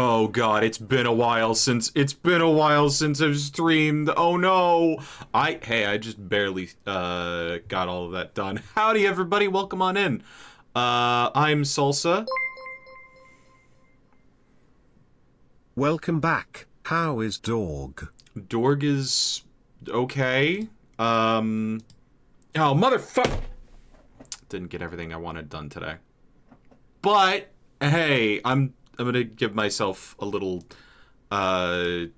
Oh god, it's been a while since I've streamed. Oh no. I just barely got all of that done. Howdy everybody, welcome on in. I'm Salsa. Welcome back. How is Dorg? Dorg is okay. Oh, motherfucker! Didn't get everything I wanted done today. But, hey, I'm gonna give myself a little, I'm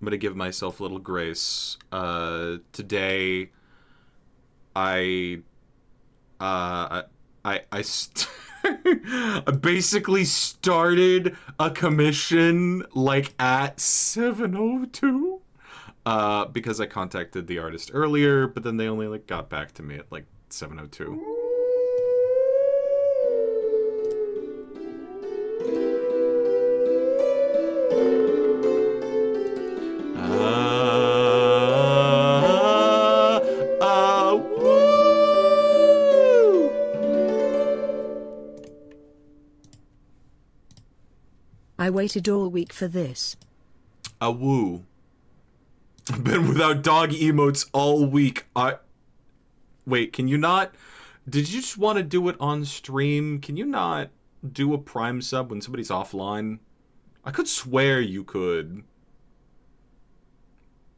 gonna give myself a little grace. Today, I I basically started a commission like at 7:02 because I contacted the artist earlier, but then they only like got back to me at like 7:02. Woo! I waited all week for this. Woo. I've been without dog emotes all week. Wait, can you not? Did you just want to do it on stream? Can you not do a Prime sub when somebody's offline? I could swear you could.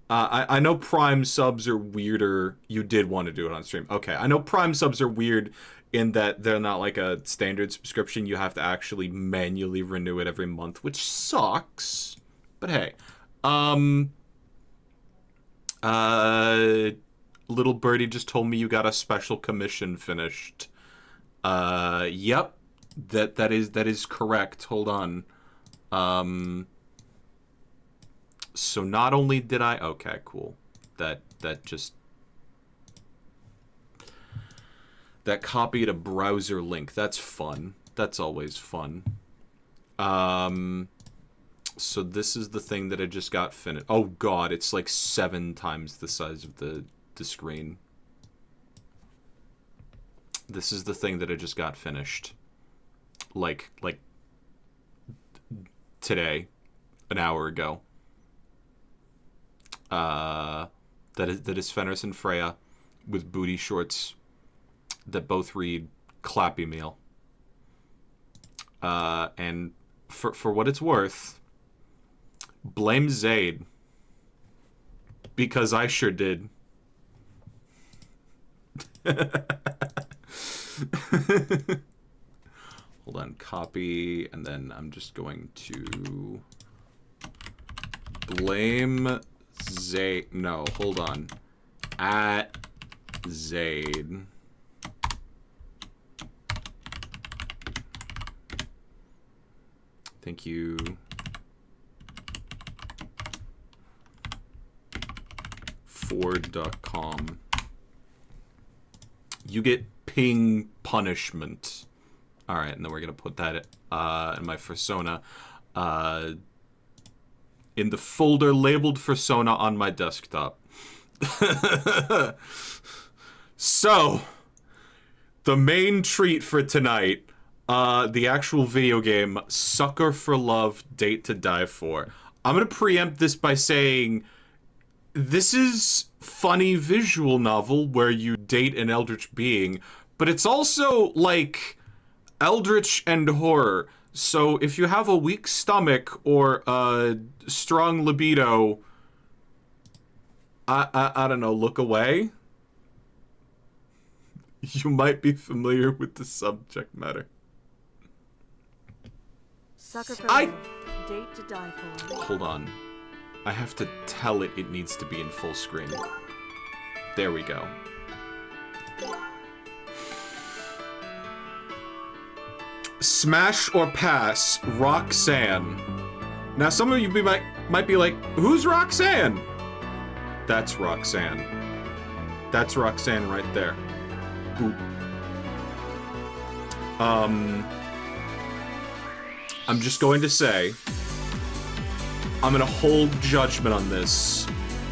I know Prime subs are weirder. You did want to do it on stream. Okay, I know Prime subs are weird in that they're not like a standard subscription. You have to actually manually renew it every month, which sucks. But hey. Little birdie just told me you got a special commission finished. Yep. That is correct. Hold on. So not only did I... Okay, cool. That copied a browser link. That's fun. That's always fun. So this is the thing that I just got finished. Oh god, it's like 7 times the size of the screen. This is the thing that I just got finished. Like today, an hour ago. That is Fenris and Freya with booty shorts that both read Clappy Meal. And for what it's worth, blame Zaid, because I sure did. Hold on, copy, and then I'm just going to blame Zaid. No, hold on. At Zaid. Thank you. Ford.com. You get ping punishment. Alright, and then we're going to put that in my Fursona. In the folder labeled Fursona on my desktop. So, the main treat for tonight, the actual video game, Sucker for Love, Date to Die For. I'm going to preempt this by saying, this is funny visual novel where you date an eldritch being, but it's also, like, eldritch and horror. So if you have a weak stomach or a strong libido, I don't know, look away. You might be familiar with the subject matter. Sucker for Love, Date to Die For. Hold on. I have to tell it needs to be in full screen. There we go. Smash or pass, Roxanne. Now some of you might be like, who's Roxanne? That's Roxanne. That's Roxanne right there. Boop. I'm just going to say, I'm gonna hold judgment on this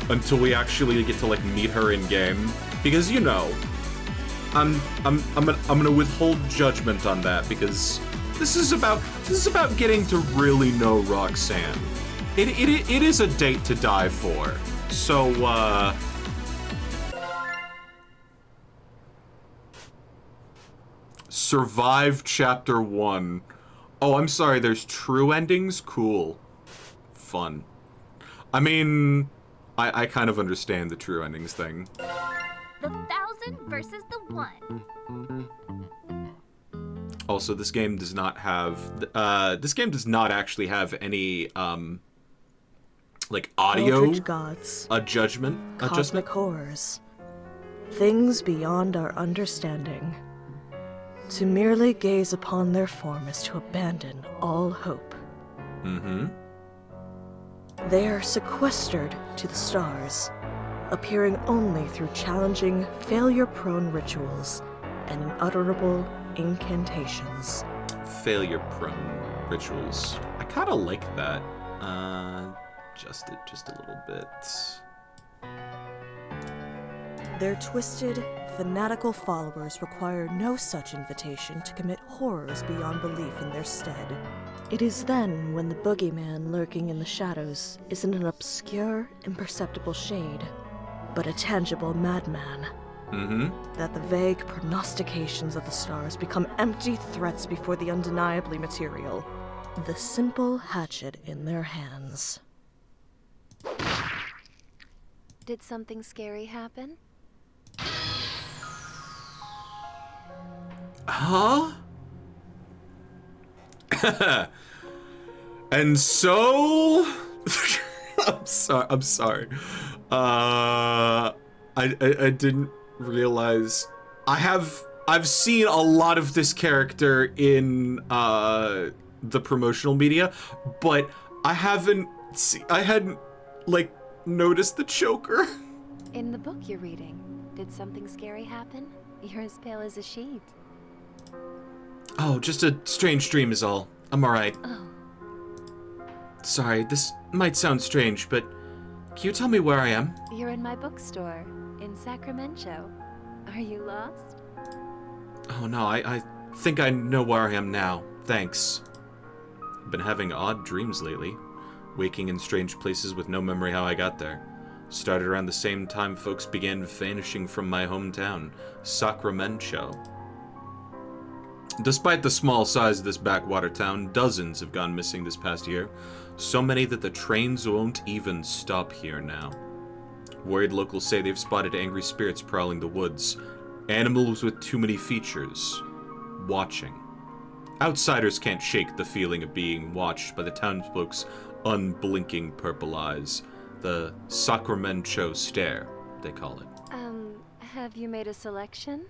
until we actually get to like meet her in game, because you know, I'm gonna withhold judgment on that because this is about getting to really know Roxanne. It is a date to die for. So survive chapter 1. Oh, I'm sorry, there's true endings? Cool. fun. I mean, I kind of understand the true endings thing. The 1,000 versus the 1. Also, this game does not actually have any like audio Eldritch gods, adjustment. cosmic horrors, things beyond our understanding. To merely gaze upon their form is to abandon all hope. Mm-hmm. They are sequestered to the stars, appearing only through challenging, failure-prone rituals and unutterable incantations. Failure-prone rituals. I kind of like that. Adjust it just a little bit. Their twisted, fanatical followers require no such invitation to commit horrors beyond belief in their stead. It is then when the boogeyman lurking in the shadows isn't an obscure, imperceptible shade, but a tangible madman. That the vague prognostications of the stars become empty threats before the undeniably material. The simple hatchet in their hands. Did something scary happen? Huh? And so I'm sorry. I didn't realize I've seen a lot of this character in the promotional media, but I hadn't like noticed the choker. In the book you're reading, did something scary happen? You're as pale as a sheet. Oh, just a strange dream is all. I'm alright. Oh. Sorry, this might sound strange, but can you tell me where I am? You're in my bookstore in Sacramento. Are you lost? Oh no, I think I know where I am now. Thanks. I've been having odd dreams lately. Waking in strange places with no memory how I got there. Started around the same time folks began vanishing from my hometown, Sacramento. Despite the small size of this backwater town, dozens have gone missing this past year. So many that the trains won't even stop here now. Worried locals say they've spotted angry spirits prowling the woods. Animals with too many features. Watching. Outsiders can't shake the feeling of being watched by the townsfolk's unblinking purple eyes. The Sacramento stare, they call it. Have you made a selection?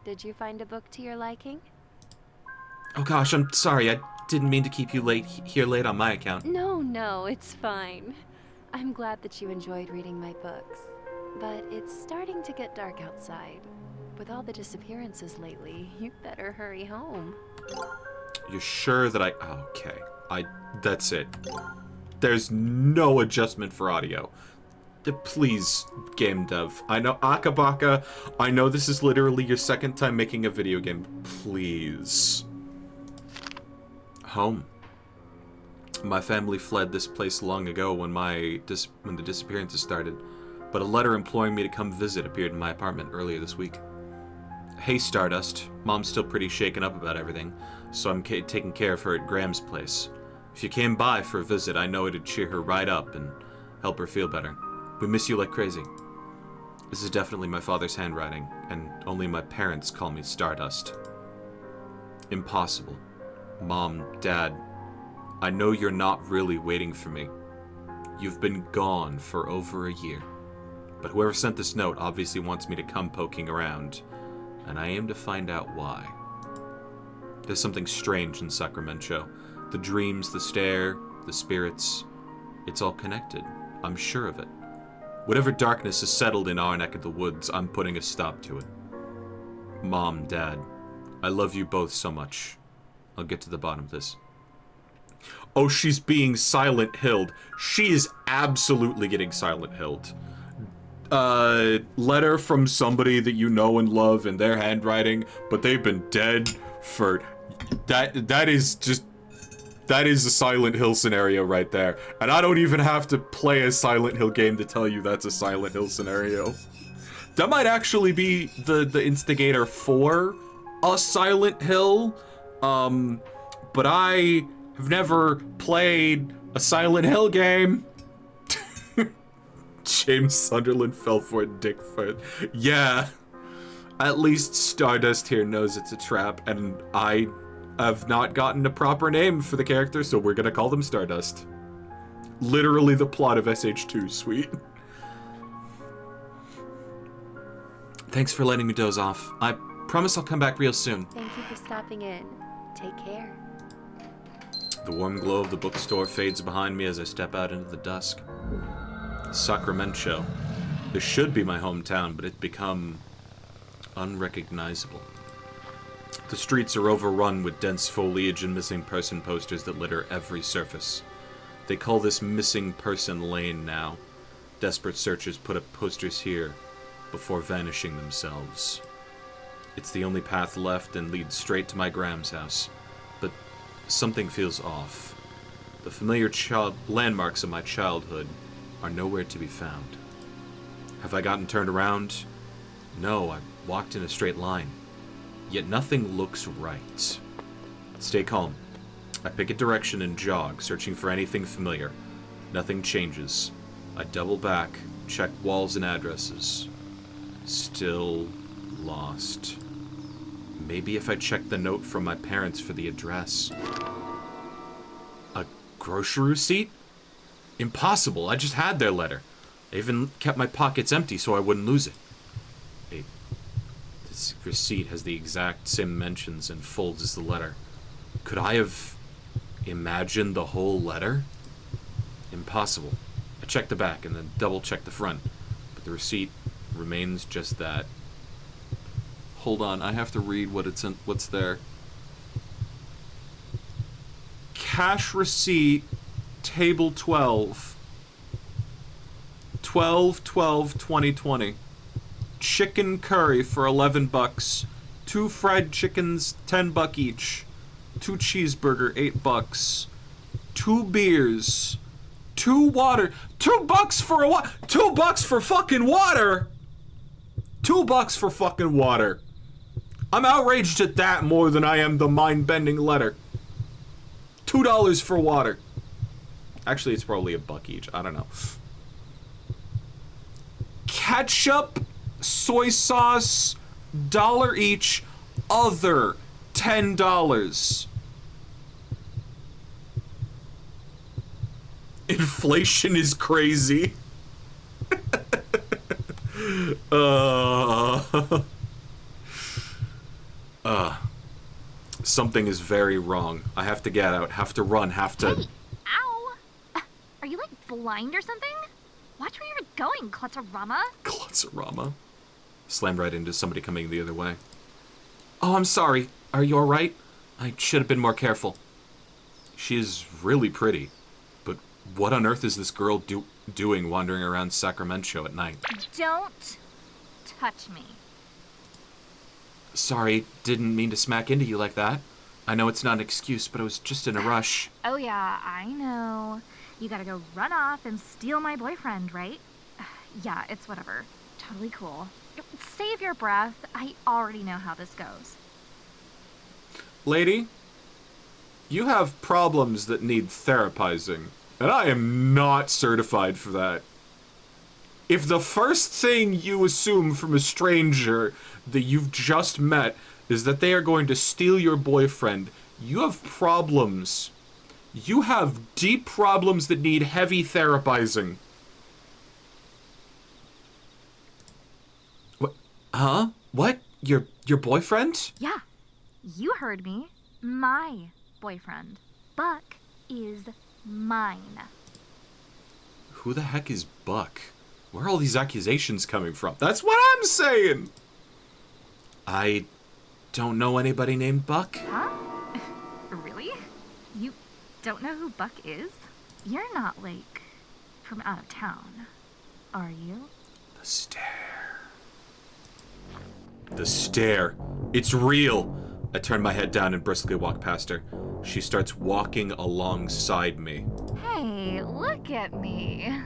Did you find a book to your liking? Oh gosh, I'm sorry. I didn't mean to keep you here late on my account. No, it's fine. I'm glad that you enjoyed reading my books. But it's starting to get dark outside. With all the disappearances lately, you'd better hurry home. You're sure that okay. That's it. There's no adjustment for audio. Please, game dev. I know, Akabaka, I know this is literally your second time making a video game. Please. Home. My family fled this place long ago when the disappearances started, but a letter imploring me to come visit appeared in my apartment earlier this week. Hey, Stardust. Mom's still pretty shaken up about everything, so I'm taking care of her at Graham's place. If you came by for a visit, I know it'd cheer her right up and help her feel better. We miss you like crazy. This is definitely my father's handwriting, and only my parents call me Stardust. Impossible. Mom, Dad, I know you're not really waiting for me. You've been gone for over a year. But whoever sent this note obviously wants me to come poking around, and I aim to find out why. There's something strange in Sacramento. The dreams, the stare, the spirits, it's all connected. I'm sure of it. Whatever darkness has settled in our neck of the woods, I'm putting a stop to it. Mom, Dad, I love you both so much. I'll get to the bottom of this. Oh, she's being Silent Hilled. She is absolutely getting Silent Hilled. Letter from somebody that you know and love in their handwriting, but they've been dead for... That is a Silent Hill scenario right there. And I don't even have to play a Silent Hill game to tell you that's a Silent Hill scenario. That might actually be the instigator for a Silent Hill. But I have never played A Silent Hill game. James Sunderland fell for it, Dick Foot. Yeah. At least Stardust here knows it's a trap, and I have not gotten a proper name for the character, so we're gonna call them Stardust. Literally the plot of SH2, sweet. Thanks for letting me doze off. I promise I'll come back real soon. Thank you for stopping in. Take care. The warm glow of the bookstore fades behind me as I step out into the dusk. Sacramento. This should be my hometown, but it's become unrecognizable. The streets are overrun with dense foliage and missing person posters that litter every surface. They call this Missing Person Lane now. Desperate searchers put up posters here before vanishing themselves. It's the only path left and leads straight to my Gram's house, but something feels off. The familiar landmarks of my childhood are nowhere to be found. Have I gotten turned around? No, I walked in a straight line. Yet nothing looks right. Stay calm. I pick a direction and jog, searching for anything familiar. Nothing changes. I double back, check walls and addresses. Still lost. Maybe if I check the note from my parents for the address. A grocery receipt? Impossible, I just had their letter. I even kept my pockets empty so I wouldn't lose it. This receipt has the exact same mentions and folds as the letter. Could I have imagined the whole letter? Impossible. I check the back and then double check the front, but the receipt remains just that. Hold on, I have to read what's there. Cash receipt, table 12. 12/12/2020. Chicken curry for $11. 2 fried chickens, $10 each. 2 cheeseburger, $8. 2 beers. 2 water. $2 for $2 for fucking water. $2 for fucking water. I'm outraged at that more than I am the mind-bending letter. $2 for water. Actually, it's probably $1 each. I don't know. Ketchup, soy sauce, $1 each. Other, $10. Inflation is crazy. Something is very wrong. I have to get out, have to run, have to... Hey, ow! Are you, like, blind or something? Watch where you're going, Klutzarama. Klutzarama? Slammed right into somebody coming the other way. Oh, I'm sorry. Are you alright? I should have been more careful. She is really pretty. But what on earth is this girl doing wandering around Sacramento at night? Don't touch me. Sorry, didn't mean to smack into you like that. I know it's not an excuse, but I was just in a rush. Oh yeah, I know. You gotta go run off and steal my boyfriend, right? Yeah, it's whatever. Totally cool. Save your breath. I already know how this goes. Lady, you have problems that need therapizing, and I am not certified for that. If the first thing you assume from a stranger that you've just met is that they are going to steal your boyfriend, you have problems. You have deep problems that need heavy therapizing. What? Huh? What? Your boyfriend? Yeah, you heard me. My boyfriend. Buck is mine. Who the heck is Buck? Where are all these accusations coming from? That's what I'm saying! I don't know anybody named Buck. Huh? Really? You don't know who Buck is? You're not, like, from out of town, are you? The stare. The stare. It's real. I turn my head down and briskly walk past her. She starts walking alongside me. Hey, look at me.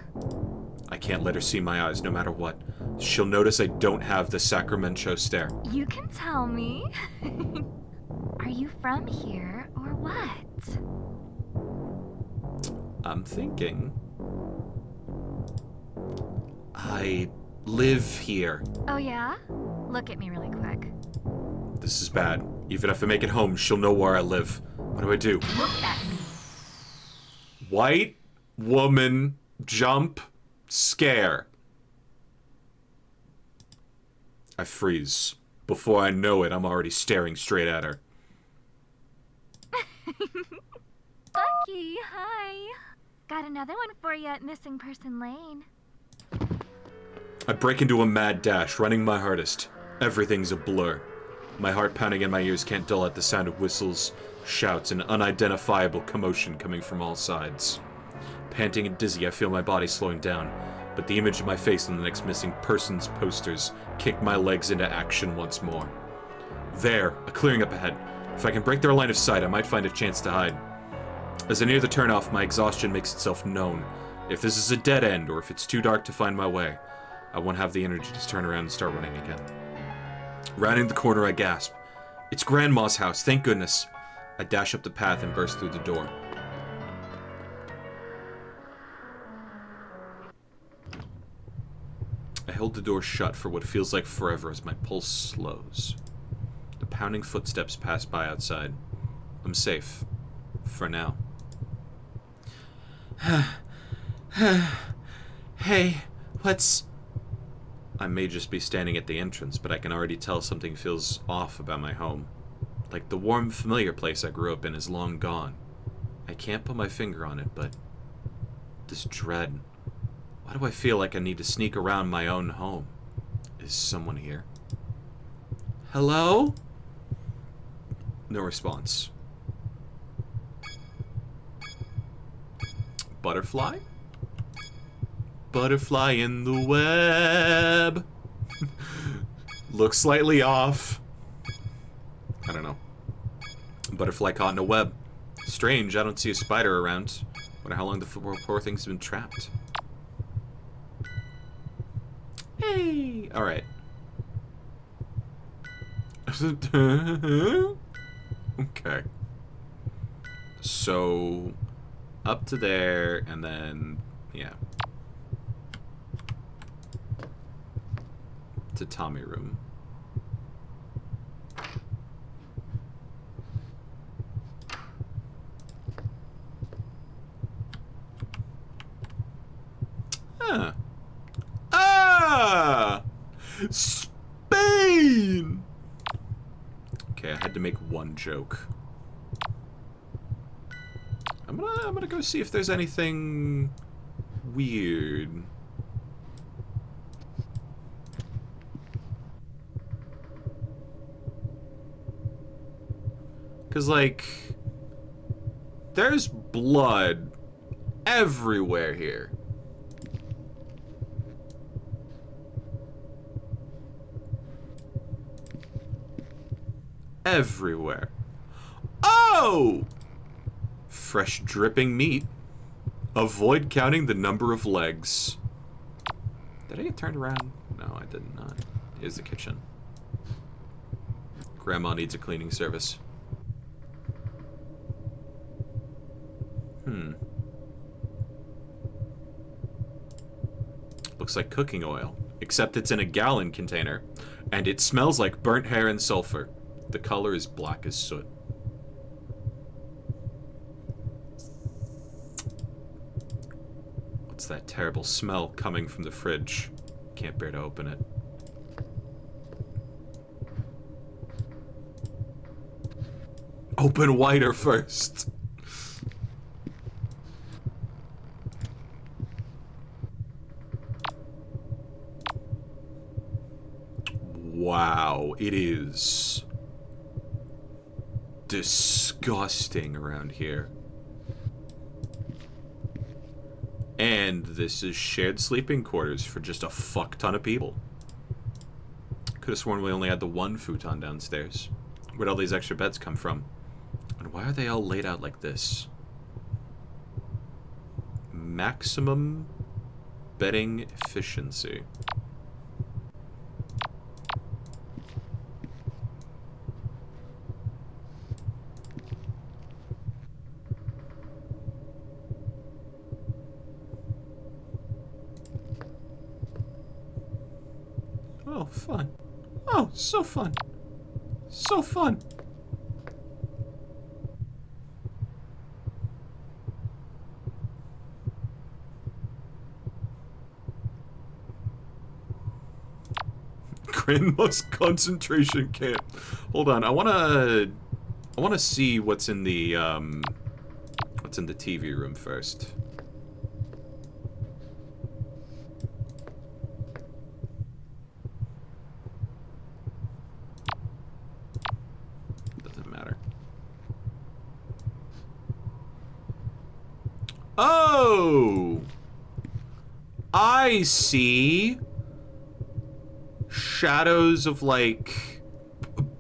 I can't let her see my eyes no matter what. She'll notice I don't have the Sacramento stare. You can tell me. Are you from here or what? I'm thinking... I live here. Oh, yeah? Look at me really quick. This is bad. Even if I make it home, she'll know where I live. What do I do? Look at me. White woman jump scare. I freeze. Before I know it, I'm already staring straight at her. Bucky, hi. Got another one for you at Missing Person Lane. I break into a mad dash, running my hardest. Everything's a blur. My heart pounding in my ears can't dull at the sound of whistles, shouts, and unidentifiable commotion coming from all sides. Panting and dizzy, I feel my body slowing down, but the image of my face on the next missing person's posters kicked my legs into action once more. There, a clearing up ahead. If I can break their line of sight, I might find a chance to hide. As I near the turnoff, my exhaustion makes itself known. If this is a dead end, or if it's too dark to find my way, I won't have the energy to turn around and start running again. Rounding the corner, I gasp. It's Grandma's house, thank goodness. I dash up the path and burst through the door. I hold the door shut for what feels like forever as my pulse slows. The pounding footsteps pass by outside. I'm safe. For now. Hey, what's... I may just be standing at the entrance, but I can already tell something feels off about my home. Like the warm, familiar place I grew up in is long gone. I can't put my finger on it, but... this dread... Why do I feel like I need to sneak around my own home? Is someone here? Hello? No response. Butterfly? Butterfly in the web. Looks slightly off. I don't know. Butterfly caught in a web. Strange, I don't see a spider around. Wonder how long the poor thing's been trapped. Hey! Alright. Okay. So, up to there, and then, yeah. To Tommy room. Huh. Ah! Spain! Okay, I had to make one joke. I'm gonna go see if there's anything weird. Cause like there's blood everywhere here. Everywhere. Oh! Fresh dripping meat. Avoid counting the number of legs. Did I get turned around? No, I did not. Here's the kitchen. Grandma needs a cleaning service. Looks like cooking oil, except it's in a gallon container, and it smells like burnt hair and sulfur. The color is black as soot. What's that terrible smell coming from the fridge? Can't bear to open it. Open wider first. Wow, it is disgusting around here. And this is shared sleeping quarters for just a fuck ton of people. Could have sworn we only had the one futon downstairs. Where'd all these extra beds come from? And why are they all laid out like this? Maximum bedding efficiency. fun. Oh, so fun. So fun. Grandma's concentration camp. Hold on, I wanna see what's in the TV room first. Doesn't matter. Oh! I see. Shadows of, like,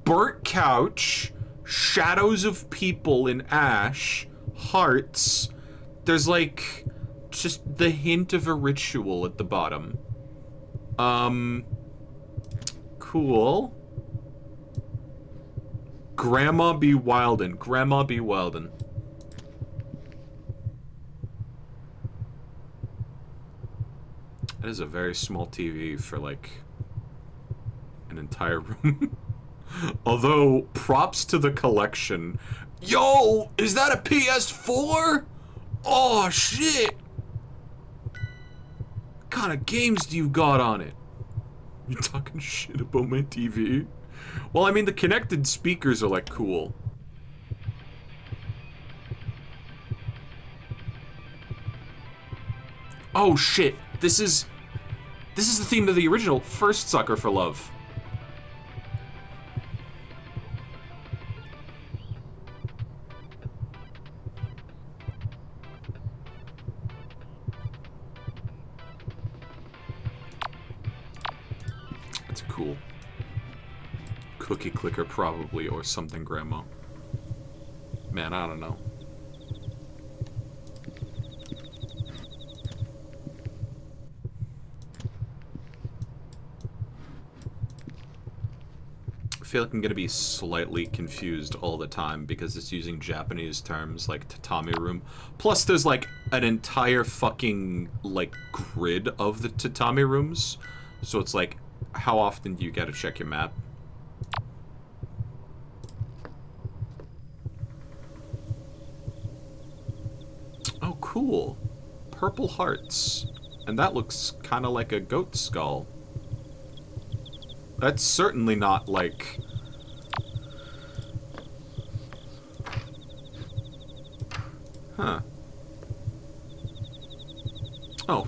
burnt couch, shadows of people in ash, hearts. There's, like, just the hint of a ritual at the bottom. Cool. Grandma B. Wilden. Grandma B. Wilden. That is a very small TV for, like, an entire room. Although, props to the collection. Yo, is that a PS4? Oh, shit. What kind of games do you got on it? You talking shit about my TV? Well, I mean, the connected speakers are, like, cool. Oh, shit. This is the theme of the original first Sucker for Love. That's cool. Cookie clicker probably, or something, Grandma. Man, I don't know. I feel like I'm gonna be slightly confused all the time because it's using Japanese terms like tatami room. Plus there's like an entire fucking like grid of the tatami rooms. So it's like, how often do you gotta check your map? Oh, cool. Purple hearts. And that looks kind of like a goat skull. That's certainly not like... Huh. Oh.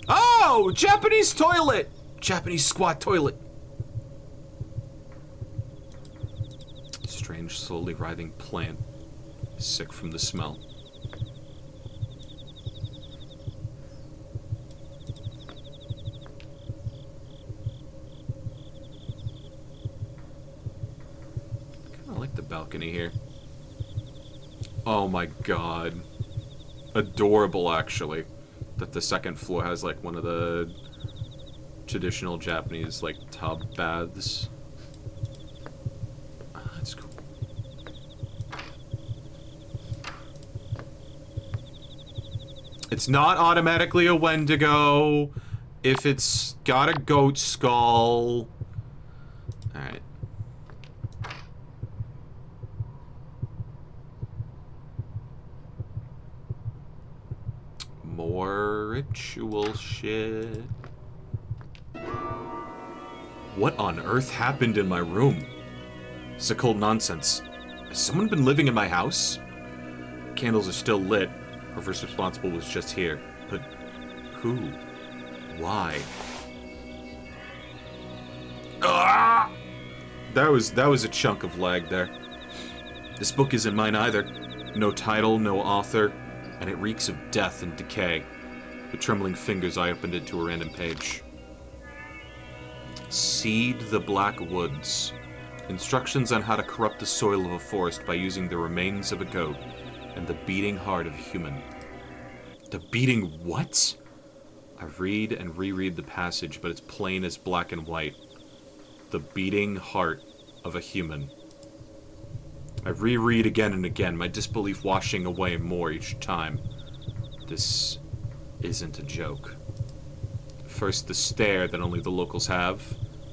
Oh! Japanese toilet! Japanese squat toilet. Strange, slowly writhing plant. Sick from the smell. I like the balcony here. Oh my god. Adorable, actually. That the second floor has, like, one of the traditional Japanese, like, tub baths. Oh, that's cool. It's not automatically a Wendigo if it's got a goat skull. Alright. More ritual shit. What on earth happened in my room? So cold nonsense. Has someone been living in my house? Candles are still lit. Whoever's responsible was just here. But who? Why? Ah! That was a chunk of lag there. This book isn't mine either. No title, no author. And it reeks of death and decay. With trembling fingers, I opened it to a random page. Seed the Black Woods. Instructions on how to corrupt the soil of a forest by using the remains of a goat and the beating heart of a human. The beating what? I read and reread the passage, but it's plain as black and white. The beating heart of a human. I reread again and again, my disbelief washing away more each time. This isn't a joke. First the stare that only the locals have,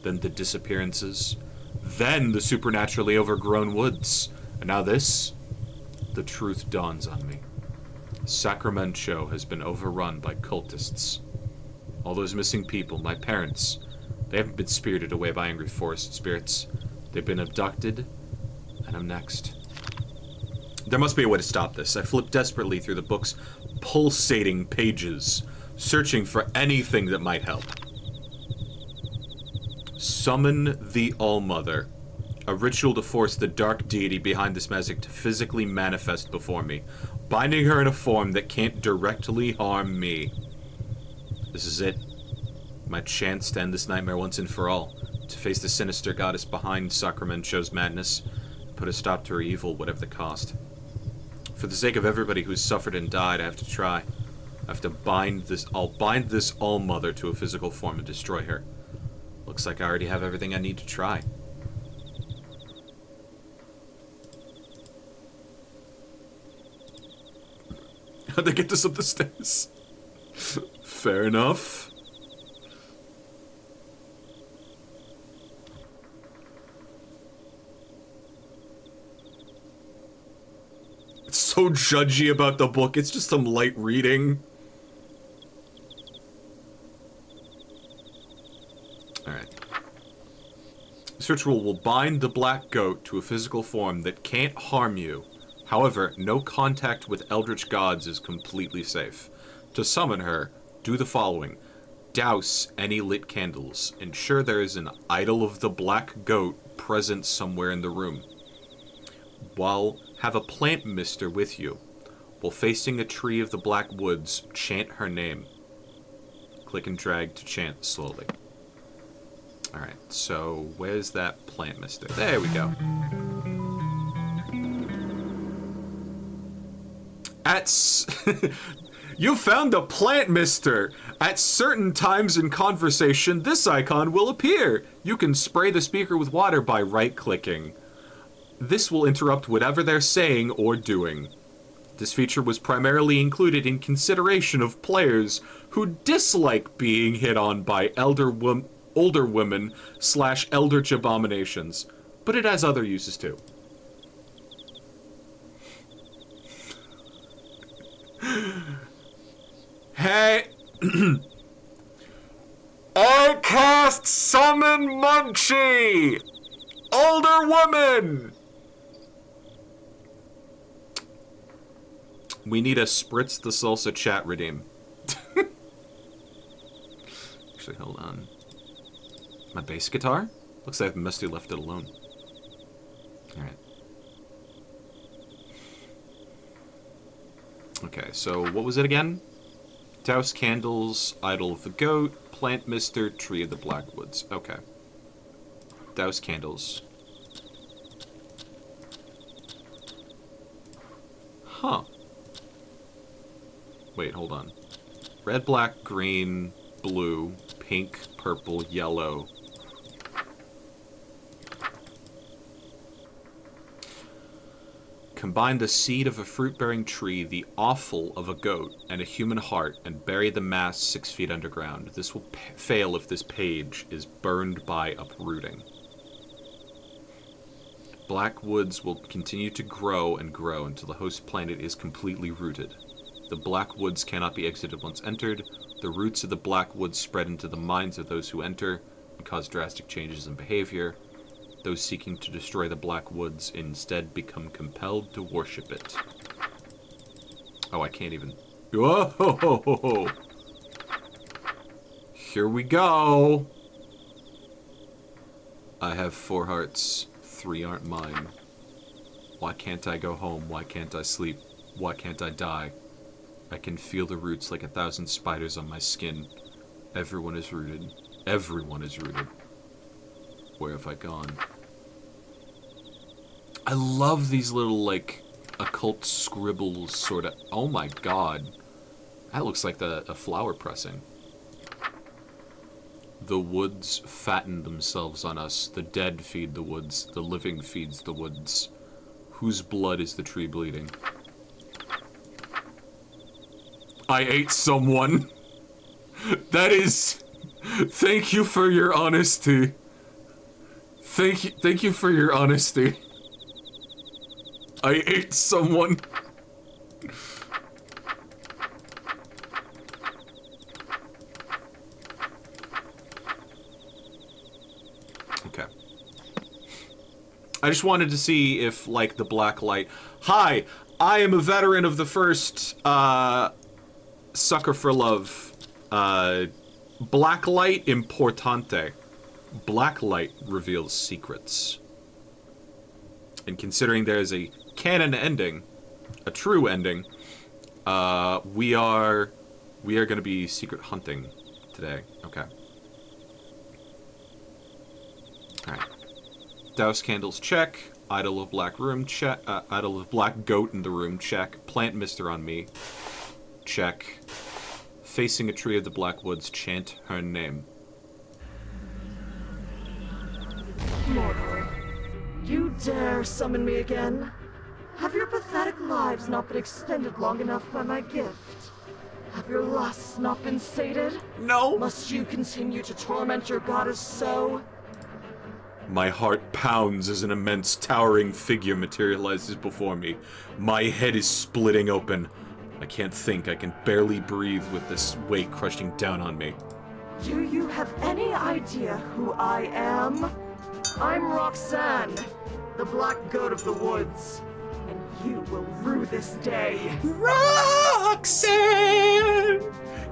then the disappearances, then the supernaturally overgrown woods, and now this, the truth dawns on me. Sacramento has been overrun by cultists. All those missing people, my parents, they haven't been spirited away by angry forest spirits. They've been abducted, and I'm next. There must be a way to stop this. I flip desperately through the book's pulsating pages, searching for anything that might help. Summon the All-Mother. A ritual to force the dark deity behind this magic to physically manifest before me, binding her in a form that can't directly harm me. This is it. My chance to end this nightmare once and for all. To face the sinister goddess behind Sacramento's madness. Put a stop to her evil, whatever the cost. For the sake of everybody who's suffered and died, I have to try. I have to bind this... I'll bind this All-Mother to a physical form and destroy her. Looks like I already have everything I need to try. How'd they get this up the stairs? Fair enough. It's so judgy about the book. It's just some light reading. Alright. This ritual will bind the black goat to a physical form that can't harm you. However, no contact with eldritch gods is completely safe. To summon her, do the following. Douse any lit candles. Ensure there is an idol of the black goat present somewhere in the room. While have a plant mister with you. While facing a tree of the black woods, chant her name. Click and drag to chant slowly. Alright, so where's that plant mister? There we go. You found the plant mister! At certain times in conversation, this icon will appear. You can spray the speaker with water by right-clicking. This will interrupt whatever they're saying or doing. This feature was primarily included in consideration of players who dislike being hit on by older women / eldritch abominations, but it has other uses too. Hey! I cast Summon Munchie! Older woman! We need a Spritz the Salsa chat redeem. Actually, hold on. My bass guitar? Looks like Misty left it alone. Alright. Okay, so what was it again? Douse candles, idol of the goat, plant mister, tree of the blackwoods. Okay. Douse candles. Huh. Wait, hold on. Red, black, green, blue, pink, purple, yellow. Combine the seed of a fruit-bearing tree, the offal of a goat, and a human heart, and bury the mass 6 feet underground. This will fail if this page is burned by uprooting. Black woods will continue to grow and grow until the host planet is completely rooted. The black woods cannot be exited once entered. The roots of the black woods spread into the minds of those who enter and cause drastic changes in behavior. Those seeking to destroy the black woods instead become compelled to worship it. Oh, I can't even... Whoa! Here we go! I have 4 hearts. 3 aren't mine. Why can't I go home? Why can't I sleep? Why can't I die? I can feel the roots like 1,000 spiders on my skin. Everyone is rooted. Everyone is rooted. Where have I gone? I love these little, like, occult scribbles, sort of. Oh my god. That looks like a flower pressing. The woods fatten themselves on us. The dead feed the woods. The living feeds the woods. Whose blood is the tree bleeding? I ate someone. That is... Thank you for your honesty. Thank you for your honesty. I ate someone. Okay. I just wanted to see if, like, the black light... Hi! I am a veteran of the first, Sucker for Love. Black light importante. Black light reveals secrets. And considering there's a canon ending, a true ending, we are gonna be secret hunting today. Okay. Alright. Douse candles, check. Idol of black room, check. Idol of black goat in the room, check. Plant mister on me, check. Facing a tree of the black woods, chant her name. Mortal, you dare summon me again? Have your pathetic lives not been extended long enough by my gift? Have your lusts not been sated? No! Must you continue to torment your goddess so? My heart pounds as an immense, towering figure materializes before me. My head is splitting open. I can't think, I can barely breathe with this weight crushing down on me. Do you have any idea who I am? I'm Roxanne, the black goat of the woods, and you will rue this day. Roxanne!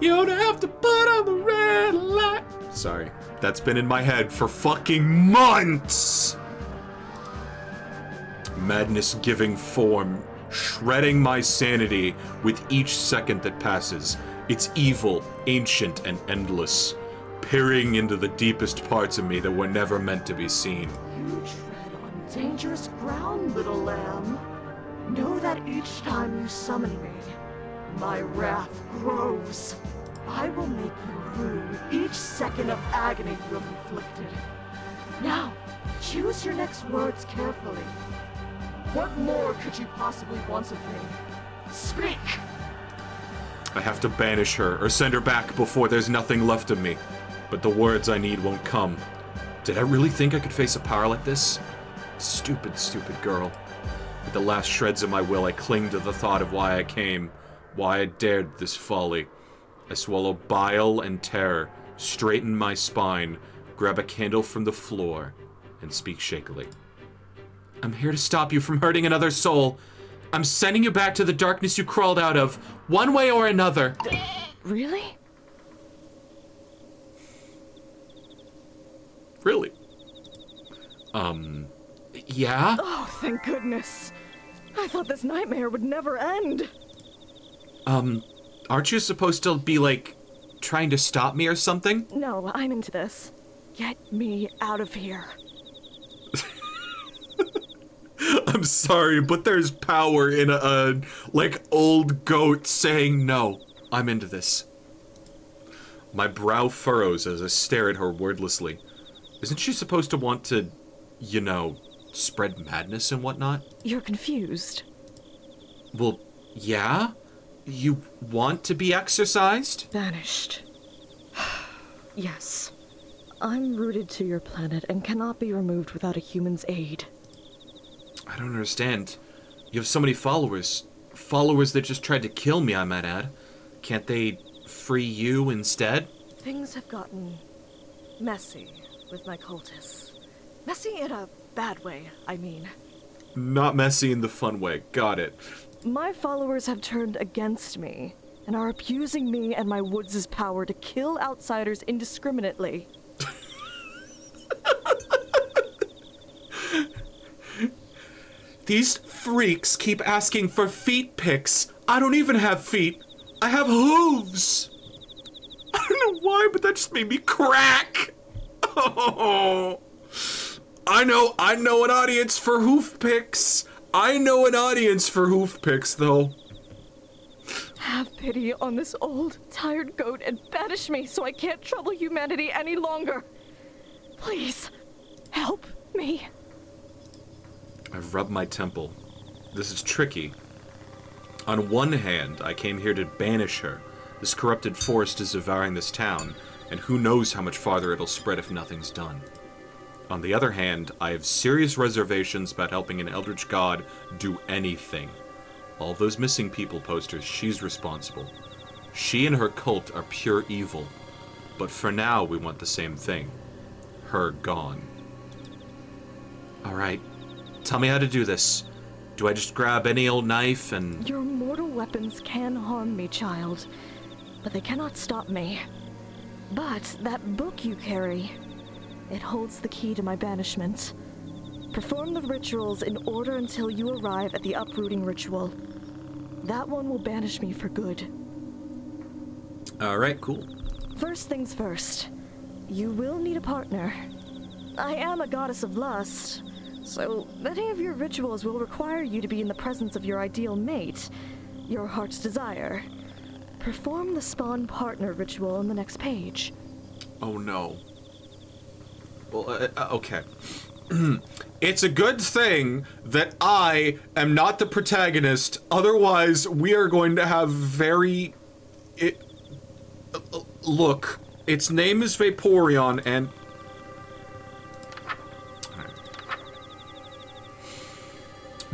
You don't have to put on the red light. Sorry, that's been in my head for fucking months! Madness giving form, shredding my sanity with each second that passes. It's evil, ancient, and endless, peering into the deepest parts of me that were never meant to be seen. You tread on dangerous ground, little lamb. Know that each time you summon me, my wrath grows. I will make you rue each second of agony you have inflicted. Now, choose your next words carefully. What more could you possibly want of me? Speak! I have to banish her or send her back before there's nothing left of me. But the words I need won't come. Did I really think I could face a power like this? Stupid, stupid girl. With the last shreds of my will, I cling to the thought of why I came, why I dared this folly. I swallow bile and terror, straighten my spine, grab a candle from the floor, and speak shakily. I'm here to stop you from hurting another soul. I'm sending you back to the darkness you crawled out of, one way or another. Really? Really? Yeah? Oh, thank goodness. I thought this nightmare would never end. Aren't you supposed to be, like, trying to stop me or something? No, I'm into this. Get me out of here. I'm sorry, but there's power in a like, old goat saying no. I'm into this. My brow furrows as I stare at her wordlessly. Isn't she supposed to want to, you know, spread madness and whatnot? You're confused. Well, yeah? You want to be exorcised? Vanished. Yes. I'm rooted to your planet and cannot be removed without a human's aid. I don't understand. You have so many followers. Followers that just tried to kill me, I might add. Can't they free you instead? Things have gotten messy with my cultists. Messy in a bad way, I mean. Not messy in the fun way. Got it. My followers have turned against me and are abusing me and my woods' power to kill outsiders indiscriminately. These freaks keep asking for feet pics. I don't even have feet. I have hooves. I don't know why, but that just made me crack. Oh. I know an audience for hoof pics. I know an audience for hoof pics, though. Have pity on this old, tired goat and banish me so I can't trouble humanity any longer. Please, help me. I've rubbed my temple. This is tricky. On one hand, I came here to banish her. This corrupted forest is devouring this town, and who knows how much farther it'll spread if nothing's done. On the other hand, I have serious reservations about helping an Eldritch God do anything. All those missing people posters, she's responsible. She and her cult are pure evil. But for now, we want the same thing. Her gone. Alright, tell me how to do this. Do I just grab any old knife and... Your mortal weapons can harm me, child, but they cannot stop me. But that book you carry, it holds the key to my banishment. Perform the rituals in order until you arrive at the uprooting ritual. That one will banish me for good. Alright, cool. First things first, you will need a partner. I am a goddess of lust, so many of your rituals will require you to be in the presence of your ideal mate, your heart's desire. Perform the spawn partner ritual on the next page. Oh no. Well, okay. It's a good thing that I am not the protagonist, otherwise we are going to have very... look, its name is Vaporeon, and...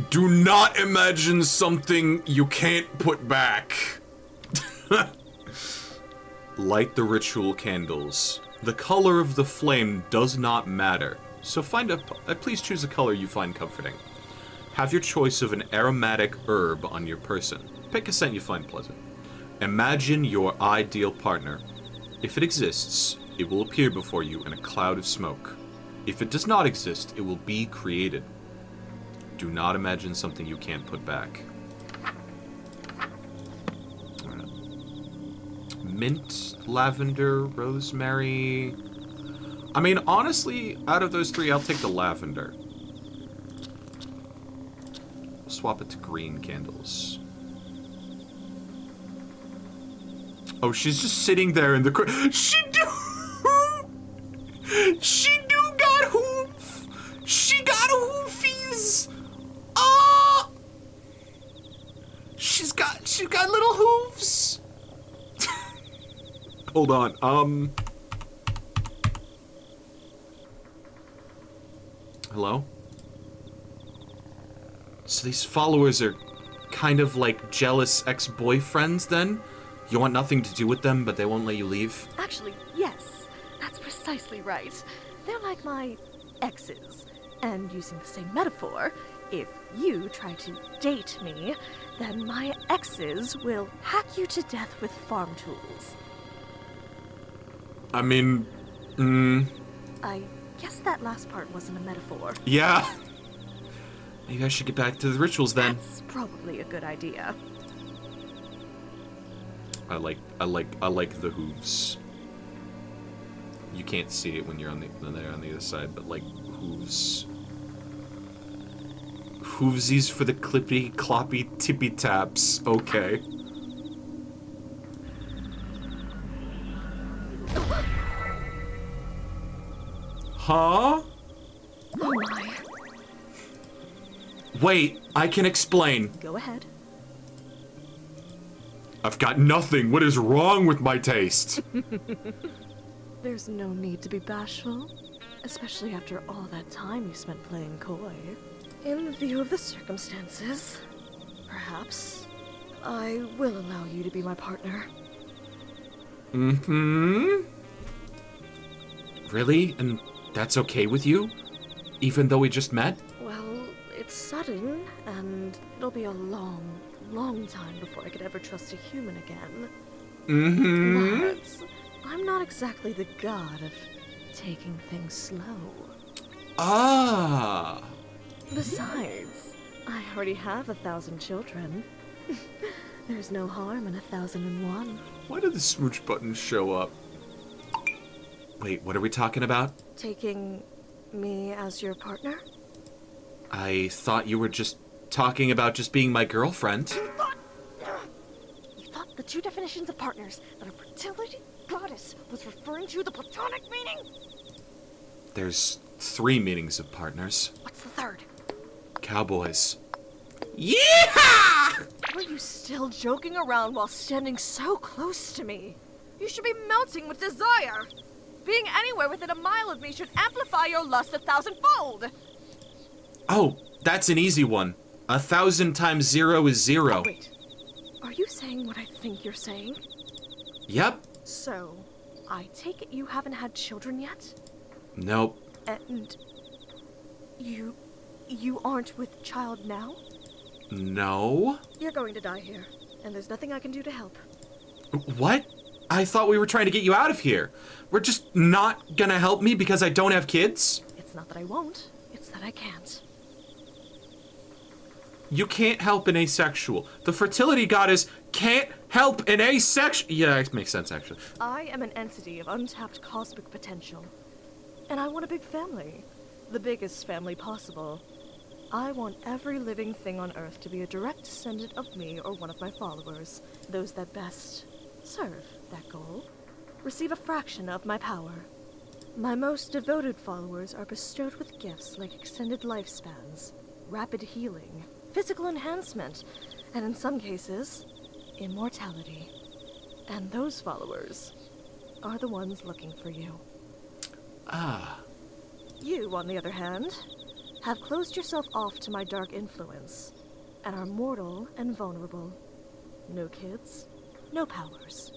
Do not imagine something you can't put back. Light the ritual candles. The color of the flame does not matter, so please choose a color you find comforting. Have your choice of an aromatic herb on your person. Pick a scent you find pleasant. Imagine your ideal partner. If it exists, it will appear before you in a cloud of smoke. If it does not exist, it will be created. Do not imagine something you can't put back. Mint, lavender, rosemary. I mean, honestly, out of those three, I'll take the lavender. We'll swap it to green candles. Oh, she's just sitting there in the corner. She do got hoof. She got hoofies. Ah! She's got little hooves. Hold on. Hello? So these followers are kind of like jealous ex-boyfriends then? You want nothing to do with them, but they won't let you leave? Actually, yes. That's precisely right. They're like my exes. And using the same metaphor, if you try to date me, then my exes will hack you to death with farm tools. I mean, I guess that last part wasn't a metaphor. yeah. Maybe I should get back to the rituals then. That's probably a good idea. I like the hooves. You can't see it when you're on the other side, but like hooves. Hoovesies for the clippy cloppy tippy taps. Okay. Huh? Oh my. Wait, I can explain. Go ahead. I've got nothing. What is wrong with my taste? There's no need to be bashful, especially after all that time you spent playing coy. In view of the circumstances, perhaps I will allow you to be my partner. Mm-hmm. Really? And that's okay with you? Even though we just met? Well, it's sudden, and it'll be a long, long time before I could ever trust a human again. Mm-hmm. But I'm not exactly the god of taking things slow. Ah. Besides, I already have 1,000 children. There's no harm in 1,001. Why did the smooch button show up? Wait, what are we talking about? Taking me as your partner? I thought you were just talking about just being my girlfriend. You thought the two definitions of partners that a fertility goddess was referring to the platonic meaning? There's 3 meanings of partners. What's the third? Cowboys. Yeah! Are you still joking around while standing so close to me? You should be melting with desire. Being anywhere within a mile of me should amplify your lust 1,000-fold. Oh, that's an easy one. 1,000 times 0 is 0. Wait, are you saying what I think you're saying? Yep. So, I take it you haven't had children yet? Nope. And you aren't with child now? No? You're going to die here, and there's nothing I can do to help. What? I thought we were trying to get you out of here. We're just not gonna help me because I don't have kids? It's not that I won't, it's that I can't. You can't help an asexual. The fertility goddess can't help an asexual. Yeah, it makes sense, actually. I am an entity of untapped cosmic potential. And I want a big family. The biggest family possible. I want every living thing on Earth to be a direct descendant of me or one of my followers. Those that best serve that goal receive a fraction of my power. My most devoted followers are bestowed with gifts like extended lifespans, rapid healing, physical enhancement, and in some cases, immortality. And those followers are the ones looking for you. Ah. You, on the other hand, have closed yourself off to my dark influence, and are mortal and vulnerable. No kids, no powers.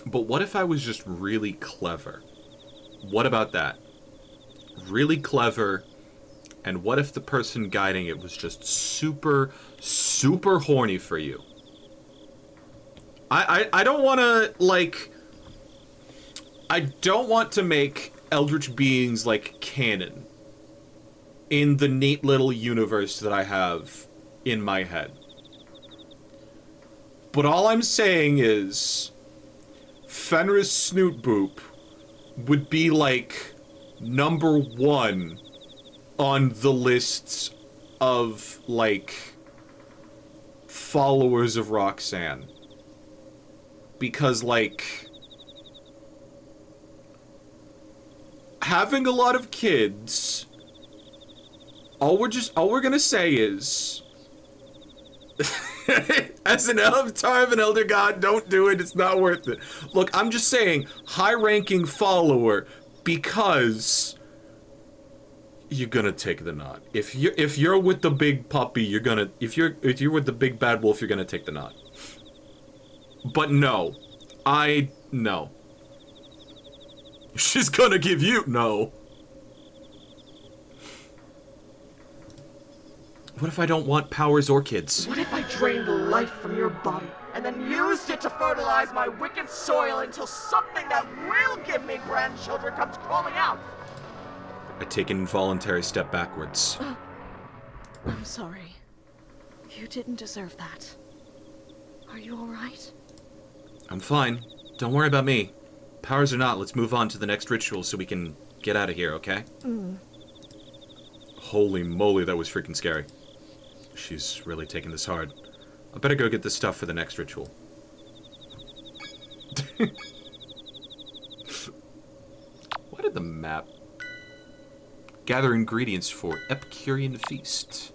But what if I was just really clever? What about that? Really clever, and what if the person guiding it was just super, super horny for you? I don't want to, like... I don't want to make eldritch beings, like, canon in the neat little universe that I have in my head. But all I'm saying is Fenris Snootboop would be, like, #1 on the lists of, like, followers of Roxanne. Because, like, having a lot of kids, all we're gonna say is, as an avatar of an elder god, don't do it, it's not worth it. Look, I'm just saying, high-ranking follower, because you're gonna take the nod. If you're with the big puppy, you're gonna, if you're with the big bad wolf, you're gonna take the nod. But no. No. She's gonna give you... No. What if I don't want powers or kids? What if I drained the life from your body and then used it to fertilize my wicked soil until something that will give me grandchildren comes crawling out? I take an involuntary step backwards. I'm sorry. You didn't deserve that. Are you alright? I'm fine. Don't worry about me. Powers or not, let's move on to the next ritual so we can get out of here, okay? Holy moly, that was freaking scary. She's really taking this hard. I better go get this stuff for the next ritual. What did the map? Gather ingredients for Epicurean feast.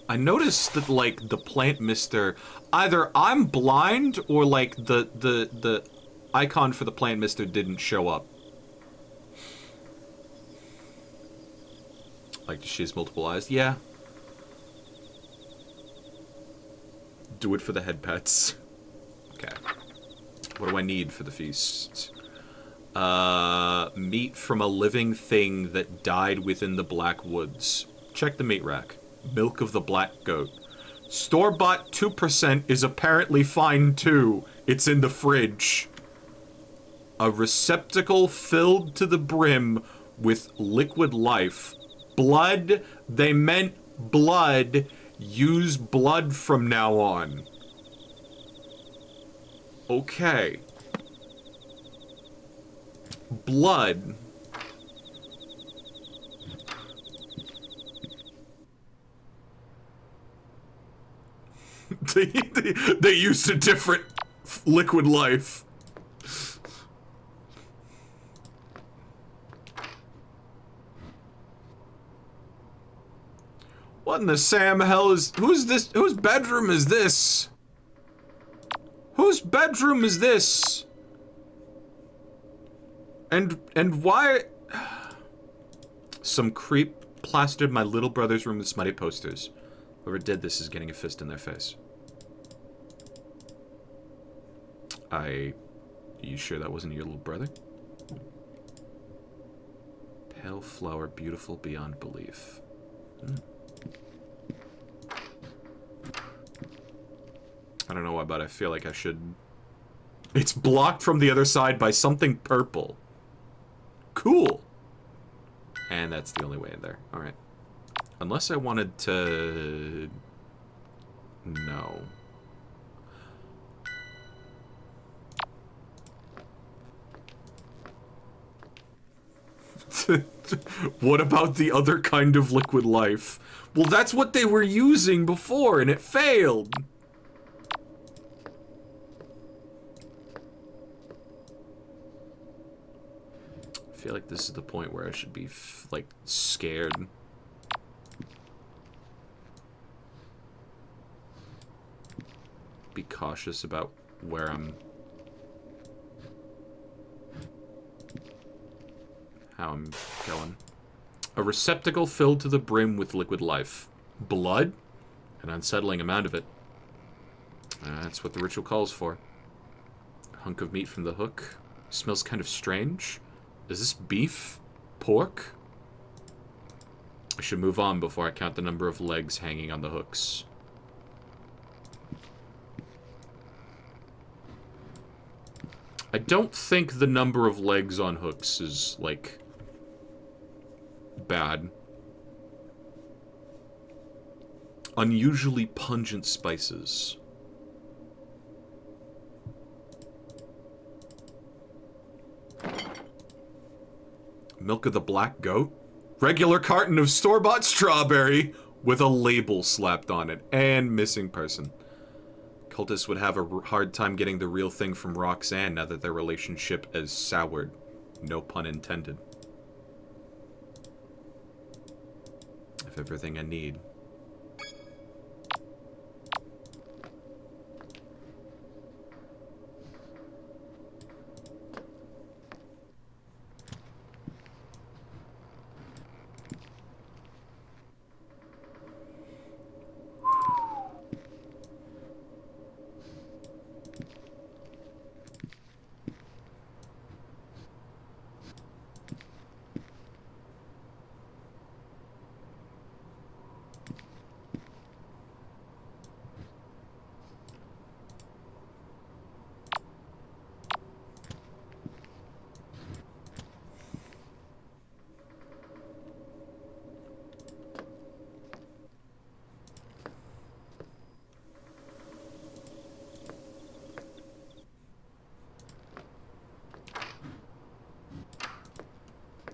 I noticed that, like, the plant mister, either I'm blind or, like, the icon for the plant mister didn't show up. Like, she has multiple eyes? Yeah. Do it for the head pets. Okay. What do I need for the feast? Meat from a living thing that died within the Black Woods. Check the meat rack. Milk of the black goat. Store-bought 2% is apparently fine too. It's in the fridge. A receptacle filled to the brim with liquid life. Blood, they meant blood. Use blood from now on. Okay. Blood. They used a different liquid life. What in the Sam hell is... Who's this? Whose bedroom is this? Whose bedroom is this? And why? Some creep plastered my little brother's room with smutty posters. Whoever did this is getting a fist in their face. You sure that wasn't your little brother? Pale flower, beautiful beyond belief. I don't know why, but I feel like I should... It's blocked from the other side by something purple. Cool. And that's the only way in there. Alright. Unless I wanted to... No. What about the other kind of liquid life? Well, that's what they were using before, and it failed. I feel like this is the point where I should be, like, scared. Be cautious about where I'm... how I'm going. A receptacle filled to the brim with liquid life. Blood? An unsettling amount of it. That's what the ritual calls for. A hunk of meat from the hook. Smells kind of strange. Is this beef? Pork? I should move on before I count the number of legs hanging on the hooks. I don't think the number of legs on hooks is, like, bad. Unusually pungent spices. Milk of the black goat? Regular carton of store-bought strawberry with a label slapped on it. And missing person. Cultists would have a hard time getting the real thing from Roxanne now that their relationship has soured. No pun intended. I have everything I need.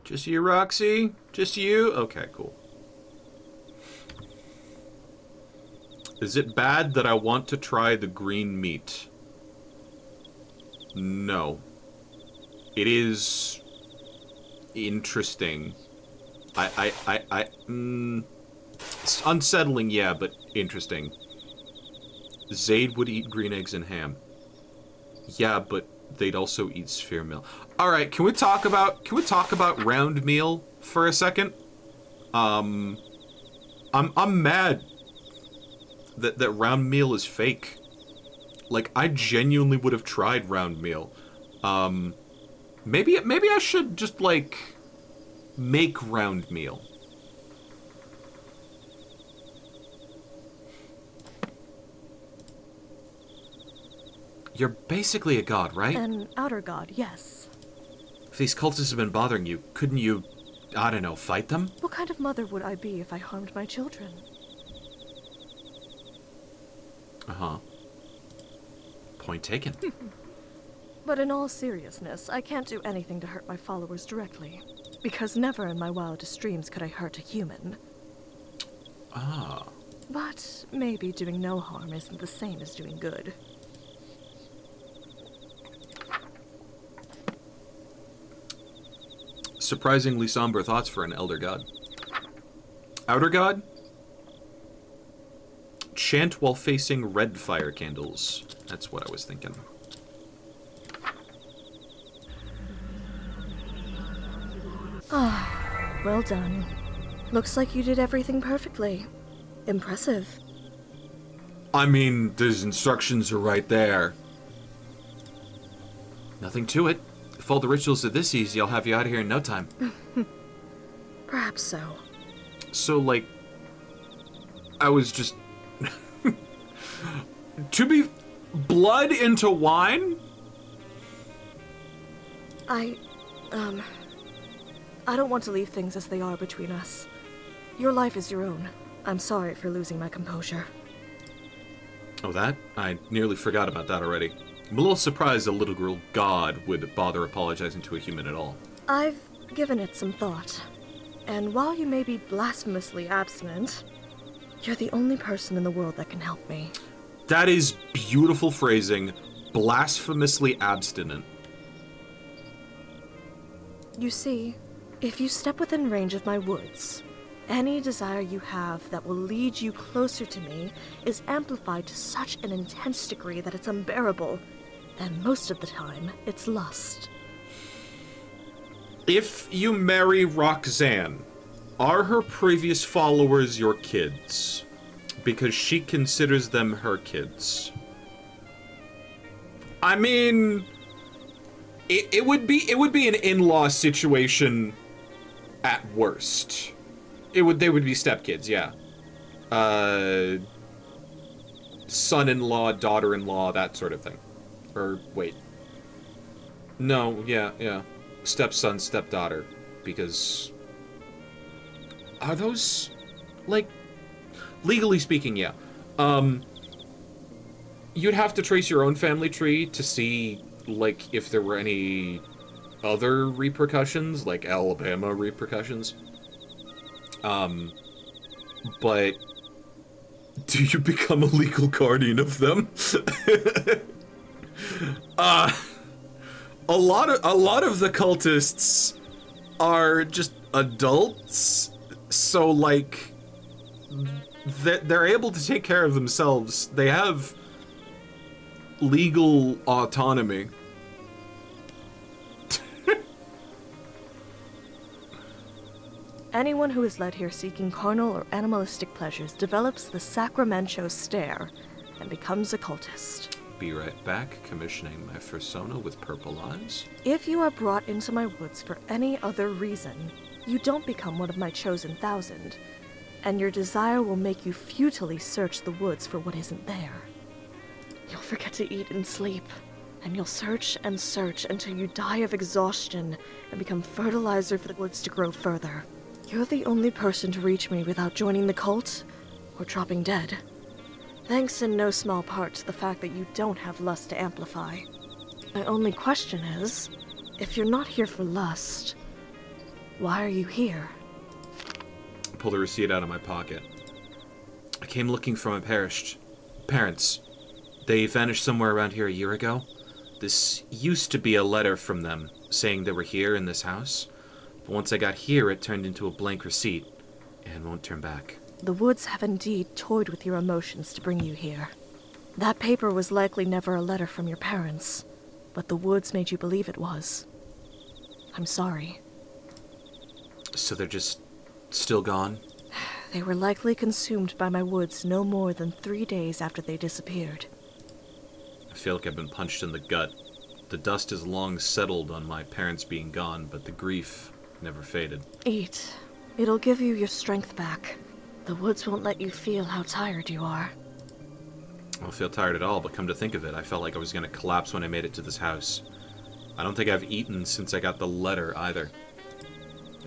Just you, Roxy? Just you? Okay, cool. Is it bad that I want to try the green meat? No. It is interesting. It's unsettling, yeah, but interesting. Zaid would eat green eggs and ham. Yeah, but they'd also eat sphere meal. All right, can we talk about round meal for a second? I'm mad that round meal is fake. Like, I genuinely would have tried round meal. Maybe I should just, like, make round meal. You're basically a god, right? An outer god, yes. If these cultists have been bothering you, couldn't you, I don't know, fight them? What kind of mother would I be if I harmed my children? Uh-huh. Point taken. But in all seriousness, I can't do anything to hurt my followers directly. Because never in my wildest dreams could I hurt a human. Ah. But maybe doing no harm isn't the same as doing good. Surprisingly somber thoughts for an elder god. Outer god? Chant while facing red fire candles. That's what I was thinking. Ah, well done. Looks like you did everything perfectly. Impressive. I mean, those instructions are right there. Nothing to it. If all the rituals are this easy, I'll have you out of here in no time. Perhaps so. So, like, I was just... to be blood into wine? I don't want to leave things as they are between us. Your life is your own. I'm sorry for losing my composure. Oh, that? I nearly forgot about that already. I'm a little surprised a little girl god would bother apologizing to a human at all. I've given it some thought. And while you may be blasphemously abstinent, you're the only person in the world that can help me. That is beautiful phrasing. Blasphemously abstinent. You see, if you step within range of my woods, any desire you have that will lead you closer to me is amplified to such an intense degree that it's unbearable, and most of the time, it's lust. If you marry Roxanne, are her previous followers your kids? Because she considers them her kids. I mean, it would be an in-law situation at worst. They would be stepkids, yeah. Son-in-law, daughter-in-law, that sort of thing. Or wait. No, yeah. Stepson, stepdaughter, because are those, like, legally speaking, yeah. You'd have to trace your own family tree to see, like, if there were any other repercussions, like Alabama repercussions. But do you become a legal guardian of them? A lot of the cultists are just adults, so like they're able to take care of themselves. They have legal autonomy. Anyone who is led here seeking carnal or animalistic pleasures develops the Sacramento stare and becomes a cultist. Be right back, commissioning my fursona with purple eyes. If you are brought into my woods for any other reason, you don't become one of my chosen 1,000, and your desire will make you futilely search the woods for what isn't there. You'll forget to eat and sleep, and you'll search and search until you die of exhaustion and become fertilizer for the woods to grow further. You're the only person to reach me without joining the cult or dropping dead. Thanks in no small part to the fact that you don't have lust to amplify. My only question is, if you're not here for lust, why are you here? I pull the receipt out of my pocket. I came looking for my parents. They vanished somewhere around here a year ago. This used to be a letter from them saying they were here in this house. But once I got here, it turned into a blank receipt and won't turn back. The woods have indeed toyed with your emotions to bring you here. That paper was likely never a letter from your parents, but the woods made you believe it was. I'm sorry. So they're just still gone? They were likely consumed by my woods no more than 3 days after they disappeared. I feel like I've been punched in the gut. The dust has long settled on my parents being gone, but the grief never faded. Eat. It'll give you your strength back. The woods won't let you feel how tired you are. I don't feel tired at all, but come to think of it, I felt like I was going to collapse when I made it to this house. I don't think I've eaten since I got the letter, either.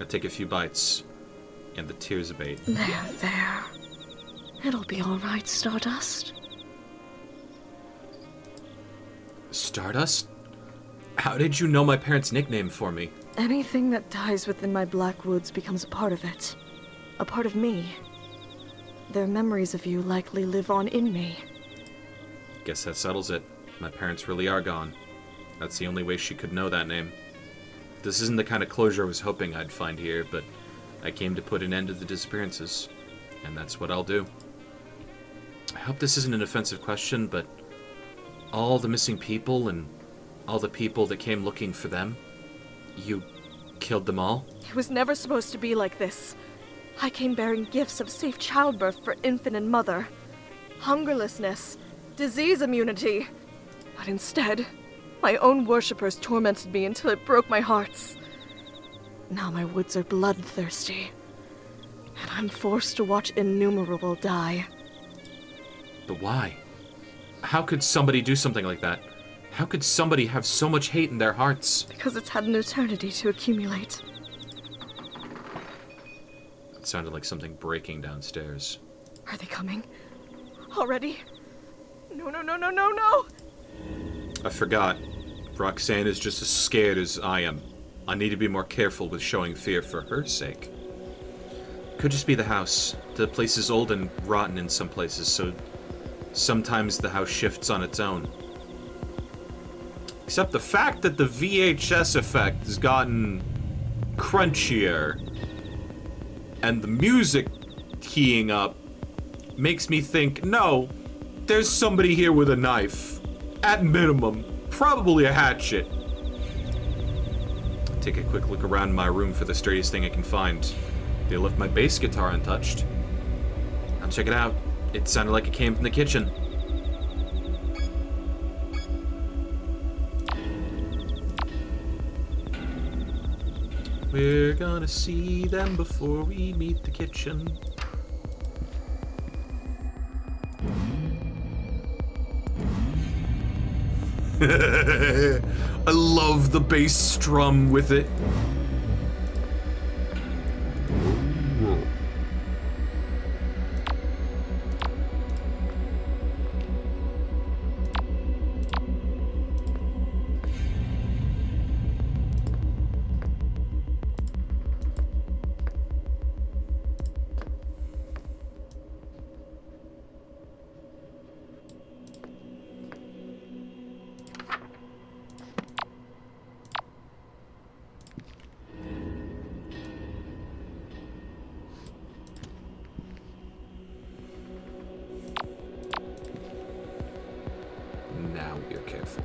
I take a few bites, and the tears abate. There. It'll be all right, Stardust. Stardust? How did you know my parents' nickname for me? Anything that dies within my black woods becomes a part of it. A part of me. Their memories of you likely live on in me. Guess that settles it. My parents really are gone. That's the only way she could know that name. This isn't the kind of closure I was hoping I'd find here, but I came to put an end to the disappearances, and that's what I'll do. I hope this isn't an offensive question, but all the missing people and all the people that came looking for them, you killed them all? It was never supposed to be like this. I came bearing gifts of safe childbirth for infant and mother, hungerlessness, disease immunity. But instead, my own worshippers tormented me until it broke my hearts. Now my woods are bloodthirsty, and I'm forced to watch innumerable die. But why? How could somebody do something like that? How could somebody have so much hate in their hearts? Because it's had an eternity to accumulate. It sounded like something breaking downstairs. Are they coming? Already? No, no, no, no, no, no! I forgot. Roxanne is just as scared as I am. I need to be more careful with showing fear for her sake. Could just be the house. The place is old and rotten in some places, so sometimes the house shifts on its own. Except the fact that the VHS effect has gotten crunchier and the music keying up makes me think, no, there's somebody here with a knife. At minimum, probably a hatchet. Take a quick look around my room for the sturdiest thing I can find. They left my bass guitar untouched. I'll check it out. It sounded like it came from the kitchen. We're gonna see them before we meet the kitchen. I love the bass strum with it. Now we are careful.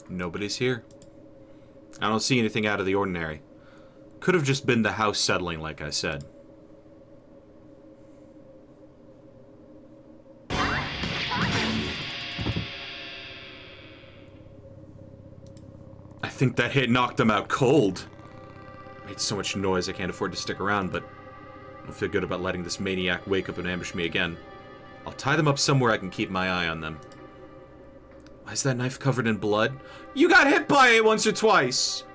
Nobody's here. I don't see anything out of the ordinary. Could have just been the house settling, like I said. I think that hit knocked them out cold. Made so much noise I can't afford to stick around, but I don't feel good about letting this maniac wake up and ambush me again. I'll tie them up somewhere I can keep my eye on them. Why is that knife covered in blood? You got hit by it once or twice!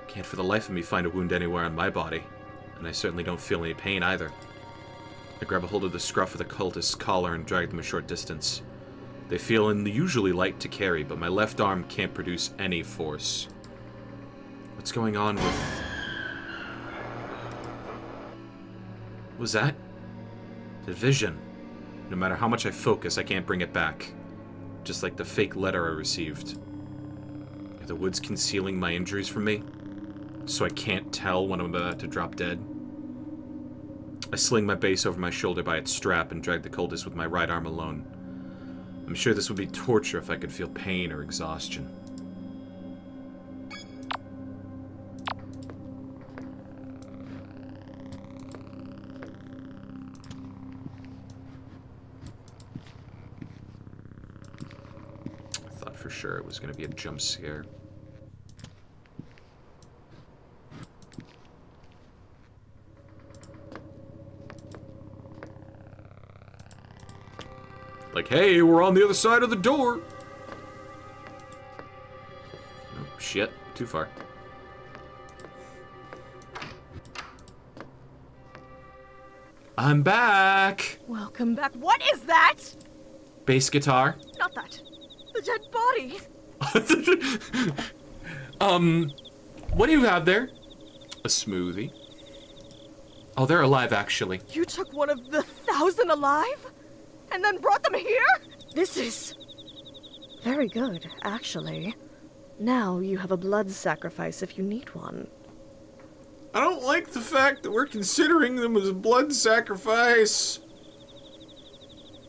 Can't for the life of me find a wound anywhere on my body, and I certainly don't feel any pain either. I grab a hold of the scruff of the cultist's collar and drag them a short distance. They feel unusually light to carry, but my left arm can't produce any force. What's going on with... What was that? The vision. No matter how much I focus, I can't bring it back. Just like the fake letter I received. Are the woods concealing my injuries from me? So I can't tell when I'm about to drop dead? I sling my bass over my shoulder by its strap and drag the cultist with my right arm alone. I'm sure this would be torture if I could feel pain or exhaustion. I thought for sure it was going to be a jump scare. Like, hey, we're on the other side of the door. Oh, shit. Too far. I'm back. Welcome back. What is that? Bass guitar. Not that. The dead body. What do you have there? A smoothie. Oh, they're alive, actually. You took one of the 1,000 alive? and then brought them here? This is very good, actually. Now you have a blood sacrifice if you need one. I don't like the fact that we're considering them as a blood sacrifice.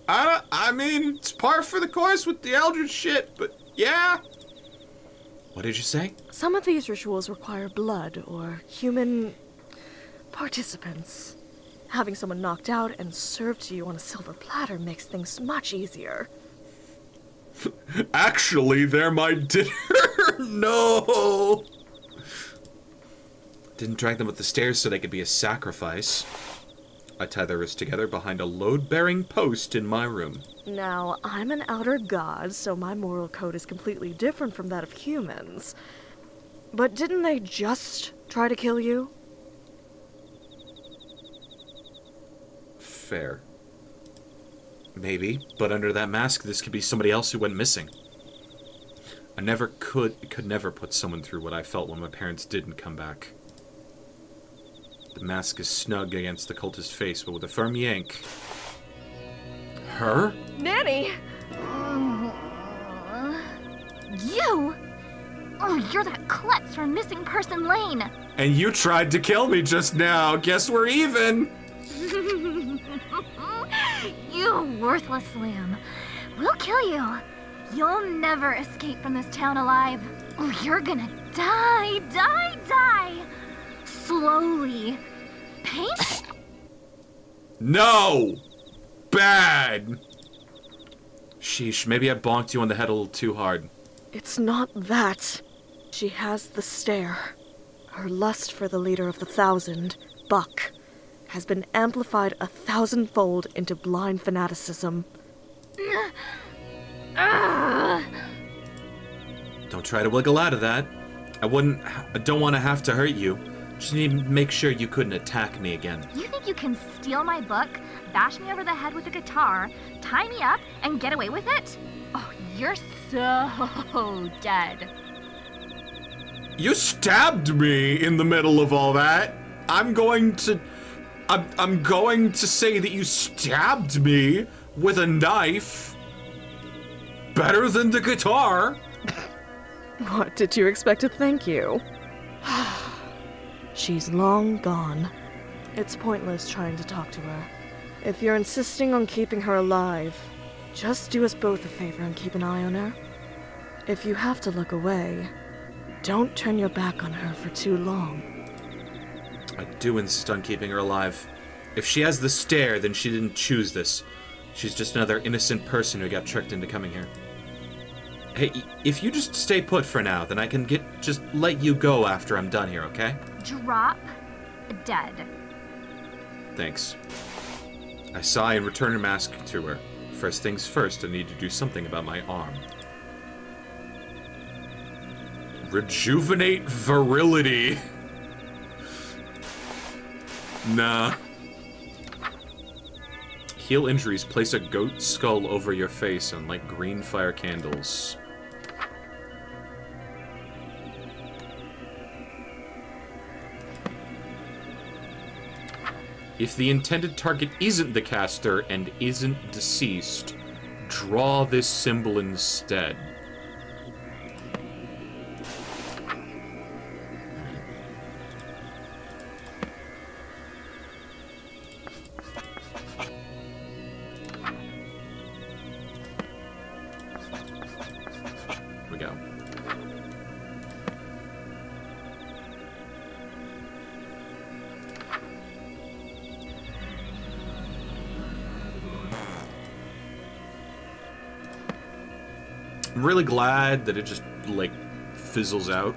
I mean, it's par for the course with the Eldritch shit, but yeah. What did you say? Some of these rituals require blood or human participants. Having someone knocked out and served to you on a silver platter makes things much easier. Actually, they're my dinner. No. Didn't drag them up the stairs so they could be a sacrifice. I tie their wrists together behind a load-bearing post in my room. Now, I'm an outer god, so my moral code is completely different from that of humans. But didn't they just try to kill you? Fair. Maybe, but under that mask, this could be somebody else who went missing. I could never put someone through what I felt when my parents didn't come back. The mask is snug against the cultist's face, but with a firm yank. Her? Nanny! You! Oh, you're that klutz from Missing Person Lane! And you tried to kill me just now. Guess we're even. You worthless lamb. We'll kill you. You'll never escape from this town alive. Oh, you're gonna die. Slowly. Paint? No! Bad! Sheesh, maybe I bonked you on the head a little too hard. It's not that. She has the stare. Her lust for the leader of the Thousand, Buck, has been amplified 1,000-fold into blind fanaticism. Don't try to wiggle out of that. I don't want to have to hurt you. Just need to make sure you couldn't attack me again. You think you can steal my book, bash me over the head with a guitar, tie me up, and get away with it? Oh, you're so dead. You stabbed me in the middle of all that. I'm going to say that you stabbed me with a knife. Better than the guitar. What did you expect to thank you? She's long gone. It's pointless trying to talk to her. If you're insisting on keeping her alive, just do us both a favor and keep an eye on her. If you have to look away, don't turn your back on her for too long. I do insist on keeping her alive. If she has the stare, then she didn't choose this. She's just another innocent person who got tricked into coming here. Hey, if you just stay put for now, then I can just let you go after I'm done here, okay? Drop dead. Thanks. I sigh and return her mask to her. First things first, I need to do something about my arm. Rejuvenate virility. Nah. Heal injuries. Place a goat skull over your face and light green fire candles. If the intended target isn't the caster and isn't deceased, draw this symbol instead. Here we go. I'm really glad that it just, like, fizzles out.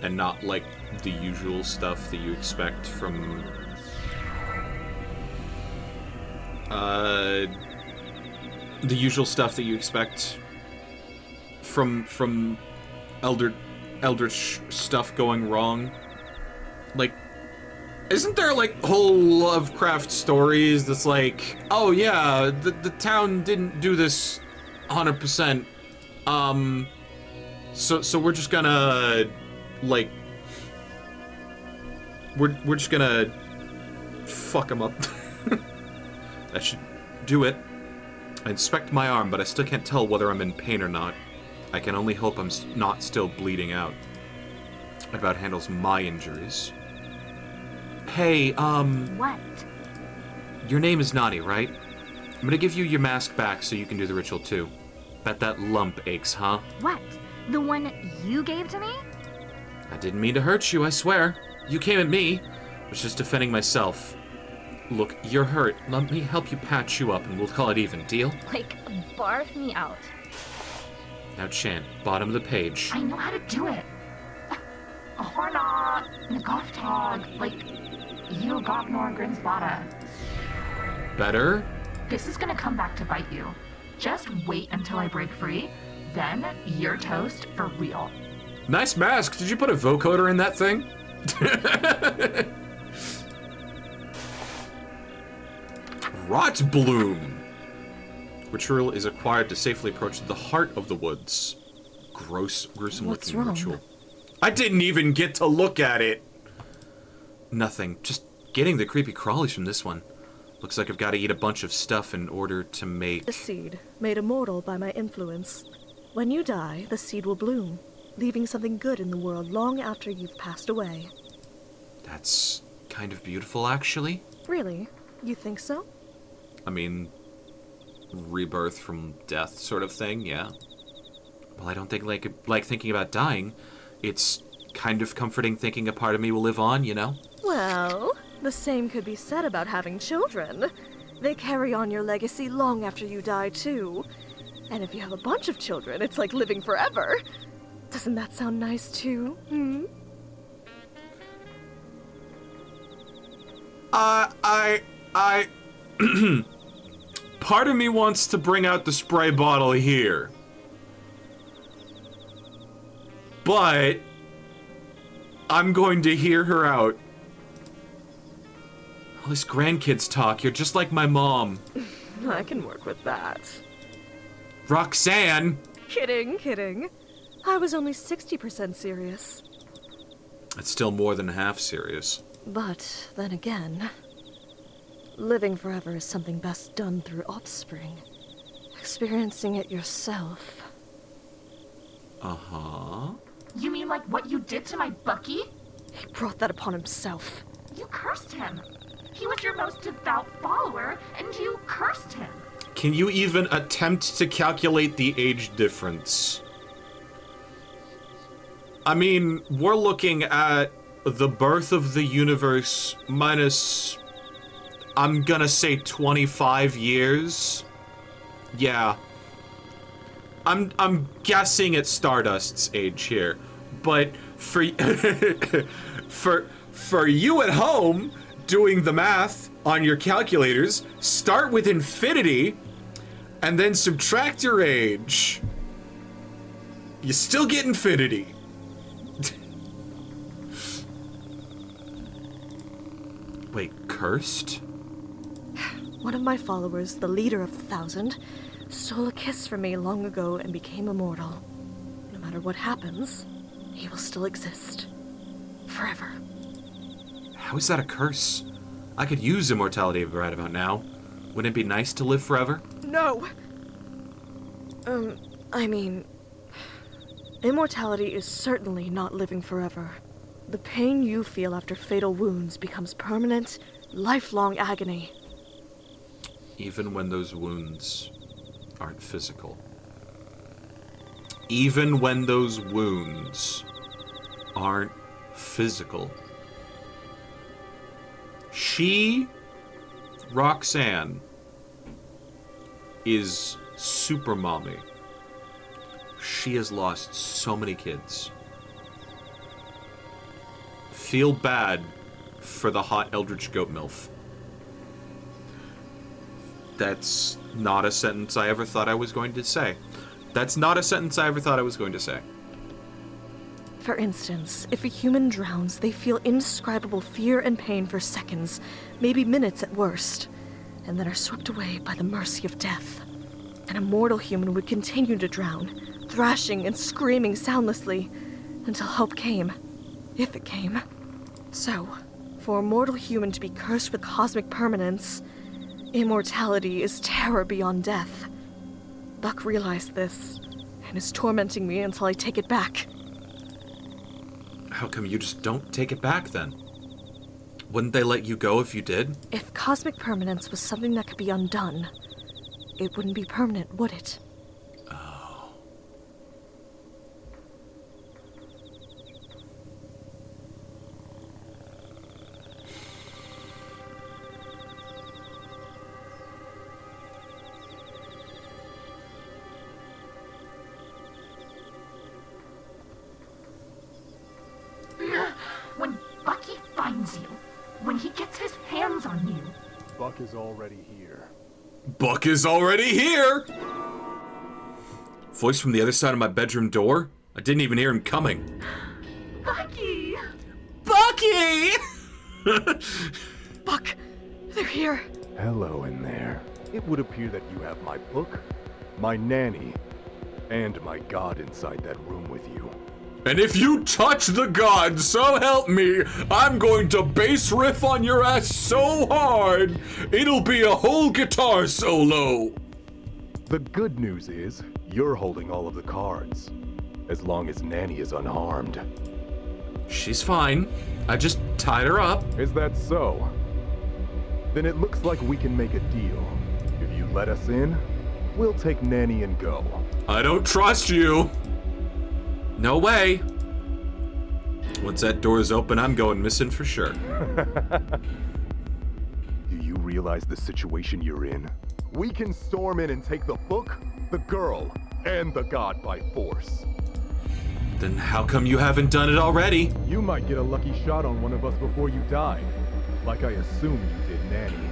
And not, like, the usual stuff that you expect from... the usual stuff that you expect from Eldritch stuff going wrong. Like, isn't there, like, whole Lovecraft stories that's like, oh yeah, the town didn't do this 100%, so we're just gonna, like, we're just gonna fuck him up. That should do it. I inspect my arm, but I still can't tell whether I'm in pain or not. I can only hope I'm not still bleeding out. That about handles my injuries. Hey, What? your name is Nani, right? I'm gonna give you your mask back so you can do the ritual too. Bet that lump aches, huh? What? The one you gave to me? I didn't mean to hurt you, I swear. You came at me. I was just defending myself. Look, you're hurt. Let me help you patch you up and we'll call it even, deal? Like, barf me out. Now chant, bottom of the page. I know how to do it. Horna, Nagotog, like, you got more Grinsbada. Better? This is gonna come back to bite you. Just wait until I break free, then you're toast for real. Nice mask. Did you put a vocoder in that thing? Rot Bloom. Ritual is acquired to safely approach the heart of the woods. Gruesome What's looking wrong? ritual. I didn't even get to look at it. Nothing. Just getting the creepy crawlies from this one. Looks like I've got to eat a bunch of stuff in order to make... A seed, made immortal by my influence. When you die, the seed will bloom, leaving something good in the world long after you've passed away. That's kind of beautiful, actually. Really? You think so? I mean, rebirth from death sort of thing, yeah. Well, I don't think like thinking about dying. It's kind of comforting thinking a part of me will live on, you know? Well, the same could be said about having children. They carry on your legacy long after you die, too. And if you have a bunch of children, it's like living forever. Doesn't that sound nice, too? Hmm? Part of me wants to bring out the spray bottle here. But I'm going to hear her out. All this grandkids talk, you're just like my mom. I can work with that. Roxanne! Kidding, kidding. I was only 60% serious. It's still more than half serious. But then again, living forever is something best done through offspring. Experiencing it yourself. Uh-huh. You mean like what you did to my Bucky? He brought that upon himself. You cursed him. He was your most devout follower, and you cursed him. Can you even attempt to calculate the age difference? I mean, we're looking at the birth of the universe minus, I'm gonna say 25 years. Yeah. I'm guessing at Stardust's age here. But for for you at home doing the math on your calculators, start with infinity and then subtract your age. You still get infinity. Wait, cursed? One of my followers, the leader of the 1,000, stole a kiss from me long ago and became immortal. No matter what happens, he will still exist. Forever. How is that a curse? I could use immortality right about now. Wouldn't it be nice to live forever? No! I mean... Immortality is certainly not living forever. The pain you feel after fatal wounds becomes permanent, lifelong agony. Even when those wounds aren't physical. Even when those wounds aren't physical. She, Roxanne, is super mommy. She has lost so many kids. Feel bad for the hot Eldritch Goat MILF. That's not a sentence I ever thought I was going to say. That's not a sentence I ever thought I was going to say. For instance, if a human drowns, they feel indescribable fear and pain for seconds, maybe minutes at worst, and then are swept away by the mercy of death. An immortal human would continue to drown, thrashing and screaming soundlessly, until help came. If it came. So, For a mortal human to be cursed with cosmic permanence, immortality is terror beyond death. Buck realized this, and is tormenting me until I take it back. How come you just don't take it back, then? Wouldn't they let you go if you did? If cosmic permanence was something that could be undone, it wouldn't be permanent, would it? Oh. When Bucky finds you, when he gets his hands on you. Buck is already here. Buck is already here! Voice from the other side of my bedroom door? I didn't even hear him coming. Bucky! Bucky! Buck, they're here. Hello in there. It would appear that you have my book, my nanny, and my god inside that room with you. And if you touch the god, so help me, I'm going to bass riff on your ass so hard, it'll be a whole guitar solo. The good news is, you're holding all of the cards. As long as Nanny is unharmed. She's fine. I just tied her up. Is that so? Then it looks like we can make a deal. If you let us in, we'll take Nanny and go. I don't trust you. No way. Once that door's open, I'm going missing for sure. Do you realize the situation you're in? We can storm in and take the book, the girl, and the god by force. Then how come you haven't done it already? You might get a lucky shot on one of us before you die, like I assumed you did Nanny.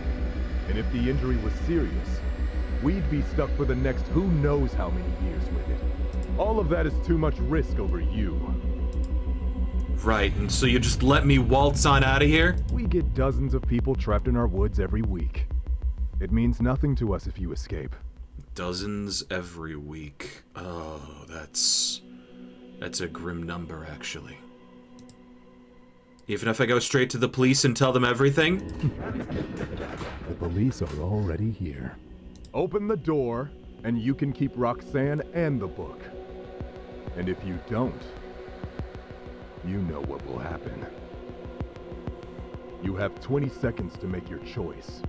And if the injury was serious, we'd be stuck for the next who knows how many years with it. All of that is too much risk over you. Right, and so you just let me waltz on out of here? We get dozens of people trapped in our woods every week. It means nothing to us if you escape. Dozens every week. Oh, that's a grim number, actually. Even if I go straight to the police and tell them everything? The police are already here. Open the door, and you can keep Roxanne and the book. And if you don't, you know what will happen. You have 20 seconds to make your choice.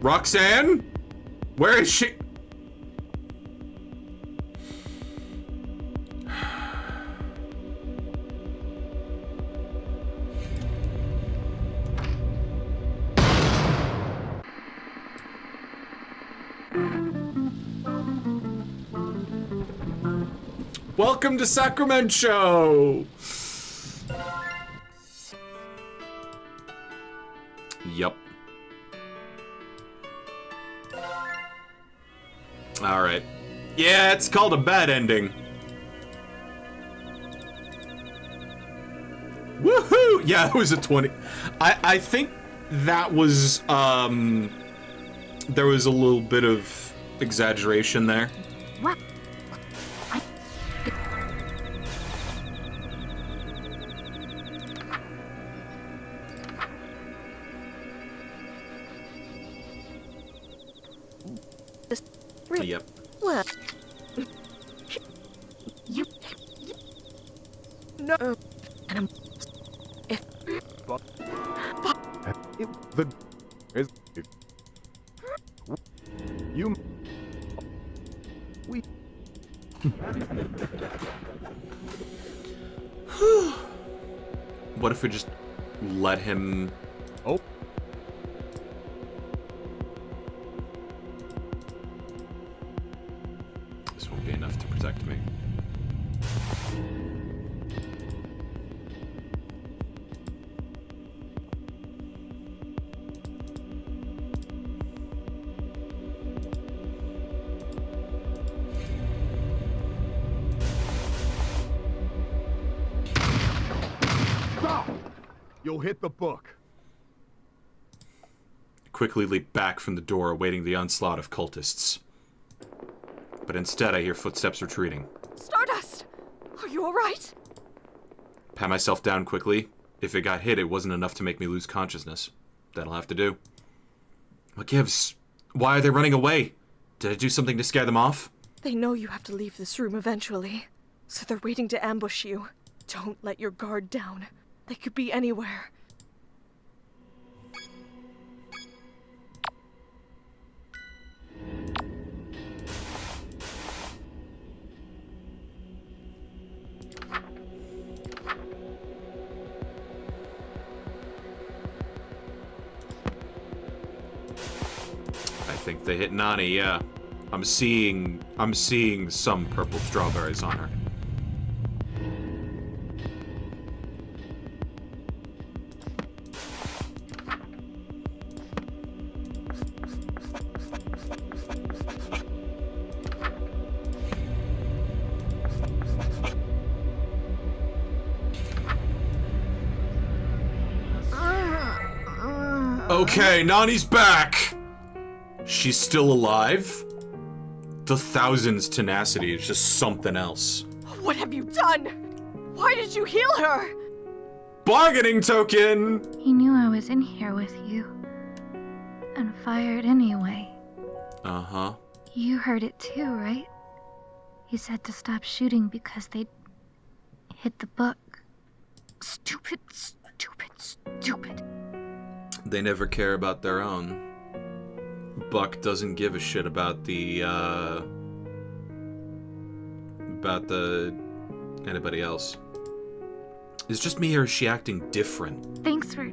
Roxanne? Where is she? Welcome to Sacramento! Yup. Alright. Yeah, it's called a bad ending. Woohoo! Yeah, it was a 20. I think that was, there was a little bit of exaggeration there. What? Yep. Well, You... no. And I'm... If... You... We... What if we just let him... Oh. This won't be enough to protect me. You'll hit the book. Quickly leap back from the door, awaiting the onslaught of cultists. But instead, I hear footsteps retreating. Stardust! Are you alright? Pat myself down quickly. If it got hit, it wasn't enough to make me lose consciousness. That'll have to do. What gives? Why are they running away? Did I do something to scare them off? They know you have to leave this room eventually, so they're waiting to ambush you. Don't let your guard down. They could be anywhere. I think they hit Nani, yeah. I'm seeing some purple strawberries on her. Okay, Nani's back! She's still alive? The Thousand's tenacity is just something else. What have you done? Why did you heal her? Bargaining token! He knew I was in here with you. And fired anyway. Uh-huh. You heard it too, right? He said to stop shooting because they'd hit the book. Stupid, stupid, stupid. They never care about their own. Buck doesn't give a shit about anybody else. Is just me, or is she acting different? Thanks for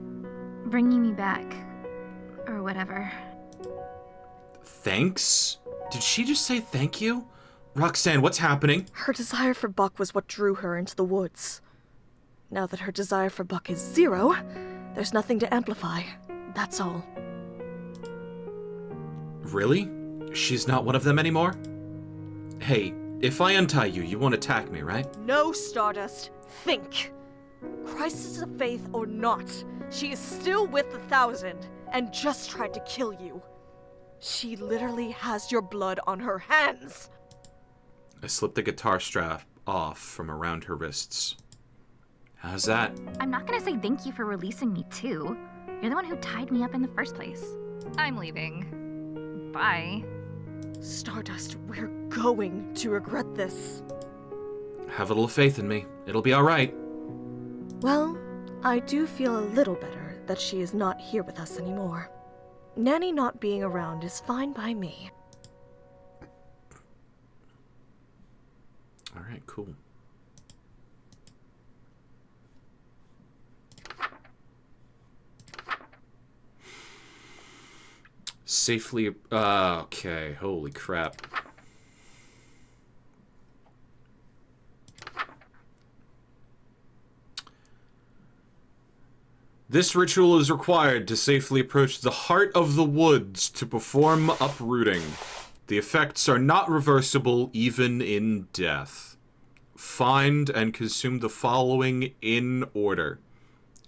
bringing me back. Or whatever. Thanks? Did she just say thank you? Roxanne, what's happening? Her desire for Buck was what drew her into the woods. Now that her desire for Buck is 0, there's nothing to amplify. That's all. Really? She's not one of them anymore? Hey, if I untie you, you won't attack me, right? No, Stardust. Think. Crisis of faith or not, she is still with the Thousand and just tried to kill you. She literally has your blood on her hands. I slipped the guitar strap off from around her wrists. How's that? I'm not gonna say thank you for releasing me too. You're the one who tied me up in the first place. I'm leaving. Bye. Stardust, we're going to regret this. Have a little faith in me. It'll be alright. Well, I do feel a little better that she is not here with us anymore. Nanny not being around is fine by me. Alright, cool. Safely, okay, holy crap. This ritual is required to safely approach the heart of the woods to perform uprooting. The effects are not reversible even in death. Find and consume the following in order.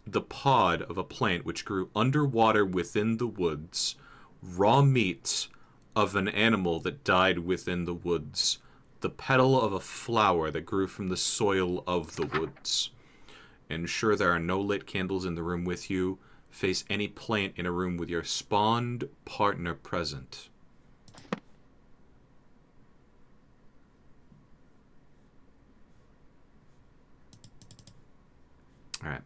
The pod of a plant which grew underwater within the woods. Raw meat of an animal that died within the woods. The petal of a flower that grew from the soil of the woods. Ensure there are no lit candles in the room with you. Face any plant in a room with your spawned partner present. Alright.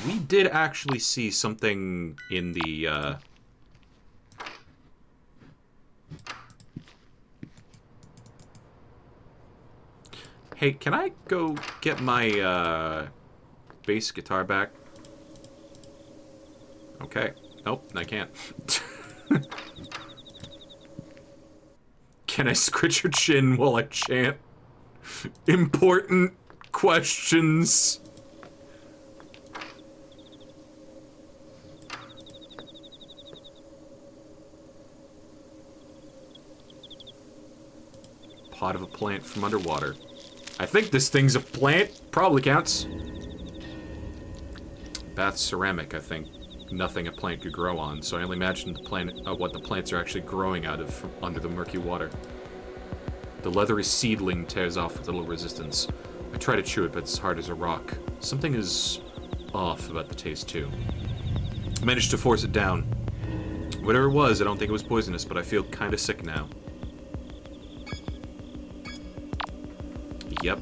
We did actually see something in the, Hey, can I go get my, bass guitar back? Okay. Nope, I can't. Can I scratch your chin while I chant? Important questions. Pot of a plant from underwater. I think this thing's a plant. Probably counts. Bath ceramic, I think. Nothing a plant could grow on, so I only imagine the plant, what the plants are actually growing out of from under the murky water. The leathery seedling tears off with little resistance. I try to chew it, but it's hard as a rock. Something is off about the taste, too. I managed to force it down. Whatever it was, I don't think it was poisonous, but I feel kinda sick now. Yep.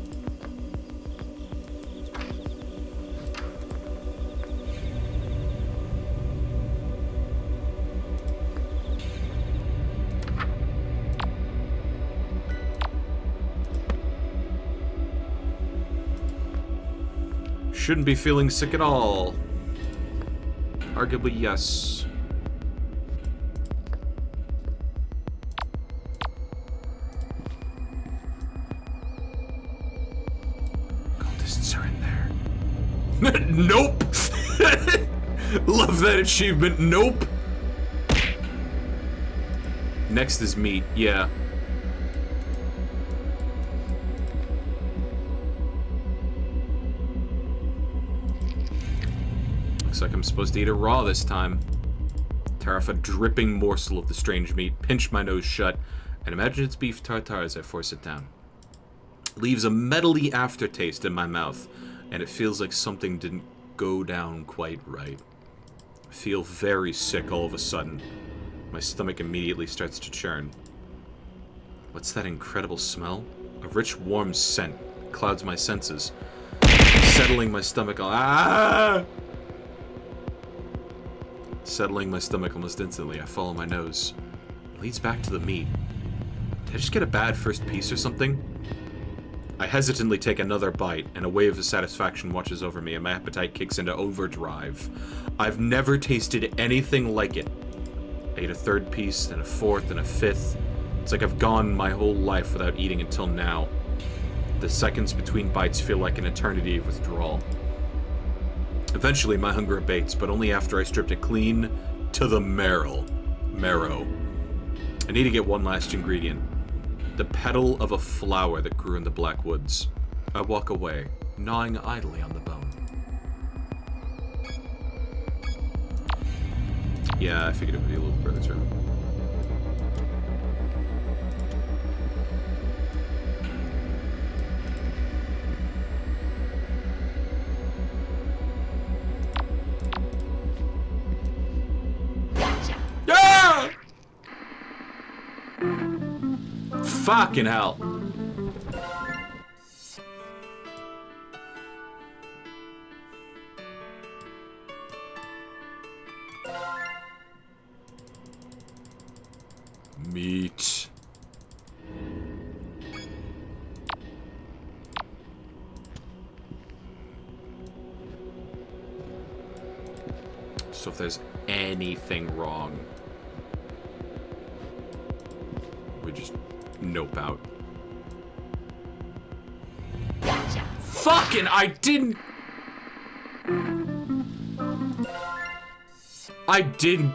Shouldn't be feeling sick at all. Arguably, yes. Cultists are in there. Nope! Love that achievement. Nope! Next is meat. Yeah. Looks like I'm supposed to eat it raw this time. Tear off a dripping morsel of the strange meat, pinch my nose shut, and imagine it's beef tartare as I force it down. It leaves a metally aftertaste in my mouth, and it feels like something didn't go down quite right. I feel very sick all of a sudden. My stomach immediately starts to churn. What's that incredible smell? A rich, warm scent clouds my senses, settling my stomach. Ah! Settling my stomach almost instantly, I follow my nose. It leads back to the meat. Did I just get a bad first piece or something? I hesitantly take another bite, and a wave of satisfaction washes over me, and my appetite kicks into overdrive. I've never tasted anything like it. I ate a third piece, then a fourth, and a fifth. It's like I've gone my whole life without eating until now. The seconds between bites feel like an eternity of withdrawal. Eventually, my hunger abates, but only after I stripped it clean to the marrow. I need to get one last ingredient. The petal of a flower that grew in the Black Woods. I walk away, gnawing idly on the bone. Yeah, I figured it would be a little further through. Ah! Fucking hell. Meat. So if there's anything wrong, we just nope out. Fucking, I didn't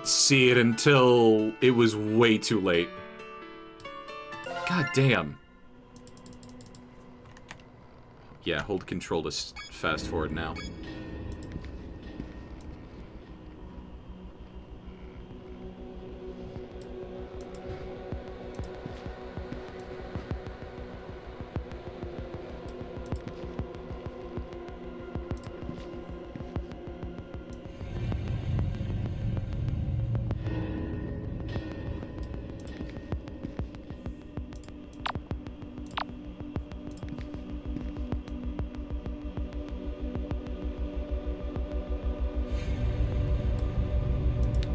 see it until it was way too late. God damn. Yeah, hold control to fast forward now.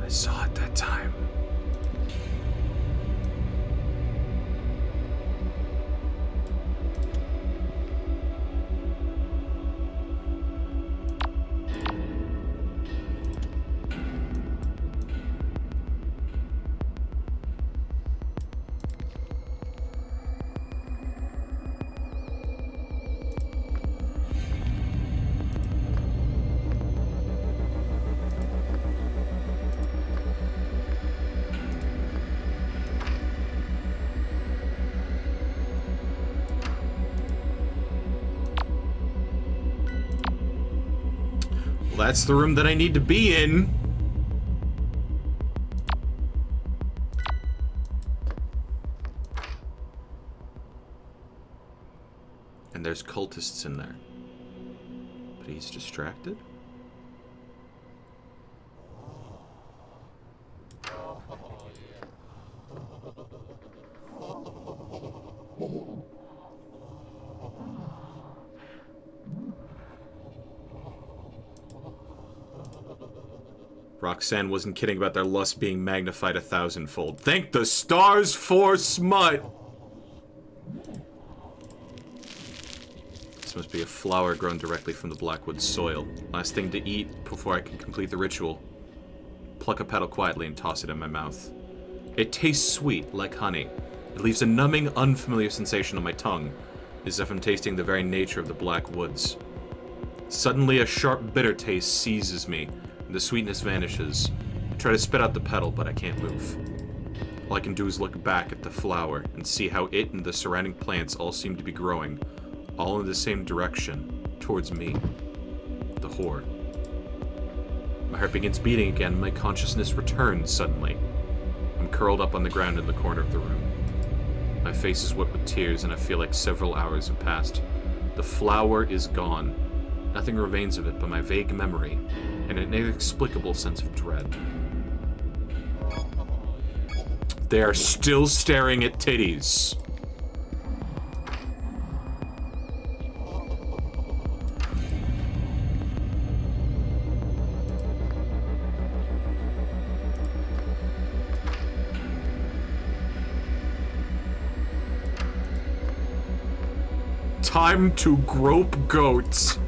I saw it that time. That's the room that I need to be in. there's cultists in there. But he's distracted? Roxanne wasn't kidding about their lust being magnified 1,000-fold. Thank the stars for smut! This must be a flower grown directly from the Blackwood soil. Last thing to eat before I can complete the ritual. Pluck a petal quietly and toss it in my mouth. It tastes sweet, like honey. It leaves a numbing, unfamiliar sensation on my tongue, as if I'm tasting the very nature of the Black Woods. Suddenly, a sharp, bitter taste seizes me, and the sweetness vanishes. I try to spit out the petal, but I can't move. All I can do is look back at the flower and see how it and the surrounding plants all seem to be growing, all in the same direction, towards me, the whore. My heart begins beating again, and my consciousness returns suddenly. I'm curled up on the ground in the corner of the room. My face is wet with tears, and I feel like several hours have passed. The flower is gone. Nothing remains of it but my vague memory and an inexplicable sense of dread. They are still staring at titties. Time to grope goats.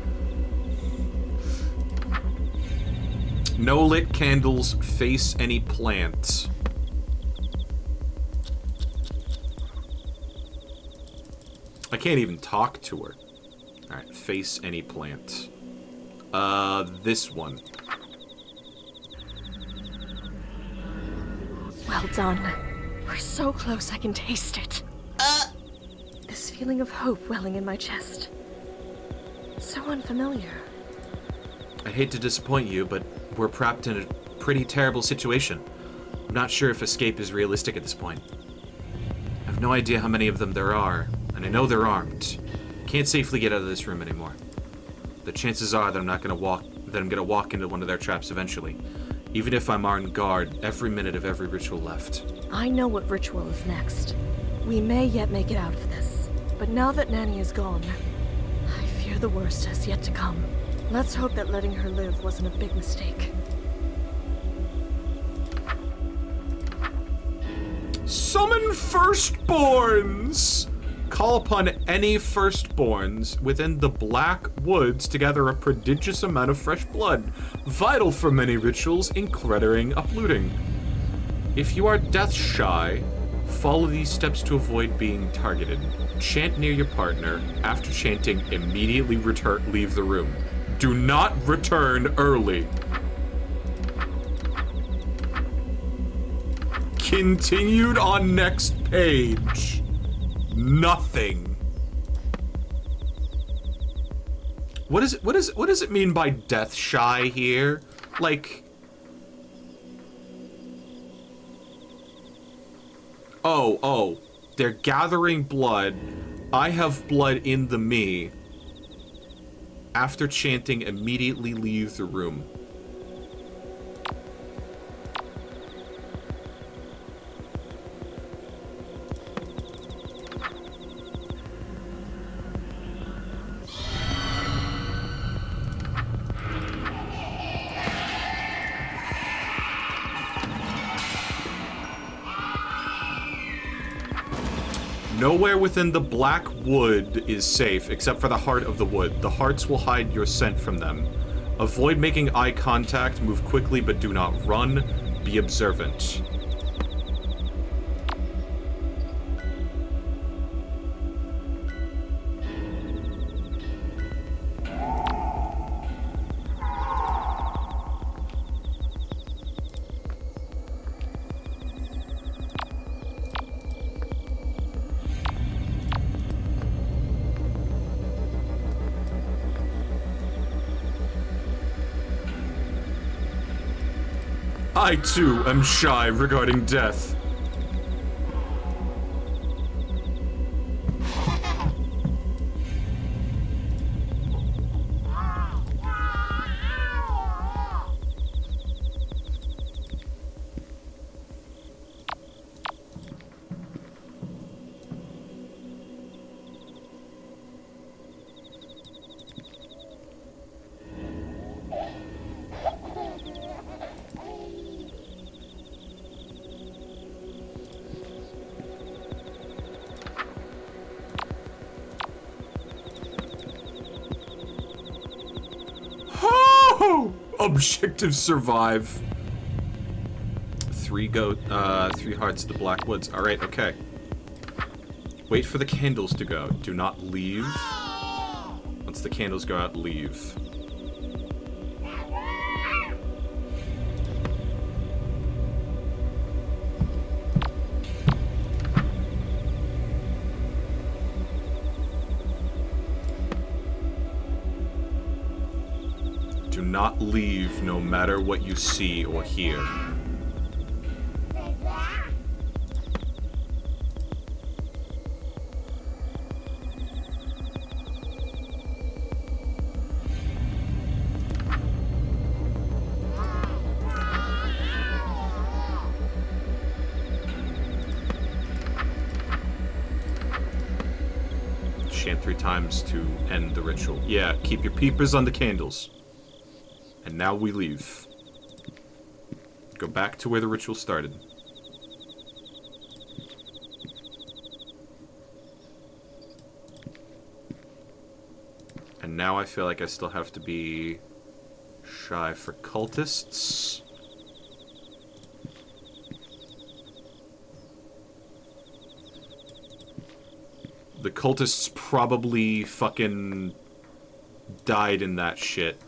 No lit candles, face any plant. I can't even talk to her. Alright, face any plant. This one. Well done. We're so close I can taste it. This feeling of hope welling in my chest. So unfamiliar. I'd hate to disappoint you, but we're trapped in a pretty terrible situation. I'm not sure if escape is realistic at this point. I have no idea how many of them there are, and I know they're armed. Can't safely get out of this room anymore. The chances are that I'm gonna walk into one of their traps eventually. Even if I'm on guard every minute of every ritual left. I know what ritual is next. We may yet make it out of this. But now that Nanny is gone, I fear the worst has yet to come. Let's hope that letting her live wasn't a big mistake. Summon firstborns! Call upon any firstborns within the Black Woods to gather a prodigious amount of fresh blood, vital for many rituals, including uplooting. If you are death shy, follow these steps to avoid being targeted. Chant near your partner. After chanting, immediately leave the room. Do not return early. Continued on next page. Nothing. What does it mean by death shy here? Like, oh, they're gathering blood. I have blood in the me. After chanting, immediately leave the room. Nowhere within the Black Wood is safe, except for the heart of the wood. The hearts will hide your scent from them. Avoid making eye contact, move quickly but do not run, be observant. I, too, am shy regarding death. Objective survive. 3 hearts to the Black Woods. Alright, okay. Wait for the candles to go. Do not leave. Once the candles go out, leave. Do not leave no matter what you see or hear. Chant 3 times to end the ritual. Yeah, keep your peepers on the candles. And now we leave. Go back to where the ritual started. And now I feel like I still have to be shy for cultists. The cultists probably fucking died in that shit.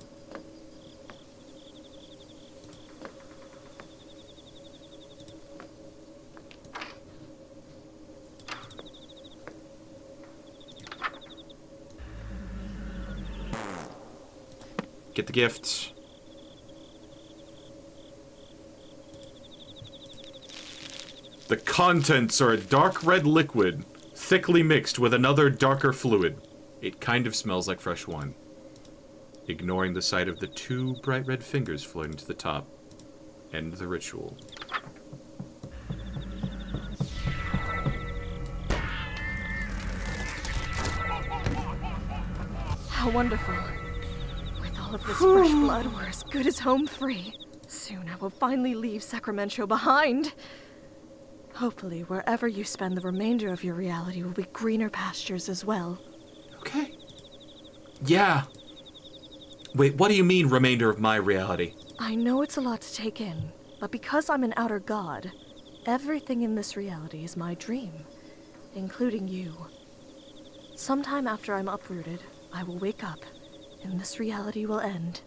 Get the gifts. The contents are a dark red liquid, thickly mixed with another darker fluid. It kind of smells like fresh wine. Ignoring the sight of the 2 bright red fingers floating to the top. End the ritual. How wonderful. With all of this fresh blood, we're as good as home free. Soon I will finally leave Sacramento behind. Hopefully, wherever you spend the remainder of your reality will be greener pastures as well. Okay. Yeah. Wait, what do you mean, remainder of my reality? I know it's a lot to take in, but because I'm an outer god, everything in this reality is my dream, including you. Sometime after I'm uprooted, I will wake up, and this reality will end.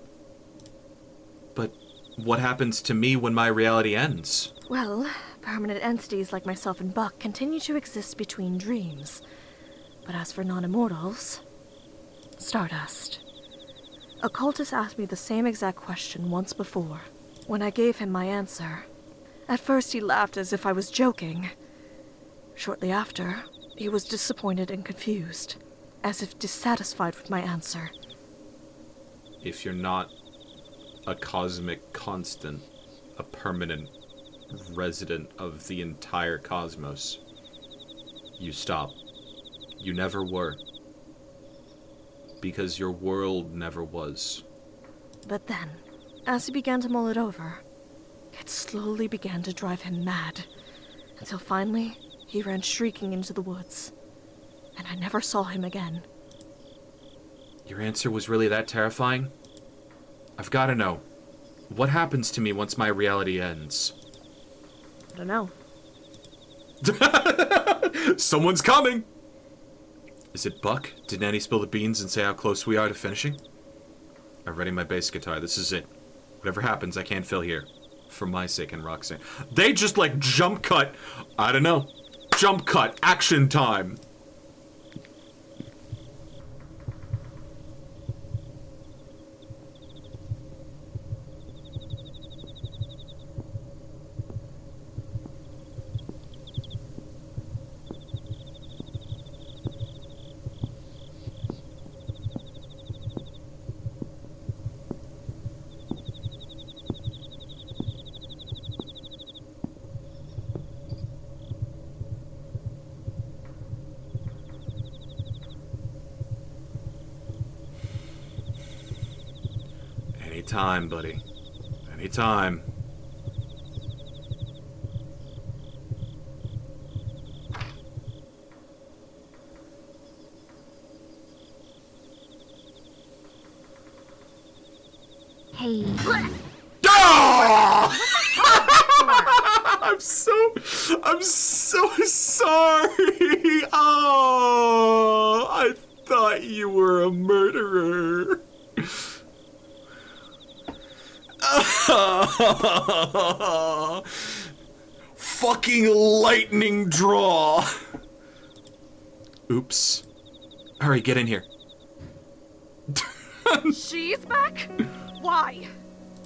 But what happens to me when my reality ends? Well, permanent entities like myself and Buck continue to exist between dreams. But as for non-immortals, Stardust. A cultist asked me the same exact question once before. When I gave him my answer, at first he laughed as if I was joking. Shortly after, he was disappointed and confused, as if dissatisfied with my answer. If you're not a cosmic constant, a permanent resident of the entire cosmos, you stop. You never were. Because your world never was. But then, as he began to mull it over, it slowly began to drive him mad, until finally, he ran shrieking into the woods, and I never saw him again. Your answer was really that terrifying? I've got to know. What happens to me once my reality ends? I don't know. Someone's coming! Is it Buck? Did Nanny spill the beans and say how close we are to finishing? I'm ready my bass guitar. This is it. Whatever happens, I can't fill here. For my sake and Roxanne. They just like jump cut. I don't know. Jump cut. Action time. Anytime, buddy. Anytime. Hey. Oh! I'm so sorry. Oh, I thought you were a murderer. Fucking lightning draw. Oops. Hurry, get in here. She's back? Why?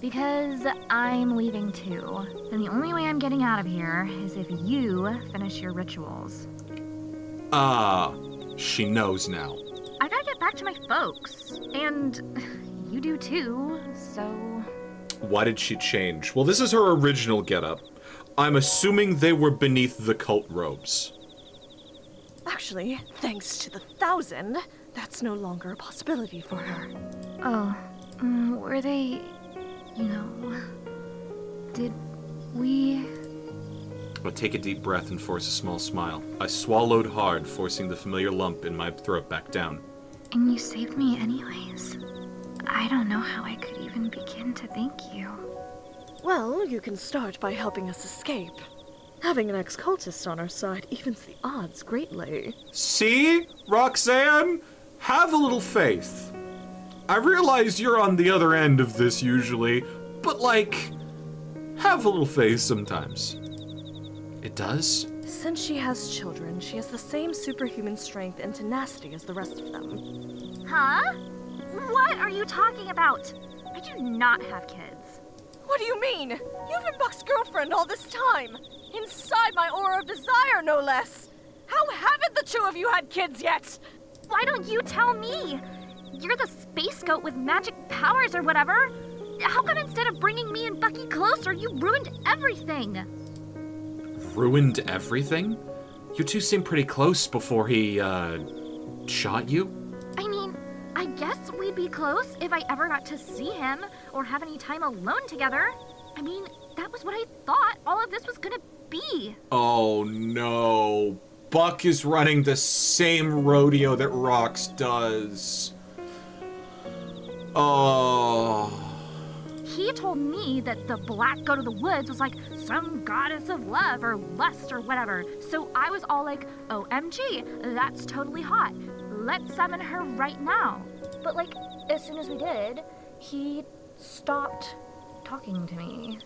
Because I'm leaving too. And the only way I'm getting out of here is if you finish your rituals. She knows now. I gotta get back to my folks. And you do too, so... Why did she change? Well, this is her original getup. I'm assuming they were beneath the cult robes. Actually, thanks to the 1,000, that's no longer a possibility for her. Oh, were they... You know... Did we... But take a deep breath and force a small smile. I swallowed hard, forcing the familiar lump in my throat back down. And you saved me anyways. I don't know how I could even begin to thank you. Well, you can start by helping us escape. Having an ex-cultist on our side evens the odds greatly. See? Roxanne? Have a little faith. I realize you're on the other end of this usually, but like, have a little faith sometimes. It does? Since she has children, she has the same superhuman strength and tenacity as the rest of them. Huh? What are you talking about? I do not have kids. What do you mean? You've been Buck's girlfriend all this time. Inside my aura of desire, no less. How haven't the two of you had kids yet? Why don't you tell me? You're the space goat with magic powers or whatever. How come instead of bringing me and Bucky closer, you ruined everything? Ruined everything? You two seemed pretty close before he, shot you? I mean, I guess we'd be close if I ever got to see him or have any time alone together. I mean, that was what I thought all of this was gonna be. Oh no. Buck is running the same rodeo that Rox does. Oh. He told me that the black goat of the woods was like some goddess of love or lust or whatever. So I was all like, OMG, that's totally hot. Let's summon her right now. But like, as soon as we did, he stopped talking to me.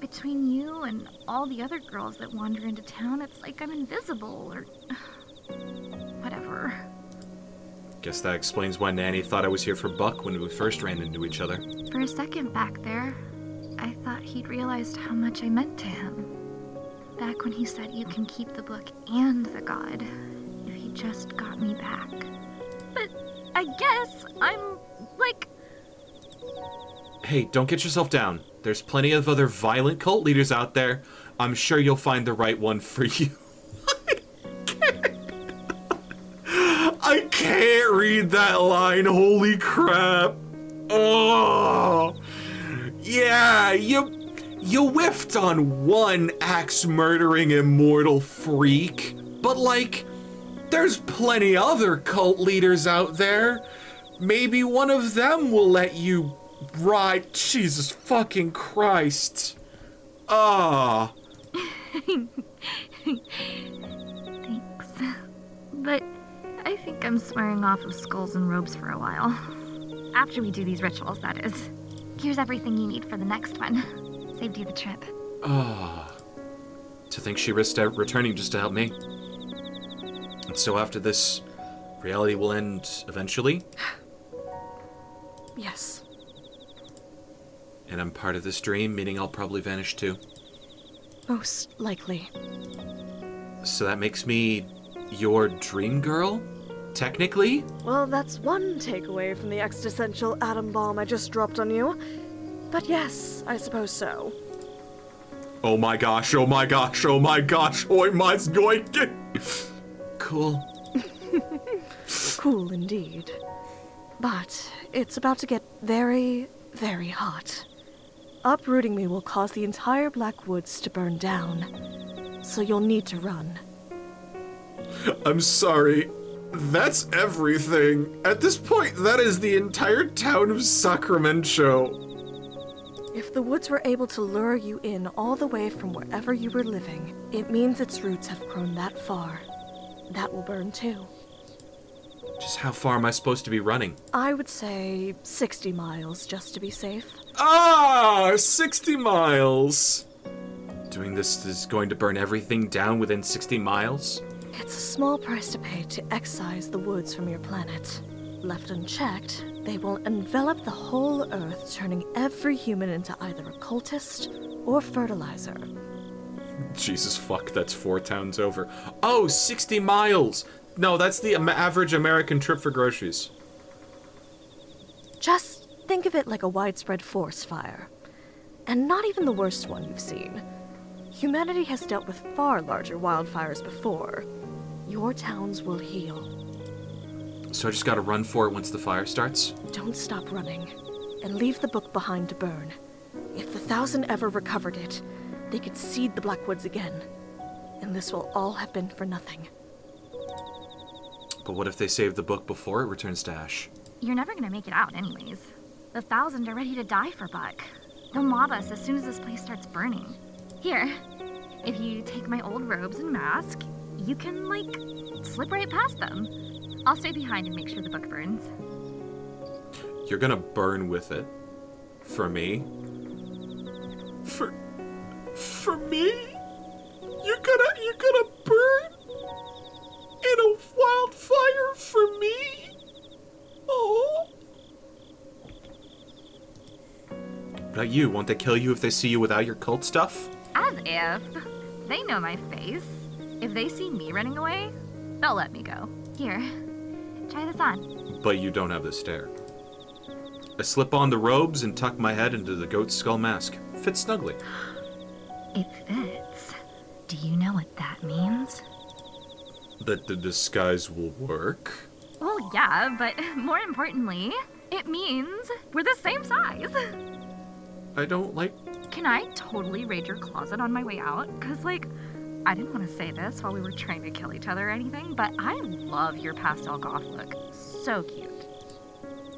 Between you and all the other girls that wander into town, it's like I'm invisible or whatever. Guess that explains why Nanny thought I was here for Buck when we first ran into each other. For a second back there, I thought he'd realized how much I meant to him. Back when he said you can keep the book and the god, if he just got me back. But I guess I'm, like... Hey, don't get yourself down. There's plenty of other violent cult leaders out there. I'm sure you'll find the right one for you. I can't read that line, holy crap. Oh. Yeah, you whiffed on one axe-murdering immortal freak, but like, there's plenty other cult leaders out there. Maybe one of them will let you ride. Jesus fucking Christ. Ah. Thanks. But I think I'm swearing off of skulls and robes for a while. After we do these rituals, that is. Here's everything you need for the next one. Saved you the trip. Ah. To think she risked out returning just to help me. And so after this, reality will end eventually? Yes. And I'm part of this dream, meaning I'll probably vanish too. Most likely. So that makes me your dream girl? Technically? Well, that's one takeaway from the existential atom bomb I just dropped on you. But yes, I suppose so. Oh my gosh, oh my gosh, oh my gosh, oh my going to... Cool. Cool indeed. But it's about to get very, very hot. Uprooting me will cause the entire Black Woods to burn down. So you'll need to run. I'm sorry. That's everything. At this point, that is the entire town of Sacramento. If the woods were able to lure you in all the way from wherever you were living, it means its roots have grown that far. That will burn too. Just how far am I supposed to be running? I would say 60 miles, just to be safe. Ah, 60 miles! Doing this is going to burn everything down within 60 miles? It's a small price to pay to excise the woods from your planet. Left unchecked, they will envelop the whole Earth, turning every human into either a cultist or fertilizer. Jesus fuck, that's 4 towns over. Oh, 60 miles! No, that's the average American trip for groceries. Just think of it like a widespread forest fire. And not even the worst one you've seen. Humanity has dealt with far larger wildfires before. Your towns will heal. So I just gotta run for it once the fire starts? Don't stop running. And leave the book behind to burn. If the 1,000 ever recovered it, they could seed the Blackwoods again. And this will all have been for nothing. But what if they save the book before it returns to ash? You're never gonna make it out anyways. The 1,000 are ready to die for Buck. They'll mob us as soon as this place starts burning. Here, if you take my old robes and mask, you can, slip right past them. I'll stay behind and make sure the book burns. You're gonna burn with it. For me? For me? You're gonna burn? In a wildfire for me? Oh. What about you? Won't they kill you if they see you without your cult stuff? As if. They know my face. If they see me running away, they'll let me go. Here, try this on. But you don't have the stare. I slip on the robes and tuck my head into the goat skull mask. Fits snugly. It fits. Do you know what that means? That the disguise will work? Well, yeah, but more importantly, it means we're the same size. I don't like... Can I totally raid your closet on my way out? Because, I didn't want to say this while we were trying to kill each other or anything, but I love your pastel goth look. So cute.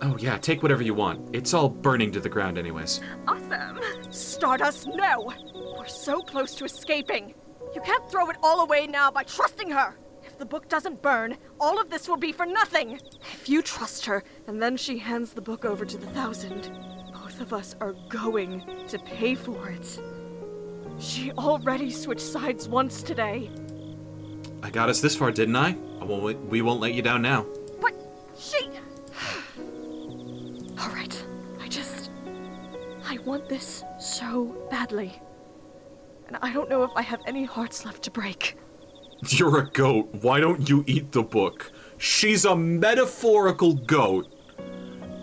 Oh yeah, take whatever you want. It's all burning to the ground anyways. Awesome. Stardust, no! We're so close to escaping. You can't throw it all away now by trusting her. If the book doesn't burn, all of this will be for nothing. If you trust her, and then she hands the book over to the 1,000, both of us are going to pay for it. She already switched sides once today. I got us this far, didn't I? We won't let you down now. But she... All right, I want this so badly. And I don't know if I have any hearts left to break. You're a goat. Why don't you eat the book? She's a metaphorical goat.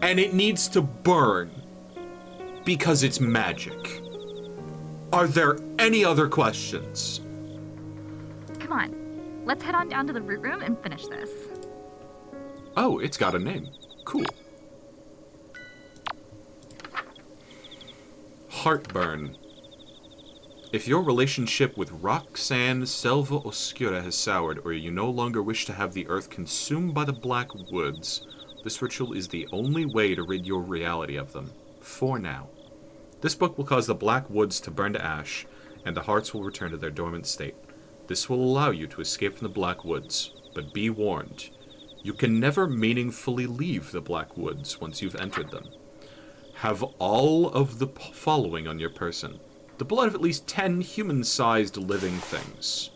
And it needs to burn. Because it's magic. Are there any other questions? Come on. Let's head on down to the root room and finish this. Oh, it's got a name. Cool. Heartburn. If your relationship with Roxanne Selva Oscura has soured, or you no longer wish to have the earth consumed by the Black Woods, this ritual is the only way to rid your reality of them. For now. This book will cause the Black Woods to burn to ash, and the hearts will return to their dormant state. This will allow you to escape from the Black Woods, but be warned. You can never meaningfully leave the Black Woods once you've entered them. Have all of the following on your person. The blood of at least 10 human-sized living things.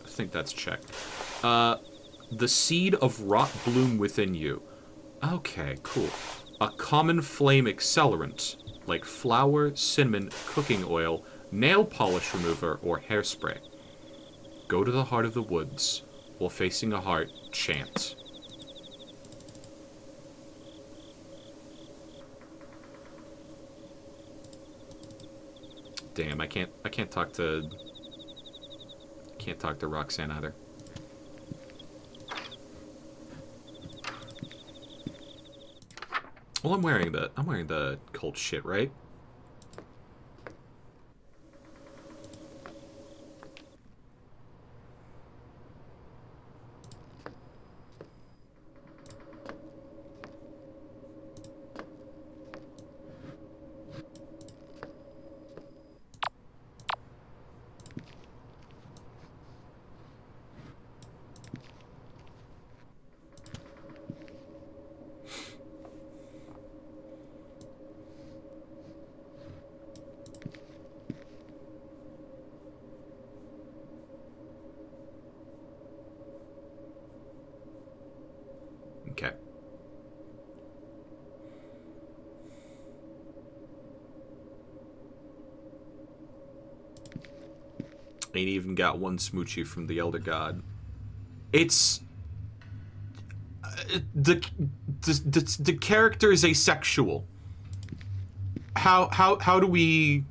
I think that's checked. The seed of rot bloom within you. Okay, cool. A common flame accelerant, like flour, cinnamon, cooking oil, nail polish remover, or hairspray. Go to the heart of the woods. While facing a heart, chant. Damn, I can't talk to Roxanne either. Well, I'm wearing the cult shit, right? Ain't even got one smoochie from the Elder God. It's... the character is asexual. How do we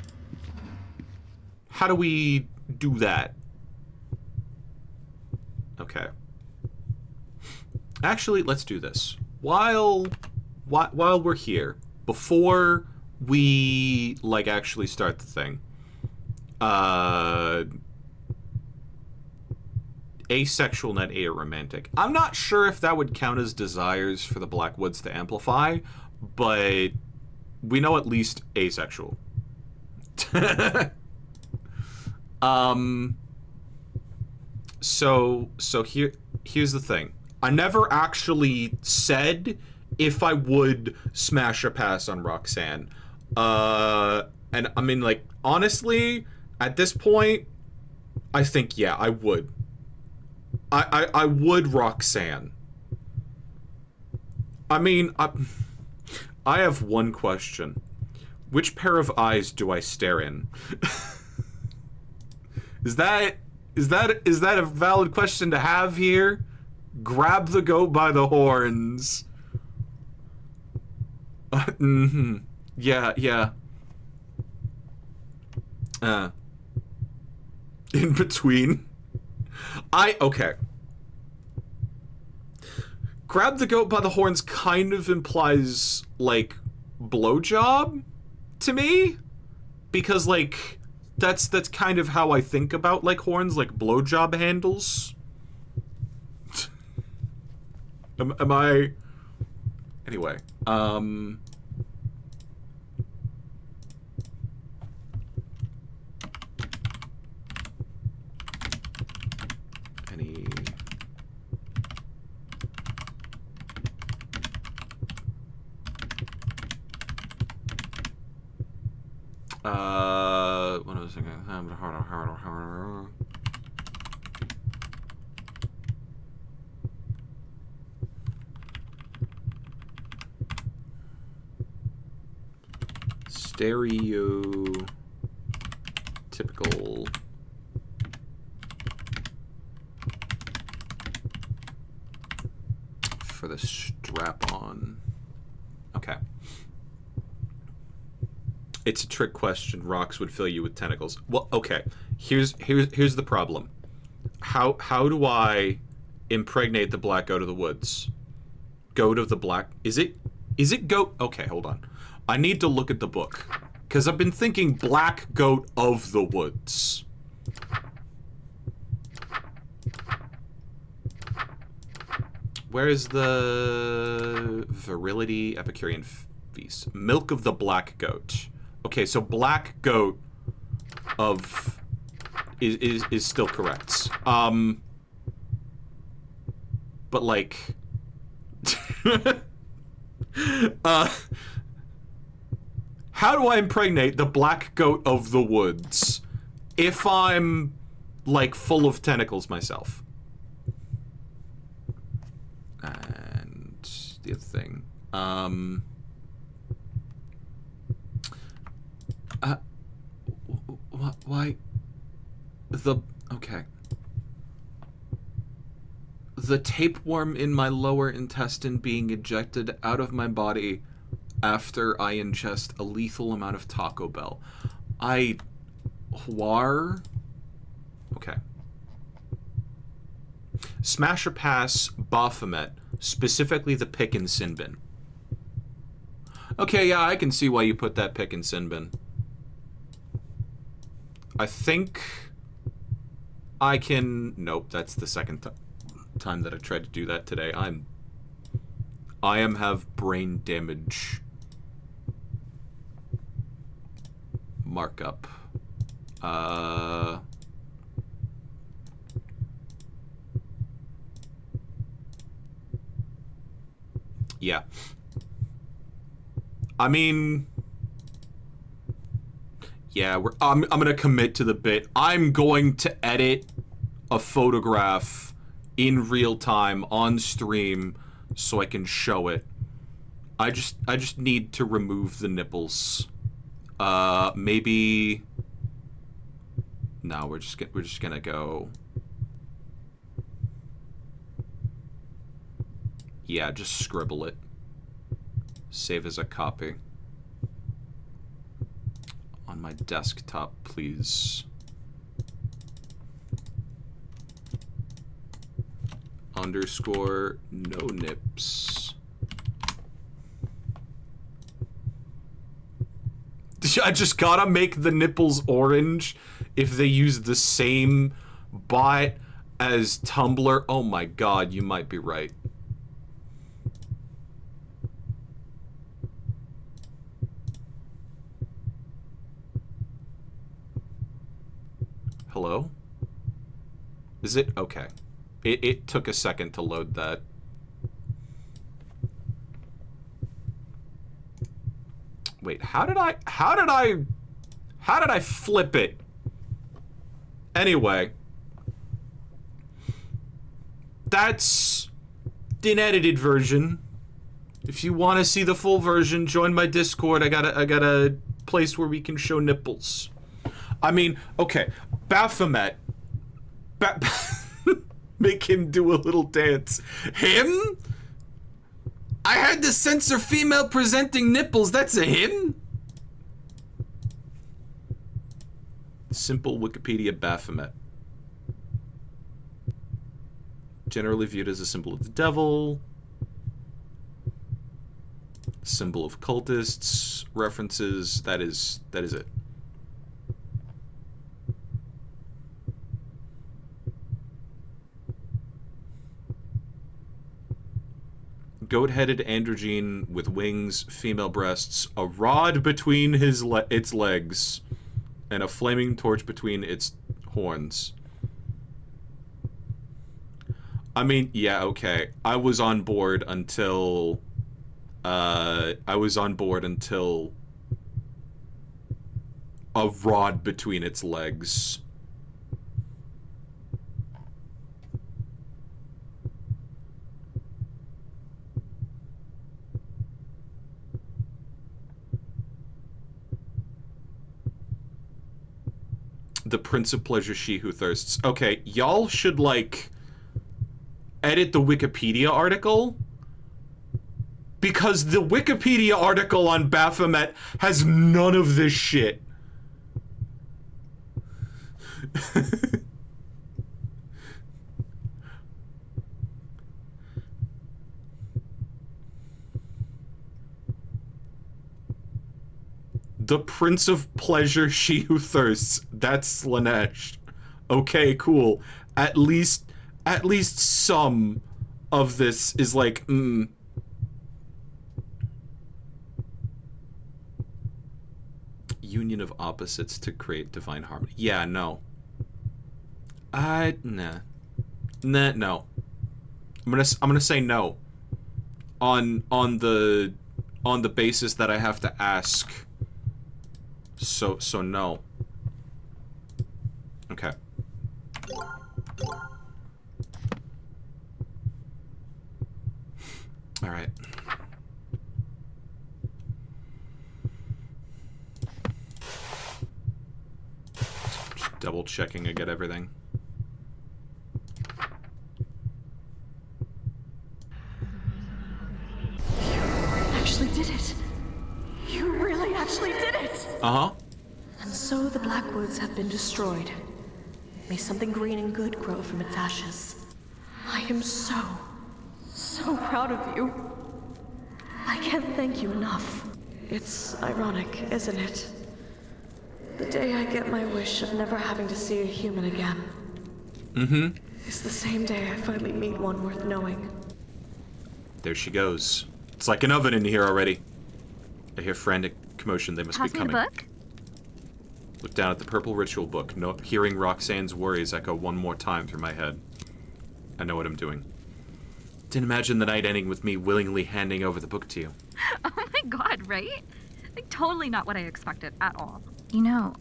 do that? Okay. Actually, let's do this. While we're here, before we like actually start the thing, asexual, not aromantic. I'm not sure if that would count as desires for the Blackwoods to amplify, but we know at least asexual. So here's the thing. I never actually said if I would smash or pass on Roxanne. And I mean, like, honestly, at this point, I think, yeah, I would. I would Roxanne. I mean, I have one question. Which pair of eyes do I stare in? Is that a valid question to have here? Grab the goat by the horns. Mm-hmm. Yeah. In between. Okay. Grab the goat by the horns kind of implies, like, blowjob to me? Because, like, that's kind of how I think about, like, horns, like blowjob handles. Am I... Anyway, any... what was I thinking? Stereotypical for the strap-on. Okay. It's a trick question. Rocks would fill you with tentacles. Well, okay. Here's the problem. How do I impregnate the black goat of the woods? Goat of the black... Is it goat? Okay, hold on. I need to look at the book. Because I've been thinking black goat of the woods. Where is the virility Epicurean feast? Milk of the black goat. Okay, so black goat of is still correct. But like how do I impregnate the black goat of the woods if I'm like full of tentacles myself? And the other thing, why okay. The tapeworm in my lower intestine being ejected out of my body after I ingest a lethal amount of Taco Bell. Okay. Smash or pass Baphomet, specifically the pick and sin bin. Okay, yeah, I can see why you put that pick and sin bin. I think I can... Nope, that's the second time that I tried to do that today. I have brain damage. Markup. Yeah. I mean, yeah, I'm gonna commit to the bit. I'm going to edit a photograph in real time on stream so I can show it. I just need to remove the nipples. Maybe No, we're just gonna go. Yeah, just scribble it. Save as a copy. On my desktop, please. Underscore no nips. I just gotta make the nipples orange if they use the same bot as Tumblr. Oh my god, you might be right. Hello? Is it? Okay. It took a second to load that. Wait, how did I flip it? Anyway. That's the unedited version. If you want to see the full version, join my Discord. I got a place where we can show nipples. I mean, okay, Baphomet. Make him do a little dance. Him? I had to censor female presenting nipples. That's a him? Simple Wikipedia Baphomet. Generally viewed as a symbol of the devil. Symbol of cultists. References. That is it. Goat-headed androgyne with wings, female breasts, a rod between its legs, and a flaming torch between its horns. I mean, yeah, okay. I was on board until a rod between its legs. The Prince of Pleasure, she who thirsts. Okay, y'all should, like, edit the Wikipedia article. Because the Wikipedia article on Baphomet has none of this shit. The Prince of Pleasure, she who thirsts. That's Slanesh. Okay, cool. At least some of this is like, Union of opposites to create divine harmony. Yeah, no. Nah, no. I'm gonna say no. On the basis that I have to ask. So no. Okay. All right. Just double checking I get everything. Actually did it. You really actually did it! Uh-huh. And so the Blackwoods have been destroyed. May something green and good grow from its ashes. I am so proud of you. I can't thank you enough. It's ironic, isn't it? The day I get my wish of never having to see a human again. Mm-hmm. Is the same day I finally meet one worth knowing. There she goes. It's like an oven in here already. I hear frantic commotion. They must be coming. Pass me the book. Look down at the purple ritual book, hearing Roxanne's worries echo one more time through my head. I know what I'm doing. Didn't imagine the night ending with me willingly handing over the book to you. Oh my god, right? Like, totally not what I expected at all. You know,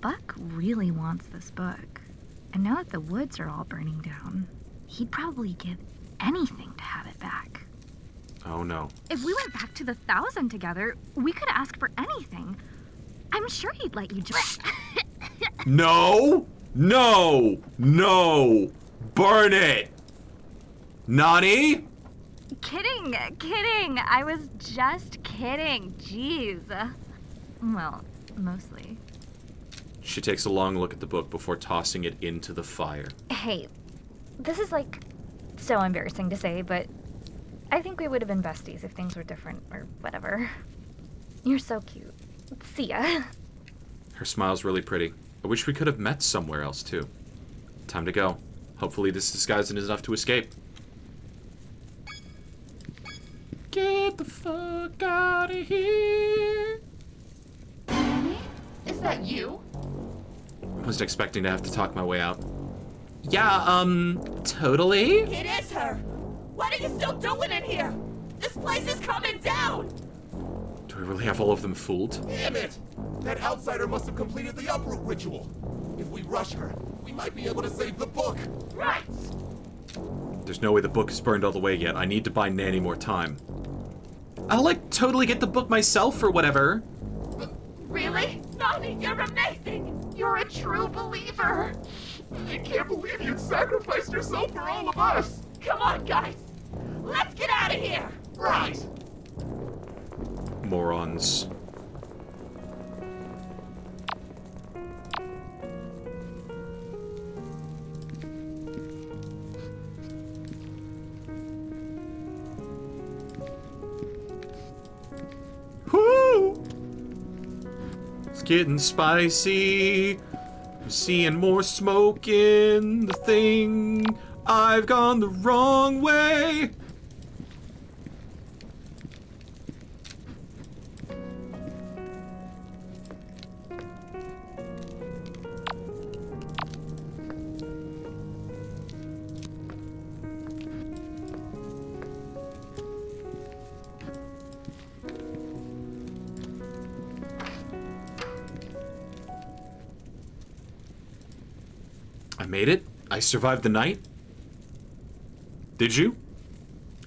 Buck really wants this book. And now that the woods are all burning down, he'd probably give anything to have it back. Oh no. If we went back to the 1000 together, we could ask for anything. I'm sure he'd let you just... No! No! No! Burn it! Nani? Kidding, kidding. I was just kidding. Jeez. Well, mostly. She takes a long look at the book before tossing it into the fire. Hey, this is like so embarrassing to say, but I think we would have been besties if things were different or whatever. You're so cute. See ya. Her smile's really pretty. I wish we could have met somewhere else, too. Time to go. Hopefully this disguise is enough to escape. Get the fuck out of here! Annie? Is that you? Wasn't expecting to have to talk my way out. Yeah, totally? It is her! What are you still doing in here? This place is coming down! Do we really have all of them fooled? Damn it! That outsider must have completed the uproot ritual. If we rush her, we might be able to save the book. Right! There's no way the book is burned all the way yet. I need to buy Nanny more time. I'll, like, totally get the book myself or whatever. Really? Nani, you're amazing! You're a true believer! I can't believe you sacrificed yourself for all of us! Come on, guys! Let's get out of here! Right! Morons. Woo! It's getting spicy. I'm seeing more smoke in the thing. I've gone the wrong way. I made it. I survived the night. Did you?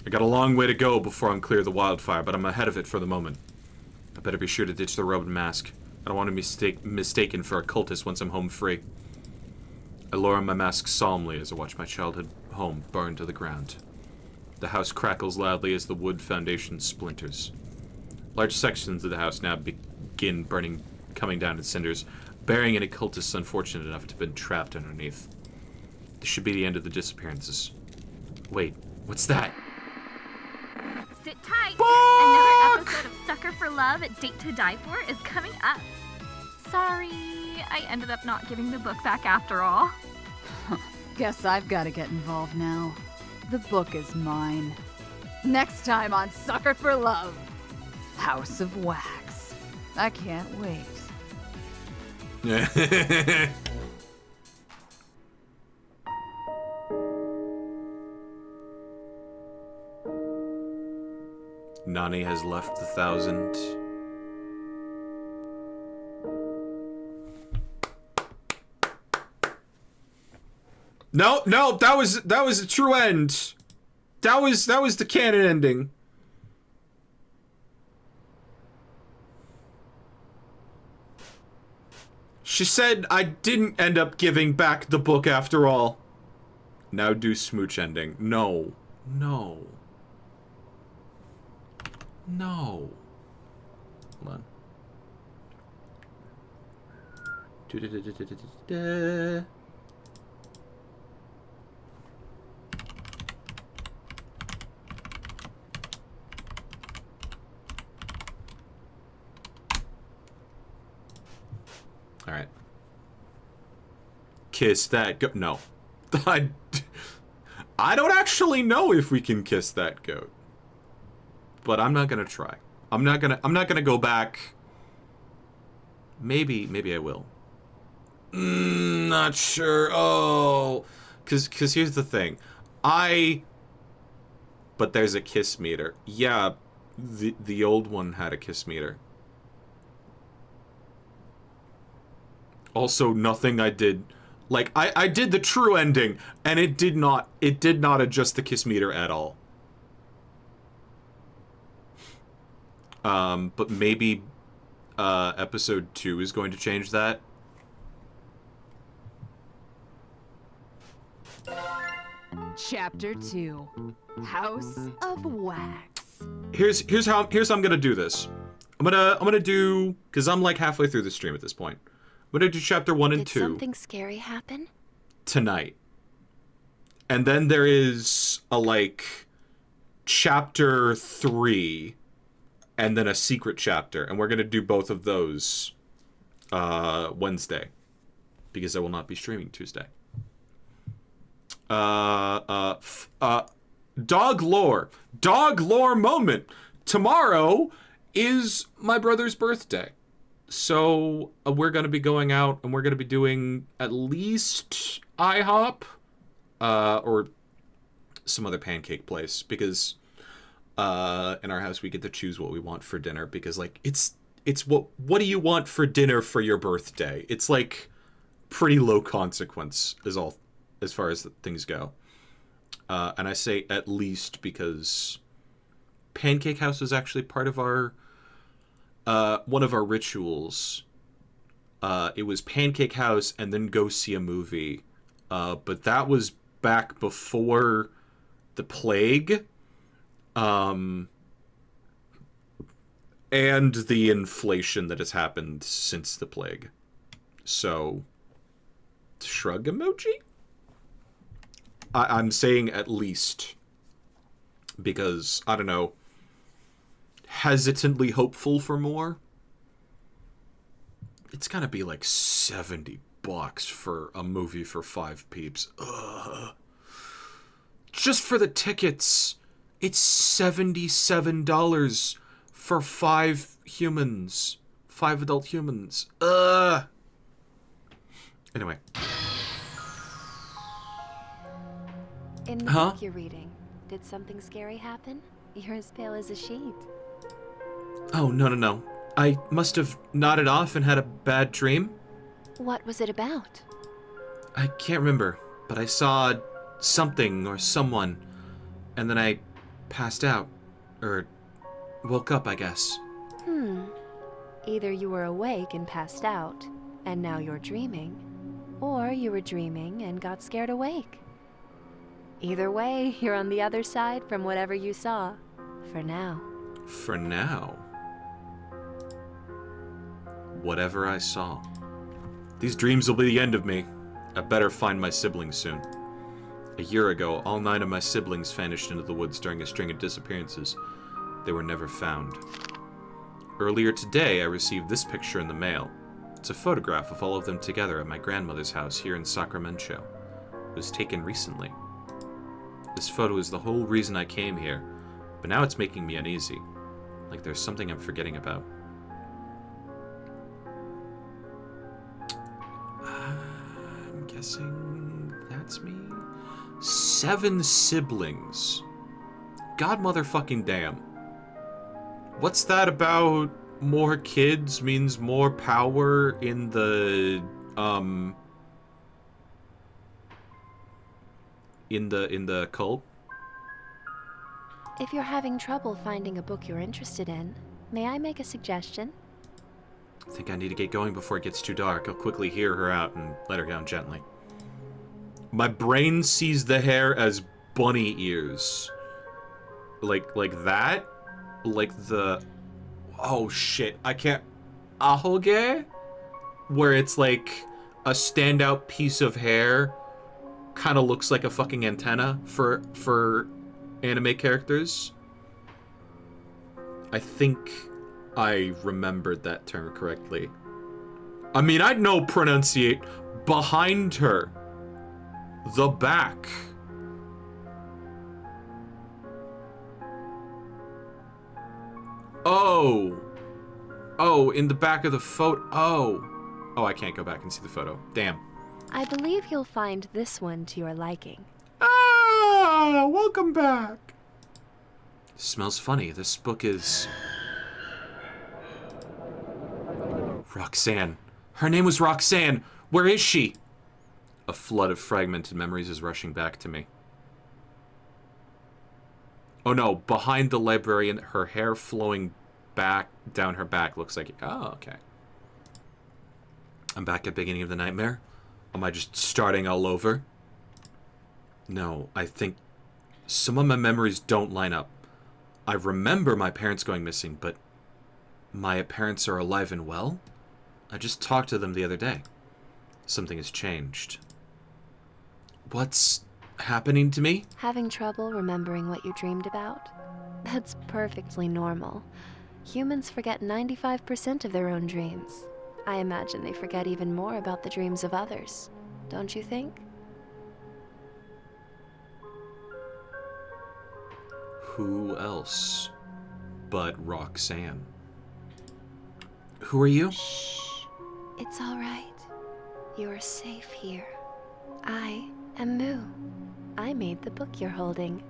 I got a long way to go before I'm clear of the wildfire, but I'm ahead of it for the moment. I better be sure to ditch the robe and mask. I don't want to be mistaken for a cultist once I'm home free. I lower my mask solemnly as I watch my childhood home burn to the ground. The house crackles loudly as the wood foundation splinters. Large sections of the house now begin burning, coming down in cinders, burying any cultists unfortunate enough to have been trapped underneath. This should be the end of the disappearances. Wait, what's that? Sit tight. Another episode of Sucker for Love, Date to Die For is coming up. Sorry, I ended up not giving the book back after all. Guess I've got to get involved now. The book is mine. Next time on Sucker for Love, House of Wax. I can't wait. Nani has left the 1000. No, that was the true end. That was the canon ending. She said I didn't end up giving back the book after all. Now do smooch ending. No. No. No. Hold on. All right. Kiss that goat. No. I don't actually know if we can kiss that goat. But I'm not gonna try. I'm not gonna go back. Maybe I will. Not sure. Oh, cause here's the thing. But there's a kiss meter. Yeah, the old one had a kiss meter. Also, nothing I did, like I did the true ending, and it did not adjust the kiss meter at all. But maybe episode 2 is going to change that. Chapter 2. House of Wax. Here's how I'm gonna do this. I'm gonna do, because I'm like halfway through the stream at this point. I'm gonna do chapter 1 and 2 Did something scary happen? tonight. And then there is a like chapter 3 and then a secret chapter, and we're gonna do both of those Wednesday, because I will not be streaming Tuesday. Dog lore moment. Tomorrow is my brother's birthday, so we're gonna be going out and we're gonna be doing at least IHOP or some other pancake place, because in our house we get to choose what we want for dinner, because like it's what do you want for dinner for your birthday? It's like pretty low consequence is all as far as things go. And I say at least because Pancake House is actually part of our one of our rituals. It was Pancake House and then go see a movie. But that was back before the plague. And the inflation that has happened since the plague. So, shrug emoji? I'm saying at least because, I don't know, hesitantly hopeful for more. It's gotta be like $70 for a movie for 5 peeps. Ugh. Just for the tickets, it's $77 for 5 humans. 5 adult humans. Ugh. Anyway. In the book you're reading, did something scary happen? You're as pale as a sheet. Oh, no. I must have nodded off and had a bad dream. What was it about? I can't remember, but I saw something or someone, and then I passed out. Or woke up, I guess. Either you were awake and passed out, and now you're dreaming, or you were dreaming and got scared awake. Either way, you're on the other side from whatever you saw. For now. For now? Whatever I saw. These dreams will be the end of me. I better find my siblings soon. A year ago, all 9 of my siblings vanished into the woods during a string of disappearances. They were never found. Earlier today, I received this picture in the mail. It's a photograph of all of them together at my grandmother's house here in Sacramento. It was taken recently. This photo is the whole reason I came here, but now it's making me uneasy. Like there's something I'm forgetting about. I'm guessing that's me? 7 siblings. God motherfucking damn. What's that about more kids means more power in the, in the cult? If you're having trouble finding a book you're interested in, may I make a suggestion? I think I need to get going before it gets too dark. I'll quickly hear her out and let her down gently. My brain sees the hair as bunny ears. Like that? Like the... Oh shit, I can't... Ahoge? Where it's like a standout piece of hair kind of looks like a fucking antenna for anime characters. I think I remembered that term correctly. I mean, I know pronunciate behind her. The back. Oh, in the back of the photo. Oh, I can't go back and see the photo. Damn. I believe you'll find this one to your liking. Ah, welcome back. Smells funny. This book is... Roxanne. Her name was Roxanne. Where is she? A flood of fragmented memories is rushing back to me. Oh no, behind the librarian, her hair flowing back down her back looks like... Oh, okay. I'm back at the beginning of the nightmare. Am I just starting all over? No, I think some of my memories don't line up. I remember my parents going missing, but my parents are alive and well? I just talked to them the other day. Something has changed. What's happening to me? Having trouble remembering what you dreamed about? That's perfectly normal. Humans forget 95% of their own dreams. I imagine they forget even more about the dreams of others. Don't you think? Who else but Roxanne? Who are you? Shh. It's all right. You are safe here. I am Moo. I made the book you're holding.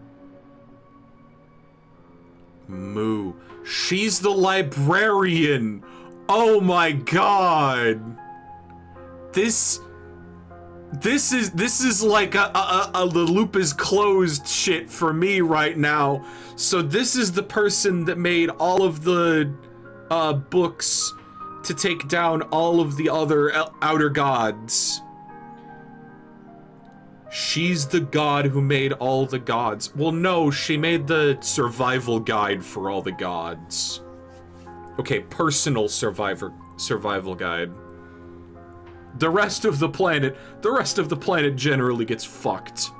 Moo. She's the librarian! Oh my god! This is like a the loop is closed shit for me right now. So this is the person that made all of the books to take down all of the other outer gods. She's the god who made all the gods. Well, no, she made the survival guide for all the gods. Okay, personal survival guide. The rest of the planet generally gets fucked.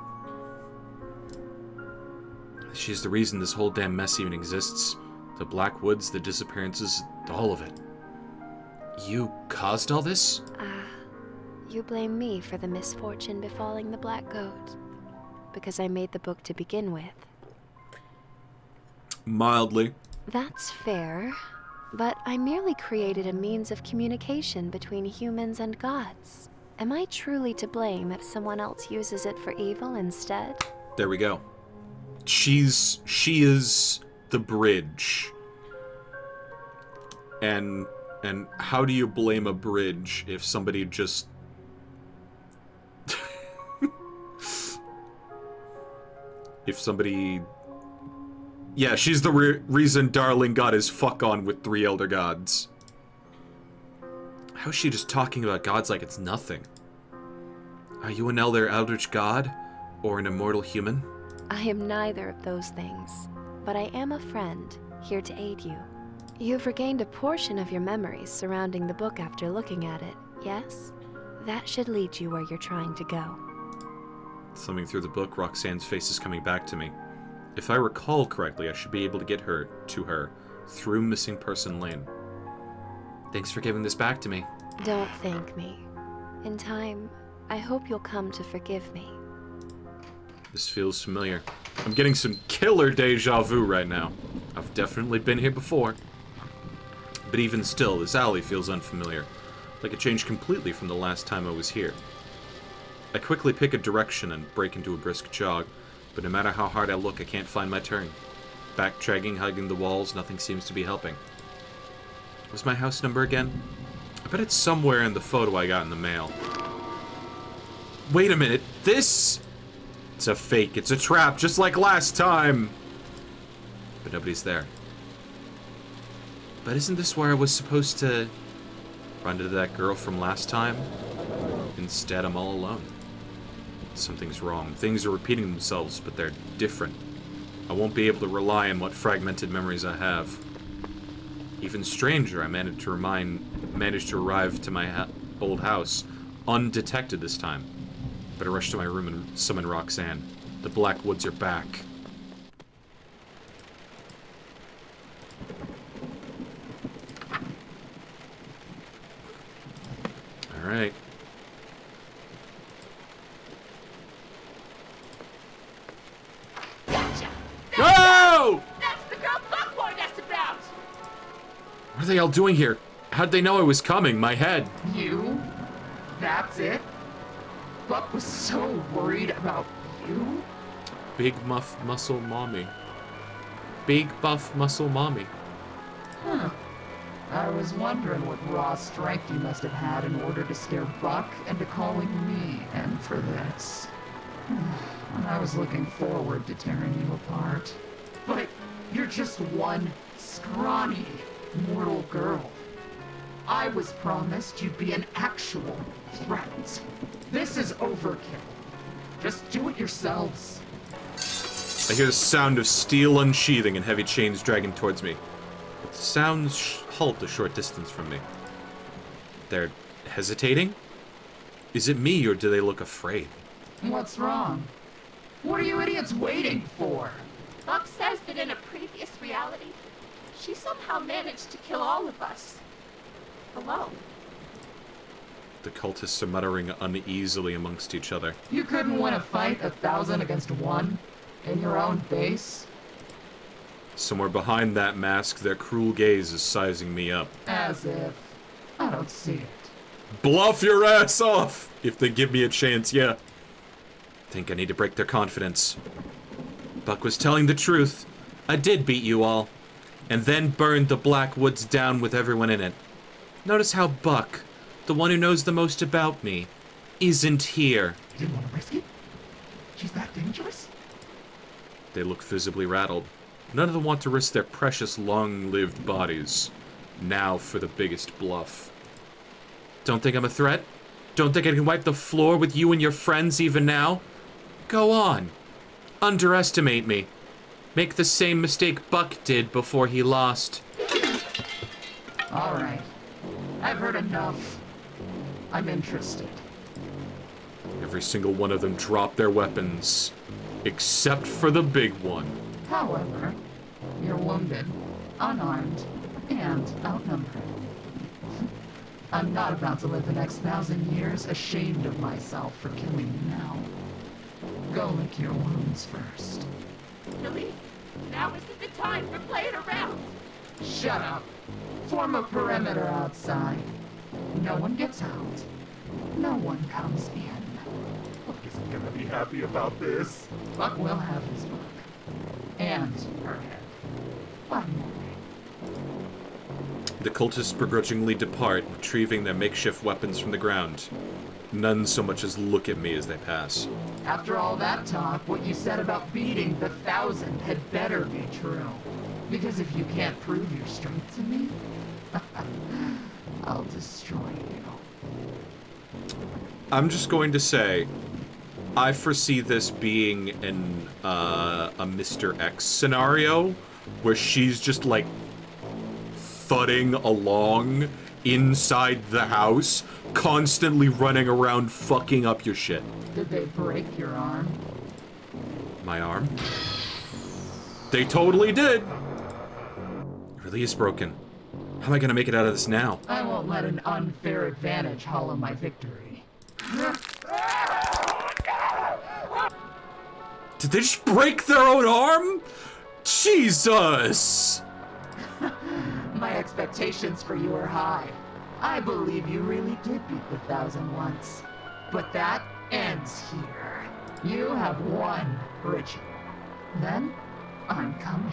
She's the reason this whole damn mess even exists. The Black Woods, the disappearances, all of it. You caused all this? You blame me for the misfortune befalling the Black Goat. Because I made the book to begin with. Mildly. That's fair. But I merely created a means of communication between humans and gods. Am I truly to blame if someone else uses it for evil instead? There we go. She is the bridge. And how do you blame a bridge if somebody just... if somebody... Yeah, she's the reason Darling got his fuck on with 3 elder gods. How is she just talking about gods like it's nothing? Are you an elder eldritch god? Or an immortal human? I am neither of those things. But I am a friend, here to aid you. You've regained a portion of your memories surrounding the book after looking at it, yes? That should lead you where you're trying to go. Thumbing through the book, Roxanne's face is coming back to me. If I recall correctly, I should be able to get her to her through Missing Person Lane. Thanks for giving this back to me. Don't thank me. In time, I hope you'll come to forgive me. This feels familiar. I'm getting some killer deja vu right now. I've definitely been here before. But even still, this alley feels unfamiliar. Like it changed completely from the last time I was here. I quickly pick a direction and break into a brisk jog. But no matter how hard I look, I can't find my turn. Backtracking, hugging the walls, nothing seems to be helping. What's my house number again? I bet it's somewhere in the photo I got in the mail. Wait a minute, this... It's a fake, it's a trap, just like last time! But nobody's there. But isn't this where I was supposed to run into that girl from last time? Instead, I'm all alone. Something's wrong. Things are repeating themselves, but they're different. I won't be able to rely on what fragmented memories I have. Even stranger, I managed to arrive to my old house, undetected this time. Better rush to my room and summon Roxanne. The Black Woods are back. Alright. Whoa! That's the girl Buck warned us about! What are they all doing here? How'd they know I was coming? My head. You? That's it? Buck was so worried about you? Big muff muscle mommy. Big buff muscle mommy. Huh. I was wondering what raw strength you must have had in order to scare Buck into calling me in for this. I was looking forward to tearing you apart. But you're just one scrawny, mortal girl. I was promised you'd be an actual threat. This is overkill. Just do it yourselves. I hear the sound of steel unsheathing and heavy chains dragging towards me. But the sounds halt a short distance from me. They're hesitating? Is it me, or do they look afraid? What's wrong? What are you idiots waiting for? Buck says that in a previous reality, she somehow managed to kill all of us. Alone. The cultists are muttering uneasily amongst each other. You couldn't win a fight 1,000 against 1? In your own base? Somewhere behind that mask, their cruel gaze is sizing me up. As if. I don't see it. Bluff your ass off! If they give me a chance, yeah. Think I need to break their confidence. Buck was telling the truth. I did beat you all. And then burned the Black Woods down with everyone in it. Notice how Buck, the one who knows the most about me, isn't here. You want to risk it? She's that dangerous? They look visibly rattled. None of them want to risk their precious, long-lived bodies. Now for the biggest bluff. Don't think I'm a threat? Don't think I can wipe the floor with you and your friends even now? Go on. Underestimate me. Make the same mistake Buck did before he lost. Alright. I've heard enough. I'm interested. Every single one of them dropped their weapons. Except for the big one. However, you're wounded, unarmed, and outnumbered. I'm not about to live the next 1,000 years ashamed of myself for killing you now. Go lick your wounds first. Really? Now isn't the time for playing around. Shut up. Form a perimeter outside. No one gets out. No one comes in. Buck isn't gonna be happy about this. Buck will have his book. And her head. One more. The cultists begrudgingly depart, retrieving their makeshift weapons from the ground. None so much as look at me as they pass. After all that talk, what you said about beating the 1,000 had better be true. Because if you can't prove your strength to me, I'll destroy you. I'm just going to say, I foresee this being a Mr. X scenario, where she's just like thudding along inside the house, constantly running around fucking up your shit. Did they break your arm? My arm? They totally did! It really is broken. How am I gonna make it out of this now? I won't let an unfair advantage hollow my victory. Did they just break their own arm? Jesus! My expectations for you are high. I believe you really did beat the 1,000 once. But that ends here. You have one ritual. Then, I'm coming.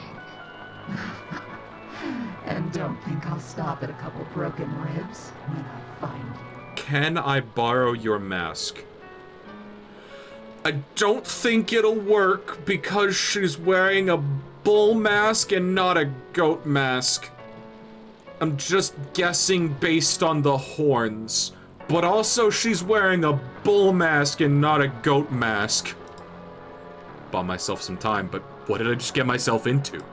And don't think I'll stop at a couple broken ribs when I find you. Can I borrow your mask? I don't think it'll work because she's wearing a bull mask and not a goat mask. I'm just guessing based on the horns. But also she's wearing a bull mask and not a goat mask. Bought myself some time, but what did I just get myself into?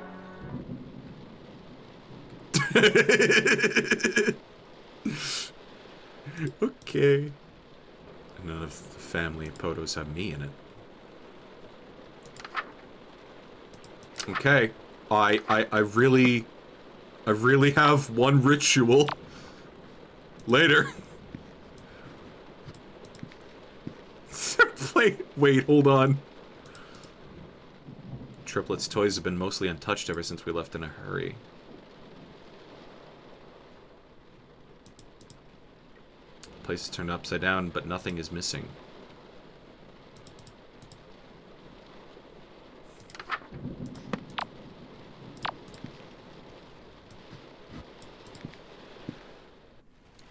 Okay. None of the family photos have me in it. Okay. I really have one ritual. Later. Wait, hold on. Triplet's toys have been mostly untouched ever since we left in a hurry. Place is turned upside down, but nothing is missing.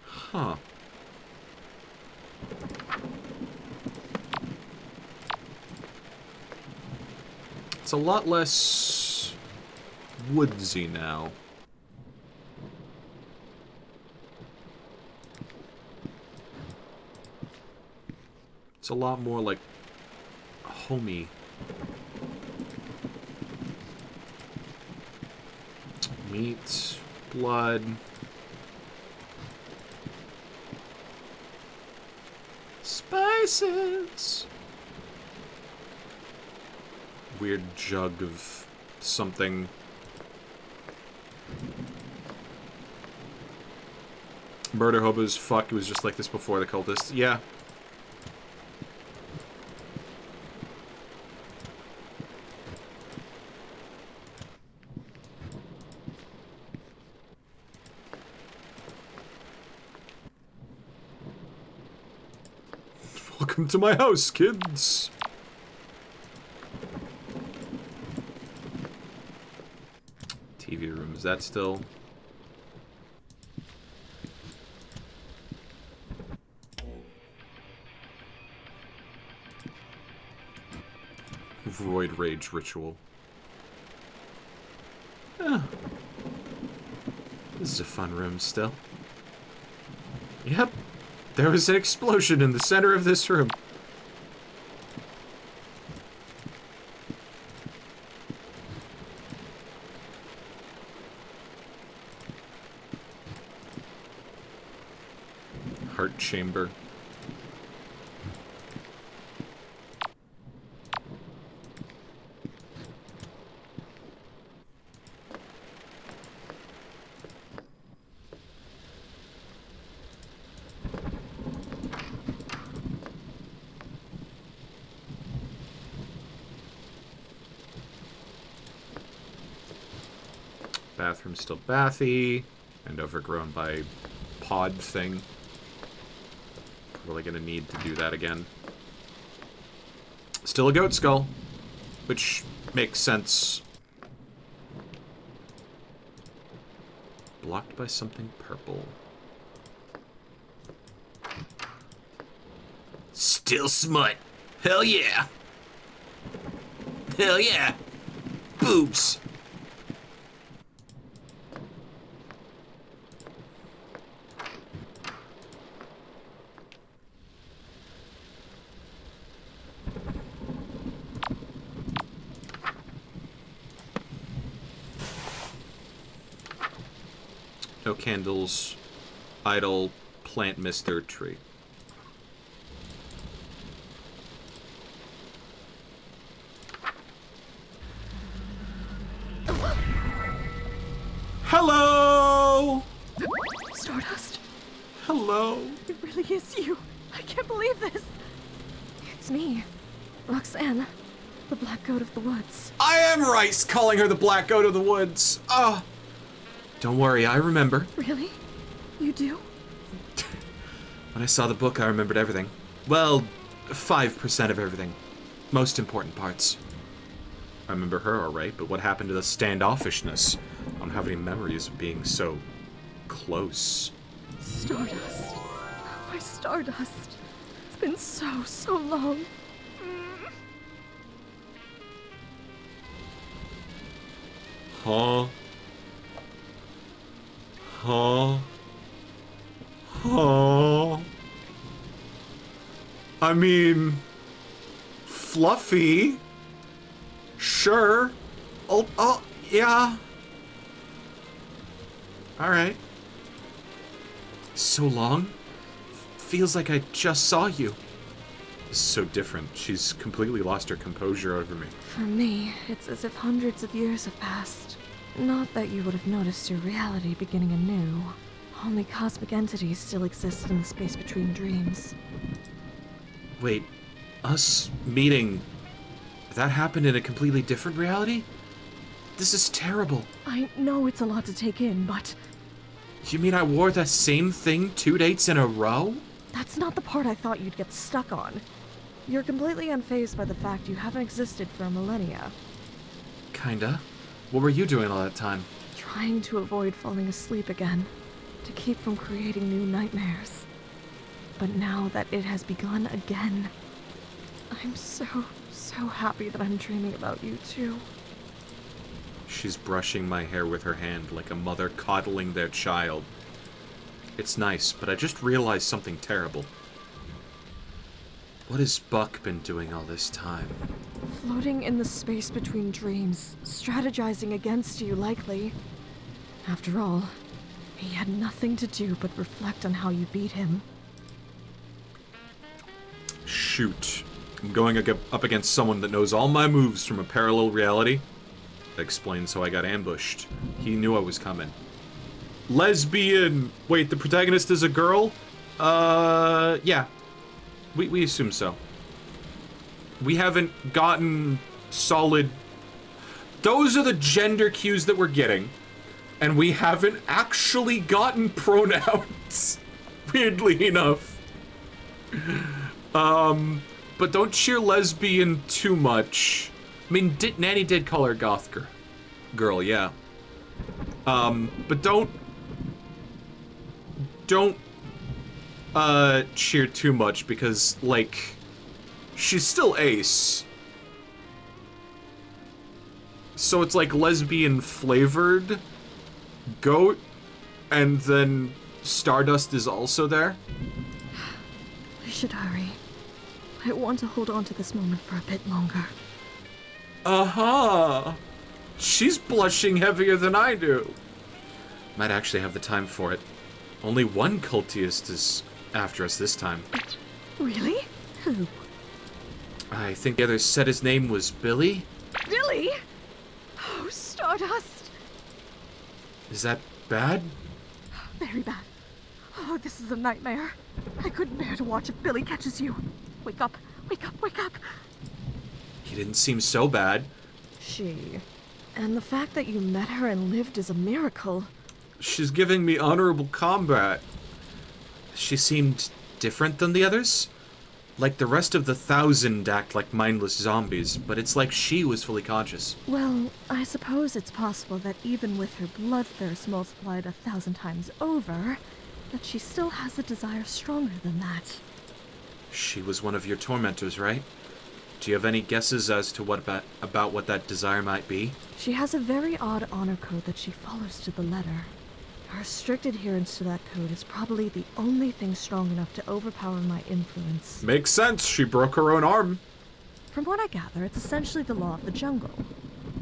Huh. It's a lot less woodsy now. It's a lot more like homie. Meat, blood. Spices. Weird jug of something. Murder hobos, fuck, it was just like this before the cultists. Yeah. Welcome to my house, kids. TV room, is that still? Void Rage Ritual. Yeah. This is a fun room still. Yep. There was an explosion in the center of this room. Heart chamber. Bathroom's still bathy and overgrown by pod thing. Probably gonna need to do that again. Still a goat skull, which makes sense. Blocked by something purple. Still smut. Hell yeah. Hell yeah. Boobs. No candles. Idle. Plant missed third tree. Hello! Stardust. Hello. It really is you. I can't believe this. It's me, Roxanne, the Black Goat of the Woods. I am Rice, calling her the Black Goat of the Woods. Oh. Don't worry, I remember. Really? You do? When I saw the book, I remembered everything. Well, 5% of everything. Most important parts. I remember her, alright, but what happened to the standoffishness? I don't have any memories of being so close. Stardust. My Stardust. It's been so long. Huh? Huh? Huh? I mean, Fluffy? Sure. Oh, yeah. Alright. So long? Feels like I just saw you. This is so different. She's completely lost her composure over me. For me, it's as if hundreds of years have passed. Not that you would have noticed your reality beginning anew. Only cosmic entities still exist in the space between dreams. Wait, us meeting... that happened in a completely different reality? This is terrible. I know it's a lot to take in, but... You mean I wore the same thing 2 dates in a row? That's not the part I thought you'd get stuck on. You're completely unfazed by the fact you haven't existed for a millennia. Kinda. What were you doing all that time? Trying to avoid falling asleep again. To keep from creating new nightmares. But now that it has begun again, I'm so happy that I'm dreaming about you too. She's brushing my hair with her hand like a mother coddling their child. It's nice, but I just realized something terrible. What has Buck been doing all this time? Floating in the space between dreams, strategizing against you, likely. After all, he had nothing to do but reflect on how you beat him. Shoot. I'm going up against someone that knows all my moves from a parallel reality. That explains how I got ambushed. He knew I was coming. Lesbian! Wait, the protagonist is a girl? Yeah. We assume so. We haven't gotten solid... Those are the gender cues that we're getting. And we haven't actually gotten pronouns. Weirdly enough. But don't cheer lesbian too much. I mean, Nanny did call her goth girl, yeah. But don't cheer too much because, like, she's still Ace. So it's like lesbian flavored goat, and then Stardust is also there. We should hurry. I want to hold on to this moment for a bit longer. Uh-huh. She's blushing heavier than I do. Might actually have the time for it. Only one cultist is after us this time. Really? Who? I think the other said his name was Billy. Billy? Oh, Stardust. Is that bad? Very bad. Oh, this is a nightmare. I couldn't bear to watch if Billy catches you. Wake up, wake up, wake up. He didn't seem so bad. She. And the fact that you met her and lived is a miracle. She's giving me honorable combat. She seemed different than the others. Like the rest of the 1,000 act like mindless zombies, but it's like she was fully conscious. Well, I suppose it's possible that even with her bloodthirst multiplied 1,000 times over, that she still has a desire stronger than that. She was one of your tormentors, right? Do you have any guesses as to what about what that desire might be? She has a very odd honor code that she follows to the letter. Her strict adherence to that code is probably the only thing strong enough to overpower my influence. Makes sense. She broke her own arm. From what I gather, it's essentially the law of the jungle.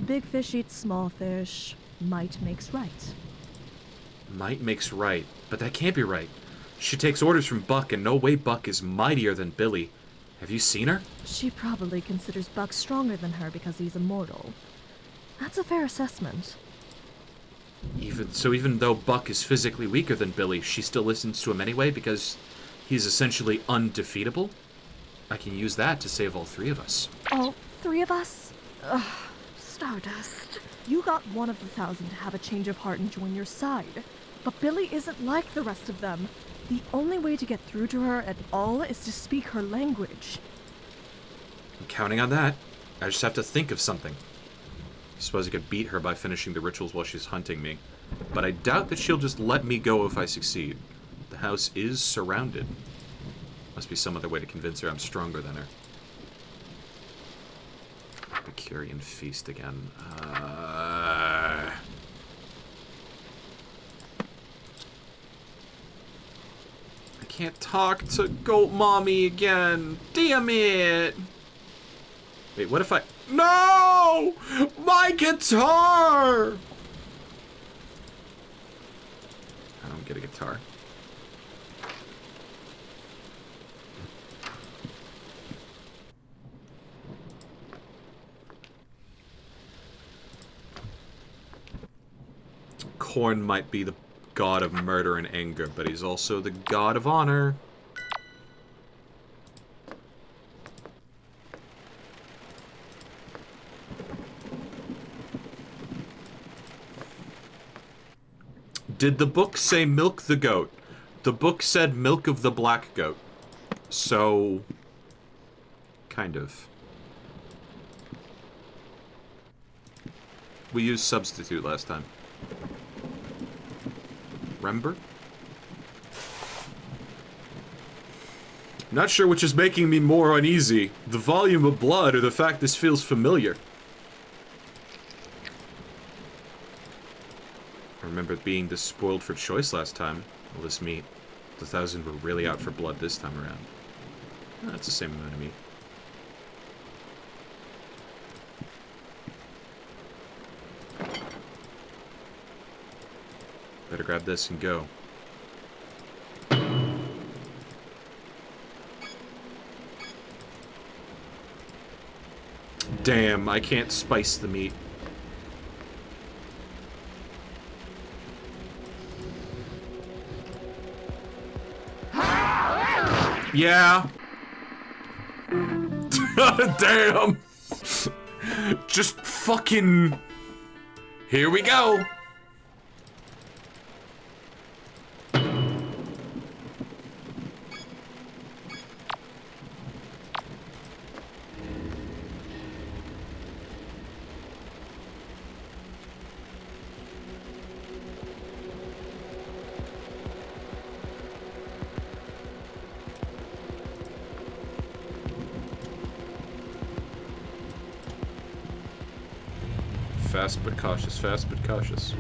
Big fish eats small fish. Might makes right. Might makes right, but that can't be right. She takes orders from Buck, and no way Buck is mightier than Billy. Have you seen her? She probably considers Buck stronger than her because he's immortal. That's a fair assessment. Even though Buck is physically weaker than Billy, she still listens to him anyway because he's essentially undefeatable? I can use that to save all three of us. All three of us? Ugh, Stardust. You got one of the 1,000 to have a change of heart and join your side. But Billy isn't like the rest of them. The only way to get through to her at all is to speak her language. I'm counting on that. I just have to think of something. I suppose I could beat her by finishing the rituals while she's hunting me. But I doubt that she'll just let me go if I succeed. The house is surrounded. Must be some other way to convince her I'm stronger than her. Epicurean feast again. I can't talk to Goat Mommy again. Damn it! Wait, what if I... No! My guitar! I don't get a guitar. Korn might be the god of murder and anger, but he's also the god of honor. Did the book say milk the goat? The book said milk of the black goat. So... kind of. We used substitute last time. Remember? Not sure which is making me more uneasy. The volume of blood or the fact this feels familiar. I remember being this spoiled for choice last time. All this meat. The 1,000 were really out for blood this time around. Oh, that's the same amount of meat. Better grab this and go. Damn, I can't spice the meat. Yeah. Damn. Just fucking... Here we go. Fast but cautious, fast but cautious.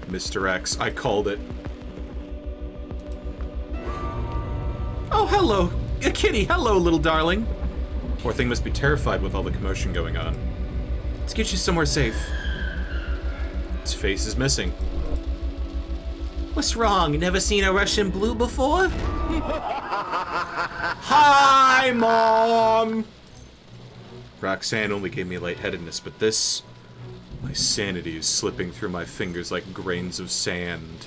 Mr. X, I called it. Oh, hello! A kitty! Hello, little darling! Poor thing must be terrified with all the commotion going on. Let's get you somewhere safe. Its face is missing. What's wrong? Never seen a Russian blue before? Hi, Mom! Roxanne only gave me lightheadedness, but this... My sanity is slipping through my fingers like grains of sand.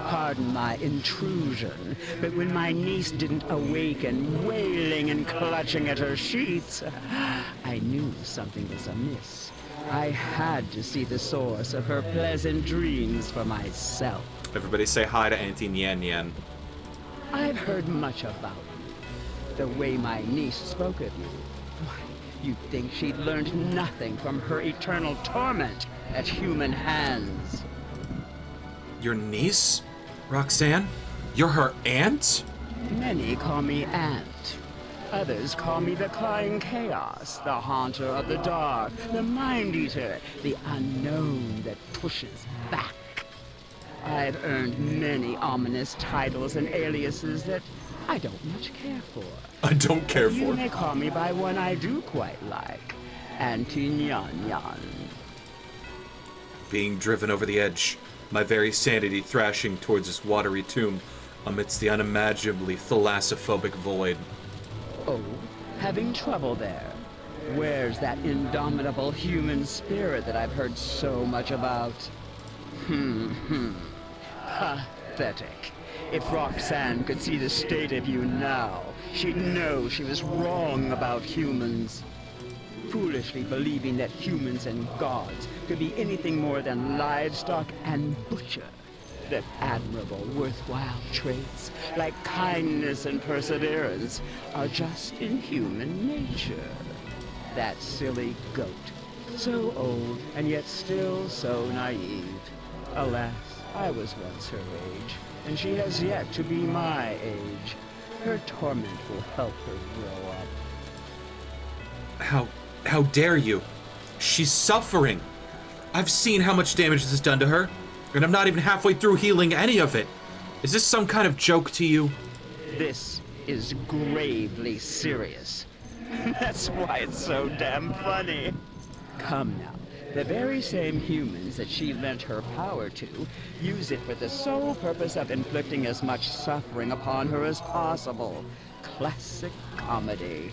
Pardon my intrusion, but when my niece didn't awaken, wailing and clutching at her sheets, I knew something was amiss. I had to see the source of her pleasant dreams for myself. Everybody say hi to Auntie Nyan Nyan. I've heard much about you. The way my niece spoke of you. You'd think she'd learned nothing from her eternal torment at human hands. Your niece? Roxanne? You're her aunt? Many call me Aunt. Others call me the Crying Chaos, the Haunter of the Dark, the Mind Eater, the Unknown that pushes back. I've earned many ominous titles and aliases that I don't much care for. I don't care for. You may call me by one I do quite like, Auntie Nyan Nyan. Being driven over the edge, my very sanity thrashing towards this watery tomb amidst the unimaginably thalassophobic void. Oh, having trouble there? Where's that indomitable human spirit that I've heard so much about? Pathetic. If Roxanne could see the state of you now, she'd know she was wrong about humans. Foolishly believing that humans and gods could be anything more than livestock and butcher. That admirable, worthwhile traits, like kindness and perseverance, are just in human nature. That silly goat. So old, and yet still so naive. Alas, I was once her age, and she has yet to be my age. Her torment will help her grow up. How dare you? She's suffering. I've seen how much damage this has done to her, and I'm not even halfway through healing any of it. Is this some kind of joke to you? This is gravely serious. That's why it's so damn funny. Come now. The very same humans that she lent her power to use it for the sole purpose of inflicting as much suffering upon her as possible. Classic comedy.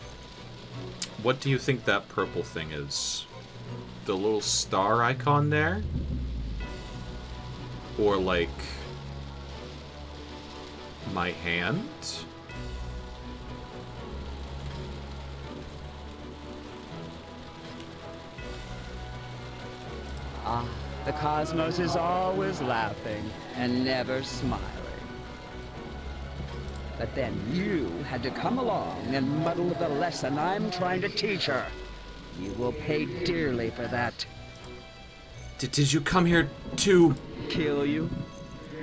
What do you think that purple thing is? The little star icon there? Or like... my hand? Ah, the cosmos is always laughing and never smiling. But then you had to come along and muddle the lesson I'm trying to teach her. You will pay dearly for that. Did you come here to... kill you?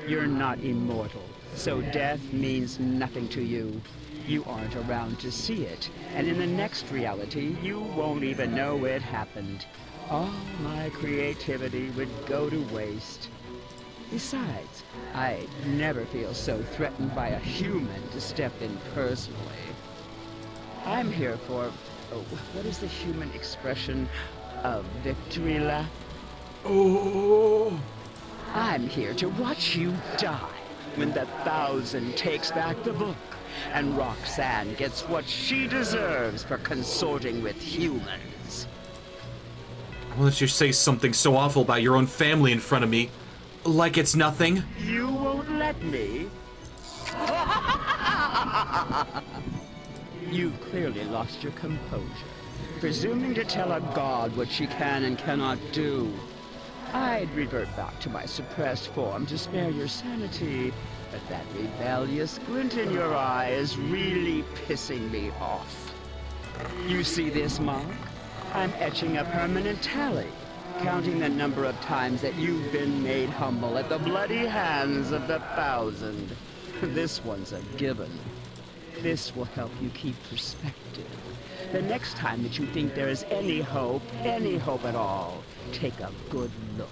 You're not immortal, so death means nothing to you. You aren't around to see it, and in the next reality, you won't even know it happened. all my creativity would go to waste. Besides, I'd never feel so threatened by a human to step in personally. I'm here for, oh, what is the human expression? A victory lap? Oh! I'm here to watch you die when the 1,000 takes back the book and Roxanne gets what she deserves for consorting with humans. Why don't you say something so awful about your own family in front of me? Like it's nothing? You won't let me? You've clearly lost your composure, presuming to tell a god what she can and cannot do. I'd revert back to my suppressed form to spare your sanity, but that rebellious glint in your eye is really pissing me off. You see this mark? I'm etching a permanent tally, counting the number of times that you've been made humble at the bloody hands of the 1,000. This one's a given. This will help you keep perspective. The next time that you think there is any hope at all, take a good look.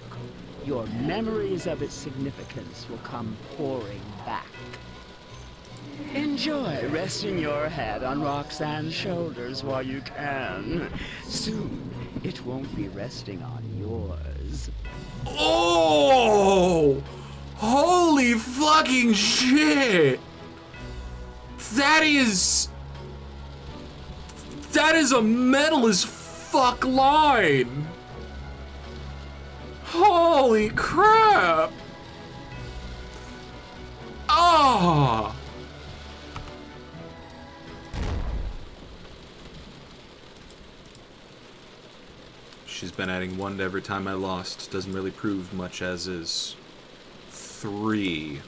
Your memories of its significance will come pouring back. Enjoy resting your head on Roxanne's shoulders while you can. Soon, it won't be resting on yours. Oh! Holy fucking shit! That is a metal as fuck line! Holy crap! Ah! She's been adding 1 to every time I lost. Doesn't really prove much as is. 3.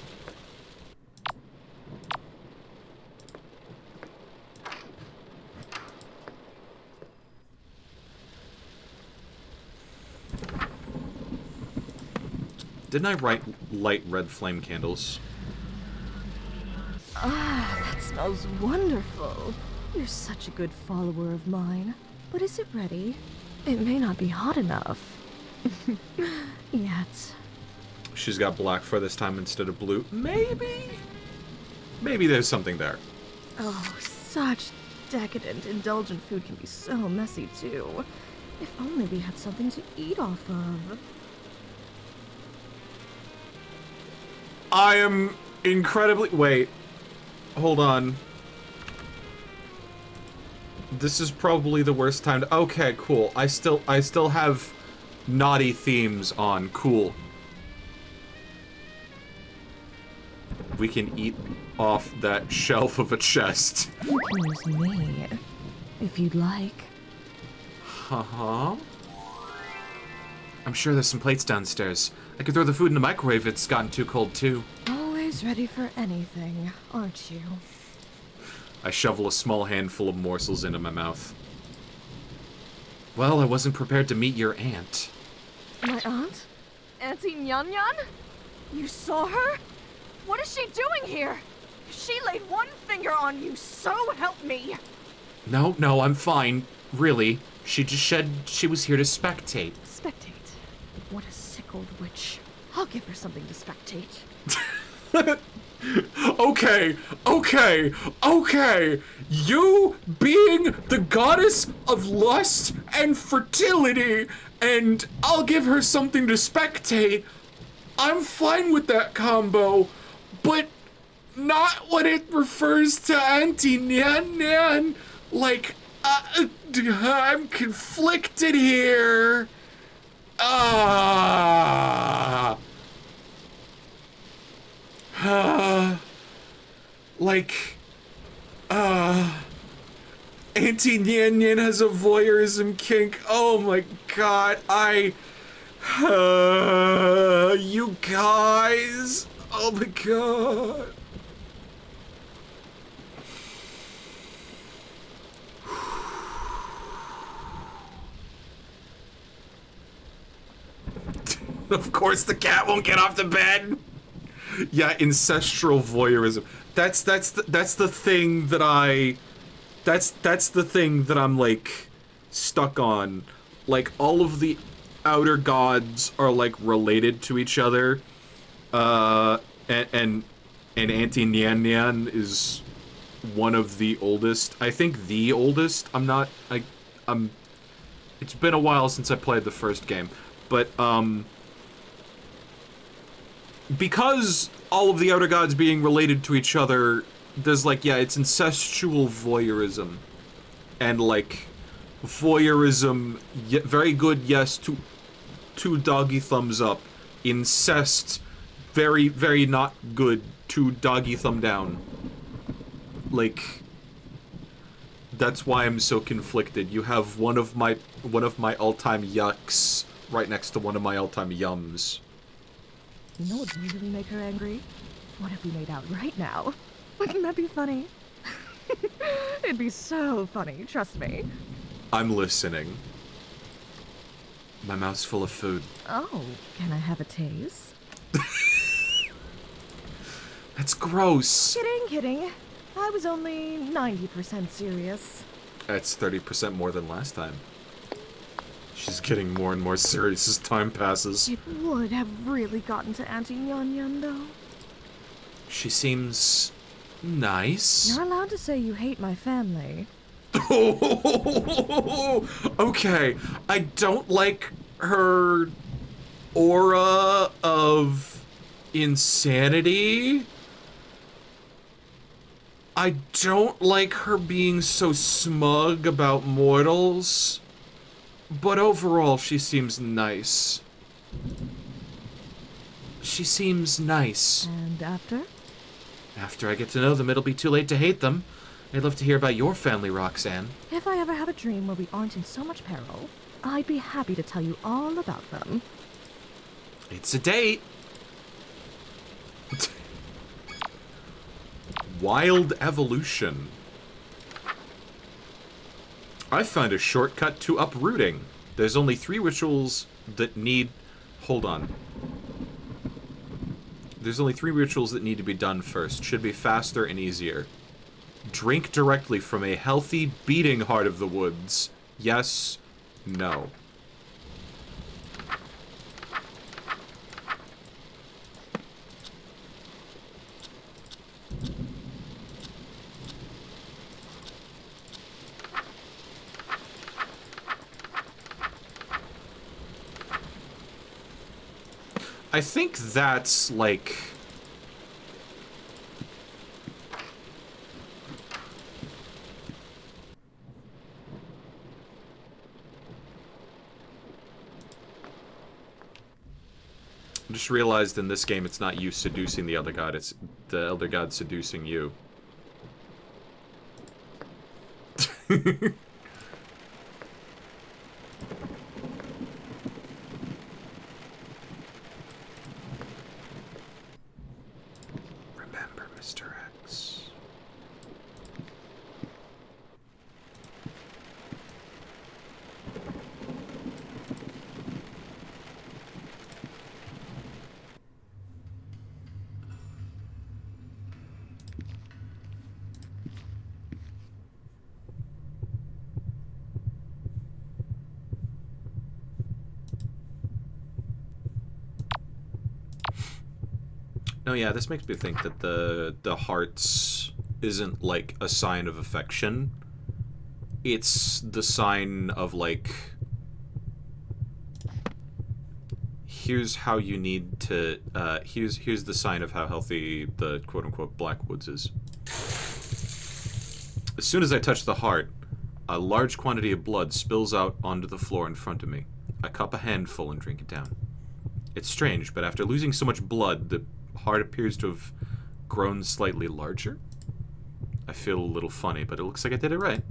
Didn't I light red flame candles? Ah, that smells wonderful. You're such a good follower of mine. But is it ready? It may not be hot enough. Yet. She's got black for this time instead of blue. Maybe? Maybe there's something there. Oh, such decadent, indulgent food can be so messy, too. If only we had something to eat off of. I am incredibly... Wait. Hold on. This is probably the worst time to... Okay, cool. I still have naughty themes on. Cool. We can eat off that shelf of a chest. You can use me, if you'd like. Uh-huh. I'm sure there's some plates downstairs. I could throw the food in the microwave if it's gotten too cold, too. Always ready for anything, aren't you? I shovel a small handful of morsels into my mouth. Well, I wasn't prepared to meet your aunt. My aunt? Auntie Nyan Nyan? You saw her? What is she doing here? She laid one finger on you, so help me! No, I'm fine. Really. She just said she was here to spectate. Spectate? What a sick old witch. I'll give her something to spectate. Okay. You being the goddess of lust and fertility, and I'll give her something to spectate. I'm fine with that combo, but not when it refers to Auntie Nyan Nyan. Like, I'm conflicted here. Auntie Nyan Nyan has a voyeurism kink. Oh my god, you guys. Oh my god. Of course the cat won't get off the bed. Yeah, ancestral voyeurism. That's the thing that that's the thing that I'm like stuck on. like, all of the outer gods are, like, related to each other. And Auntie Nyan Nyan is one of the oldest. I think the oldest. It's been a while since I played the first game. But, because all of the outer gods being related to each other, there's, like, yeah, it's incestual voyeurism. And, like, voyeurism, very good, yes, two doggy thumbs up. Incest, very, very not good, 2 doggy thumb down. Like, that's why I'm so conflicted. You have one of my all-time yucks right next to one of my all-time yums. You know what would really make her angry? What if we made out right now? Wouldn't that be funny? It'd be so funny, trust me. I'm listening. My mouth's full of food. Oh, can I have a taste? That's gross. Kidding. I was only 90% serious. That's 30% more than last time. She's getting more and more serious as time passes. It would have really gotten to Auntie Nyan Nyan, though. She seems nice. You're allowed to say you hate my family. Okay, I don't like her aura of insanity. I don't like her being so smug about mortals. But overall, she seems nice. She seems nice. And after? After I get to know them, it'll be too late to hate them. I'd love to hear about your family, Roxanne. If I ever have a dream where we aren't in so much peril, I'd be happy to tell you all about them. It's a date. Wild evolution. I found a shortcut to uprooting. There's only 3 rituals that need... Hold on. There's only 3 rituals that need to be done first. Should be faster and easier. Drink directly from a healthy, beating heart of the woods. Yes. No. I think that's, like... I just realized in this game it's not you seducing the other god, it's the elder god seducing you. Remember, Mr. X. Oh yeah, this makes me think that the hearts isn't like a sign of affection. It's the sign of like, here's how you need to here's the sign of how healthy the quote-unquote Blackwoods is. As soon as I touch the heart, a large quantity of blood spills out onto the floor in front of me. I cup a handful and drink it down. It's strange, but after losing so much blood, the heart appears to have grown slightly larger. I feel a little funny, but it looks like I did it right.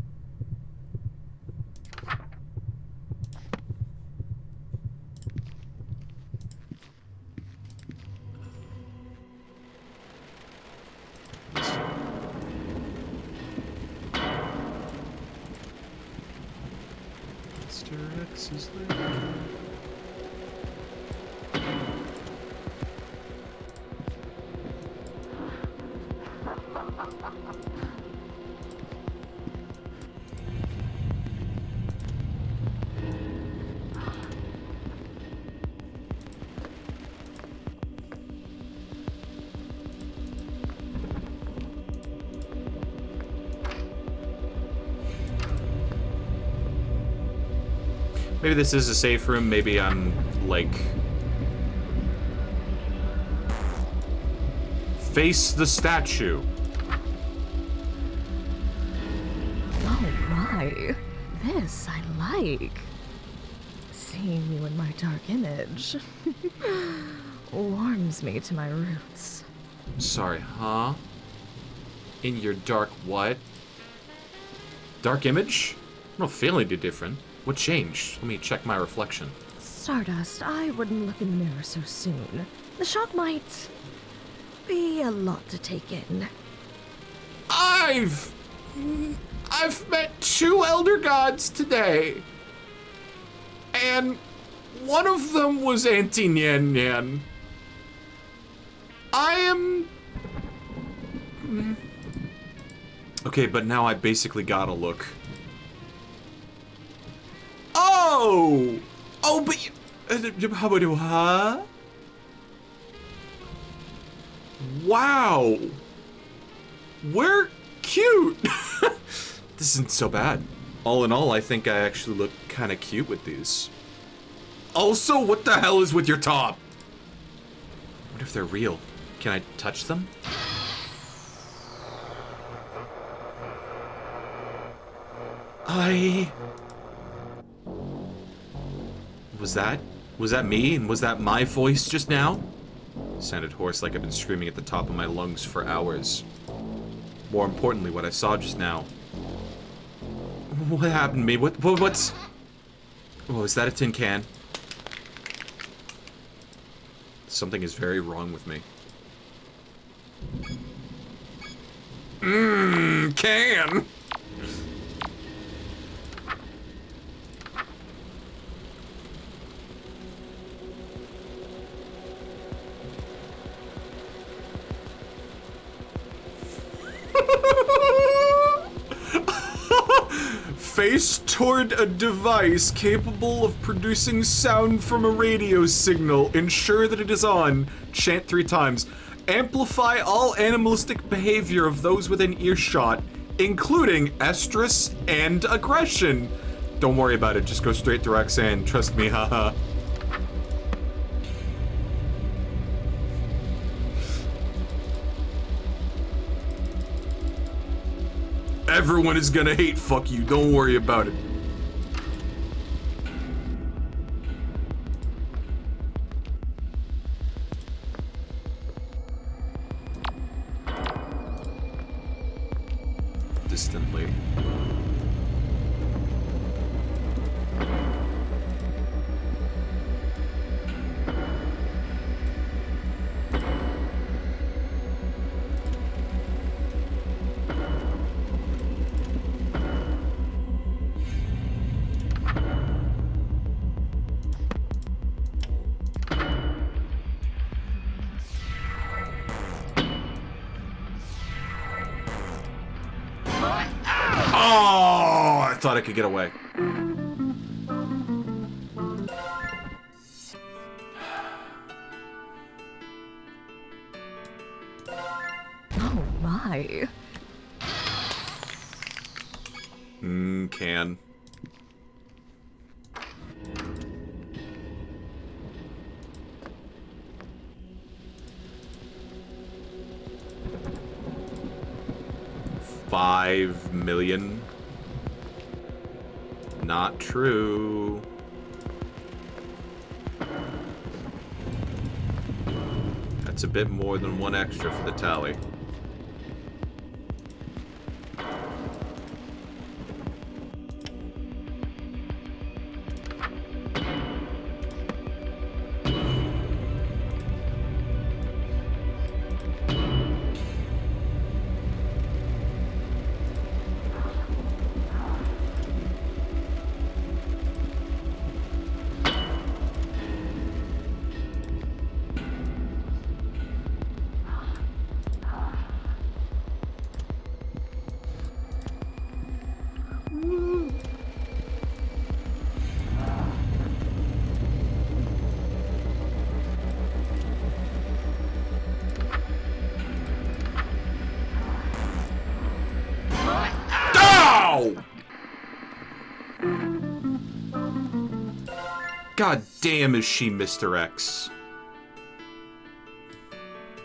Mr. X is there. Maybe this is a safe room. Maybe I'm, like... Face the statue. Oh my. This I like. Seeing you in my dark image warms me to my roots. Sorry, huh? In your dark what? Dark image? I don't feel any different. What changed? Let me check my reflection. Stardust, I wouldn't look in the mirror so soon. The shock might be a lot to take in. I've met 2 Elder Gods today. And one of them was Auntie Nyan Nyan. I am... Okay, but now I basically gotta look. Oh! Oh, but you... Huh? Wow! We're cute! This isn't so bad. All in all, I think I actually look kind of cute with these. Also, what the hell is with your top? What if they're real? Can I touch them? Was that me? And was that my voice just now? Sounded hoarse, like I've been screaming at the top of my lungs for hours. More importantly, what I saw just now. What happened to me? What's... Oh, is that a tin can? Something is very wrong with me. Can! Face toward a device capable of producing sound from a radio signal. Ensure that it is on. Chant 3 times. Amplify all animalistic behavior of those within earshot, including estrus and aggression. Don't worry about it, just go straight to Roxanne. Trust me, haha. Everyone is gonna hate fuck you, don't worry about it. Distantly. Oh, I thought I could get away. Oh my. Can. $5 million. Not true. That's a bit more than 1 extra for the tally. God damn is she Mr. X.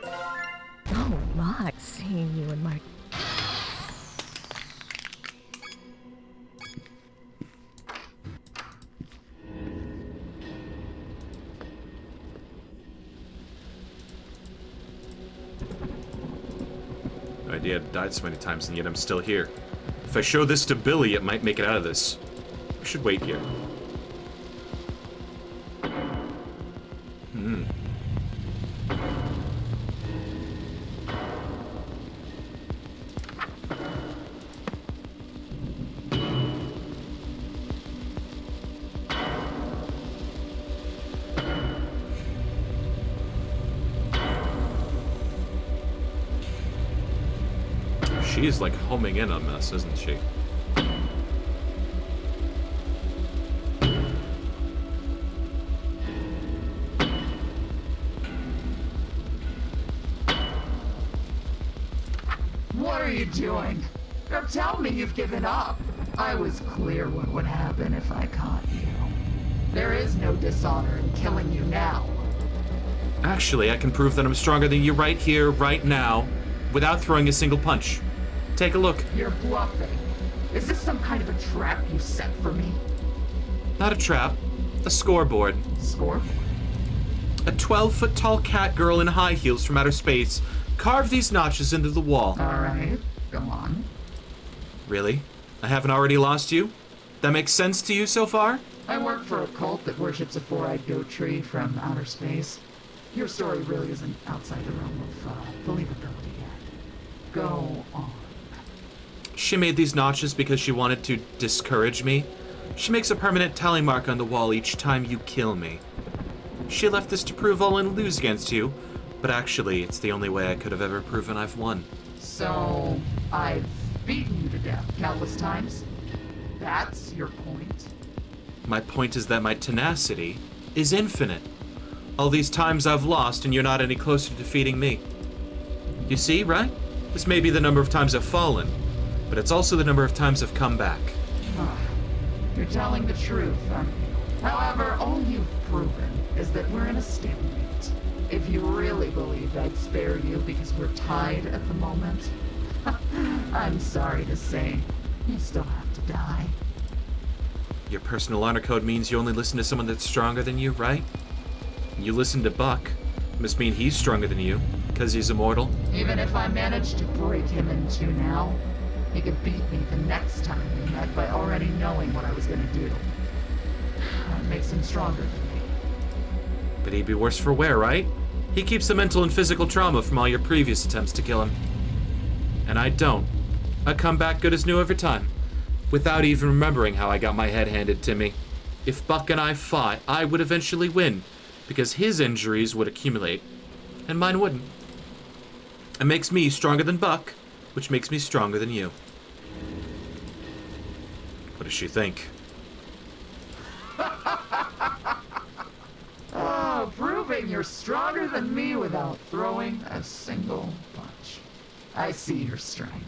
Oh my, seeing you in my... No idea I've died so many times and yet I'm still here. If I show this to Billy, it might make it out of this. We should wait here. She's like homing in on us, isn't she? What are you doing? Don't tell me you've given up. I was clear what would happen if I caught you. There is no dishonor in killing you now. Actually, I can prove that I'm stronger than you right here, right now, without throwing a single punch. Take a look. You're bluffing. Is this some kind of a trap you set for me? Not a trap. A scoreboard. Scoreboard? A 12-foot tall cat girl in high heels from outer space carved these notches into the wall. Alright, go on. Really? I haven't already lost you? That makes sense to you so far? I work for a cult that worships a four-eyed goat tree from outer space. Your story really isn't outside the realm of believability yet. Go on. She made these notches because she wanted to discourage me. She makes a permanent tally mark on the wall each time you kill me. She left this to prove I'll lose against you, but actually, it's the only way I could have ever proven I've won. So, I've beaten you to death countless times? That's your point? My point is that my tenacity is infinite. All these times I've lost and you're not any closer to defeating me. You see, right? This may be the number of times I've fallen, but it's also the number of times I've come back. You're telling the truth, aren't you? However, all you've proven is that we're in a stalemate. If you really believed I'd spare you because we're tied at the moment, I'm sorry to say, you still have to die. Your personal honor code means you only listen to someone that's stronger than you, right? You listen to Buck. Must mean he's stronger than you, because he's immortal. Even if I managed to break him in two now, he could beat me the next time we met by already knowing what I was gonna do. That makes him stronger than me. But he'd be worse for wear, right? He keeps the mental and physical trauma from all your previous attempts to kill him. And I don't. I come back good as new every time, without even remembering how I got my head handed to me. If Buck and I fought, I would eventually win, because his injuries would accumulate, and mine wouldn't. It makes me stronger than Buck, which makes me stronger than you. What does she think? Oh, proving you're stronger than me without throwing a single punch. I see your strength.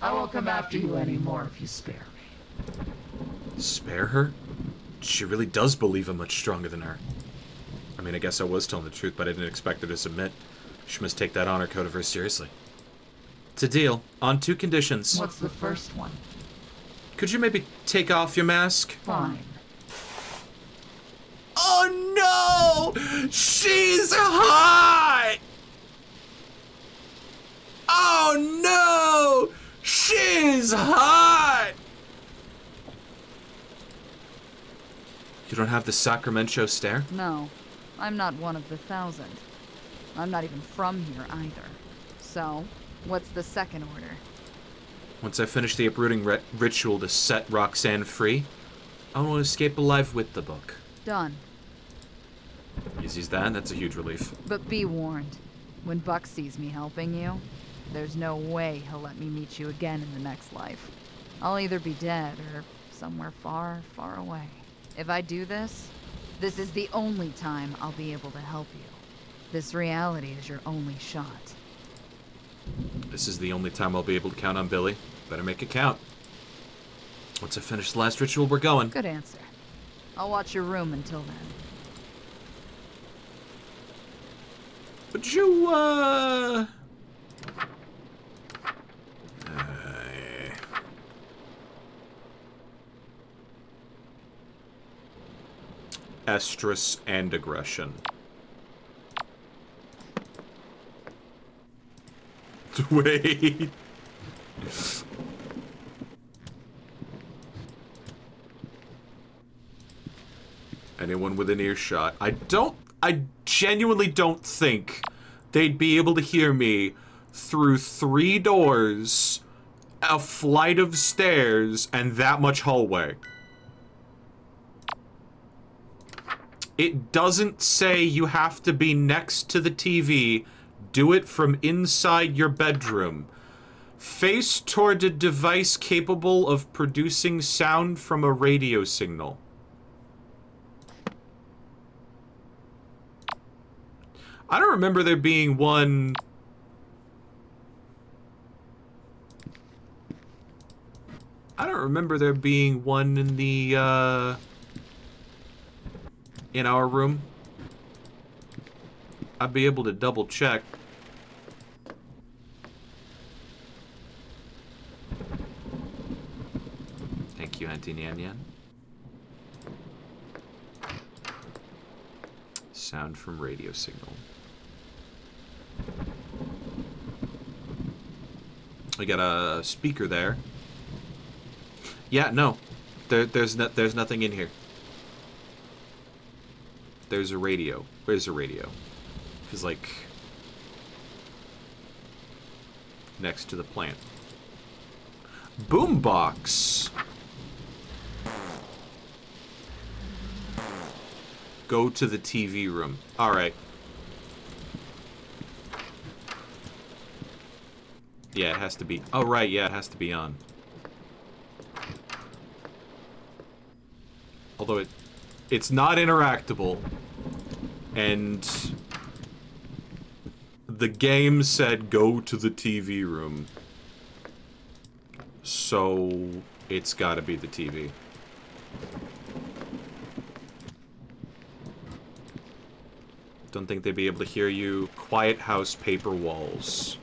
I won't come after you anymore if you spare me. Spare her? She really does believe I'm much stronger than her. I mean, I guess I was telling the truth, but I didn't expect her to submit. She must take that honor code of hers seriously. It's a deal, on two conditions. What's the first one? Could you maybe take off your mask? Fine. Oh no! She's hot! Oh no! She's hot! You don't have the Sacramento stare? No, I'm not one of the 1,000. I'm not even from here either. So, what's the second order? Once I finish the uprooting ritual to set Roxanne free, I want to escape alive with the book. Done. Easy as that? That's a huge relief. But be warned, when Buck sees me helping you, there's no way he'll let me meet you again in the next life. I'll either be dead or somewhere far, far away. If I do this, this is the only time I'll be able to help you. This reality is your only shot. This is the only time I'll be able to count on Billy. Better make it count. Once I finish the last ritual, we're going. Good answer. I'll watch your room until then. Would you, estrus and aggression. Wait. Anyone within earshot. I genuinely don't think they'd be able to hear me through 3 doors, a flight of stairs, and that much hallway. It doesn't say you have to be next to the TV. Do it from inside your bedroom. Face toward a device capable of producing sound from a radio signal. I don't remember there being one... I don't remember there being one in the, in our room. I'd be able to double check. Thank you, Auntie Nyan Nyan. Sound from radio signal. I got a speaker there. Yeah, no. There's nothing in here. There's a radio. Where's the radio? Is like next to the plant. Boombox. Go to the TV room. All right. Yeah, it has to be. Oh right, yeah, it has to be on. Although it's not interactable, and the game said go to the TV room, so it's gotta be the TV. Don't think they'd be able to hear you. Quiet house, paper walls.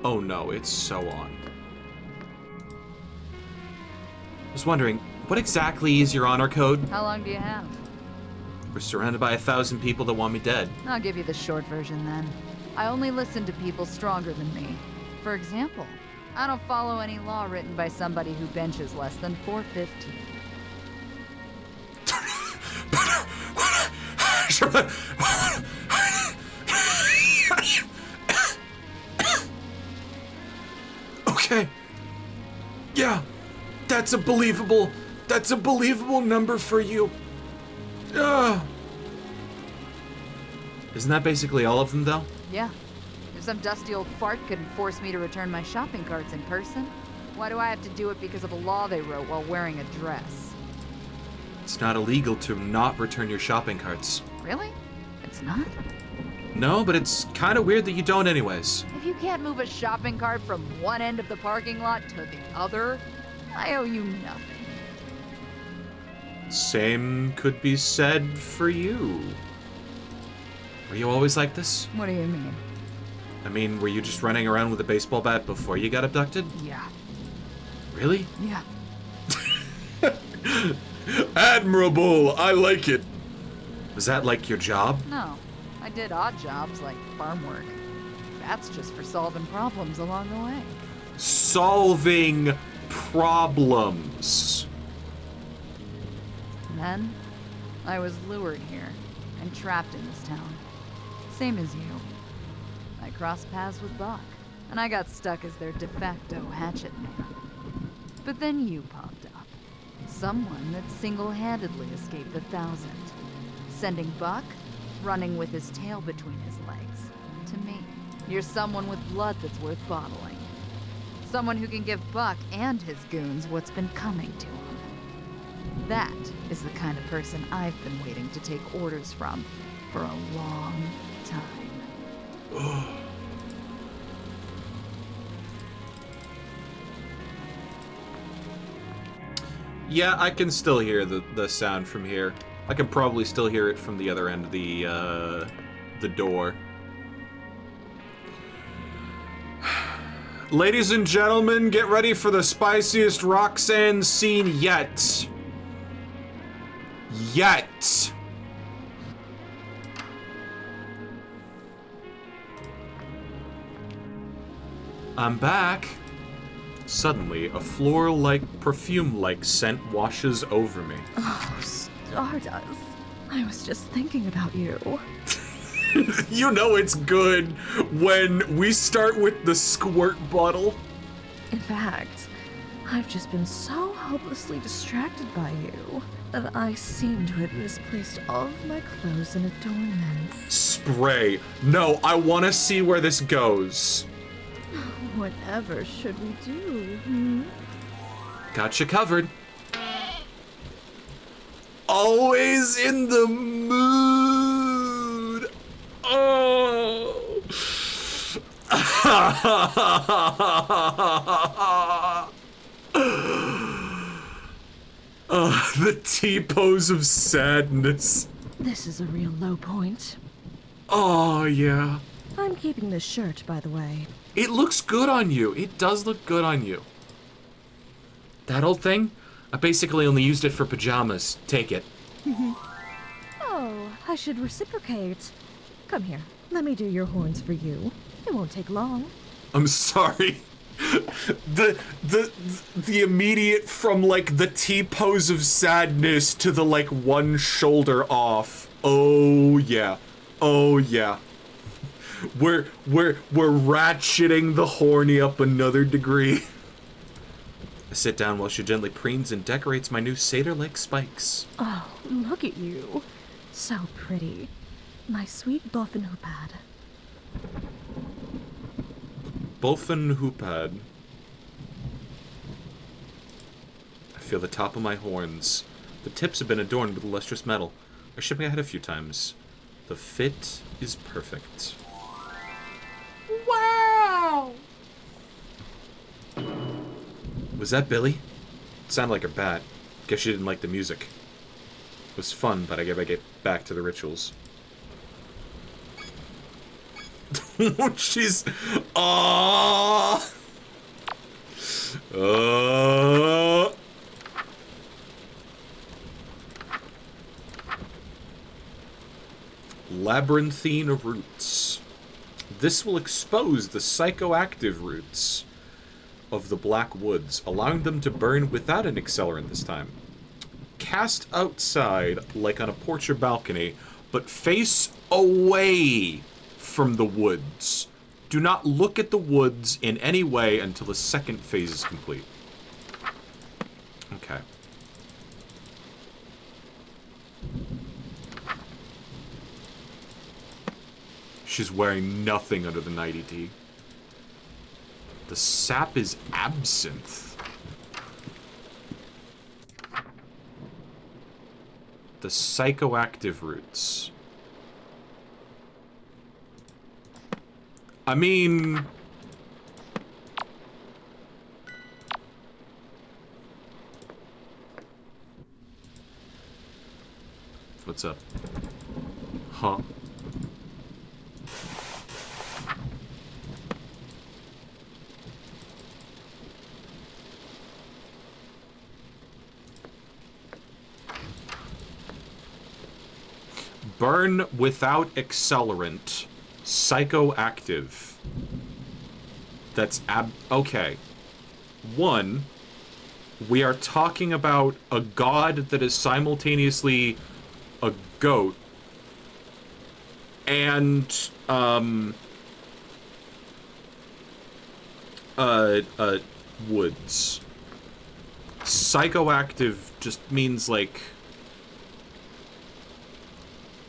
Oh no, it's so on. I was wondering, what exactly is your honor code? How long do you have? We're surrounded by 1,000 people that want me dead. I'll give you the short version then. I only listen to people stronger than me. For example, I don't follow any law written by somebody who benches less than 415. Okay. Yeah. That's a believable number for you. Isn't that basically all of them, though? Yeah. If some dusty old fart couldn't force me to return my shopping carts in person, why do I have to do it because of a law they wrote while wearing a dress? It's not illegal to not return your shopping carts. Really? It's not? No, but it's kind of weird that you don't anyways. If you can't move a shopping cart from one end of the parking lot to the other, I owe you nothing. Same could be said for you. Were you always like this? What do you mean? I mean, were you just running around with a baseball bat before you got abducted? Yeah. Really? Yeah. Admirable! I like it! Was that like your job? No. I did odd jobs like farm work. That's just for solving problems along the way. Solving problems. Then, I was lured here and trapped in this town. Same as you. I crossed paths with Buck, and I got stuck as their de facto hatchet man. But then you popped up. Someone that single-handedly escaped the 1,000. Sending Buck, running with his tail between his legs, to me. You're someone with blood that's worth bottling. Someone who can give Buck and his goons what's been coming to him. That is the kind of person I've been waiting to take orders from for a long time. Yeah, I can still hear the sound from here. I can probably still hear it from the other end of the door. Ladies and gentlemen, get ready for the spiciest Roxanne scene yet. Yet. I'm back. Suddenly, a floral-like, perfume-like scent washes over me. Oh, Stardust. I was just thinking about you. You know it's good when we start with the squirt bottle. In fact, I've just been so hopelessly distracted by you that I seem to have misplaced all of my clothes and adornments. Spray. No, I want to see where this goes. Whatever should we do? Got you covered. Always in the mood. Oh. The T-pose of sadness. This is a real low point. Oh, yeah. I'm keeping this shirt, by the way. It looks good on you. It does look good on you. That old thing? I basically only used it for pajamas. Take it. Oh, I should reciprocate. Come here. Let me do your horns for you. It won't take long. I'm sorry. The immediate from like the T-pose of sadness to the like one shoulder off. Oh yeah. Oh yeah. We're ratcheting the horny up another degree. I sit down while she gently preens and decorates my new satyr-like spikes. Oh, look at you. So pretty. My sweet Boffin-Hoopad. Boffin-Hoopad. I feel the top of my horns. The tips have been adorned with lustrous metal. Are shipping ahead a few times. The fit is perfect. Wow! Was that Billy? It sounded like her bat. Guess she didn't like the music. It was fun, but I gotta get back to the rituals. She's... Aww! Labyrinthine roots. This will expose the psychoactive roots of the Black Woods, allowing them to burn without an accelerant this time. Cast outside, like on a porch or balcony, but face away from the woods. Do not look at the woods in any way until the second phase is complete. Okay. She's wearing nothing under the nighty tee. The sap is absinthe. The psychoactive roots. I mean... What's up? Huh? Burn without accelerant. Psychoactive. That's okay. One, we are talking about a god that is simultaneously a goat and woods. Psychoactive just means like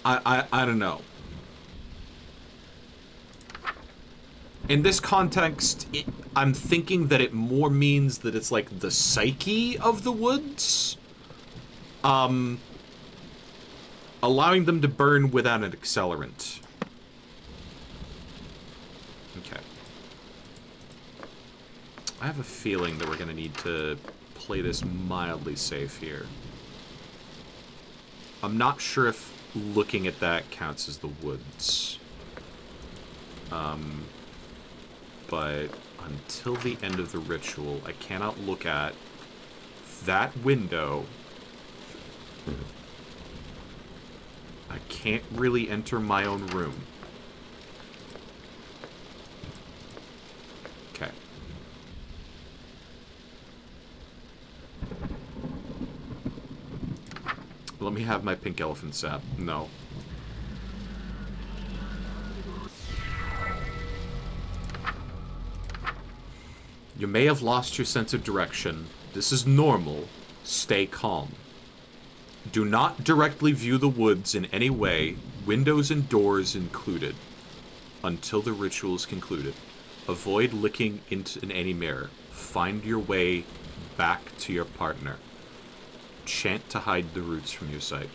I don't know. In this context, I'm thinking that it more means that it's like the psyche of the woods. Allowing them to burn without an accelerant. Okay. I have a feeling that we're gonna need to play this mildly safe here. I'm not sure if looking at that counts as the woods. But until the end of the ritual, I cannot look at that window. I can't really enter my own room. Okay. Let me have my pink elephant sap. No. You may have lost your sense of direction. This is normal. Stay calm. Do not directly view the woods in any way, windows and doors included, until the ritual is concluded. Avoid looking in any mirror. Find your way back to your partner. Chant to hide the roots from your sight.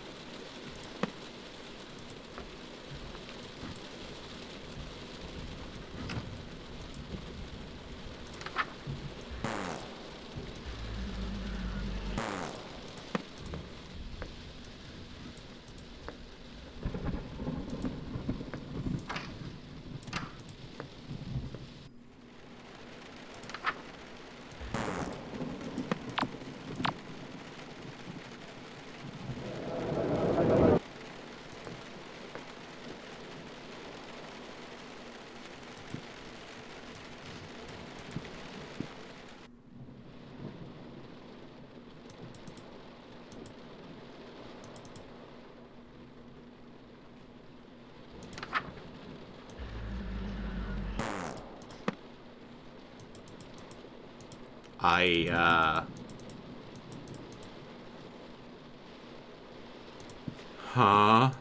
Huh?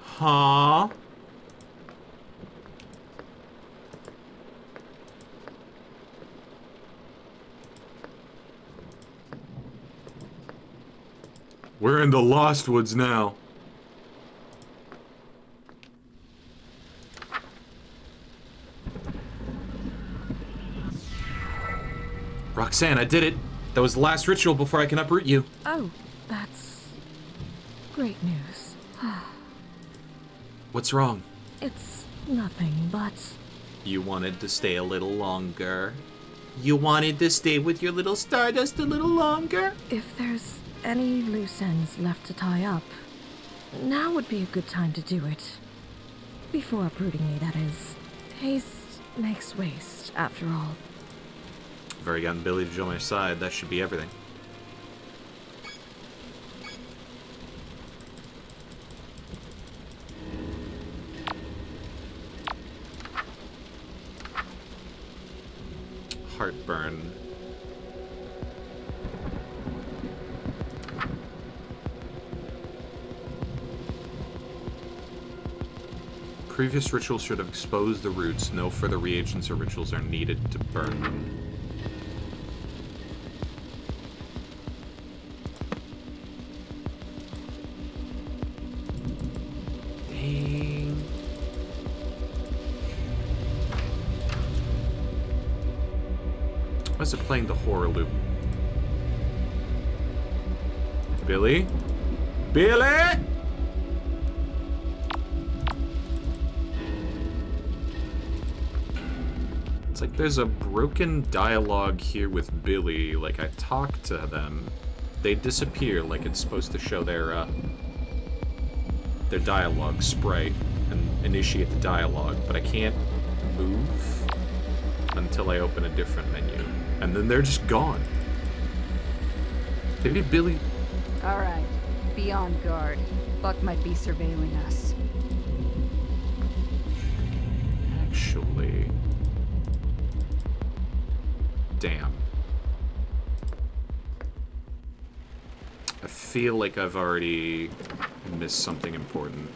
Huh? We're in the Lost Woods now. Roxanne, I did it. That was the last ritual before I can uproot you. Oh, that's great news. What's wrong? It's nothing, but... You wanted to stay a little longer. You wanted to stay with your little Stardust a little longer? If there's any loose ends left to tie up, now would be a good time to do it. Before uprooting me, that is. Haste makes waste, after all. I've already gotten Billy to join my side. That should be everything. Heartburn. Previous rituals should have exposed the roots. No further reagents or rituals are needed to burn them. Dang. Why is it playing the horror loop? Billy? Billy? It's like there's a broken dialogue here with Billy. Like, I talk to them, they disappear like it's supposed to show their dialogue sprite and initiate the dialogue, but I can't move until I open a different menu. And then they're just gone. Maybe Billy... Alright, be on guard. Buck might be surveilling us. Actually... Damn. I feel like I've already missed something important.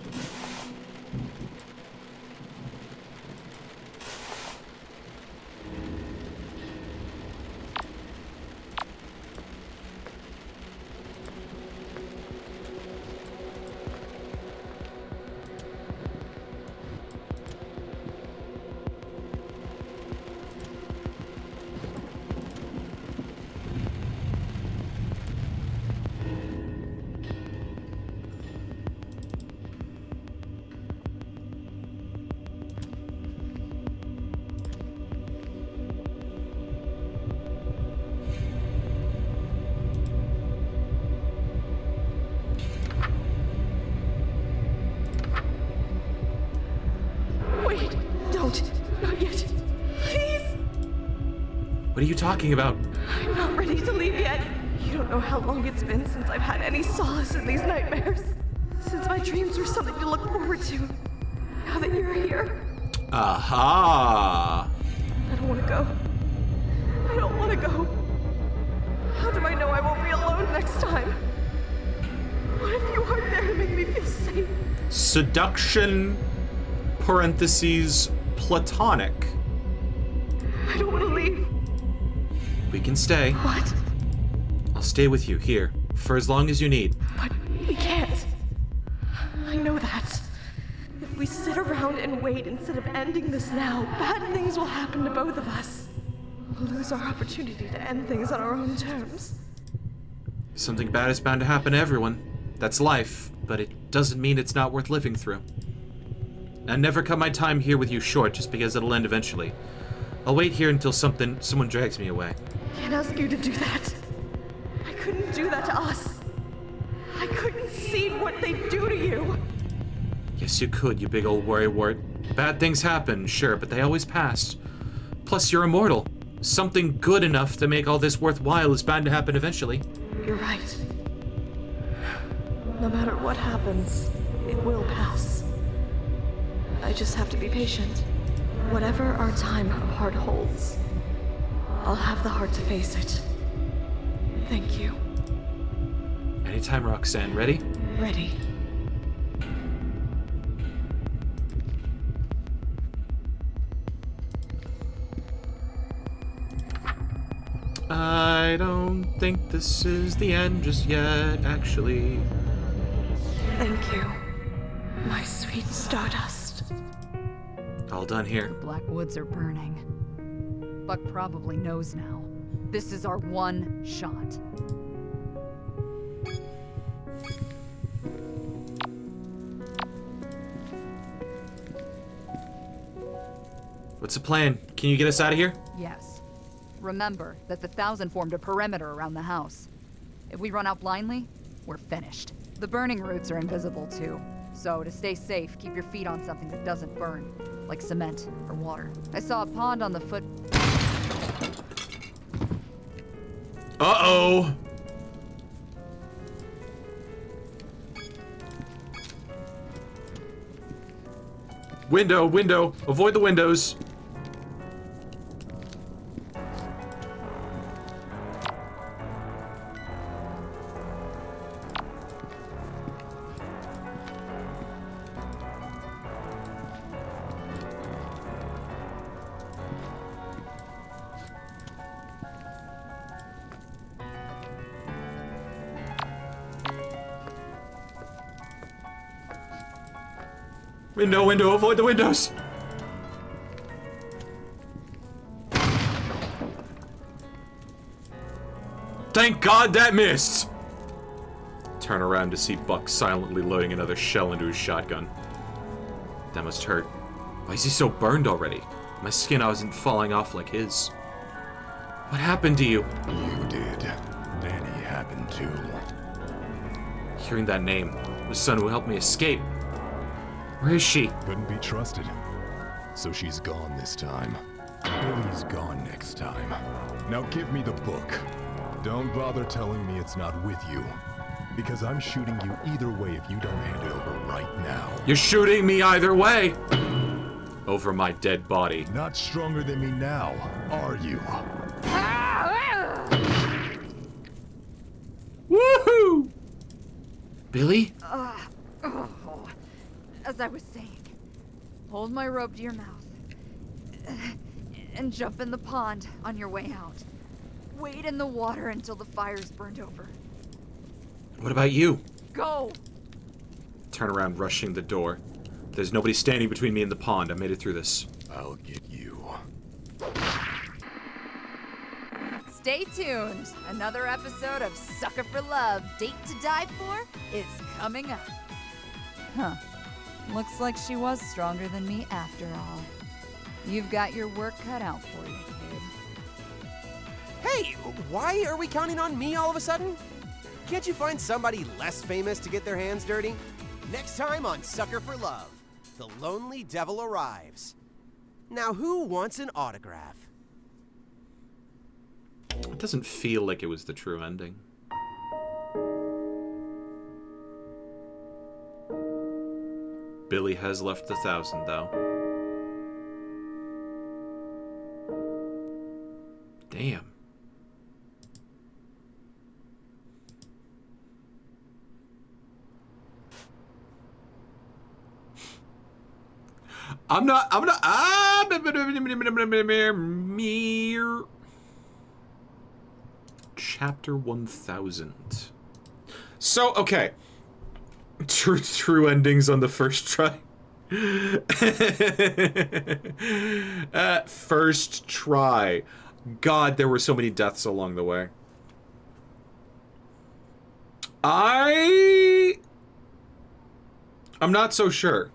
What are you talking about? I'm not ready to leave yet. You don't know how long it's been since I've had any solace in these nightmares. Since my dreams were something to look forward to. Now that you're here. Aha! I don't want to go. I don't want to go. How do I know I won't be alone next time? What if you aren't there to make me feel safe? Seduction, parentheses, platonic. I don't want to leave. We can stay. What? I'll stay with you here for as long as you need. But we can't. I know that. If we sit around and wait instead of ending this now, bad things will happen to both of us. We'll lose our opportunity to end things on our own terms. Something bad is bound to happen to everyone. That's life, but it doesn't mean it's not worth living through. I never cut my time here with you short just because it'll end eventually. I'll wait here until someone drags me away. I can't ask you to do that. I couldn't do that to us. I couldn't see what they do to you. Yes, you could, you big old worrywart. Bad things happen, sure, but they always pass. Plus, you're immortal. Something good enough to make all this worthwhile is bound to happen eventually. You're right. No matter what happens, it will pass. I just have to be patient. Whatever our time apart holds, I'll have the heart to face it. Thank you. Anytime, Roxanne. Ready? Ready. I don't think this is the end just yet, actually. Thank you, my sweet Stardust. All done here. The Black Woods are burning. Buck probably knows now. This is our one shot. What's the plan? Can you get us out of here? Yes. Remember that the Thousand formed a perimeter around the house. If we run out blindly, we're finished. The burning roots are invisible too. So to stay safe, keep your feet on something that doesn't burn, like cement or water. I saw a pond on the foot. Uh-oh! Window! Avoid the windows! Window, avoid the windows! Thank God that missed! Turn around to see Buck silently loading another shell into his shotgun. That must hurt. Why is he so burned already? My skin wasn't falling off like his. What happened to you? You did. Danny happened too. Hearing that name, the son who helped me escape. Where is she? Couldn't be trusted. So she's gone this time. Billy's gone next time. Now give me the book. Don't bother telling me it's not with you. Because I'm shooting you either way if you don't hand it over right now. You're shooting me either way! Over my dead body. Not stronger than me now, are you? Woohoo! Billy? As I was saying, hold my rope to your mouth and jump in the pond on your way out. Wait in the water until the fire's burned over. What about you? Go! Turn around, rushing the door. There's nobody standing between me and the pond. I made it through this. I'll get you. Stay tuned. Another episode of Sucker for Love, Date to Die For is coming up. Huh. Looks like she was stronger than me after all. You've got your work cut out for you, kid. Hey, why are we counting on me all of a sudden? Can't you find somebody less famous to get their hands dirty? Next time on Sucker for Love, the lonely devil arrives. Now who wants an autograph? It doesn't feel like it was the true ending. Billy has left 1,000, though. Damn. Chapter 1000. So, okay. True endings on the first try. First try. God, there were so many deaths along the way. I'm not so sure.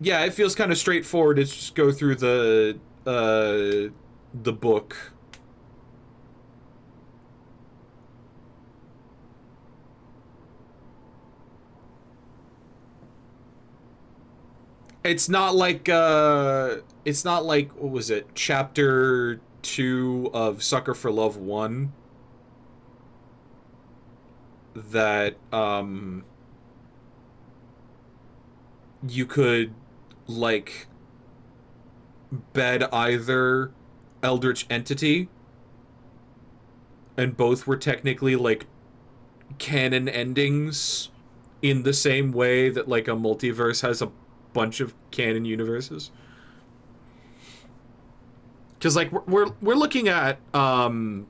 Yeah, it feels kind of straightforward to just go through the book. It's not like, what was it, Chapter 2 of Sucker for Love 1? That, you could, like, bed either Eldritch Entity, and both were technically, like, canon endings in the same way that, like, a multiverse has a bunch of canon universes. Because, like, we're looking at, like,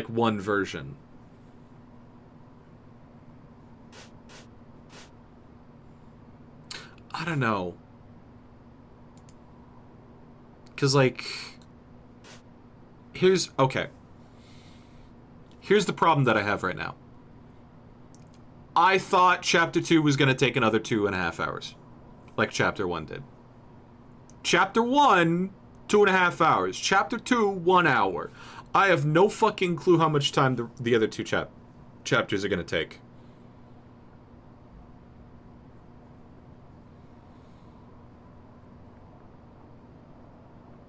one version. I don't know. Because, like, here's the problem that I have right now. I thought Chapter 2 was going to take another 2.5 hours. Like Chapter 1 did. Chapter 1, 2.5 hours. Chapter 2, 1 hour. I have no fucking clue how much time the other two chapters are going to take.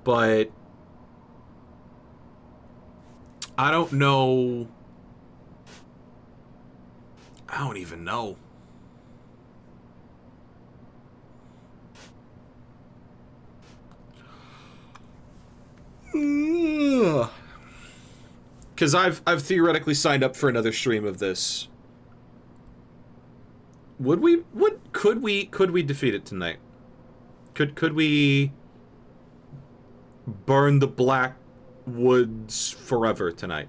But I don't know. I don't even know. Because I've theoretically signed up for another stream of this. Could we defeat it tonight? Could we burn the Black Woods forever tonight?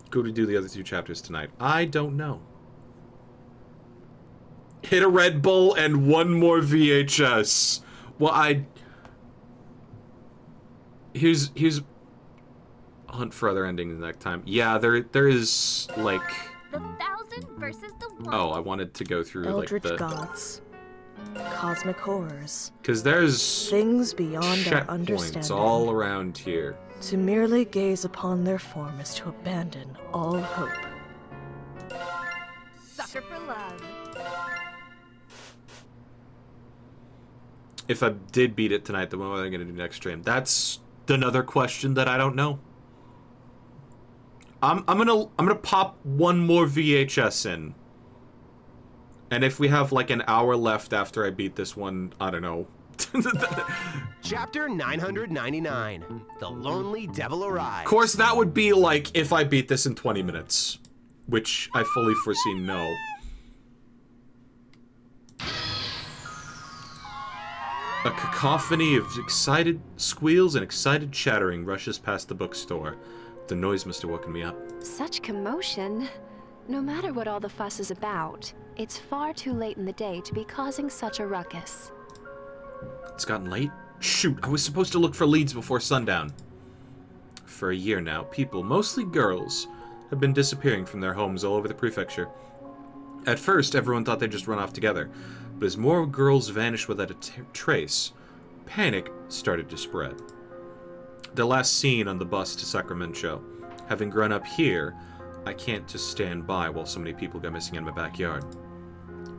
Could we do the other two chapters tonight? I don't know. Hit a Red Bull and one more VHS. Well, here's hunt for other endings next time. Yeah, there is like the 1,000 versus the 1. Oh, I wanted to go through Eldritch like the gods, cosmic horrors. Because there's things beyond our checkpoints understanding. all around here. To merely gaze upon their form is to abandon all hope. Sucker for Love. If I did beat it tonight, then what am I going to do next stream? That's another question that I don't know. I'm gonna pop one more VHS in, and if we have like an hour left after I beat this one, I don't know. Chapter 999. The Lonely Devil Arrives. Of course, that would be like if I beat this in 20 minutes. which I fully foresee no. A cacophony of excited squeals and excited chattering rushes past the bookstore. The noise must have woken me up. Such commotion. No matter what all the fuss is about, it's far too late in the day to be causing such a ruckus. It's gotten late? Shoot, I was supposed to look for leads before sundown. For a year now, people, mostly girls, have been disappearing from their homes all over the prefecture. At first, everyone thought they'd just run off together, but as more girls vanished without a trace, panic started to spread. The last seen on the bus to Sacramento. Having grown up here, I can't just stand by while so many people go missing in my backyard.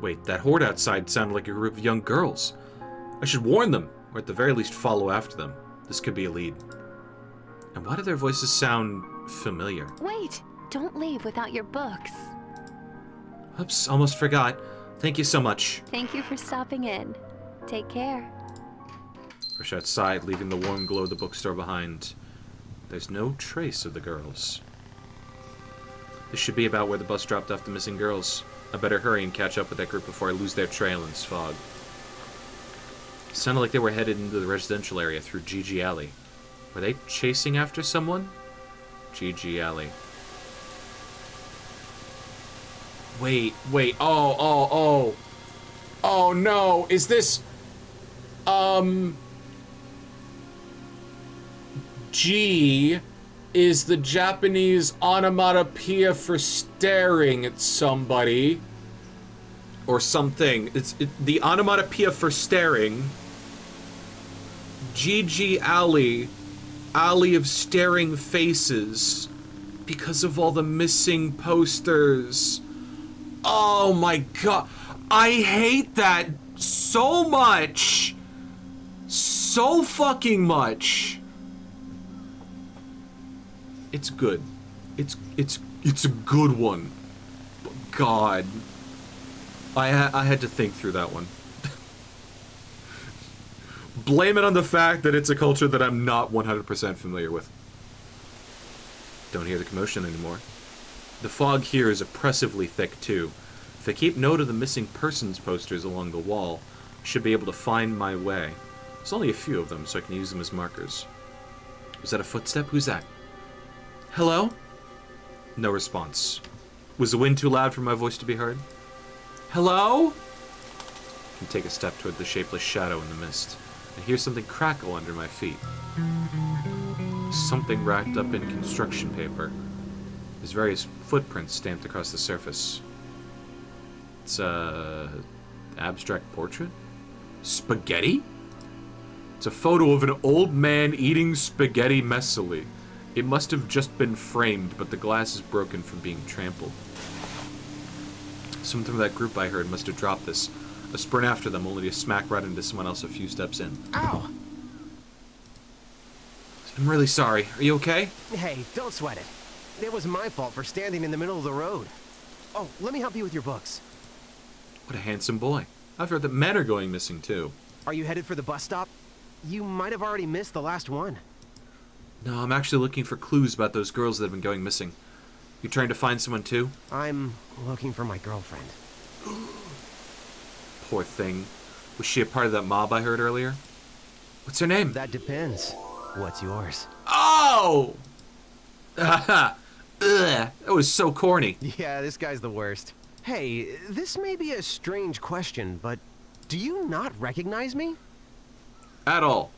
Wait, that horde outside sounded like a group of young girls. I should warn them, or at the very least follow after them. This could be a lead. And why do their voices sound familiar? Wait! Don't leave without your books. Oops, almost forgot. Thank you so much. Thank you for stopping in. Take care. Rush outside, leaving the warm glow of the bookstore behind. There's no trace of the girls. This should be about where the bus dropped off the missing girls. I better hurry and catch up with that group before I lose their trail in this fog. It sounded like they were headed into the residential area through Gigi Alley. Were they chasing after someone? Gigi Alley. Wait. Oh no, is this... G is the Japanese onomatopoeia for staring at somebody. Or something. The onomatopoeia for staring. Gigi Alley. Alley of staring faces. Because of all the missing posters. Oh my god. I hate that so much. So fucking much. It's good. It's a good one. But God. I had to think through that one. Blame it on the fact that it's a culture that I'm not 100% familiar with. Don't hear the commotion anymore. The fog here is oppressively thick, too. If I keep note of the missing persons posters along the wall, I should be able to find my way. There's only a few of them, so I can use them as markers. Was that a footstep? Who's that? Hello? No response. Was the wind too loud for my voice to be heard? Hello? I can take a step toward the shapeless shadow in the mist. I hear something crackle under my feet. Something wrapped up in construction paper. There's various footprints stamped across the surface. It's a abstract portrait? Spaghetti? It's a photo of an old man eating spaghetti messily. It must have just been framed, but the glass is broken from being trampled. Someone from that group I heard must have dropped this. I sprint after them, only to smack right into someone else a few steps in. Ow! I'm really sorry. Are you okay? Hey, don't sweat it. It was my fault for standing in the middle of the road. Oh, let me help you with your books. What a handsome boy. I've heard that men are going missing, too. Are you headed for the bus stop? You might have already missed the last one. No, I'm actually looking for clues about those girls that have been going missing. You trying to find someone, too? I'm looking for my girlfriend. Poor thing. Was she a part of that mob I heard earlier? What's her name? That depends. What's yours? Oh! Haha! Ugh, that was so corny. Yeah, this guy's the worst. Hey, this may be a strange question, but do you not recognize me? At all.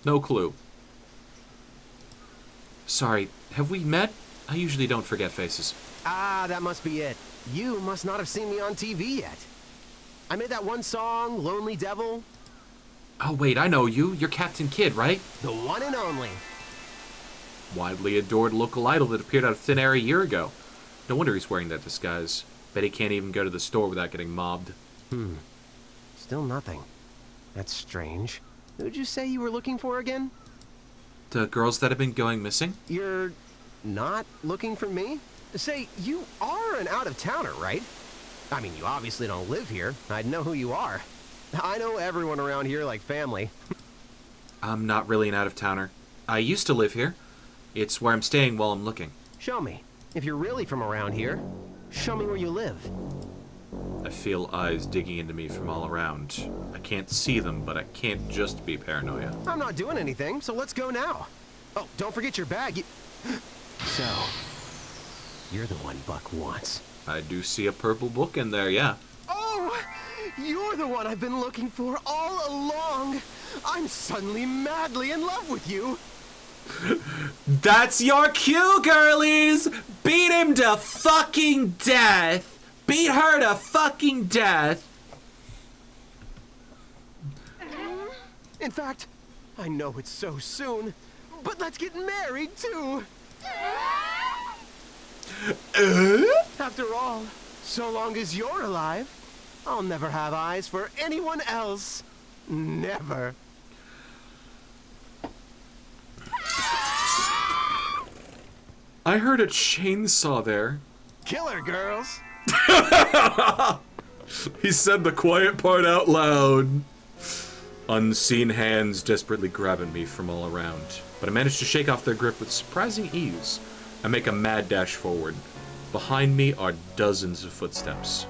No clue. Sorry, have we met? I usually don't forget faces. Ah, that must be it. You must not have seen me on TV yet. I made that one song, Lonely Devil. Oh, wait, I know you. You're Captain Kidd, right? The one and only. Widely adored local idol that appeared out of thin air a year ago. No wonder he's wearing that disguise. Bet he can't even go to the store without getting mobbed. Still nothing. That's strange. Who'd you say you were looking for again? The girls that have been going missing? You're not looking for me? Say, you are an out-of-towner, right? I mean, you obviously don't live here. I'd know who you are. I know everyone around here like family. I'm not really an out-of-towner. I used to live here. It's where I'm staying while I'm looking. Show me. If you're really from around here, show me where you live. I feel eyes digging into me from all around. I can't see them, but I can't just be paranoia. I'm not doing anything, so let's go now. Oh, don't forget your bag. So, you're the one Buck wants. I do see a purple book in there, yeah. Oh, you're the one I've been looking for all along. I'm suddenly madly in love with you. That's your cue, girlies! Beat him to fucking death! Beat her to fucking death! In fact, I know it's so soon, but let's get married too! After all, so long as you're alive, I'll never have eyes for anyone else. Never. I heard a chainsaw there. Killer girls. He said the quiet part out loud. Unseen hands desperately grabbing me from all around, but I managed to shake off their grip with surprising ease. I make a mad dash forward. Behind me are dozens of footsteps.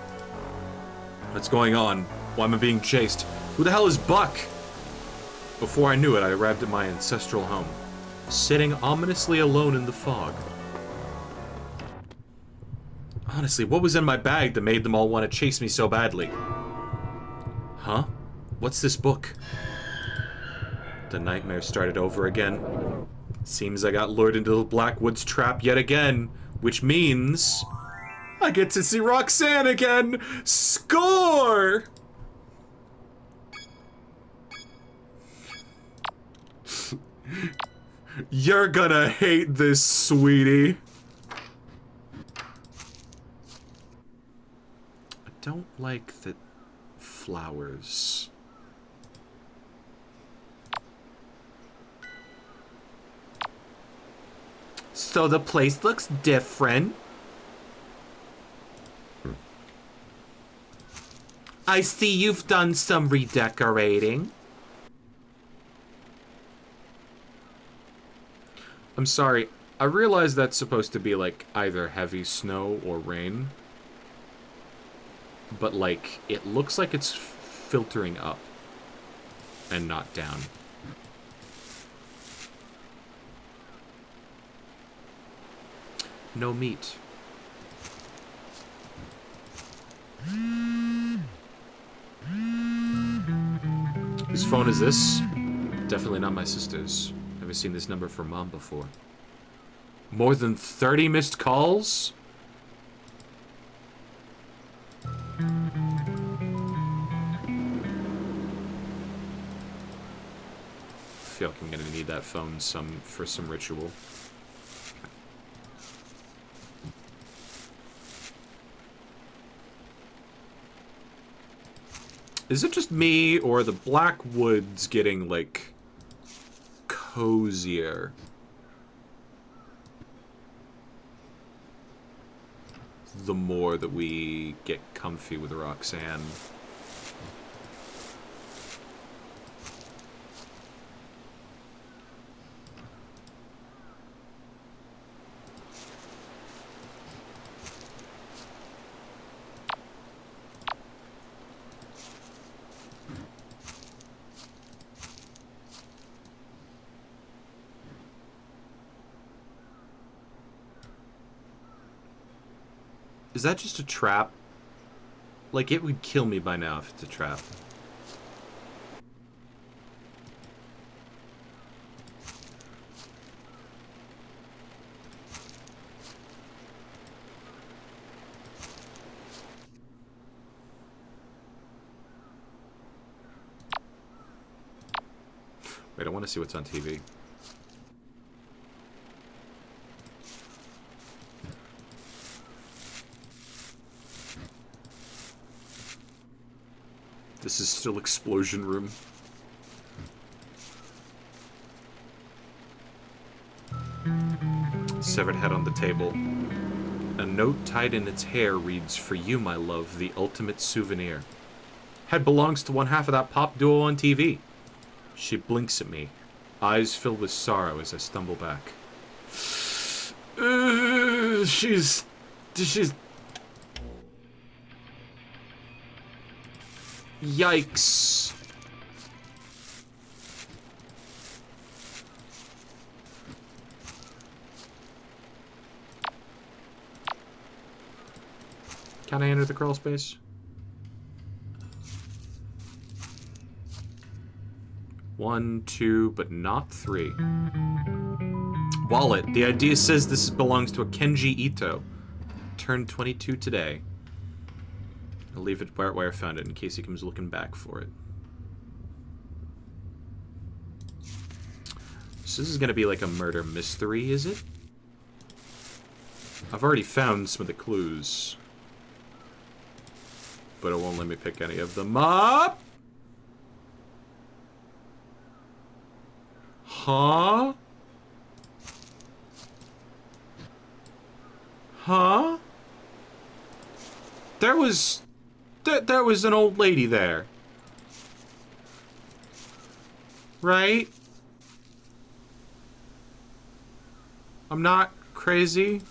What's going on? Why am I being chased? Who the hell is Buck? Before I knew it, I arrived at my ancestral home, sitting ominously alone in the fog. Honestly, what was in my bag that made them all want to chase me so badly? Huh? What's this book? The nightmare started over again. Seems I got lured into the Blackwoods trap yet again, which means I get to see Roxanne again! Score! You're gonna hate this, sweetie. I don't like the flowers. So the place looks different. I see you've done some redecorating. I'm sorry, I realize that's supposed to be like either heavy snow or rain. But like, it looks like it's filtering up and not down. No meat. Whose phone is this? Definitely not my sister's. Never seen this number from Mom before. More than 30 missed calls? I feel like I'm gonna need that phone for some ritual. Is it just me, or are the Blackwoods getting, like, cozier? The more that we get comfy with Roxanne. Is that just a trap? Like, it would kill me by now if it's a trap. Wait, I want to see what's on TV. This is still Explosion Room. Severed head on the table. A note tied in its hair reads, "For you, my love, the ultimate souvenir." Head belongs to one half of that pop duo on TV. She blinks at me, eyes filled with sorrow as I stumble back. She's... Yikes. Can I enter the crawl space? One, two, but not three. Wallet. The idea says this belongs to a Kenji Ito. Turned 22 today. I'll leave it where I found it in case he comes looking back for it. So this is gonna be like a murder mystery, is it? I've already found some of the clues. But it won't let me pick any of them up. Huh? Huh? There was an old lady there. Right? I'm not crazy.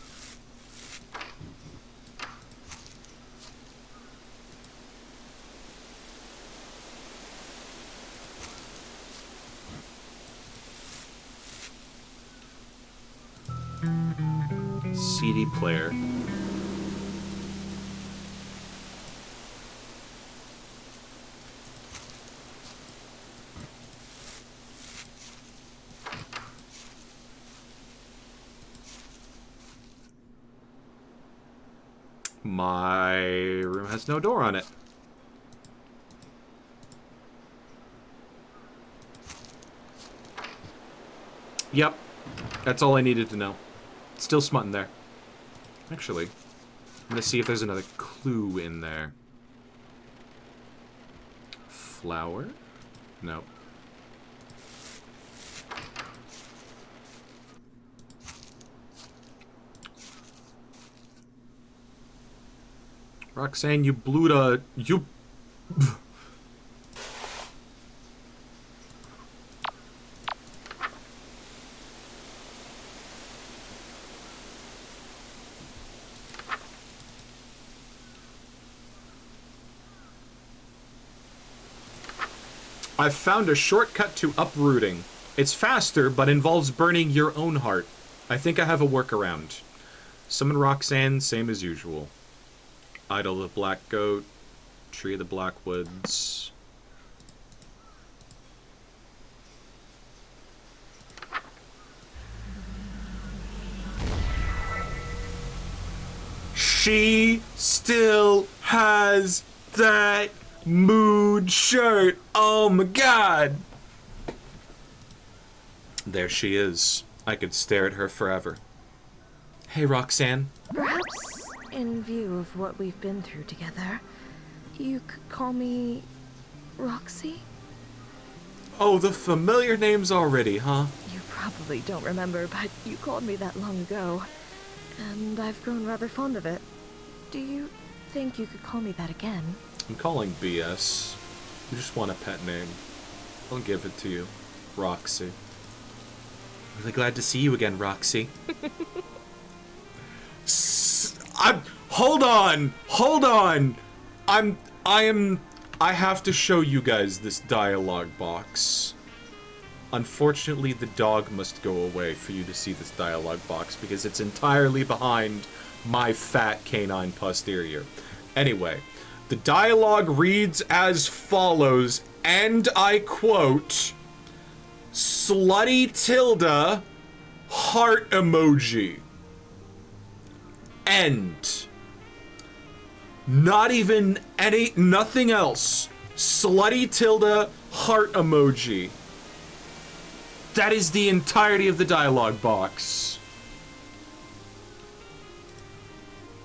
CD player. My room has no door on it. Yep. That's all I needed to know. Still smutting there. Actually, I'm gonna see if there's another clue in there. Flower? No. Roxanne, you blew the... You... I've found a shortcut to uprooting. It's faster, but involves burning your own heart. I think I have a workaround. Summon Roxanne, same as usual. Idol the Black Goat. Tree of the Blackwoods. She still has that mood shirt. Oh my god. There she is. I could stare at her forever. Hey, Roxanne. Perhaps, in view of what we've been through together, you could call me Roxy? Oh, the familiar names already, huh? You probably don't remember, but you called me that long ago, and I've grown rather fond of it. Do you think you could call me that again? I'm calling BS. You just want a pet name. I'll give it to you. Roxy. Really glad to see you again, Roxy. Hold on! Hold on! I have to show you guys this dialogue box. Unfortunately, the dog must go away for you to see this dialogue box because it's entirely behind my fat canine posterior. Anyway, the dialogue reads as follows, and I quote, "Slutty Tilda, heart emoji." End. Not even nothing else. Slutty Tilda, heart emoji. That is the entirety of the dialogue box.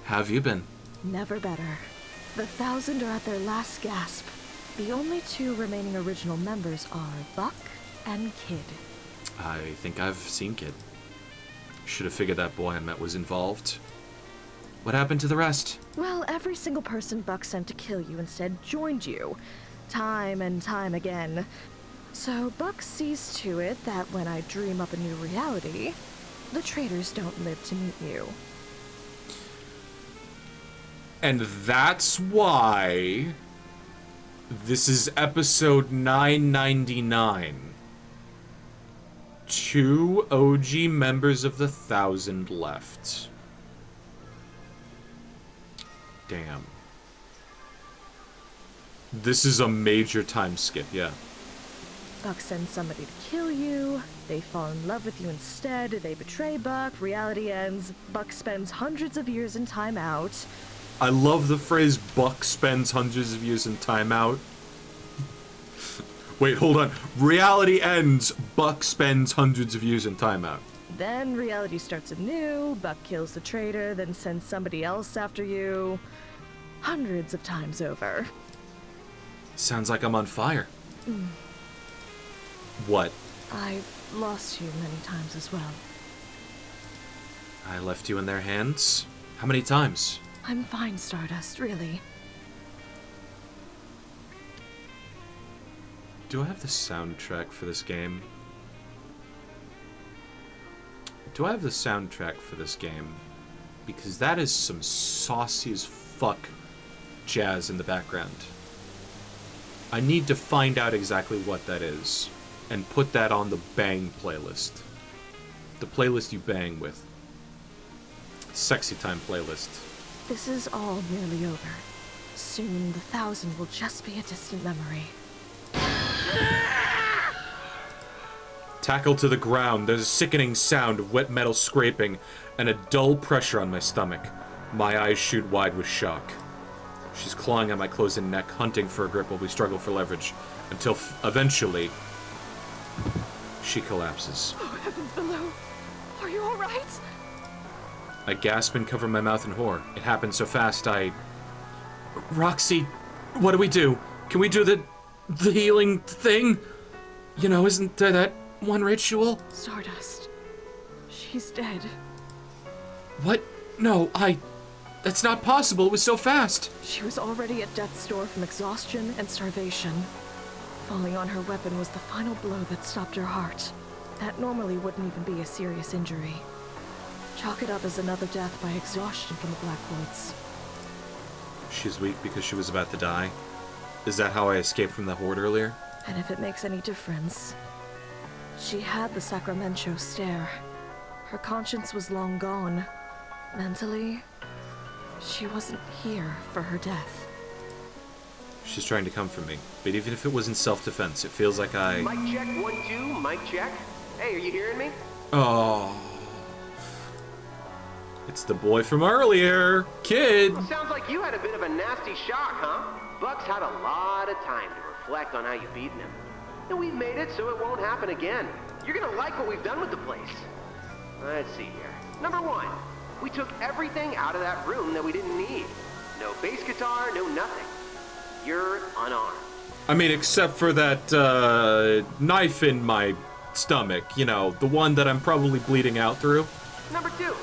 How have you been? Never better. The 1,000 are at their last gasp. The only two remaining original members are Buck and Kid. I think I've seen Kid. Should have figured that boy I met was involved. What happened to the rest? Well, every single person Buck sent to kill you instead joined you. Time and time again. So Buck sees to it that when I dream up a new reality, the traitors don't live to meet you. And that's why this is episode 999. 2 OG members of the 1,000 left. Damn. This is a major time skip, yeah. Buck sends somebody to kill you, they fall in love with you instead, they betray Buck, reality ends, Buck spends hundreds of years in timeout. I love the phrase Buck spends hundreds of years in timeout. Wait, hold on. Reality ends, Buck spends hundreds of years in timeout. Then reality starts anew, Buck kills the traitor, then sends somebody else after you. Hundreds of times over. Sounds like I'm on fire. What? I've lost you many times as well. I left you in their hands? How many times? I'm fine, Stardust, really. Do I have the soundtrack for this game? Do I have the soundtrack for this game? Because that is some saucy as fuck jazz in the background. I need to find out exactly what that is and put that on the bang playlist. The playlist you bang with. Sexy time playlist. This is all nearly over. Soon the 1,000 will just be a distant memory. Tackle to the ground. There's a sickening sound of wet metal scraping and a dull pressure on my stomach. My eyes shoot wide with shock. She's clawing at my closed-in neck, hunting for a grip while we struggle for leverage, until eventually she collapses. Oh, heavens below. Are you all right? I gasp and cover my mouth in horror. It happened so fast, Roxy, what do we do? Can we do the healing thing? You know, isn't there that one ritual? Stardust. She's dead. What? No, that's not possible. It was so fast. She was already at death's door from exhaustion and starvation. Falling on her weapon was the final blow that stopped her heart. That normally wouldn't even be a serious injury. Chalk it up as another death by exhaustion from the Blackwoods. She's weak because she was about to die. Is that how I escaped from the horde earlier? And if it makes any difference, she had the Sacramento stare. Her conscience was long gone. Mentally, she wasn't here for her death. She's trying to comfort me, but even if it was in self-defense, it feels like I... Mic check, 1, 2, mic check. Hey, are you hearing me? Oh... It's the boy from earlier, Kid. Well, sounds like you had a bit of a nasty shock, huh? Buck's had a lot of time to reflect on how you've beaten him. And we've made it so it won't happen again. You're gonna like what we've done with the place. Let's see here. Number 1, we took everything out of that room that we didn't need. No bass guitar, no nothing. You're unarmed. I mean, except for that, knife in my stomach. You know, the one that I'm probably bleeding out through. Number 2,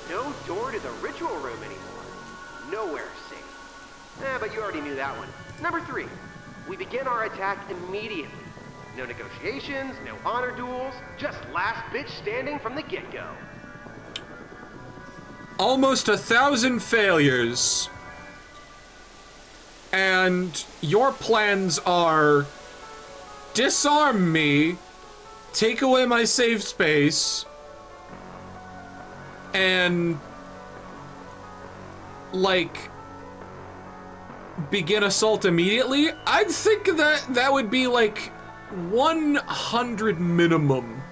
no door to the ritual room anymore. Nowhere safe. But you already knew that one. Number 3, we begin our attack immediately. No negotiations, no honor duels, just last bitch standing from the get-go. Almost 1,000 failures. And your plans are disarm me, take away my safe space, and like begin assault immediately. I think that would be like 100 minimum.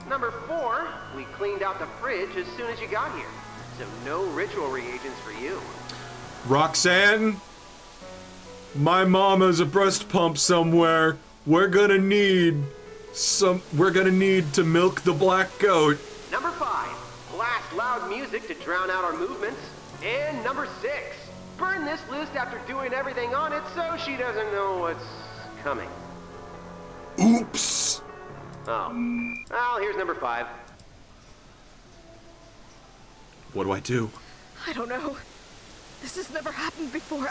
Number 4, we cleaned out the fridge as soon as you got here. So no ritual reagents for you. Roxanne, my mom has a breast pump somewhere. We're gonna need to milk the black goat. Number 5, blast loud music to drown out our movements. And number 6, burn this list after doing everything on it so she doesn't know what's coming. Oops. Oh. Well, here's number 5. What do I do? I don't know. This has never happened before.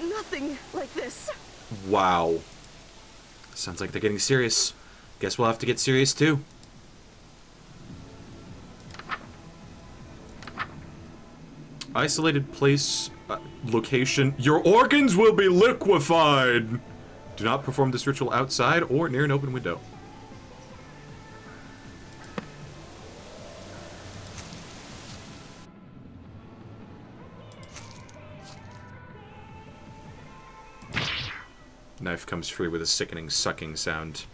Nothing like this. Wow. Sounds like they're getting serious. Guess we'll have to get serious too. Isolated place, location. Your organs will be liquefied. Do not perform this ritual outside or near an open window. Knife comes free with a sickening sucking sound.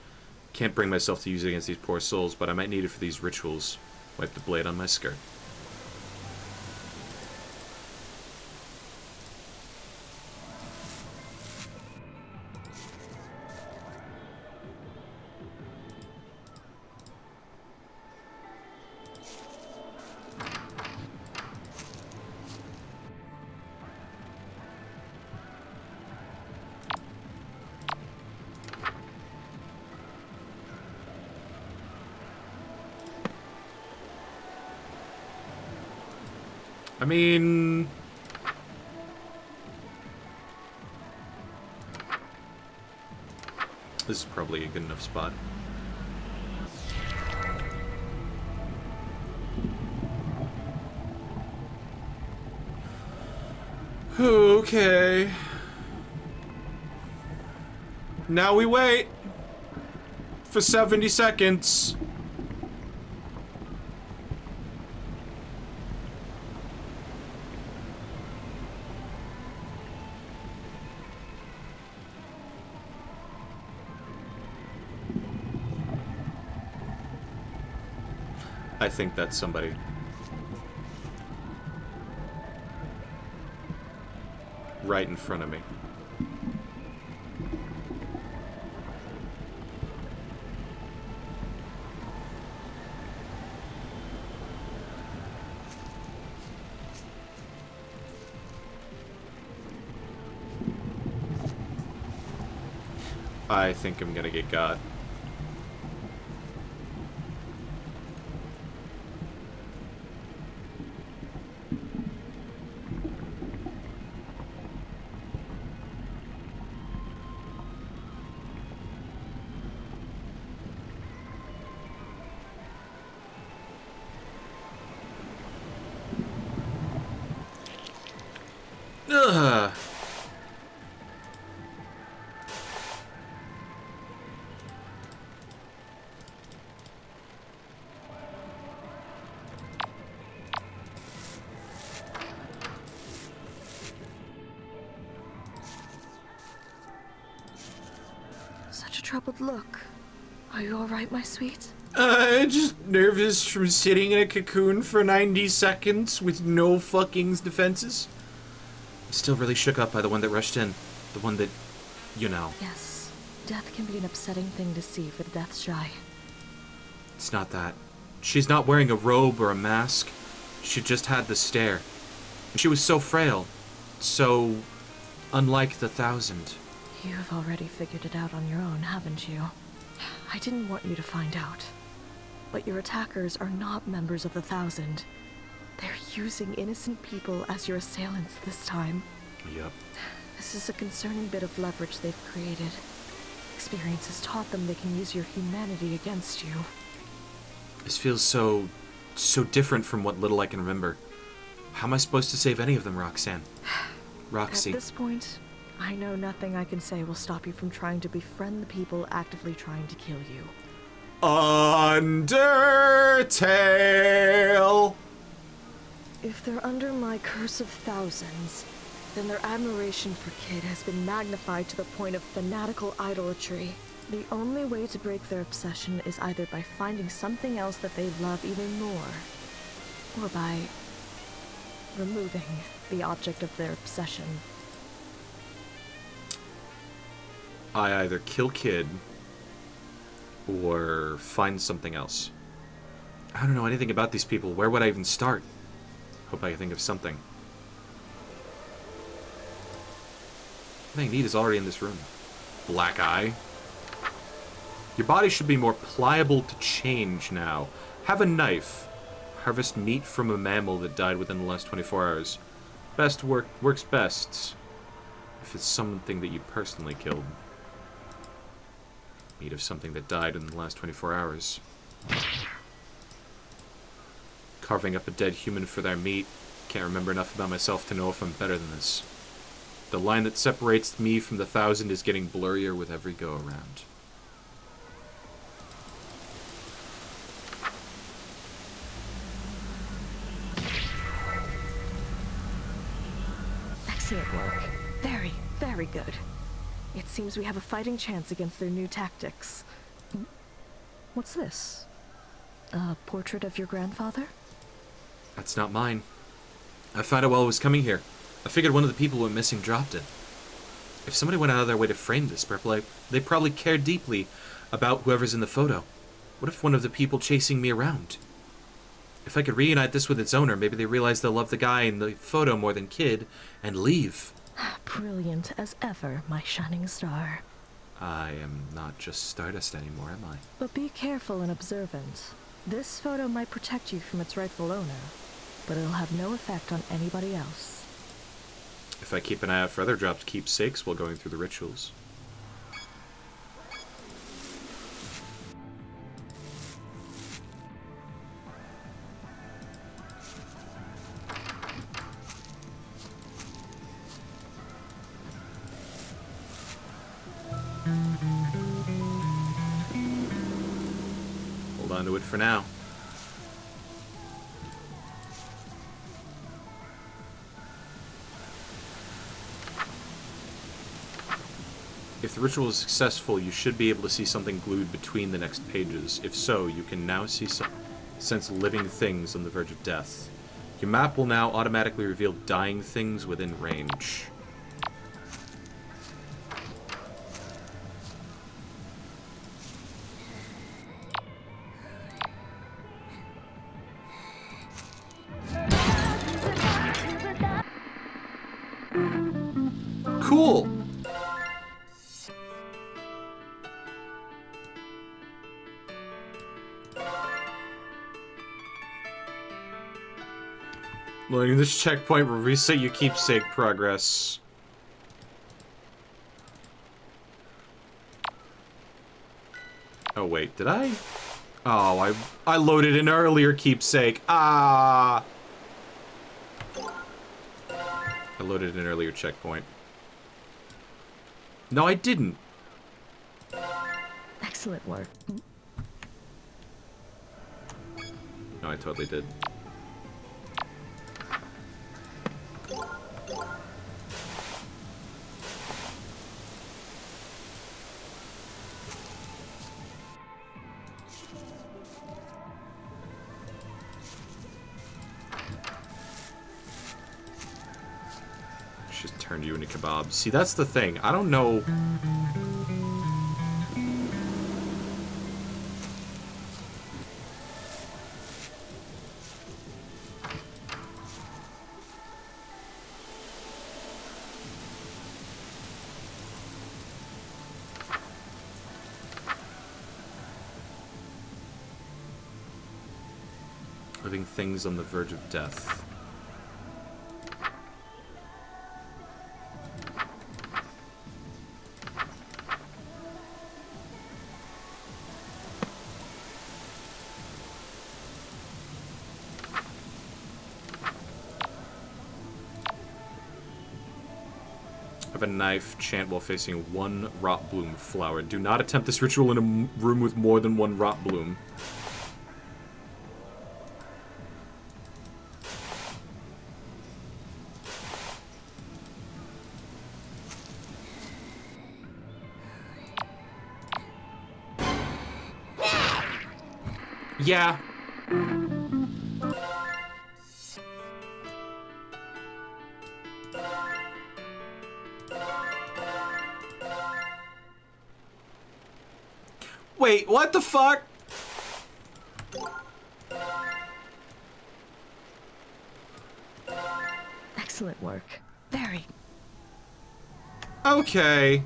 Can't bring myself to use it against these poor souls, but I might need it for these rituals. Wipe the blade on my skirt. I mean... this is probably a good enough spot. Okay. Now we wait for 70 seconds. I think that's somebody. Right in front of me. I think I'm gonna get got. Ugh. Such a troubled look. Are you alright, my sweet? Just nervous from sitting in a cocoon for 90 seconds with no fucking defenses. I'm still really shook up by the one that rushed in. The one that, you know. Yes. Death can be an upsetting thing to see for the death shy. It's not that. She's not wearing a robe or a mask. She just had the stare. And she was so frail. So unlike the Thousand. You've already figured it out on your own, haven't you? I didn't want you to find out. But your attackers are not members of the Thousand. They're using innocent people as your assailants this time. Yep. This is a concerning bit of leverage they've created. Experience has taught them they can use your humanity against you. This feels so different from what little I can remember. How am I supposed to save any of them, Roxanne? Roxy. At this point, I know nothing I can say will stop you from trying to befriend the people actively trying to kill you. Undertale! If they're under my curse of thousands, then their admiration for Kid has been magnified to the point of fanatical idolatry. The only way to break their obsession is either by finding something else that they love even more, or by removing the object of their obsession. I either kill Kid or find something else. I don't know anything about these people. Where would I even start? Hope I can think of something. Everything I need is already in this room. Black eye. Your body should be more pliable to change now. Have a knife. Harvest meat from a mammal that died within the last 24 hours. Works best if it's something that you personally killed. Meat of something that died in the last 24 hours. Carving up a dead human for their meat. Can't remember enough about myself to know if I'm better than this. The line that separates me from the 1,000 is getting blurrier with every go-around. Excellent work. Very, very good. It seems we have a fighting chance against their new tactics. What's this? A portrait of your grandfather? That's not mine. I found it while I was coming here. I figured one of the people who went missing dropped it. If somebody went out of their way to frame this, they probably care deeply about whoever's in the photo. What if one of the people chasing me around? If I could reunite this with its owner, maybe they realize they'll love the guy in the photo more than Kid, and leave. Brilliant as ever, my shining star. I am not just Stardust anymore, am I? But be careful and observant. This photo might protect you from its rightful owner, but it'll have no effect on anybody else. If I keep an eye out for other dropped keepsakes while going through the rituals. Hold on to it for now. If the ritual is successful, you should be able to see something glued between the next pages. If so, you can now sense living things on the verge of death. Your map will now automatically reveal dying things within range. Cool! Loading this checkpoint will reset your keepsake progress. Oh wait, did I? Oh, I loaded an earlier keepsake. Ah! I loaded an earlier checkpoint. No, I didn't. Excellent work. No, I totally did. Just turned you into kebabs. See, that's the thing. I don't know. Living things on the verge of death. A knife, chant while facing one rot bloom flower. Do not attempt this ritual in a room with more than one rot bloom. Yeah. Wait, what the fuck? Excellent work. Very. Okay.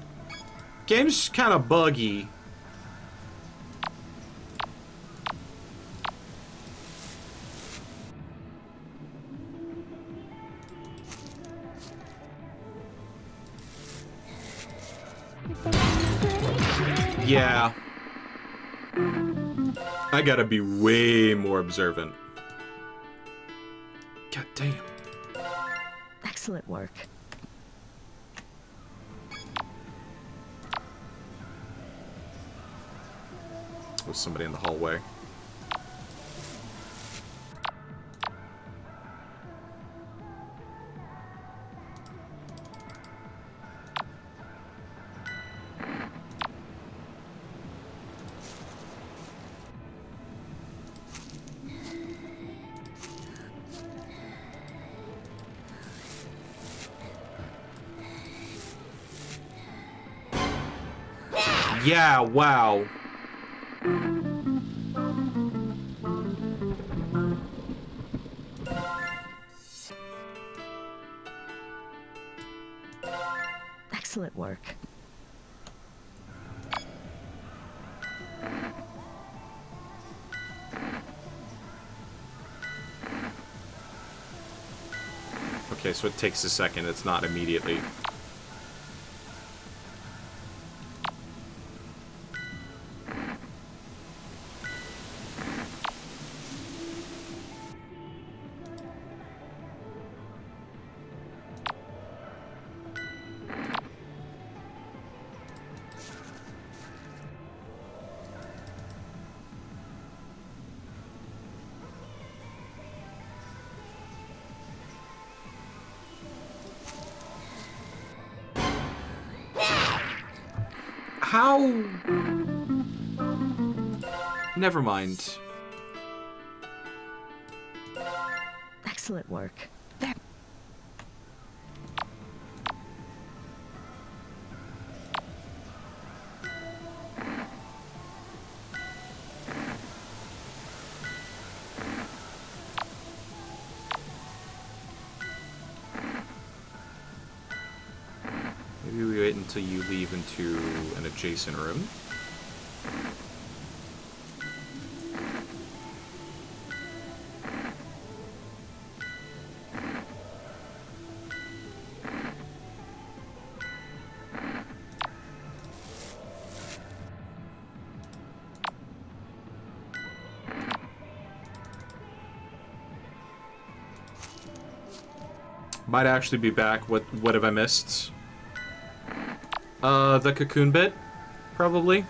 Game's kind of buggy. Yeah. I gotta be way more observant. God damn. Excellent work. There's somebody in the hallway. Yeah, wow. Excellent work. Okay, so it takes a second. It's not immediately. How? Never mind. Excellent work. There. Maybe we wait until you leave into an adjacent room. Might actually be back. What have I missed? The cocoon bit, probably.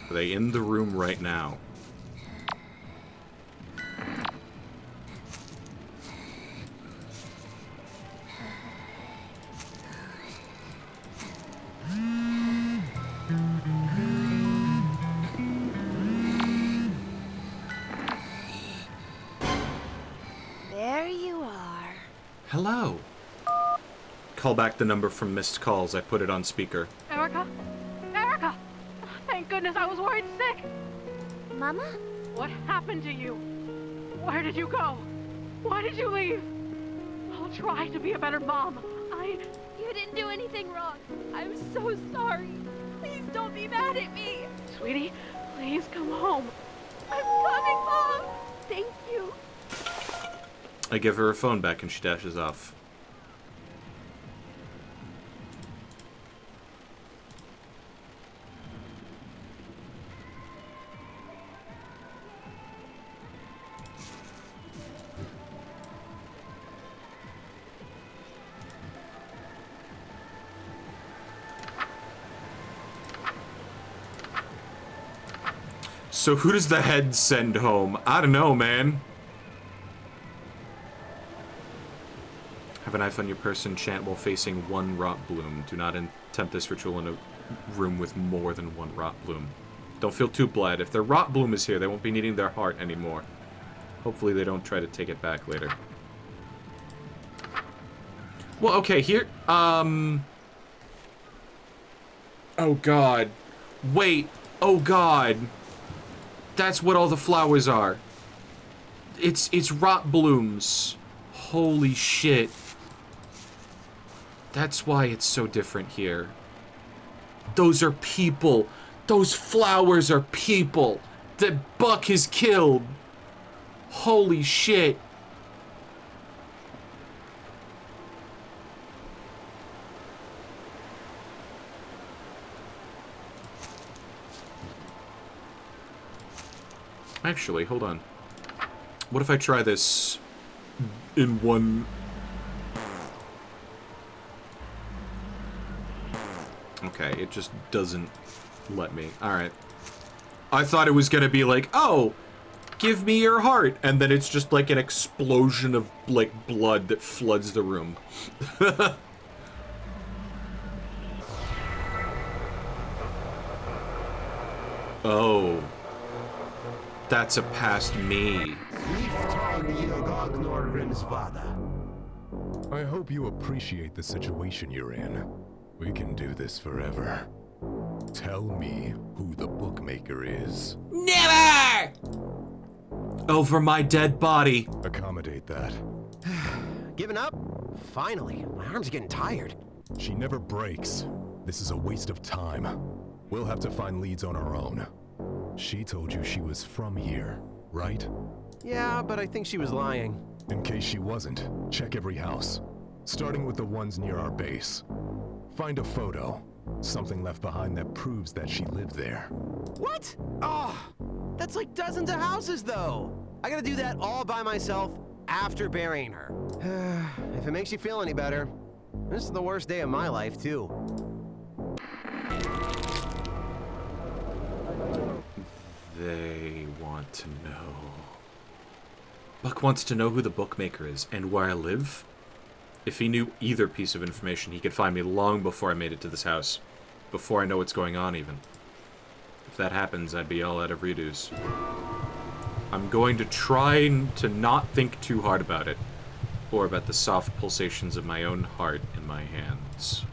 Are they in the room right now? There you are. Hello. Call back the number from missed calls. I put it on speaker. Erica? Erica! Thank goodness, I was worried sick! Mama? What happened to you? Where did you go? Why did you leave? I'll try to be a better mom. You didn't do anything wrong. I'm so sorry. Please don't be mad at me. Sweetie, please come home. I'm coming, Mom. Thank you. I give her her phone back and she dashes off. So who does the head send home? I don't know, man. Have a knife on your person, chant while facing one rot bloom. Do not attempt this ritual in a room with more than one rot bloom. Don't feel too bled. If their rot bloom is here, they won't be needing their heart anymore. Hopefully they don't try to take it back later. Well, okay, here, oh god. Wait, oh god. That's what all the flowers are. It's rot blooms. Holy shit. That's why it's so different here. Those are people. Those flowers are people that Buck has killed. Holy shit. Actually, hold on. What if I try this in one... Okay, it just doesn't let me. Alright. I thought it was gonna be like, oh, give me your heart. And then it's just like an explosion of, like, blood that floods the room. Oh. That's a past me. I hope you appreciate the situation you're in. We can do this forever. Tell me who the bookmaker is. Never! Over my dead body. Accommodate that. Giving up? Finally. My arms are getting tired. She never breaks. This is a waste of time. We'll have to find leads on our own. She told you she was from here, right? Yeah, but I think she was lying. In case she wasn't, check every house, starting with the ones near our base. Find a photo, something left behind that proves that she lived there. What? Oh, that's like dozens of houses, though. I gotta do that all by myself after burying her. If it makes you feel any better, this is the worst day of my life, too. They want to know. Buck wants to know who the bookmaker is and where I live. If he knew either piece of information, he could find me long before I made it to this house. Before I know what's going on, even. If that happens, I'd be all out of redos. I'm going to try to not think too hard about it, or about the soft pulsations of my own heart in my hands.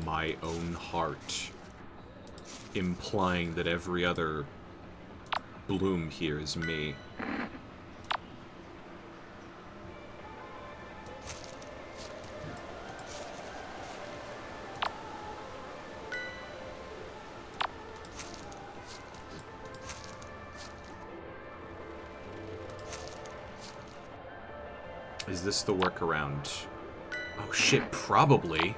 My own heart, implying that every other bloom here is me. Is this the workaround? Oh shit, probably.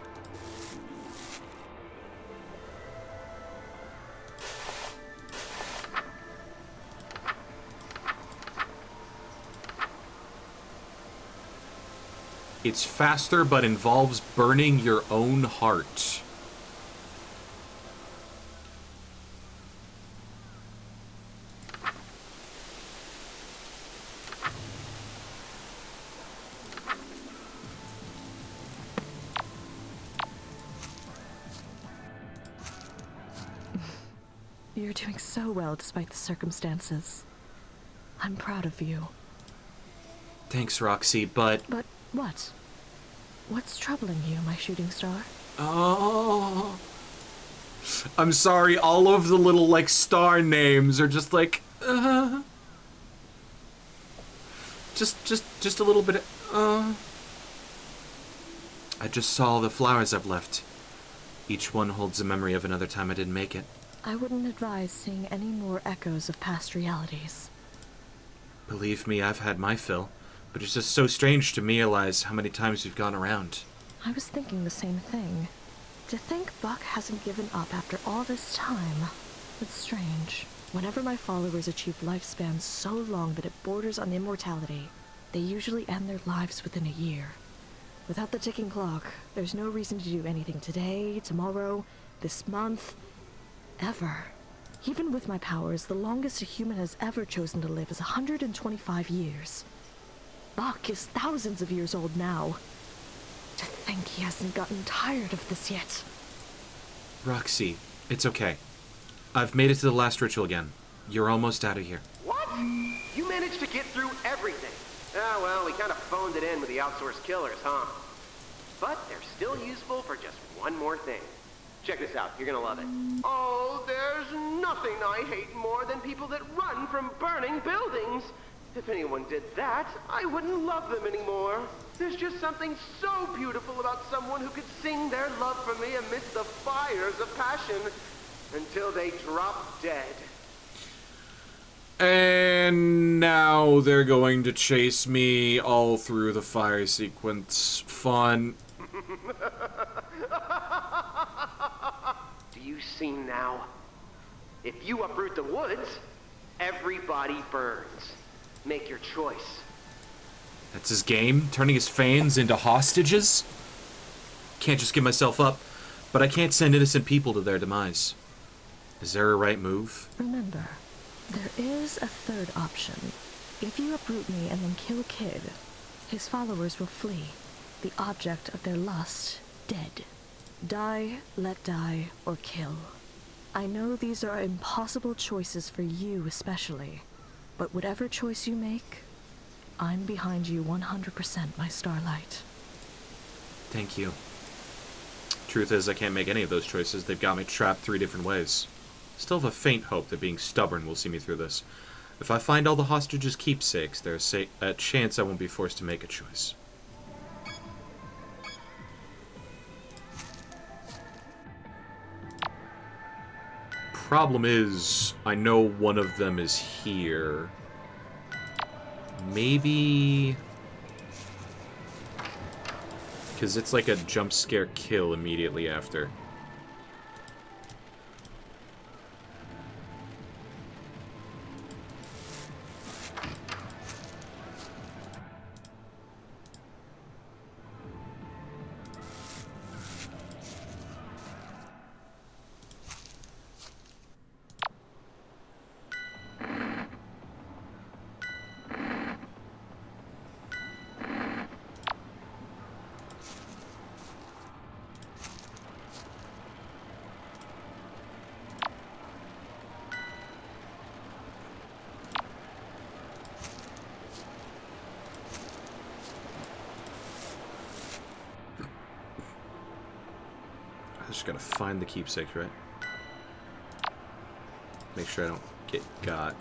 It's faster, but involves burning your own heart. You're doing so well despite the circumstances. I'm proud of you. Thanks, Roxy, but... But what? What's troubling you, my shooting star? Oh... I'm sorry, all of the little, like, star names are just like... Just a little bit of... I just saw the flowers I've left. Each one holds a memory of another time I didn't make it. I wouldn't advise seeing any more echoes of past realities. Believe me, I've had my fill. But it's just so strange to me realize how many times we've gone around. I was thinking the same thing. To think Buck hasn't given up after all this time. It's strange. Whenever my followers achieve lifespans so long that it borders on immortality, they usually end their lives within a year. Without the ticking clock, there's no reason to do anything today, tomorrow, this month, ever. Even with my powers, the longest a human has ever chosen to live is 125 years. Buck is thousands of years old now. To think he hasn't gotten tired of this yet. Roxy, it's okay. I've made it to the last ritual again. You're almost out of here. What? You managed to get through everything. Ah, well, we kind of phoned it in with the outsourced killers, huh? But they're still useful for just one more thing. Check this out, you're gonna love it. Oh, there's nothing I hate more than people that run from burning buildings. If anyone did that, I wouldn't love them anymore. There's just something so beautiful about someone who could sing their love for me amidst the fires of passion until they drop dead. And now they're going to chase me all through the fire sequence. Fun. Do you see now? If you uproot the woods, everybody burns. Make your choice. That's his game? Turning his fans into hostages? Can't just give myself up, but I can't send innocent people to their demise. Is there a right move? Remember, there is a third option. If you uproot me and then kill Kid, his followers will flee, the object of their lust dead. Die, let die, or kill. I know these are impossible choices for you especially, but whatever choice you make, I'm behind you 100%, my Starlight. Thank you. Truth is, I can't make any of those choices. They've got me trapped 3 different ways. Still have a faint hope that being stubborn will see me through this. If I find all the hostages' keepsakes, there's a chance I won't be forced to make a choice. Problem is, I know one of them is here. Maybe... because it's like a jump scare kill immediately after. I just gotta find the keepsakes, right? Make sure I don't get got.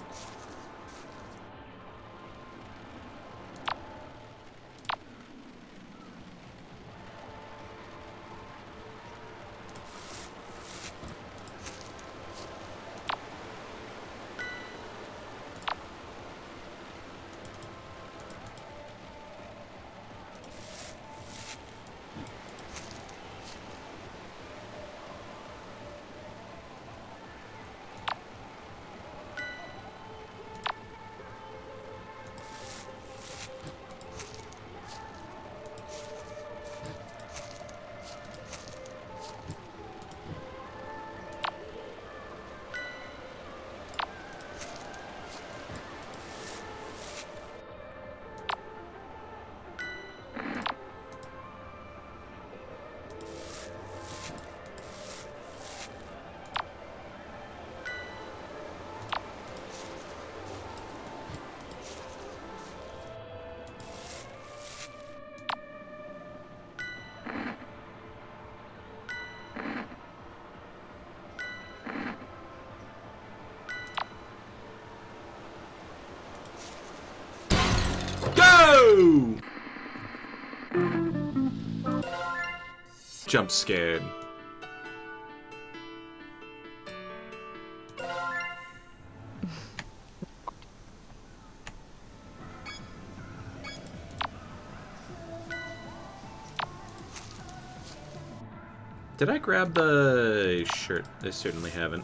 Go! Jump scared. Did I grab the shirt? I certainly haven't.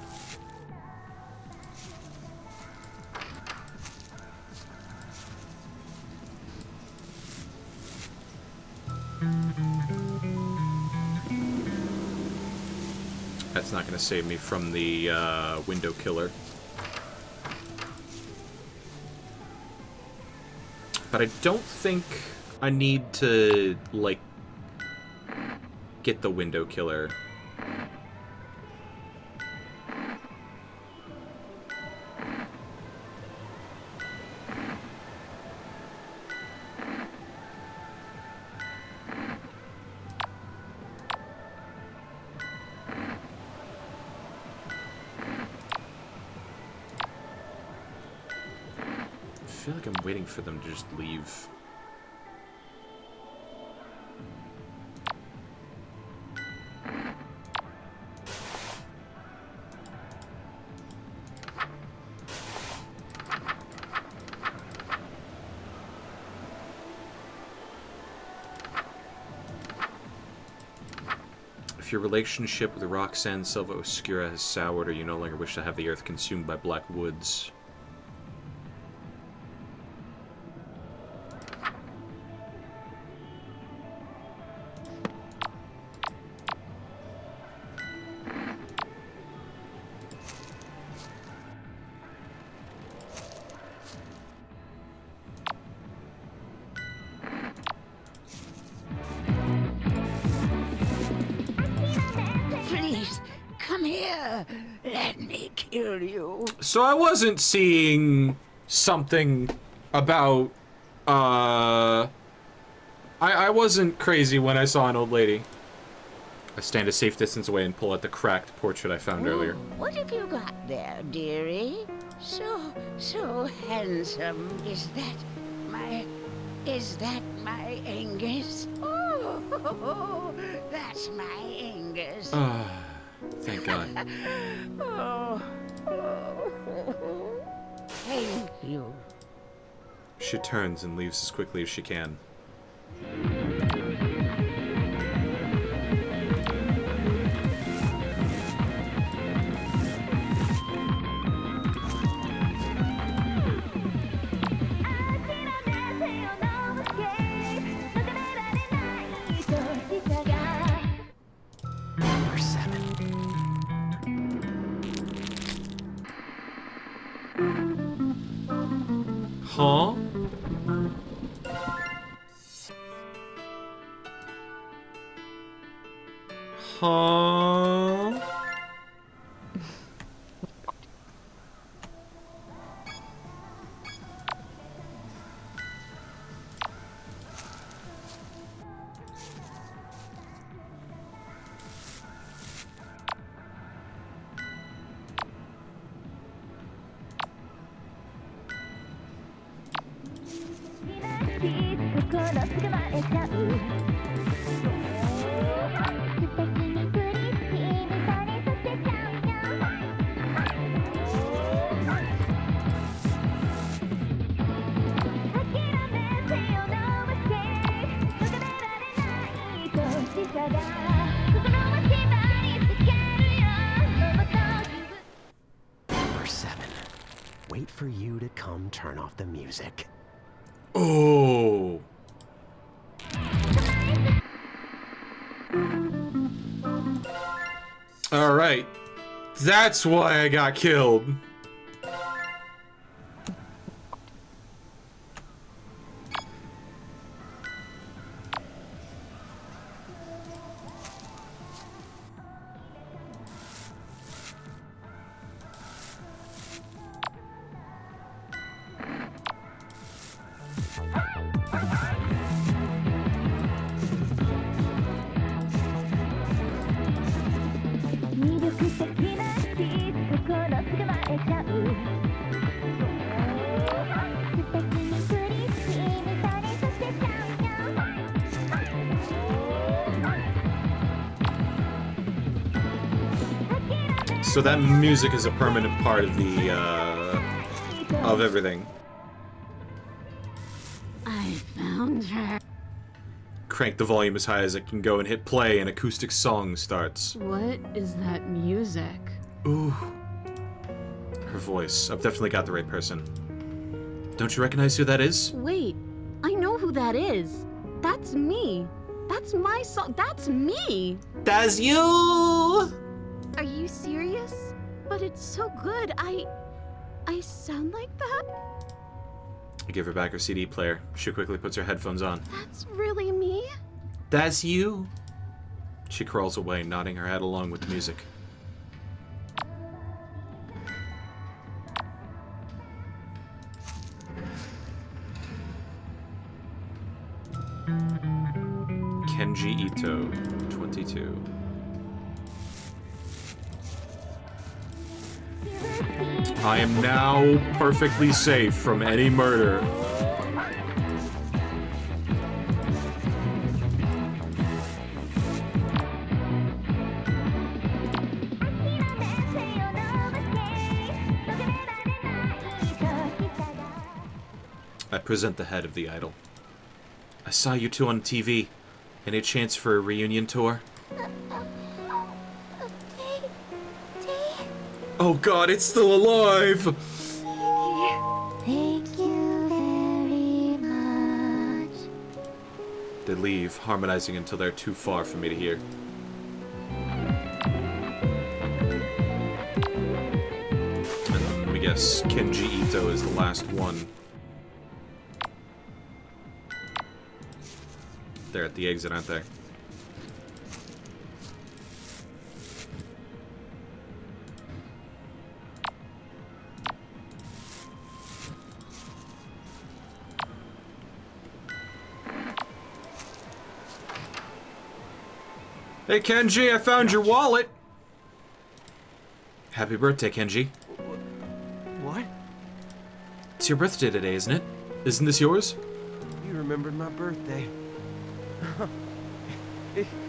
That's not going to save me from the window killer. But I don't think I need to, like, get the window killer. I feel like I'm waiting for them to just leave. If your relationship with Roxanne Silva Oscura has soured, or you no longer wish to have the earth consumed by black woods. Please, come here. Let me kill you. So I wasn't seeing something about, I wasn't crazy when I saw an old lady. I stand a safe distance away and pull out the cracked portrait I found earlier. What have you got there, dearie? So handsome. Is that my Angus? Oh, that's my Angus. Ah, thank God. Oh, thank you. She turns and leaves as quickly as she can. Number 7. Huh? Huh? Number 7. Wait for you to come turn off the music. Oh. All right. That's why I got killed. So that music is a permanent part of the, of everything. I found her. crank the volume as high as it can go and hit play, an acoustic song starts. What is that music? Ooh. Her voice. I've definitely got the right person. Don't you recognize who that is? Wait, I know who that is. That's me. That's my song. That's me. That's you! Are you serious? But it's so good. I sound like that? I give her back her CD player. She quickly puts her headphones on. That's really me? That's you. She crawls away, nodding her head along with the music. Kenji Ito, 22. I am now perfectly safe from any murder. I present the head of the idol. I saw you two on TV. Any chance for a reunion tour? Oh god, it's still alive! Thank you very much. They leave, harmonizing until they're too far for me to hear. And let me guess, Kenji Ito is the last one. They're at the exit, aren't they? Hey Kenji, I found your wallet! Happy birthday, Kenji. What? It's your birthday today, isn't it? Isn't this yours? You remembered my birthday.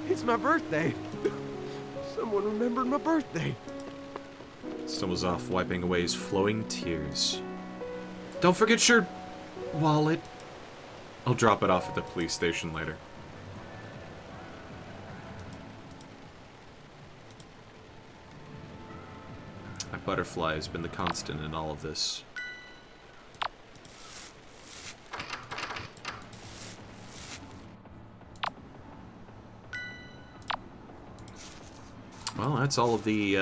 It's my birthday. Someone remembered my birthday. Stumbles off, wiping away his flowing tears. Don't forget your wallet. I'll drop it off at the police station later. My butterfly has been the constant in all of this. Well, that's all of the,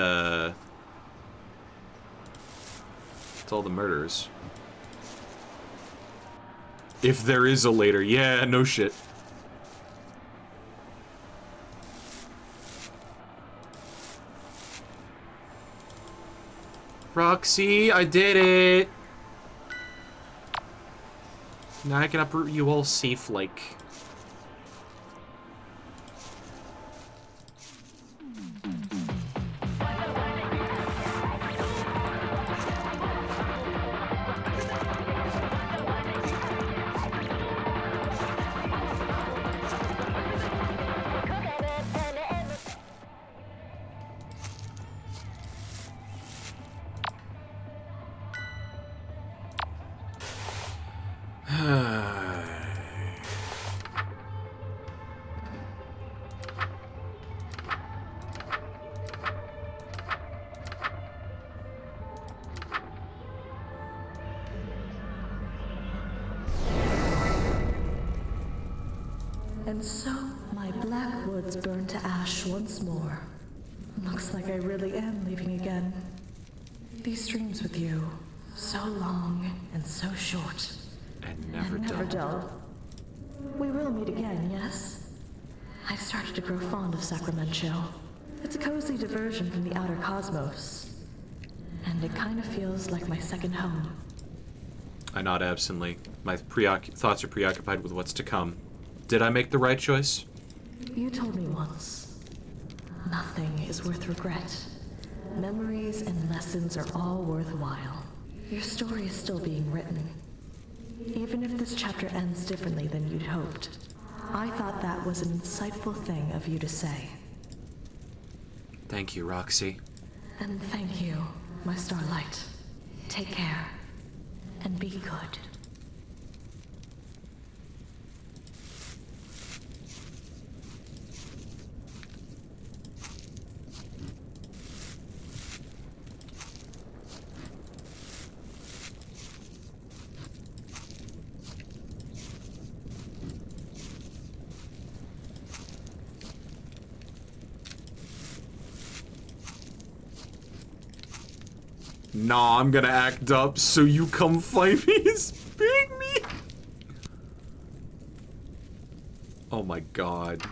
that's all the murders. If there is a later, yeah, no shit. Roxy, I did it! Now I can uproot you all safe, like. And so, my black woods burn to ash once more. Looks like I really am leaving again. These dreams with you, so long and so short. And never dull. We will meet again, yes? I've started to grow fond of Sacramento. It's a cozy diversion from the outer cosmos. And it kind of feels like my second home. I nod absently. My thoughts are preoccupied with what's to come. Did I make the right choice? You told me once, nothing is worth regret. Memories and lessons are all worthwhile. Your story is still being written. Even if this chapter ends differently than you'd hoped, I thought that was an insightful thing of you to say. Thank you, Roxy. And thank you, my starlight. Take care, and be good. Nah, I'm gonna act up so you come find me and spank me. Oh my god.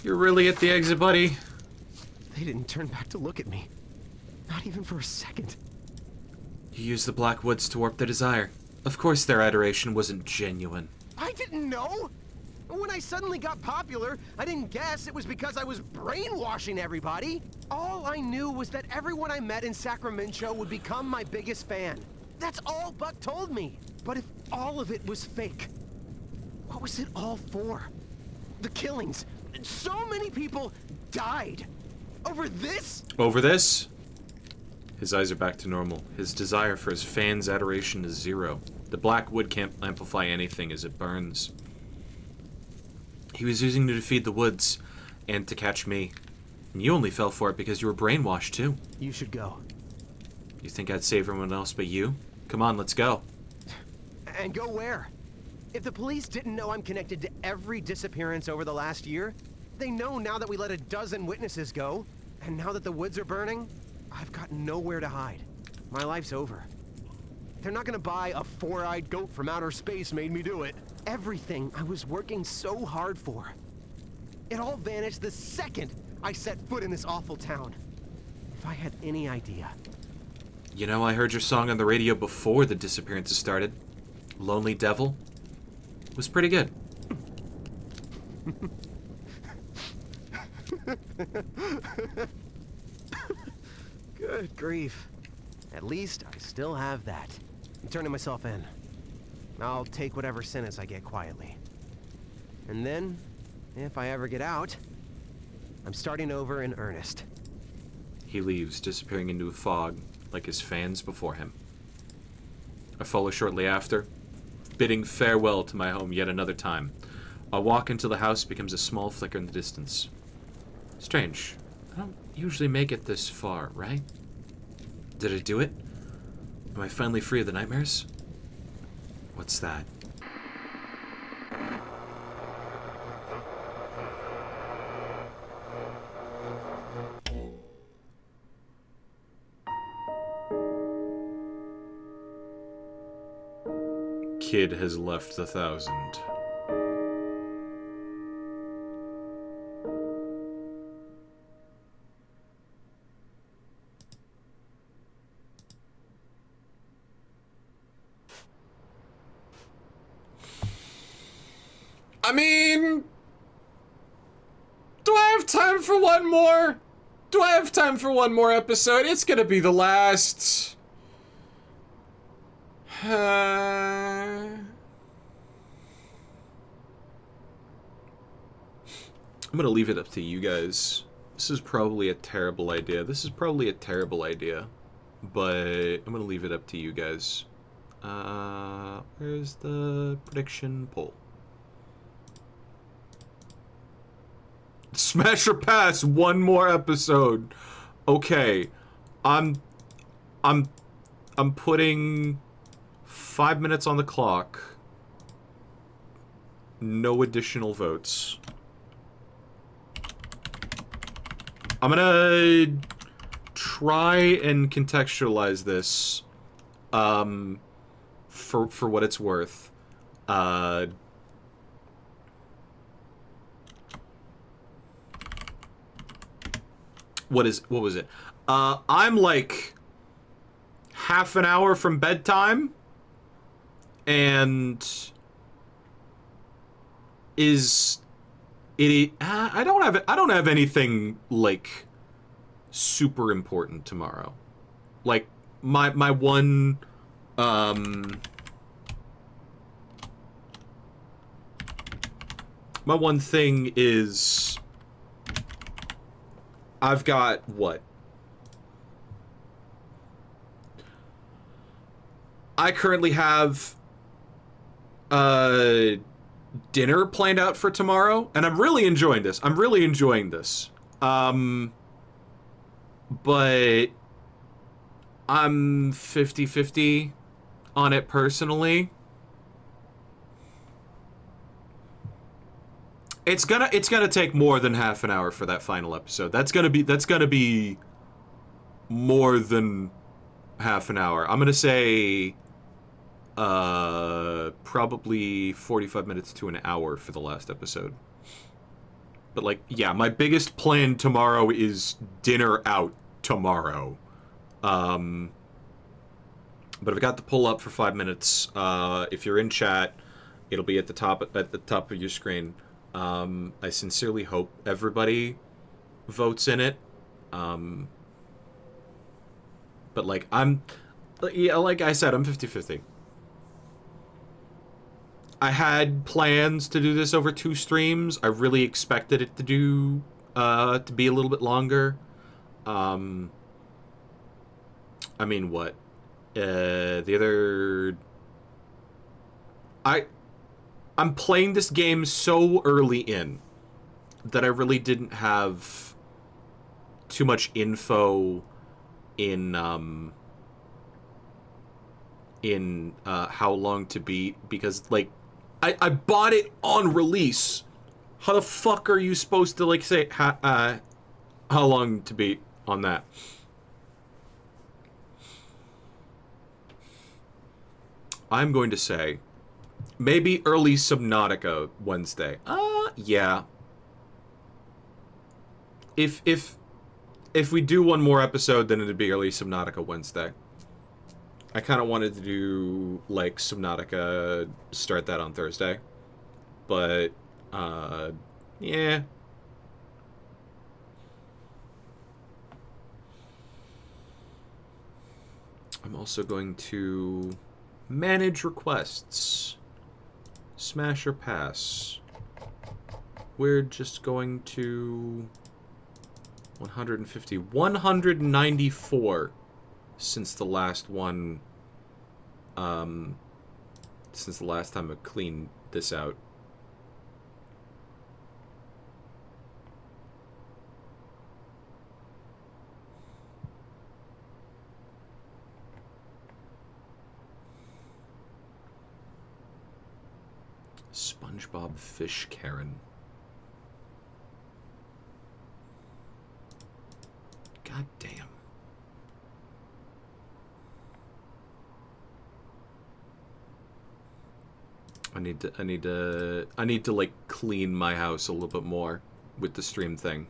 You're really at the exit, buddy? They didn't turn back to look at me. Not even for a second. You used the Black Woods to warp their desire. Of course their adoration wasn't genuine. I didn't know! When I suddenly got popular, I didn't guess it was because I was brainwashing everybody. All I knew was that everyone I met in Sacramento would become my biggest fan. That's all Buck told me. But if all of it was fake, what was it all for? The killings. So many people died. Over this? Over this? His eyes are back to normal. His desire for his fans' adoration is 0. The Black Wood can't amplify anything as it burns. He was using to defeat the Woods and to catch me. And you only fell for it because you were brainwashed too. You should go. You think I'd save everyone else but you? Come on, let's go. And go where? If the police didn't know I'm connected to every disappearance over the last year, they know now that we let a dozen witnesses go, and now that the woods are burning, I've got nowhere to hide. My life's over. They're not gonna buy a 4-eyed goat from outer space made me do it. Everything I was working so hard for. It all vanished the second I set foot in this awful town. If I had any idea. You know, I heard your song on the radio before the disappearances started. Lonely Devil. It was pretty good. Good grief. At least I still have that. I'm turning myself in. I'll take whatever sentence I get quietly. And then, if I ever get out, I'm starting over in earnest. He leaves, disappearing into a fog, like his fans before him. I follow shortly after, bidding farewell to my home yet another time. A walk into the house becomes a small flicker in the distance. Strange. I don't usually make it this far, right? Did I do it? Am I finally free of the nightmares? What's that? Kid has left the 1000. I mean, do I have time for one more? Do I have time for one more episode? It's gonna be the last. I'm gonna leave it up to you guys. This is probably a terrible idea. But I'm gonna leave it up to you guys. Where's the prediction poll? Smash or pass one more episode. Okay. I'm putting 5 minutes on the clock. No additional votes. I'm gonna try and contextualize this for what it's worth. What was it? I'm like half an hour from bedtime, and I don't have anything like super important tomorrow. Like my one thing is I've got what? I currently have dinner planned out for tomorrow, and I'm really enjoying this. But I'm 50-50 on it personally. It's gonna take more than half an hour for that final episode. That's gonna be more than half an hour. I'm gonna say probably 45 minutes to an hour for the last episode. But like, yeah, my biggest plan tomorrow is dinner out tomorrow. But I've got the poll up for 5 minutes. If you're in chat, it'll be at the top of your screen. I sincerely hope everybody votes in it. But like, like I said, I'm 50-50. I had plans to do this over 2 streams. I really expected it to be a little bit longer. I mean, what? I'm playing this game so early in that I really didn't have too much info in how long to beat, because like I bought it on release. How the fuck are you supposed to like say how long to beat on that? I'm going to say maybe early Subnautica Wednesday. Yeah. If we do one more episode, then it'd be early Subnautica Wednesday. I kind of wanted to do, like, Subnautica, start that on Thursday. But, yeah. I'm also going to manage requests. Smash or pass. We're just going to 194 since the last one, since the last time I cleaned this out. SpongeBob Fish Karen. God damn. I need to like clean my house a little bit more with the stream thing.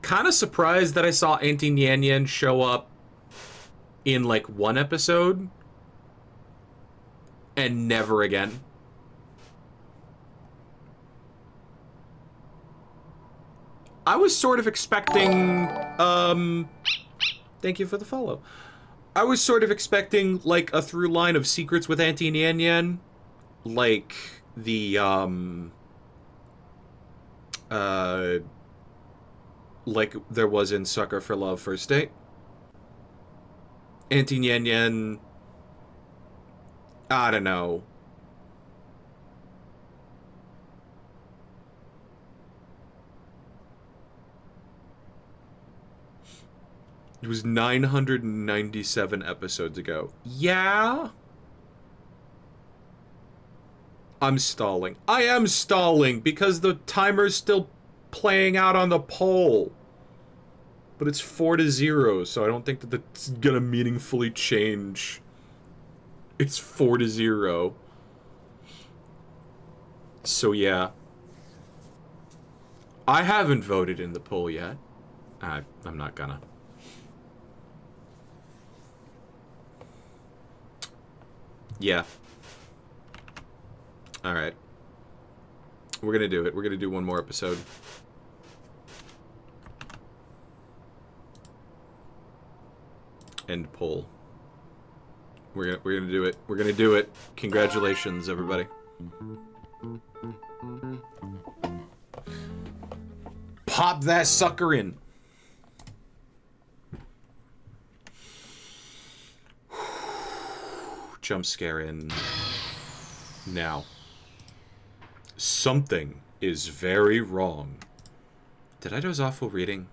Kind of surprised that I saw Auntie Nyan Nyan show up in like one episode and never again. I was sort of expecting, thank you for the follow. I was sort of expecting like a through line of secrets with Auntie Nyan Nyan, like the like there was in Sucker for Love First Date. Auntie Nyan Nyan, I don't know. It was 997 episodes ago. Yeah? I'm stalling. I am stalling because the timer's still playing out on the poll. But it's 4-0, so I don't think that that's gonna meaningfully change. It's 4-0. So yeah. I haven't voted in the poll yet. I'm not gonna. Yeah. Alright. We're gonna do it. We're gonna do one more episode. End poll. We're gonna do it. We're gonna do it. Congratulations, everybody. Pop that sucker in. Jump scare in now. Something is very wrong. Did I doze off while reading?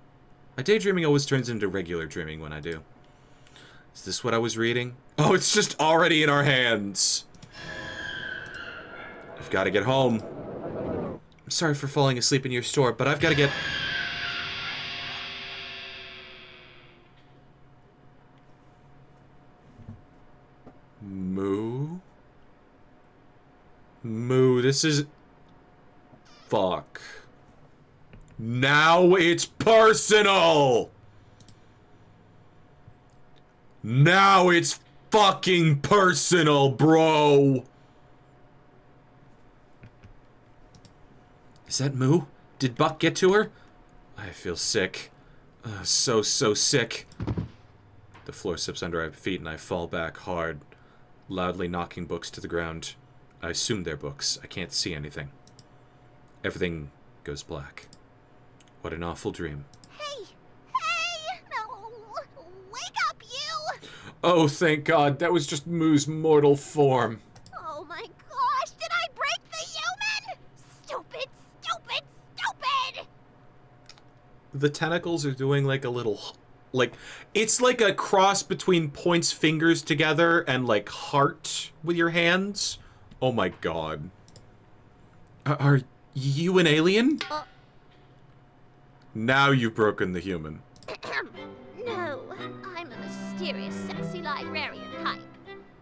My daydreaming always turns into regular dreaming when I do. Is this what I was reading? Oh, it's just already in our hands. I've got to get home. I'm sorry for falling asleep in your store, but I've got to get... Moo? Moo, this is... Fuck. Now it's personal! Now it's fucking personal, bro! Is that Moo? Did Buck get to her? I feel sick. So sick. The floor slips under my feet and I fall back hard, loudly knocking books to the ground. I assume they're books. I can't see anything. Everything goes black. What an awful dream. Hey! No! Wake up, you! Oh, thank God. That was just Moo's mortal form. Oh my gosh! Did I break the human? Stupid! The tentacles are doing like a little... Like, it's like a cross between points fingers together and like heart with your hands. Oh my God. Are you an alien? Now you've broken the human. No, I'm a mysterious, sexy librarian type.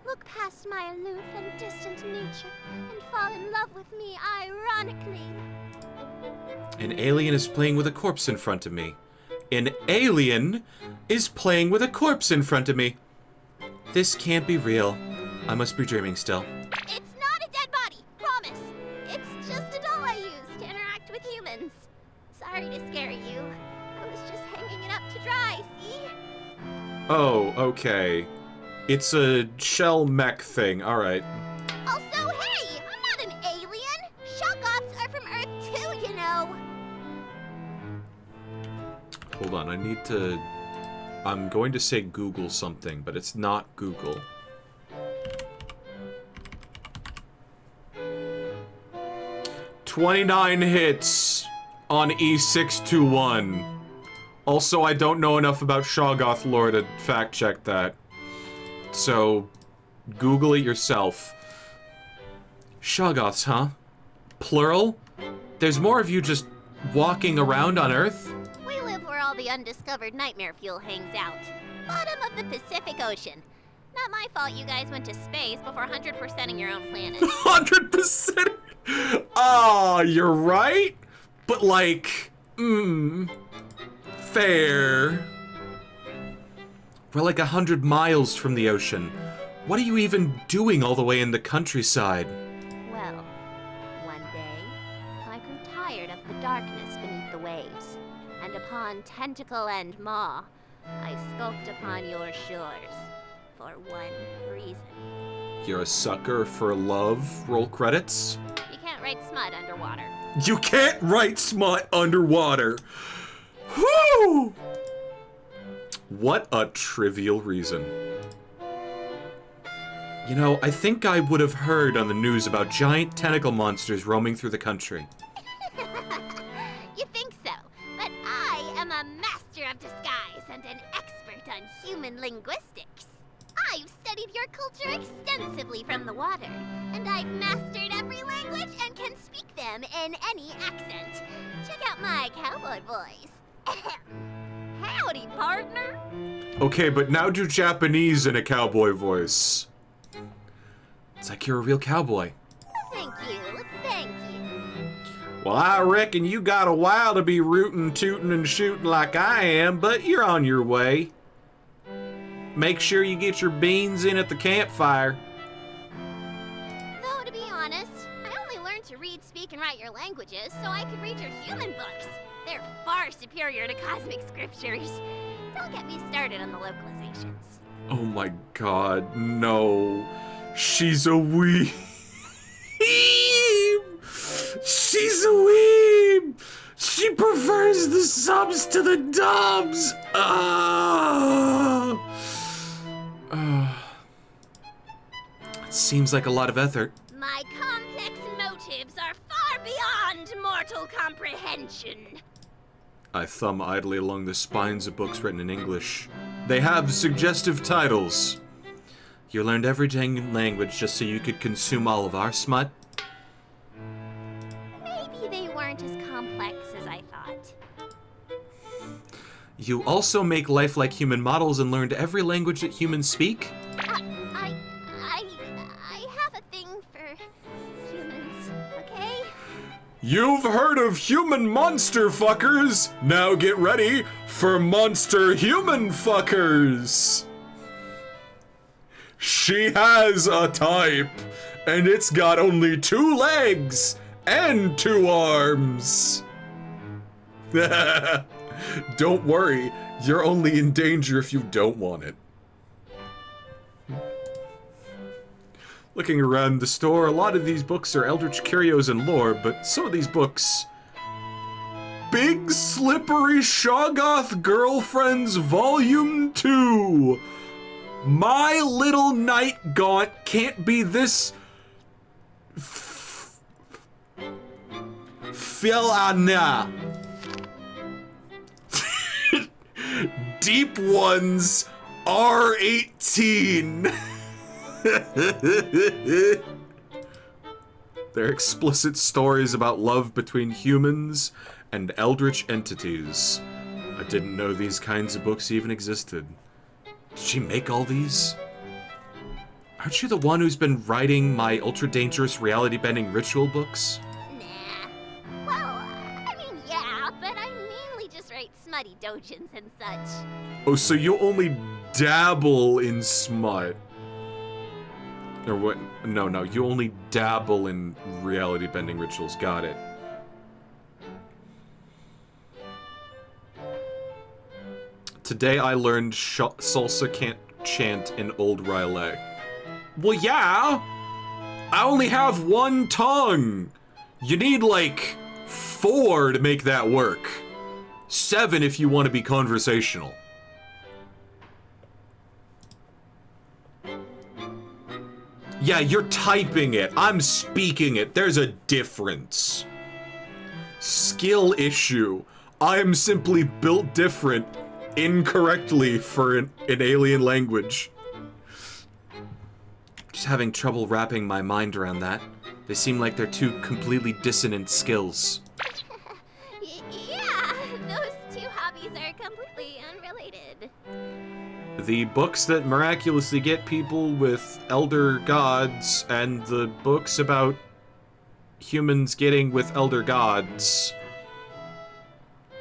Look past my aloof and distant nature and fall in love with me ironically. An alien is playing with a corpse in front of me. An alien is playing with a corpse in front of me. This can't be real. I must be dreaming still. It's not a dead body, promise. It's just a doll I use to interact with humans. Sorry to scare you. I was just hanging it up to dry, see? Oh, okay. It's a shell mech thing. Alright. Also, hey! I'm not an alien! Shoggoths are from Earth too, you know! Hold on, I need to... I'm going to say Google something, but it's not Google. "29 hits on E621. Also, I don't know enough about Shoggoth lore to fact check that. So, Google it yourself. Shoggoths, huh? Plural? There's more of you just walking around on Earth? We live where all the undiscovered nightmare fuel hangs out. Bottom of the Pacific Ocean. Not my fault you guys went to space before 100%ing your own planet. 100%? Ah, you're right. But like, fair. We're like 100 miles from the ocean. What are you even doing all the way in the countryside? Well, one day, I grew tired of the darkness beneath the waves. And upon Tentacle and Maw, I skulked upon your shores. For one reason. You're a sucker for love? Roll credits? You can't write smut underwater. You can't write smut underwater! Whew! What a trivial reason. You know, I think I would have heard on the news about giant tentacle monsters roaming through the country. You think so, but I am a master of disguise and an expert on human linguistics. I've studied your culture extensively from the water, and I've mastered every language and can speak them in any accent. Check out my cowboy voice. Howdy, partner. Okay, but now do Japanese in a cowboy voice. It's like you're a real cowboy. Thank you, thank you. Well, I reckon you got a while to be rootin', tootin', and shootin' like I am, but you're on your way. Make sure you get your beans in at the campfire. Though, to be honest, I only learned to read, speak, and write your languages so I could read your human books. They're far superior to cosmic scriptures. Don't get me started on the localizations. Oh my God, no. She's a weeb. She's a weeb. She prefers the subs to the dubs. It seems like a lot of effort. My complex motives are far beyond mortal comprehension. I thumb idly along the spines of books written in English. They have suggestive titles. You learned every dang language just so you could consume all of our smut? Maybe they weren't as complex as I thought. You also make lifelike human models and learned every language that humans speak? I have a thing for humans, okay? You've heard of human monster fuckers! Now get ready for monster human fuckers! She has a type, and it's got only 2 legs and 2 arms. Don't worry, you're only in danger if you don't want it. Looking around the store, a lot of these books are Eldritch Curios and lore, but some of these books... Big Slippery Shoggoth Girlfriends Volume 2! My Little Night Gaunt can't be this... Felana. Deep Ones R18. They're explicit stories about love between humans and eldritch entities. I didn't know these kinds of books even existed. Did she make all these? Aren't you the one who's been writing my ultra-dangerous reality-bending ritual books? Well, I mean, yeah, but I mainly just write smutty dojins and such. Oh, so you only dabble in smut. Or what? No, you only dabble in reality-bending rituals. Got it. Today I learned salsa can't chant in Old Rylak. Well, yeah! I only have 1 tongue! You need, like, 4 to make that work. 7 if you want to be conversational. Yeah, you're typing it. I'm speaking it. There's a difference. Skill issue. I am simply built different incorrectly for an alien language. Just having trouble wrapping my mind around that. They seem like they're 2 completely dissonant skills. Yeah, those 2 hobbies are completely unrelated. The books that miraculously get people with elder gods, and the books about humans getting with elder gods.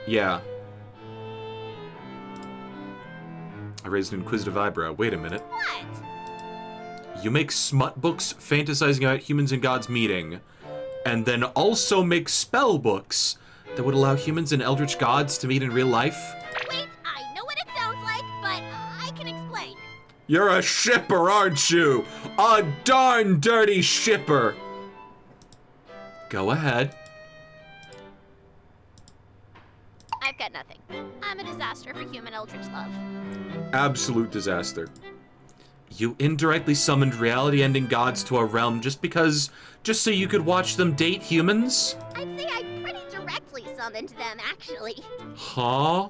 Yeah. I raised an inquisitive eyebrow. Wait a minute. What? You make smut books fantasizing about humans and gods meeting, and then also make spell books that would allow humans and eldritch gods to meet in real life? Wait, I know what it sounds like, but I can explain. You're a shipper, aren't you? A darn dirty shipper! Go ahead. I've got nothing. I'm a disaster for human eldritch love. Absolute disaster. You indirectly summoned reality-ending gods to our realm just so you could watch them date humans? I'd say I pretty directly summoned them, actually. Huh?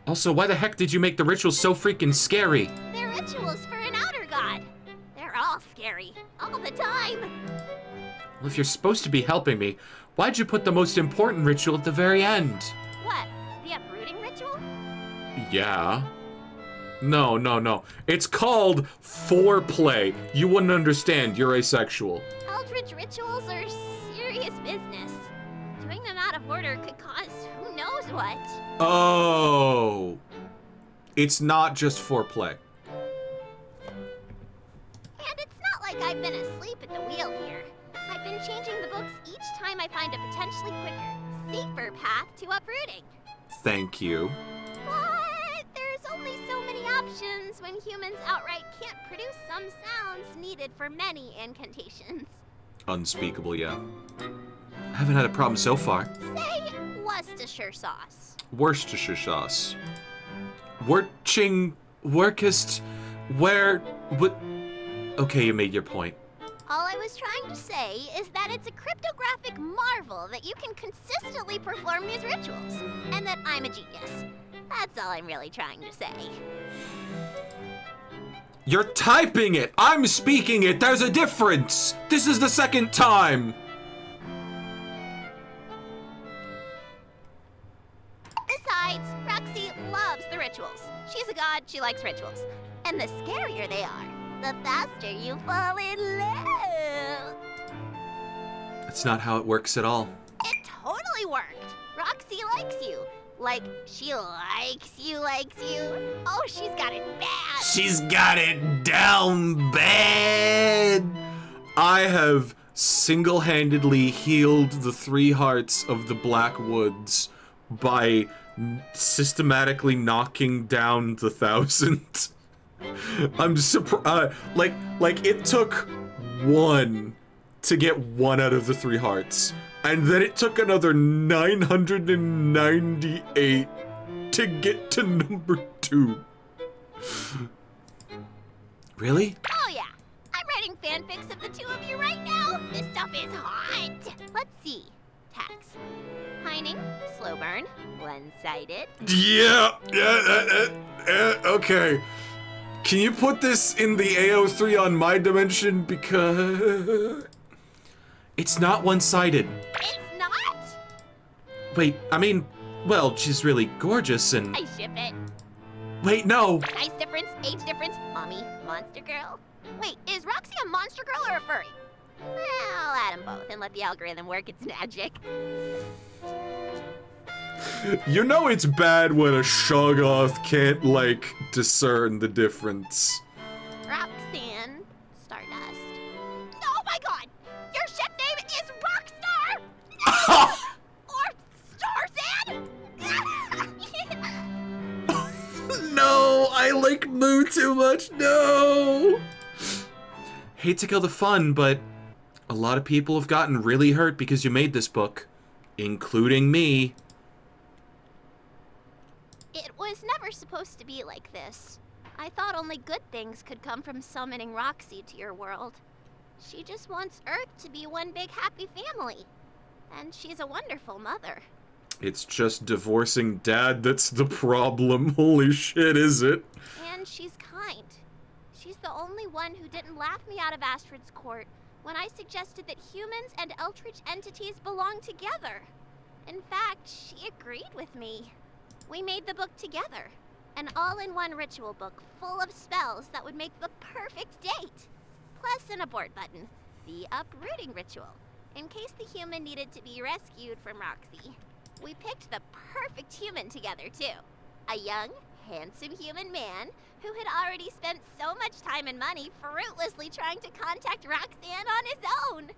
Also, why the heck did you make the rituals so freaking scary? They're rituals for an outer god. They're all scary, all the time. Well, if you're supposed to be helping me, why'd you put the most important ritual at the very end? What, the uprooting ritual? Yeah. No. It's called foreplay. You wouldn't understand. You're asexual. Eldritch rituals are serious business. Doing them out of order could cause who knows what. Oh. It's not just foreplay. And it's not like I've been asleep at the wheel here. I've been changing the books each time I find a potentially quicker, safer path to uprooting. Thank you. But there's only so many options when humans outright can't produce some sounds needed for many incantations. Unspeakable, yeah. I haven't had a problem so far. Say Worcestershire sauce. Worcestershire sauce. Workest, where, what? Okay, you made your point. All I was trying to say is that it's a cryptographic marvel that you can consistently perform these rituals, and that I'm a genius. That's all I'm really trying to say. You're typing it! I'm speaking it! There's a difference! This is the second time! Besides, Roxy loves the rituals. She's a god, she likes rituals. And the scarier they are, the faster you fall in love. That's not how it works at all. It totally worked. Roxy likes you. Like, she likes you. Oh, she's got it bad. She's got it down bad! I have single-handedly healed the 3 hearts of the Black Woods by systematically knocking down the 1,000. I'm surprised. Like it took 1 to get 1 out of the 3 hearts. And then it took another 998 to get to number 2. Really? Oh yeah, I'm writing fanfics of the 2 of you right now. This stuff is hot. Let's see. Tax. Pining, slow burn, one-sided. Yeah, okay. Can you put this in the AO3 on my dimension? Because it's not one-sided. It's not? Wait, I mean, well, she's really gorgeous and... I ship it. Wait, no. Size difference, age difference, mommy, monster girl. Wait, is Roxy a monster girl or a furry? Well, I'll add them both and let the algorithm work its magic. You know it's bad when a Shoggoth can't, like, discern the difference. Roxanne Stardust. Oh my god! Your ship name is Rockstar! Or Starzan! No, I like Moo too much, no! Hate to kill the fun, but a lot of people have gotten really hurt because you made this book, including me. It was never supposed to be like this. I thought only good things could come from summoning Roxy to your world. She just wants Earth to be one big happy family. And she's a wonderful mother. It's just divorcing Dad that's the problem. Holy shit, is it? And she's kind. She's the only one who didn't laugh me out of Astrid's court when I suggested that humans and Eldritch entities belong together. In fact, she agreed with me. We made the book together. An all-in-one ritual book full of spells that would make the perfect date. Plus an abort button, the uprooting ritual, in case the human needed to be rescued from Roxy. We picked the perfect human together, too. A young, handsome human man who had already spent so much time and money fruitlessly trying to contact Roxanne on his own.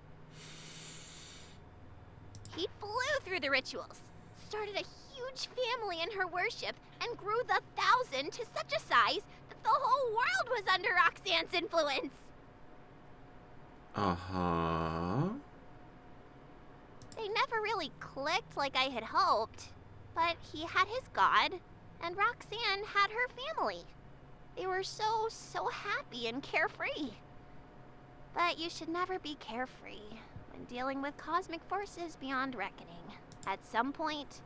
He flew through the rituals, started a huge family in her worship, and grew the 1,000 to such a size that the whole world was under Roxanne's influence. Uh-huh. They never really clicked like I had hoped, but he had his god, and Roxanne had her family. They were so happy and carefree. But you should never be carefree when dealing with cosmic forces beyond reckoning. At some point,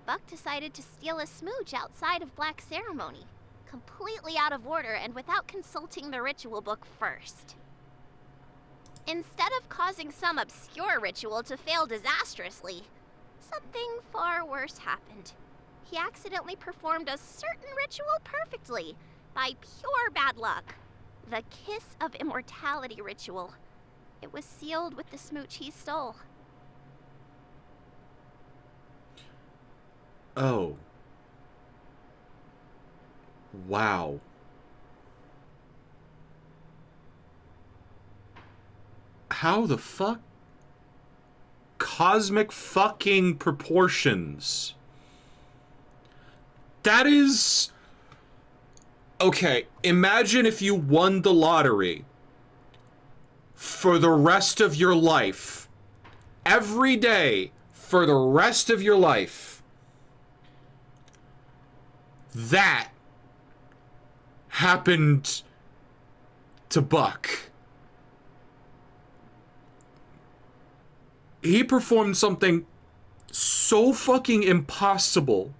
Buck decided to steal a smooch outside of Black Ceremony, completely out of order and without consulting the ritual book first. Instead of causing some obscure ritual to fail disastrously, something far worse happened. He accidentally performed a certain ritual perfectly, by pure bad luck. The Kiss of Immortality ritual. It was sealed with the smooch he stole. Oh. Wow. How the fuck? Cosmic fucking proportions. That is... Okay, imagine if you won the lottery for the rest of your life. Every day for the rest of your life. That happened to Buck. He performed something so fucking impossible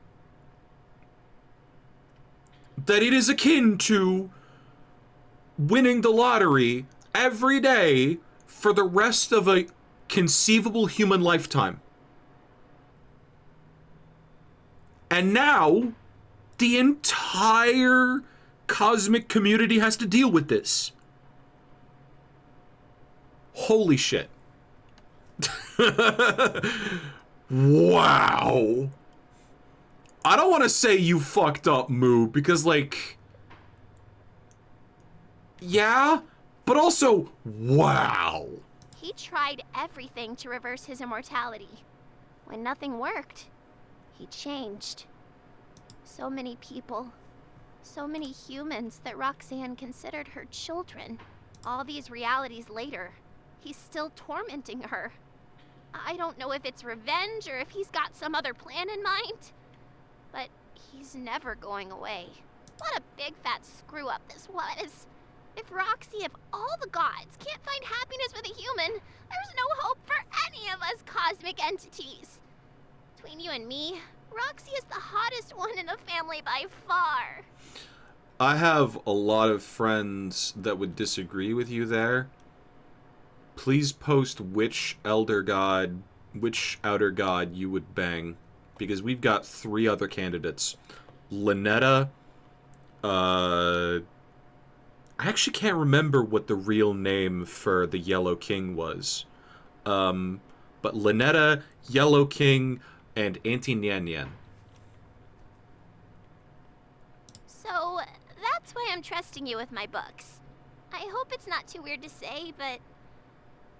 that it is akin to winning the lottery every day for the rest of a conceivable human lifetime. And now, the entire cosmic community has to deal with this. Holy shit. Wow. I don't want to say you fucked up, Moo, because, like... Yeah, but also, wow. He tried everything to reverse his immortality. When nothing worked, he changed. So many people, so many humans that Roxanne considered her children. All these realities later, he's still tormenting her. I don't know if it's revenge or if he's got some other plan in mind, but he's never going away. What a big fat screw up this was. If Roxy, if all the gods can't find happiness with a human, there's no hope for any of us cosmic entities. Between you and me, Roxy is the hottest one in the family by far. I have a lot of friends that would disagree with you there. Please post which outer god you would bang, because we've got 3 other candidates. Lynetta, I actually can't remember what the real name for the Yellow King was. But Lynetta, Yellow King, and Auntie Nyan Nyan. So, that's why I'm trusting you with my books. I hope it's not too weird to say, but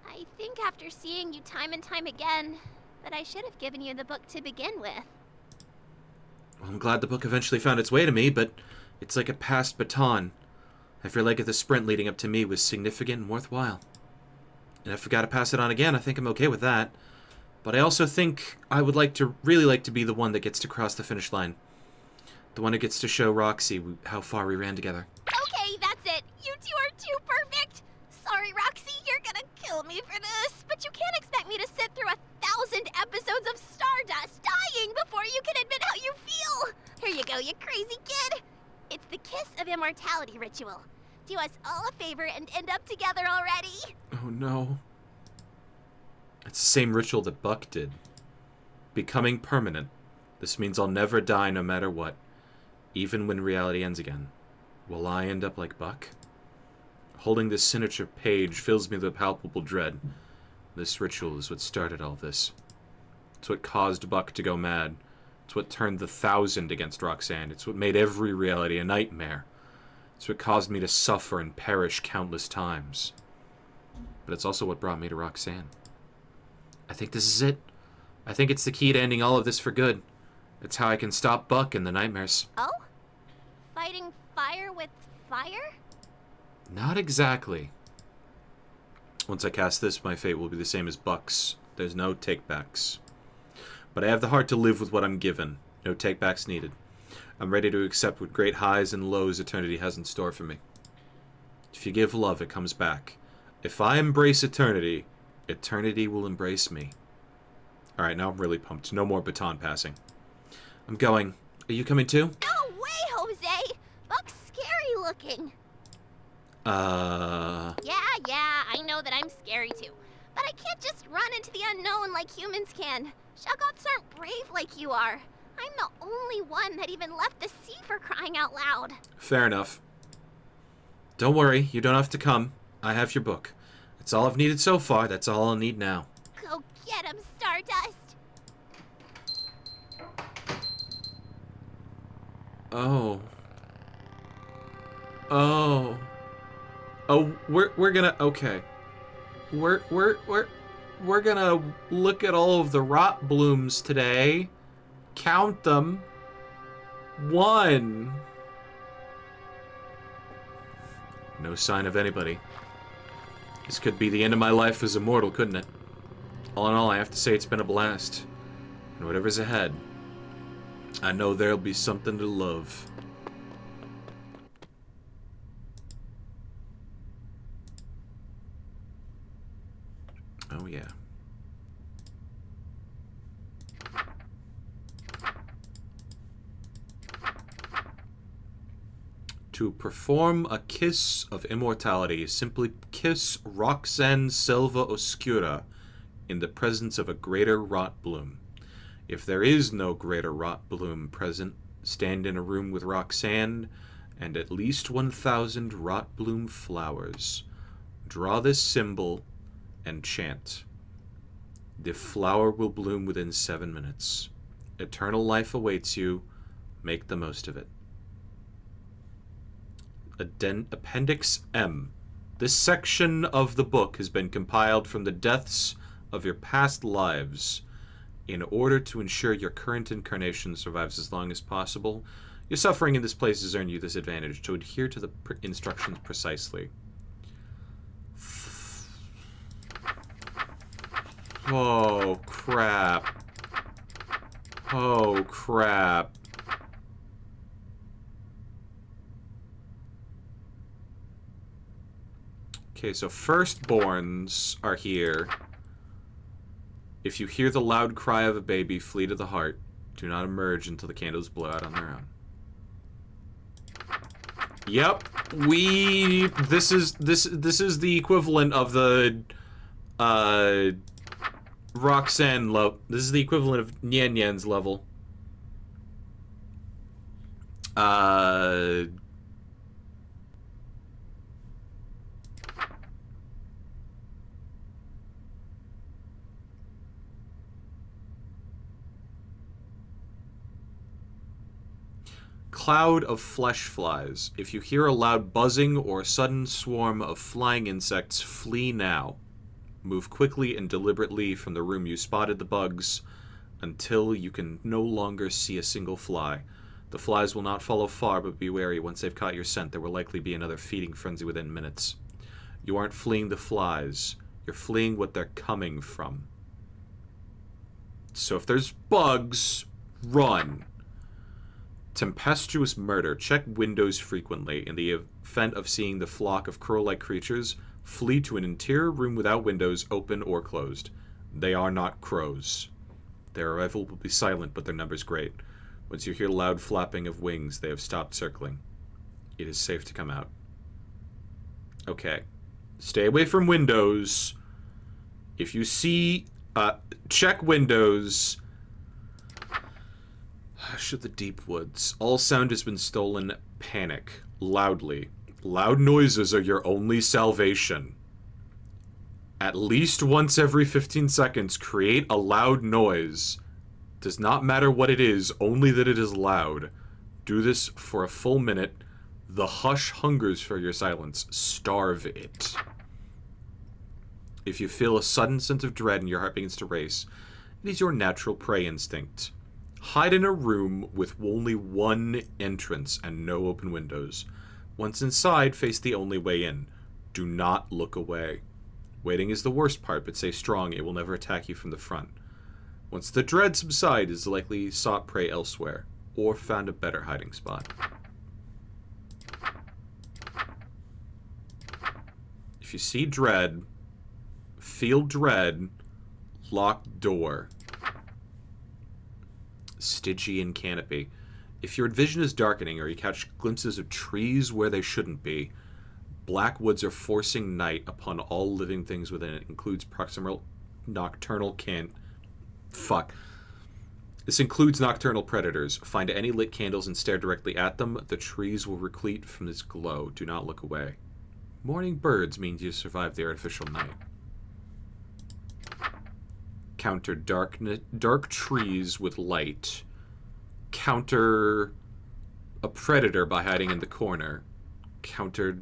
I think after seeing you time and time again, that I should have given you the book to begin with. Well, I'm glad the book eventually found its way to me, but it's like a passed baton. I feel like if the sprint leading up to me was significant and worthwhile. And if I forgot to pass it on again, I think I'm okay with that. But I also think I would really like to be the one that gets to cross the finish line. The one who gets to show Roxy how far we ran together. Okay, that's it. You two are too perfect. Sorry, Roxy, you're gonna kill me for this. But you can't expect me to sit through 1,000 episodes of Stardust dying before you can admit how you feel. Here you go, you crazy kid. It's the Kiss of Immortality ritual. Do us all a favor and end up together already. Oh no. It's the same ritual that Buck did. Becoming permanent. This means I'll never die no matter what. Even when reality ends again. Will I end up like Buck? Holding this signature page fills me with a palpable dread. This ritual is what started all this. It's what caused Buck to go mad. It's what turned the 1,000 against Roxanne. It's what made every reality a nightmare. It's what caused me to suffer and perish countless times. But it's also what brought me to Roxanne. I think this is it. I think it's the key to ending all of this for good. It's how I can stop Buck and the nightmares. Oh? Fighting fire with fire? Not exactly. Once I cast this, my fate will be the same as Buck's. There's no takebacks. But I have the heart to live with what I'm given. No takebacks needed. I'm ready to accept what great highs and lows eternity has in store for me. If you give love, it comes back. If I embrace eternity, eternity will embrace me. Alright, now I'm really pumped. No more baton passing. I'm going. Are you coming too? No way, Jose! Buck's scary looking. Yeah, I know that I'm scary too. But I can't just run into the unknown like humans can. Shoggoths aren't brave like you are. I'm the only one that even left the sea, for crying out loud. Fair enough. Don't worry, you don't have to come. I have your book. That's all I've needed so far. That's all I'll need now. Go get him, Stardust. Oh. Oh. Oh, we're gonna, okay. We're gonna look at all of the rot blooms today. Count them. 1. No sign of anybody. This could be the end of my life as immortal, couldn't it? All in all, I have to say it's been a blast. And whatever's ahead, I know there'll be something to love. Oh yeah. To perform a kiss of immortality, simply kiss Roxanne Selva Oscura in the presence of a greater rot bloom. If there is no greater rot bloom present, stand in a room with Roxanne and at least 1,000 rot bloom flowers. Draw this symbol and chant. The flower will bloom within 7 minutes. Eternal life awaits you. Make the most of it. Appendix M. This section of the book has been compiled from the deaths of your past lives. In order to ensure your current incarnation survives as long as possible, your suffering in this place has earned you this advantage to adhere to the instructions precisely. Oh, crap. Oh, crap. Okay, so firstborns are here. If you hear the loud cry of a baby, flee to the heart. Do not emerge until the candles blow out on their own. Yep, this is the equivalent of the Roxanne level. This is the equivalent of Nyan Nyan's level. Cloud of flesh flies. If you hear a loud buzzing or a sudden swarm of flying insects, flee now. Move quickly and deliberately from the room you spotted the bugs until you can no longer see a single fly. The flies will not follow far, but be wary. Once they've caught your scent, there will likely be another feeding frenzy within minutes. You aren't fleeing the flies. You're fleeing what they're coming from. So if there's bugs, run. Tempestuous murder. Check windows frequently. In the event of seeing the flock of crow-like creatures, flee to an interior room without windows, open or closed. They are not crows. Their arrival will be silent, but their numbers great. Once you hear loud flapping of wings, they have stopped circling. It is safe to come out. Okay. Stay away from windows. If you see... check windows... Hush of the deep woods. All sound has been stolen. Panic. Loudly. Loud noises are your only salvation. At least once every 15 seconds, create a loud noise. Does not matter what it is, only that it is loud. Do this for a full minute. The hush hungers for your silence. Starve it. If you feel a sudden sense of dread and your heart begins to race, it is your natural prey instinct. Hide in a room with only one entrance and no open windows. Once inside, face the only way in. Do not look away. Waiting is the worst part, but stay strong. It will never attack you from the front. Once the dread subsides, it is likely sought prey elsewhere, or found a better hiding spot. If you see dread, feel dread, locked door. Stygian canopy. If your vision is darkening or you catch glimpses of trees where they shouldn't be, black woods are forcing night upon all living things within it. Includes nocturnal This includes nocturnal predators. Find any lit candles and stare directly at them. The trees will retreat from this glow. Do not look away. Morning birds means you survived the artificial night. Counter dark trees with light. Counter a predator by hiding in the corner. Counter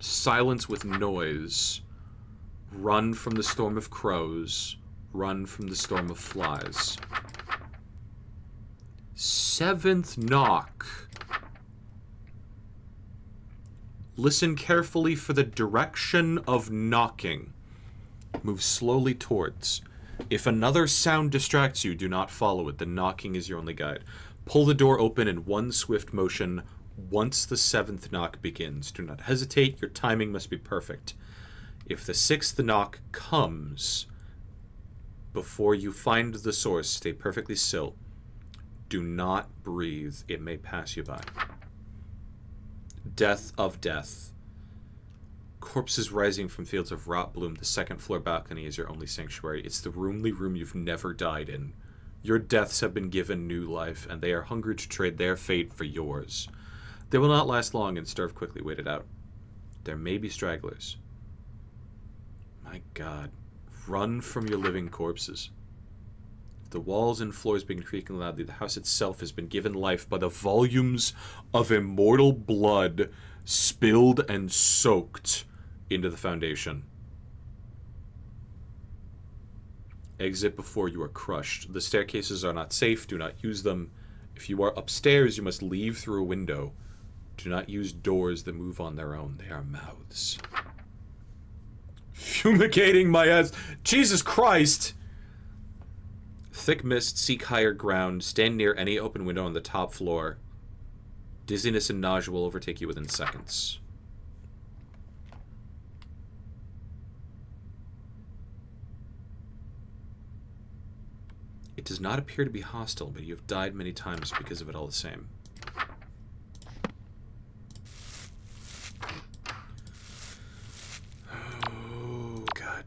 silence with noise. Run from the storm of crows. Run from the storm of flies. 7th knock. Listen carefully for the direction of knocking. Move slowly towards. If another sound distracts you, do not follow it. The knocking is your only guide. Pull the door open in one swift motion once the 7th knock begins. Do not hesitate. Your timing must be perfect. If the 6th knock comes before you find the source, stay perfectly still. Do not breathe. It may pass you by. death of death. Corpses rising from fields of rot bloom. The second floor balcony is your only sanctuary. It's the only room you've never died in. Your deaths have been given new life, and they are hungry to trade their fate for yours. They will not last long and starve quickly. Wait it out. There may be stragglers. My God. Run from your living corpses. The walls and floors begin creaking loudly. The house itself has been given life by the volumes of immortal blood spilled and soaked into the foundation. Exit before you are crushed. The staircases are not safe. Do not use them. If you are upstairs, you must leave through a window. Do not use doors that move on their own. They are mouths. Fumigating my ass. Jesus Christ! Thick mist, seek higher ground, stand near any open window on the top floor. Dizziness and nausea will overtake you within seconds. It does not appear to be hostile, but you have died many times because of it all the same. Oh, God.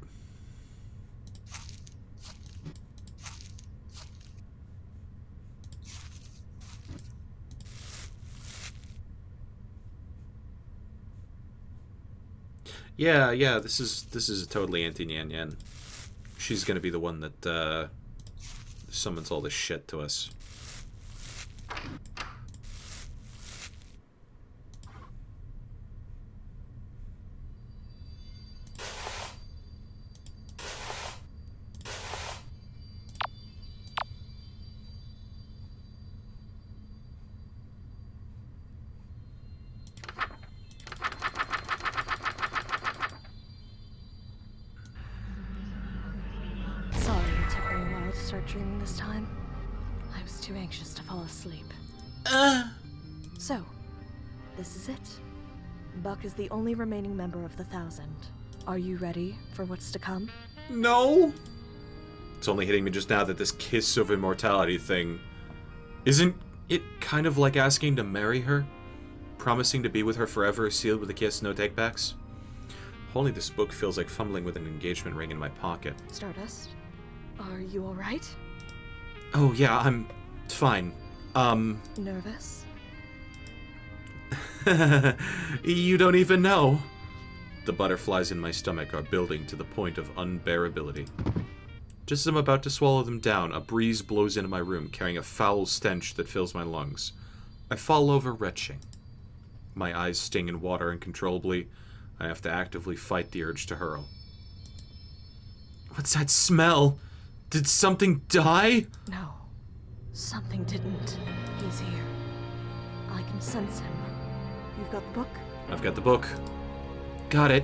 Yeah, this is totally Auntie Nyan Nyan. She's gonna be the one that summons all this shit to us. Dreaming this time. I was too anxious to fall asleep. So, this is it. Buck is the only remaining member of the 1,000. Are you ready for what's to come? No! It's only hitting me just now that this kiss of immortality thing... Isn't it kind of like asking to marry her? Promising to be with her forever, sealed with a kiss, no takebacks? Only this book feels like fumbling with an engagement ring in my pocket. Stardust? Are you alright? Oh, yeah, I'm fine. Nervous? You don't even know. The butterflies in my stomach are building to the point of unbearability. Just as I'm about to swallow them down, a breeze blows into my room, carrying a foul stench that fills my lungs. I fall over retching. My eyes sting and water uncontrollably. I have to actively fight the urge to hurl. What's that smell? Did something die? No. Something didn't. He's here. I can sense him. You've got the book? I've got the book. Got it.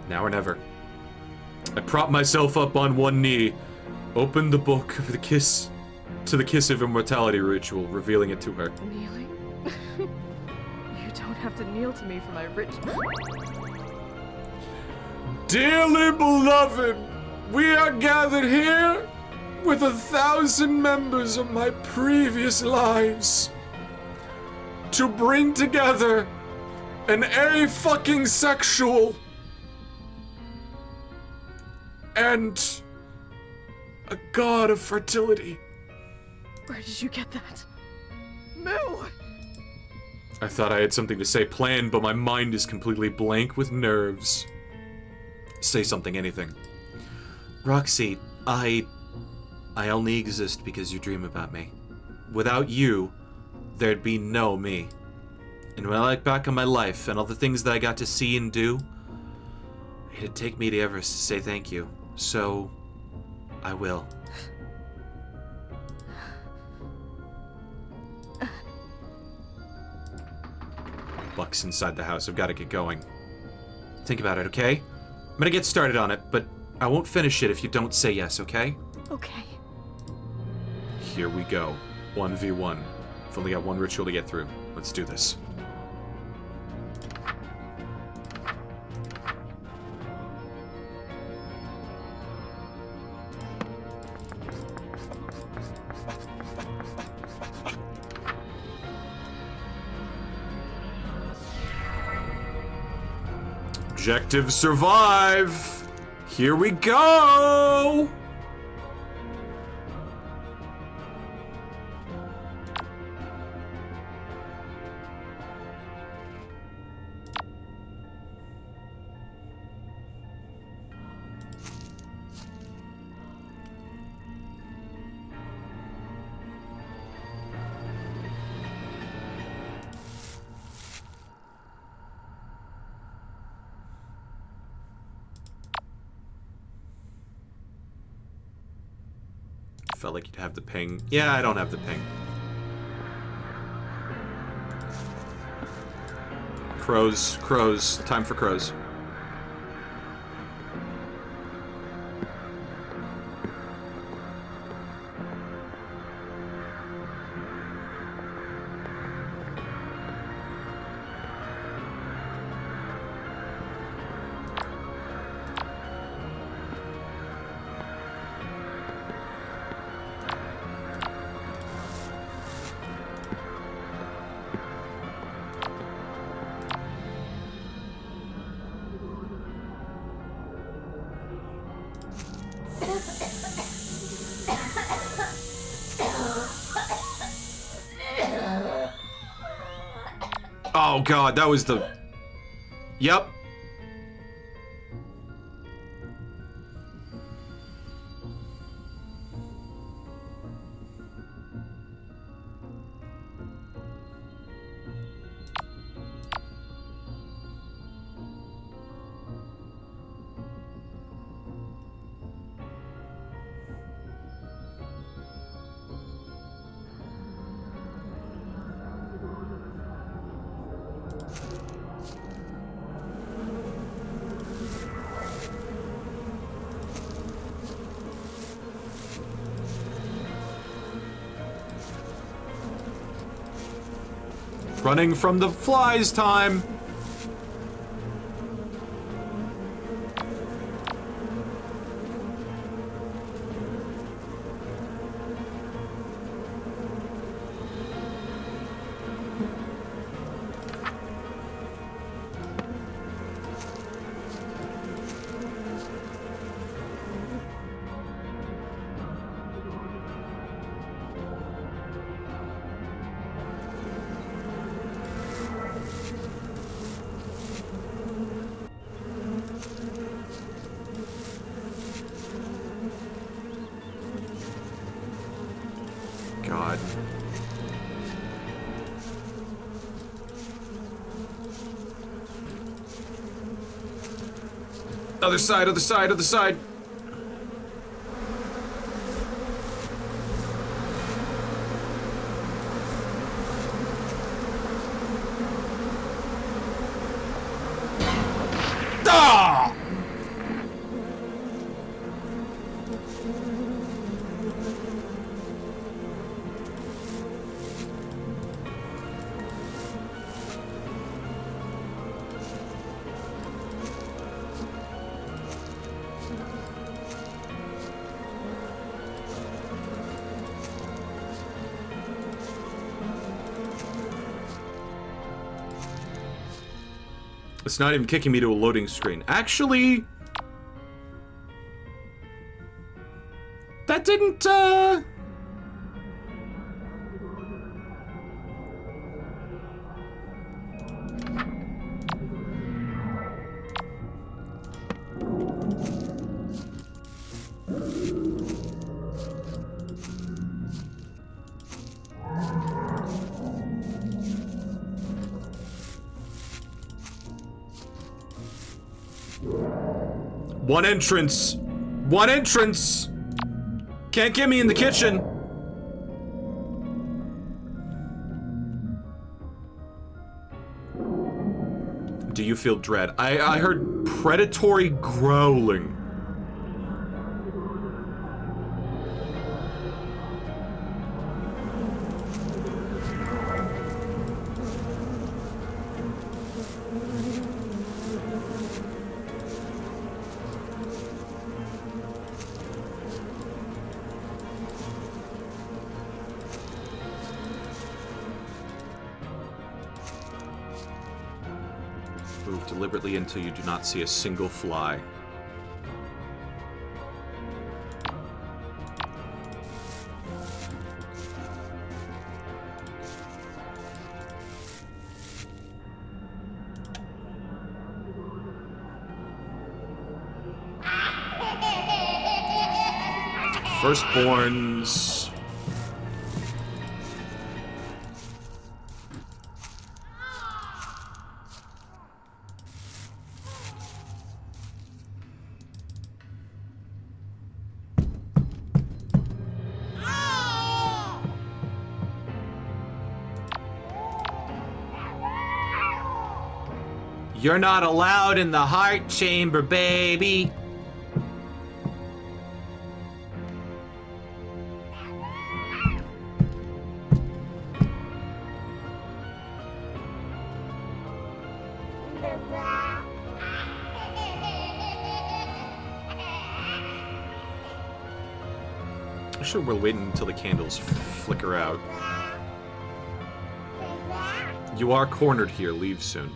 Now or never. I prop myself up on one knee, open the book for the kiss to the kiss of immortality ritual, revealing it to her. Kneeling? You don't have to kneel to me for my ritual. Dearly beloved, we are gathered here with 1,000 members of my previous lives to bring together an fucking-sexual and a god of fertility. Where did you get that? Moo! I thought I had something to say planned, but my mind is completely blank with nerves. Say something, anything. Roxy, I only exist because you dream about me. Without you, there'd be no me. And when I look back on my life and all the things that I got to see and do, it'd take me to ever say thank you. So, I will. Buck's inside the house. I've got to get going. Think about it, okay? I'm gonna get started on it, but I won't finish it if you don't say yes, okay? Okay. Here we go. 1v1. I've only got one ritual to get through. Let's do this. Objective survive. Here we go. Felt like you'd have the ping. Yeah, I don't have the ping. Crows, crows, time for crows. Oh god, that was the... Yep. Running from the flies time. God. Other side, other side, other side. Ah! It's not even kicking me to a loading screen. Actually, that didn't, One entrance. One entrance. Can't get me in the kitchen. Do you feel dread? I heard predatory growling. Move deliberately until you do not see a single fly. Firstborns. You're not allowed in the heart chamber, baby. I'm sure we're waiting until the candles flicker out. You are cornered here. Leave soon.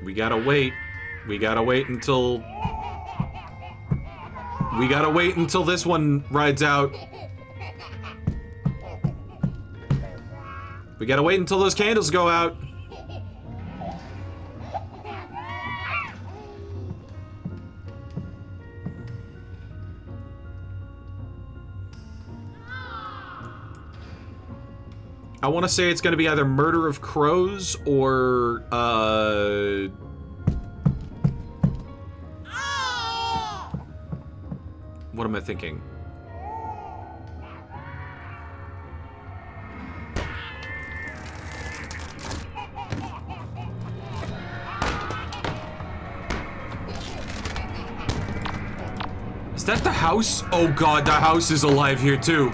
We gotta wait. We gotta wait until... We gotta wait until this one rides out. We gotta wait until those candles go out. I want to say it's going to be either Murder of Crows or, what am I thinking? Is that the house? Oh god, the house is alive here too.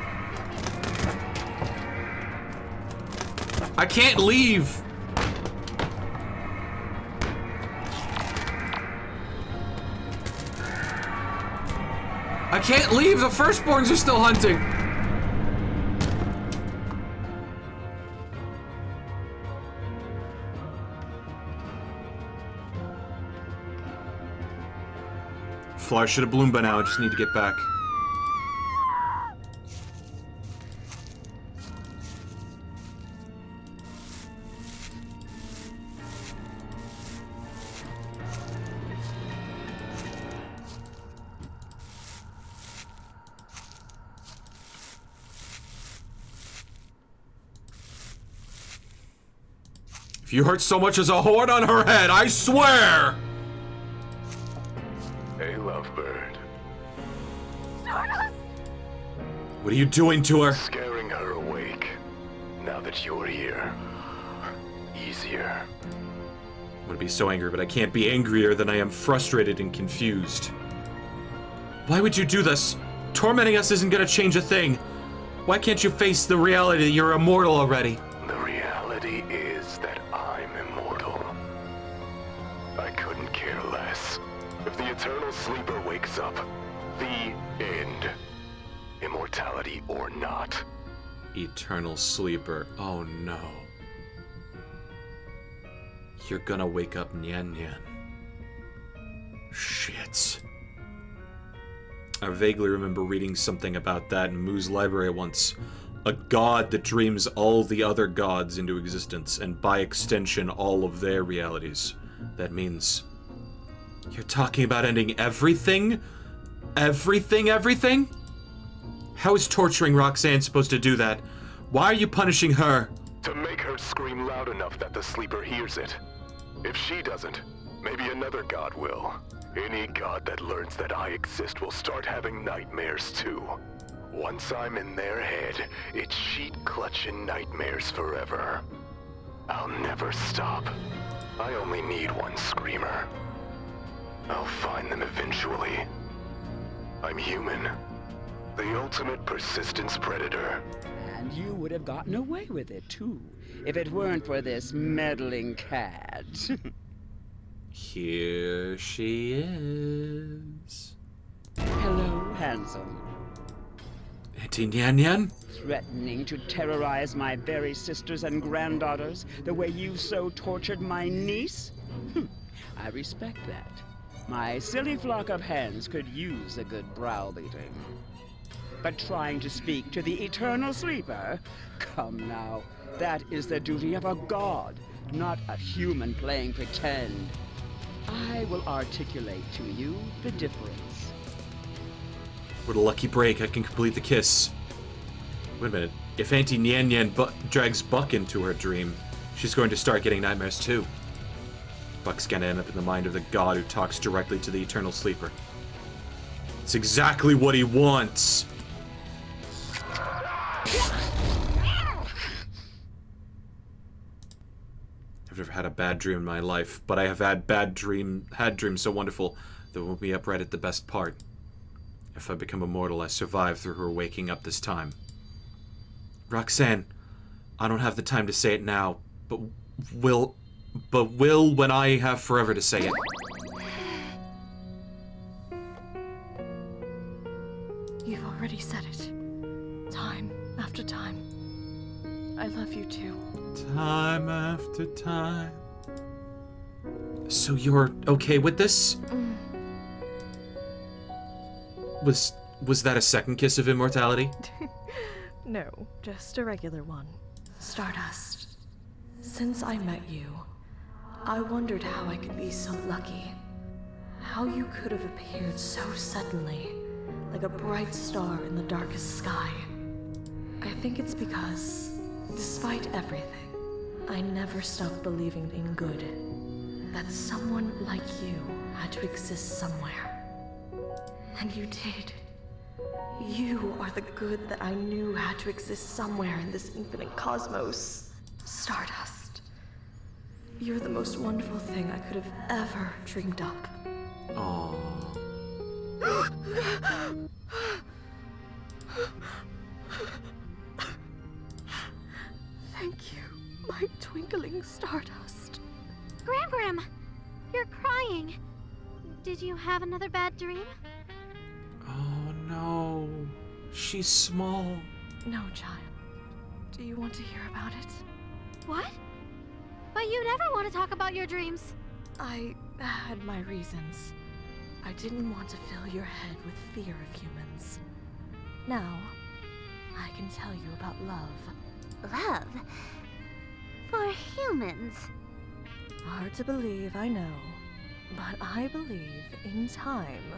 I can't leave! I can't leave! The firstborns are still hunting! Flower should have bloomed by now, I just need to get back. If you hurt so much as a horn on her head, I swear! Hey, lovebird. Stardust! What are you doing to her? Scaring her awake. Now that you're here. Easier. I want to be so angry, but I can't be angrier than I am frustrated and confused. Why would you do this? Tormenting us isn't gonna change a thing. Why can't you face the reality that you're immortal already? The reality is that I'm immortal. I couldn't care less. If the Eternal Sleeper wakes up, the end. Immortality or not. Eternal Sleeper. Oh no. You're gonna wake up Nyan Nyan. Shit. I vaguely remember reading something about that in Moo's library once. A god that dreams all the other gods into existence, and by extension, all of their realities. That means... You're talking about ending everything? Everything? How is torturing Roxanne supposed to do that? Why are you punishing her? To make her scream loud enough that the Sleeper hears it. If she doesn't, maybe another god will. Any god that learns that I exist will start having nightmares too. Once I'm in their head, it's sheet-clutching nightmares forever. I'll never stop. I only need one screamer. I'll find them eventually. I'm human. The ultimate persistence predator. And you would have gotten away with it, too, if it weren't for this meddling cat. Here she is. Hello, handsome. Auntie Nyan Nyan? threatening to terrorize my very sisters and granddaughters the way you so tortured my niece? I respect that. My silly flock of hens could use a good browbeating. But trying to speak to the eternal sleeper? Come now, that is the duty of a god, not a human playing pretend. I will articulate to you the difference. With a lucky break, I can complete the kiss. Wait a minute. If Auntie Nyan Nyan drags Buck into her dream, she's going to start getting nightmares too. Buck's gonna end up in the mind of the god who talks directly to the eternal sleeper. It's exactly what he wants! I've never had a bad dream in my life, but I have had dreams so wonderful that woke me up right at the best part. If I become immortal, I survive through her waking up this time. Roxanne, I don't have the time to say it now, but will when I have forever to say it. You've already said it. Time after time. I love you too. Time after time. So you're okay with this? Was that a second kiss of immortality? No, just a regular one. Stardust. Since I met you, I wondered how I could be so lucky. How you could have appeared so suddenly, like a bright star in the darkest sky. I think it's because, despite everything, I never stopped believing in good. That someone like you had to exist somewhere. And you did. You are the good that I knew had to exist somewhere in this infinite cosmos. Stardust. You're the most wonderful thing I could have ever dreamed up. Aww. Thank you, my twinkling Stardust. Gram, you're crying. Did you have another bad dream? Oh no. She's small. No, child. Do you want to hear about it? What? But you never want to talk about your dreams. I had my reasons. I didn't want to fill your head with fear of humans. Now, I can tell you about love. Love? For humans? Hard to believe, I know. But I believe, in time,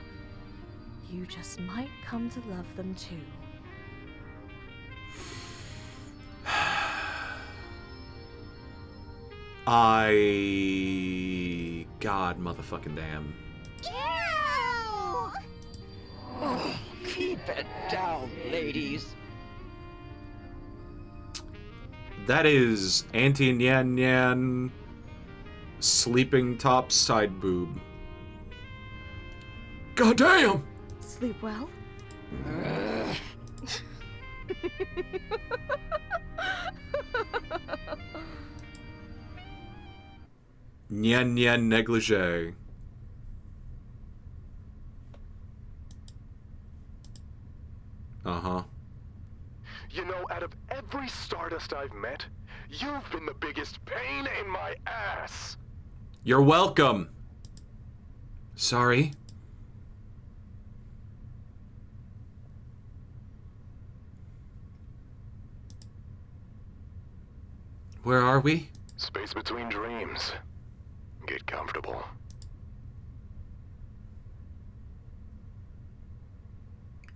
you just might come to love them too. God motherfucking damn. Oh, keep it down, ladies. That is Auntie Nyan Nyan sleeping top side boob. God damn! Sleep well? Nyan Nyan negligee. Uh-huh. You know, out of every Stardust I've met, you've been the biggest pain in my ass. You're welcome. Sorry. Where are we? Space between dreams. Get comfortable.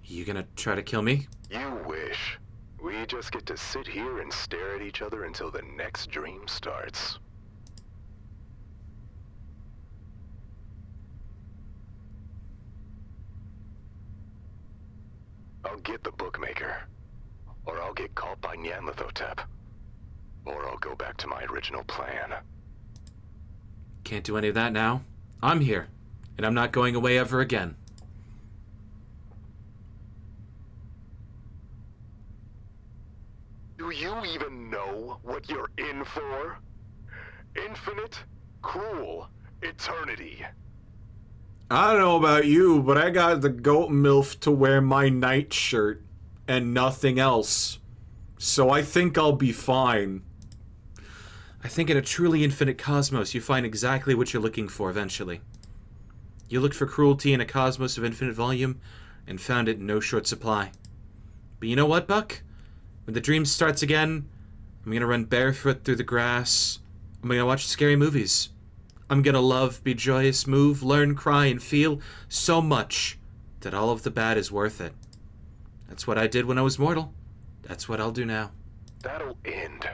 You gonna try to kill me? You wish. We just get to sit here and stare at each other until the next dream starts. I'll get the bookmaker. Or I'll get caught by Nyanlithotep. Or I'll go back to my original plan. Can't do any of that now. I'm here, and I'm not going away ever again. Do you even know what you're in for? Infinite, cruel, eternity. I don't know about you, but I got the goat milf to wear my nightshirt and nothing else. So I think I'll be fine. I think in a truly infinite cosmos, you find exactly what you're looking for eventually. You looked for cruelty in a cosmos of infinite volume, and found it in no short supply. But you know what, Buck? When the dream starts again, I'm gonna run barefoot through the grass. I'm gonna watch scary movies. I'm gonna love, be joyous, move, learn, cry, and feel so much that all of the bad is worth it. That's what I did when I was mortal. That's what I'll do now. That'll end.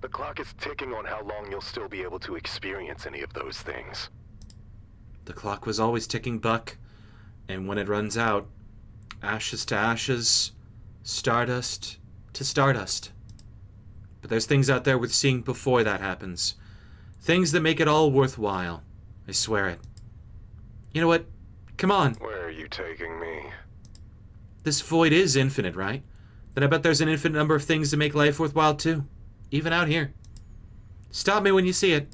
The clock is ticking on how long you'll still be able to experience any of those things. The clock was always ticking, Buck. And when it runs out, ashes to ashes, stardust to stardust. But there's things out there worth seeing before that happens. Things that make it all worthwhile. I swear it. You know what? Come on. Where are you taking me? This void is infinite, right? Then I bet there's an infinite number of things that make life worthwhile too. Even out here. Stop me when you see it.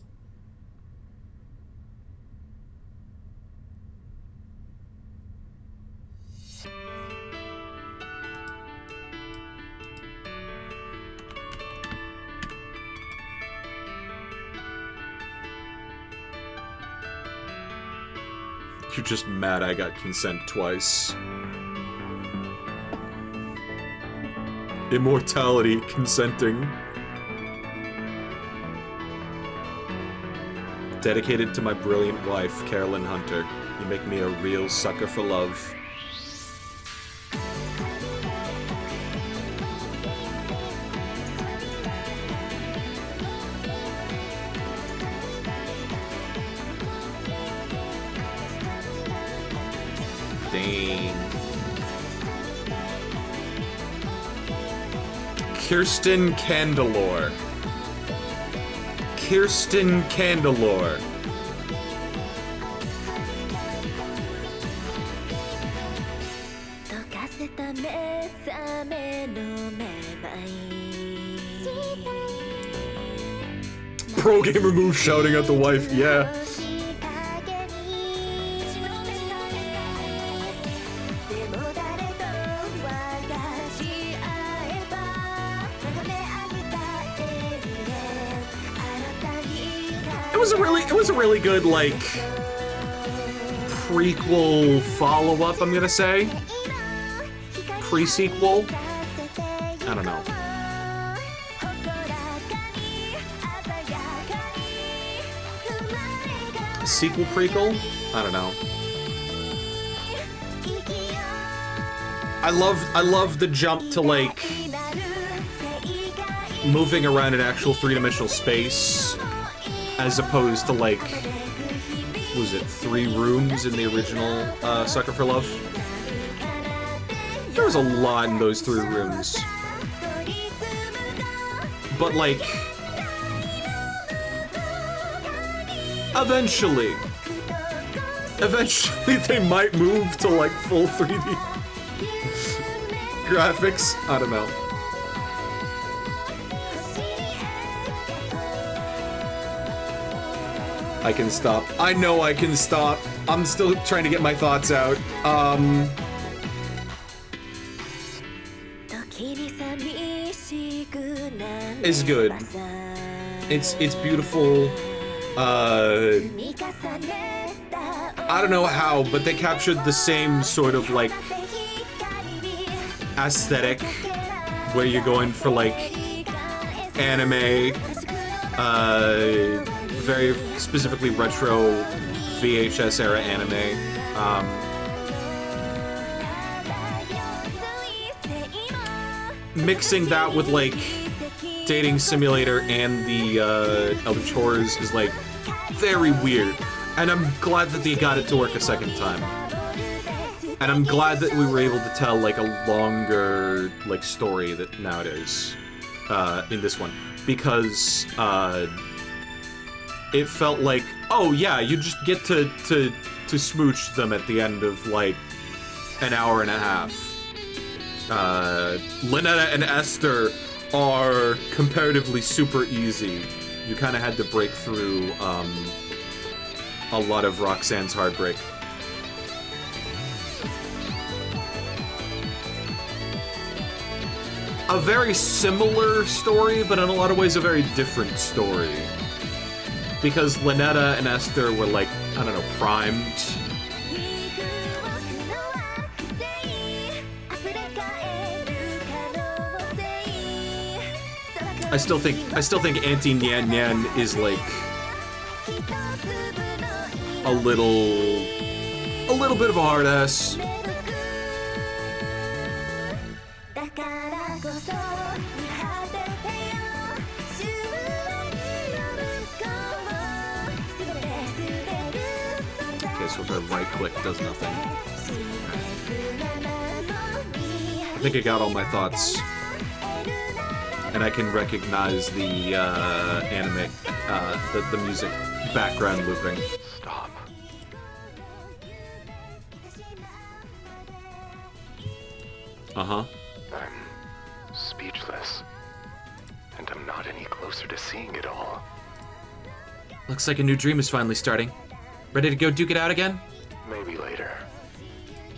You're just mad I got consent twice. Immortality consenting. Dedicated to my brilliant wife, Carolyn Hunter. You make me a real sucker for love. Dang. Kirsten Candelore. Kirsten Candelore. Pro gamer move shouting at the wife, yeah. It was a really good, like, prequel follow-up, I'm gonna say. Pre-sequel? I don't know. Sequel prequel? I don't know. I love the jump to, like, moving around in actual three-dimensional space, as opposed to, like, what was it, 3 rooms in the original Sucker for Love? There was a lot in those 3 rooms. But, like, eventually they might move to, like, full 3D graphics. I don't know. I can stop. I know I can stop. I'm still trying to get my thoughts out. It's good. It's beautiful. I don't know how, but they captured the same sort of, like, aesthetic where you're going for, like, anime, very specifically retro VHS era anime. Mixing that with, like, Dating Simulator and the Elder Chores is, like, very weird. And I'm glad that they got it to work a second time. And I'm glad that we were able to tell, like, a longer, like, story that nowadays in this one. Because it felt like, oh yeah, you just get to smooch them at the end of, like, an hour and a half. Lynetta and Esther are comparatively super easy. You kind of had to break through a lot of Roxanne's heartbreak. a very similar story, but in a lot of ways a very different story. Because Lynetta and Esther were like, I don't know, primed. I still think Auntie Nyan Nyan is like a little bit of a hard ass. Okay, so if I right click, does nothing. I think I got all my thoughts. And I can recognize the anime, the music background looping. Stop. Uh-huh. I'm speechless. And I'm not any closer to seeing it all. Looks like a new dream is finally starting. Ready to go duke it out again? Maybe later.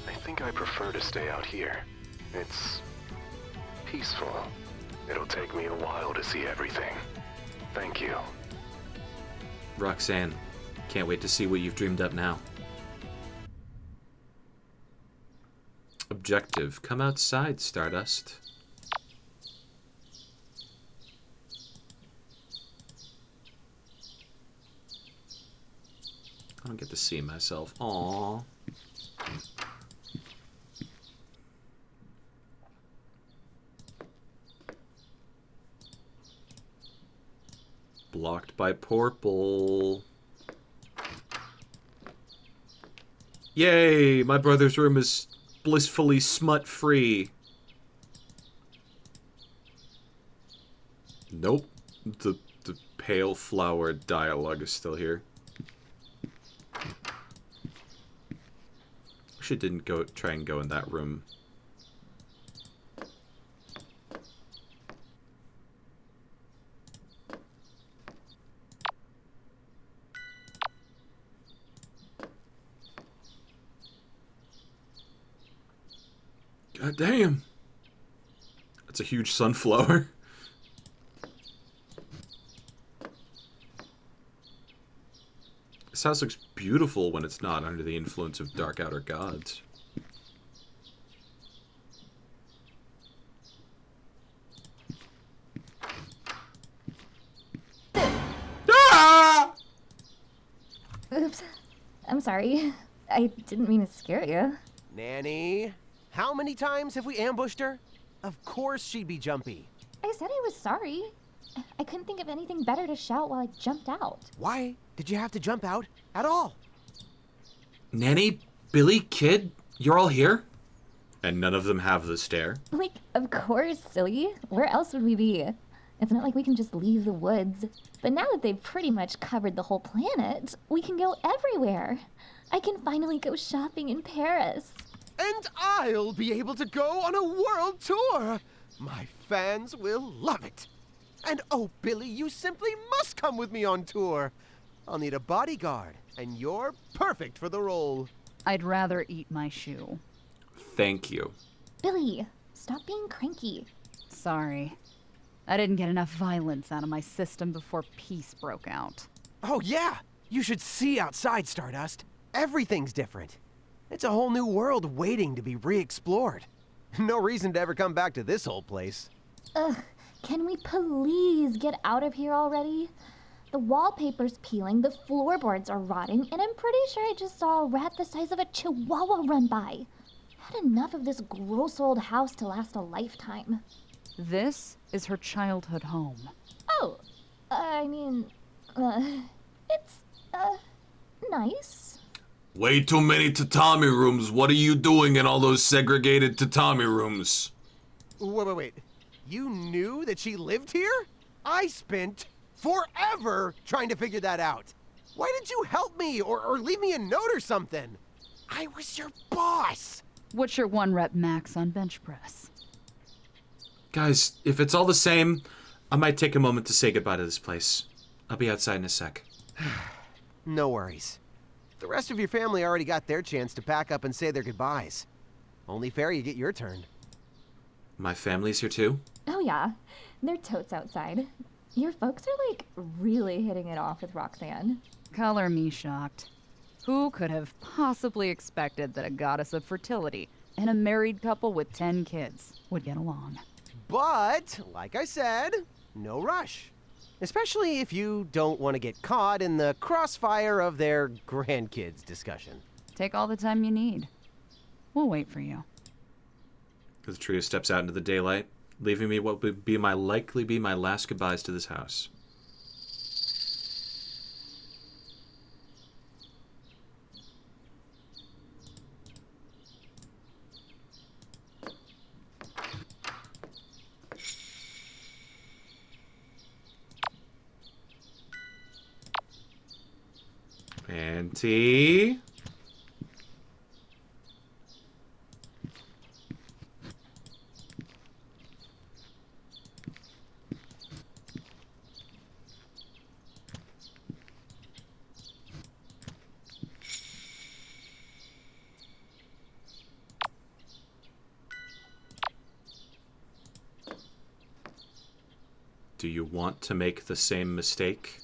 I think I prefer to stay out here. It's peaceful. It'll take me a while to see everything. Thank you. Roxanne, can't wait to see what you've dreamed up now. Objective, come outside, Stardust. I don't get to see myself. Aww. Blocked by purple. Yay! My brother's room is blissfully smut-free. Nope. The pale flower dialogue is still here. Wish I didn't try and go in that room. God damn. That's a huge sunflower. This house looks beautiful when it's not under the influence of dark outer gods. Ah! Oops. I'm sorry. I didn't mean to scare you. Nanny, how many times have we ambushed her? Of course she'd be jumpy. I said I was sorry. I couldn't think of anything better to shout while I jumped out. Why did you have to jump out at all? Nanny, Billy, Kid, you're all here? And none of them have the stare? Like, of course, silly. Where else would we be? It's not like we can just leave the woods. But now that they've pretty much covered the whole planet, we can go everywhere. I can finally go shopping in Paris. And I'll be able to go on a world tour. My fans will love it. And oh, Billy, you simply must come with me on tour. I'll need a bodyguard, and you're perfect for the role. I'd rather eat my shoe. Thank you. Billy, stop being cranky. Sorry. I didn't get enough violence out of my system before peace broke out. Oh, yeah. You should see outside, Stardust. Everything's different. It's a whole new world waiting to be re-explored. No reason to ever come back to this old place. Ugh, can we please get out of here already? The wallpaper's peeling, the floorboards are rotting, and I'm pretty sure I just saw a rat the size of a chihuahua run by. Had enough of this gross old house to last a lifetime. This is her childhood home. Oh, it's, nice. Way too many tatami rooms. What are you doing in all those segregated tatami rooms? Wait. You knew that she lived here? I spent forever trying to figure that out. Why didn't you help me or leave me a note or something? I was your boss. What's your 1-rep max on bench press? Guys, if it's all the same, I might take a moment to say goodbye to this place. I'll be outside in a sec. No worries. The rest of your family already got their chance to pack up and say their goodbyes. Only fair you get your turn. My family's here too? Oh yeah, they're totes outside. Your folks are like really hitting it off with Roxanne. Color me shocked. Who could have possibly expected that a goddess of fertility and a married couple with 10 kids would get along? But, like I said, no rush. Especially if you don't want to get caught in the crossfire of their grandkids discussion. Take all the time you need. We'll wait for you. The trio steps out into the daylight, leaving me what would be my last goodbyes to this house. Auntie? Do you want to make the same mistake?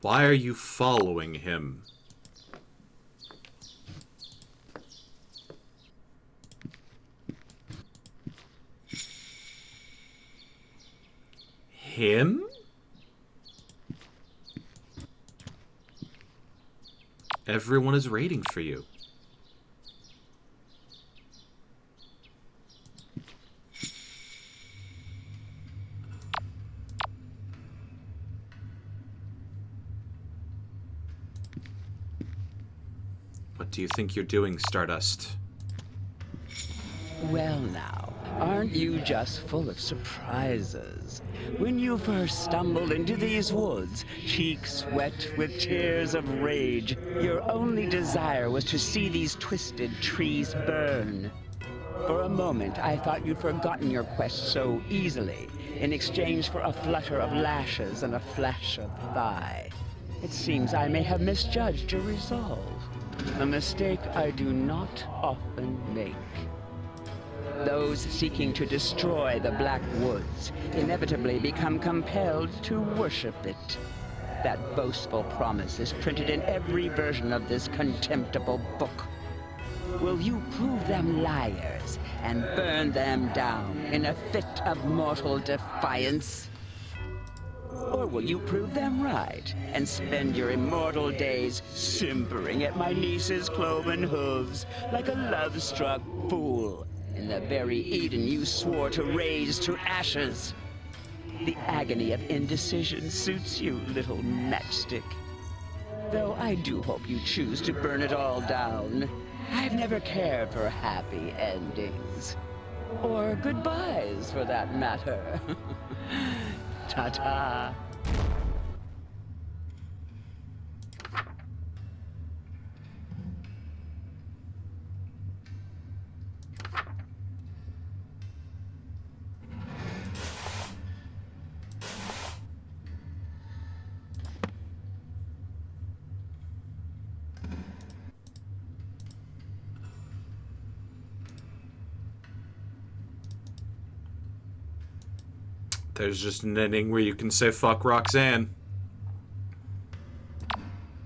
Why are you following him? Him? Everyone is waiting for you. What do you think you're doing, Stardust? Well now, aren't you just full of surprises? When you first stumbled into these woods, cheeks wet with tears of rage, your only desire was to see these twisted trees burn. For a moment, I thought you'd forgotten your quest so easily, in exchange for a flutter of lashes and a flash of thigh. It seems I may have misjudged your resolve, a mistake I do not often make. Those seeking to destroy the Black Woods inevitably become compelled to worship it. That boastful promise is printed in every version of this contemptible book. Will you prove them liars and burn them down in a fit of mortal defiance? Or will you prove them right and spend your immortal days simpering at my niece's cloven hooves like a love-struck fool in the very Eden you swore to raise to ashes? The agony of indecision suits you, little matchstick. Though I do hope you choose to burn it all down. I've never cared for happy endings. Or goodbyes, for that matter. Ta-ta. There's just an ending where you can say fuck Roxanne.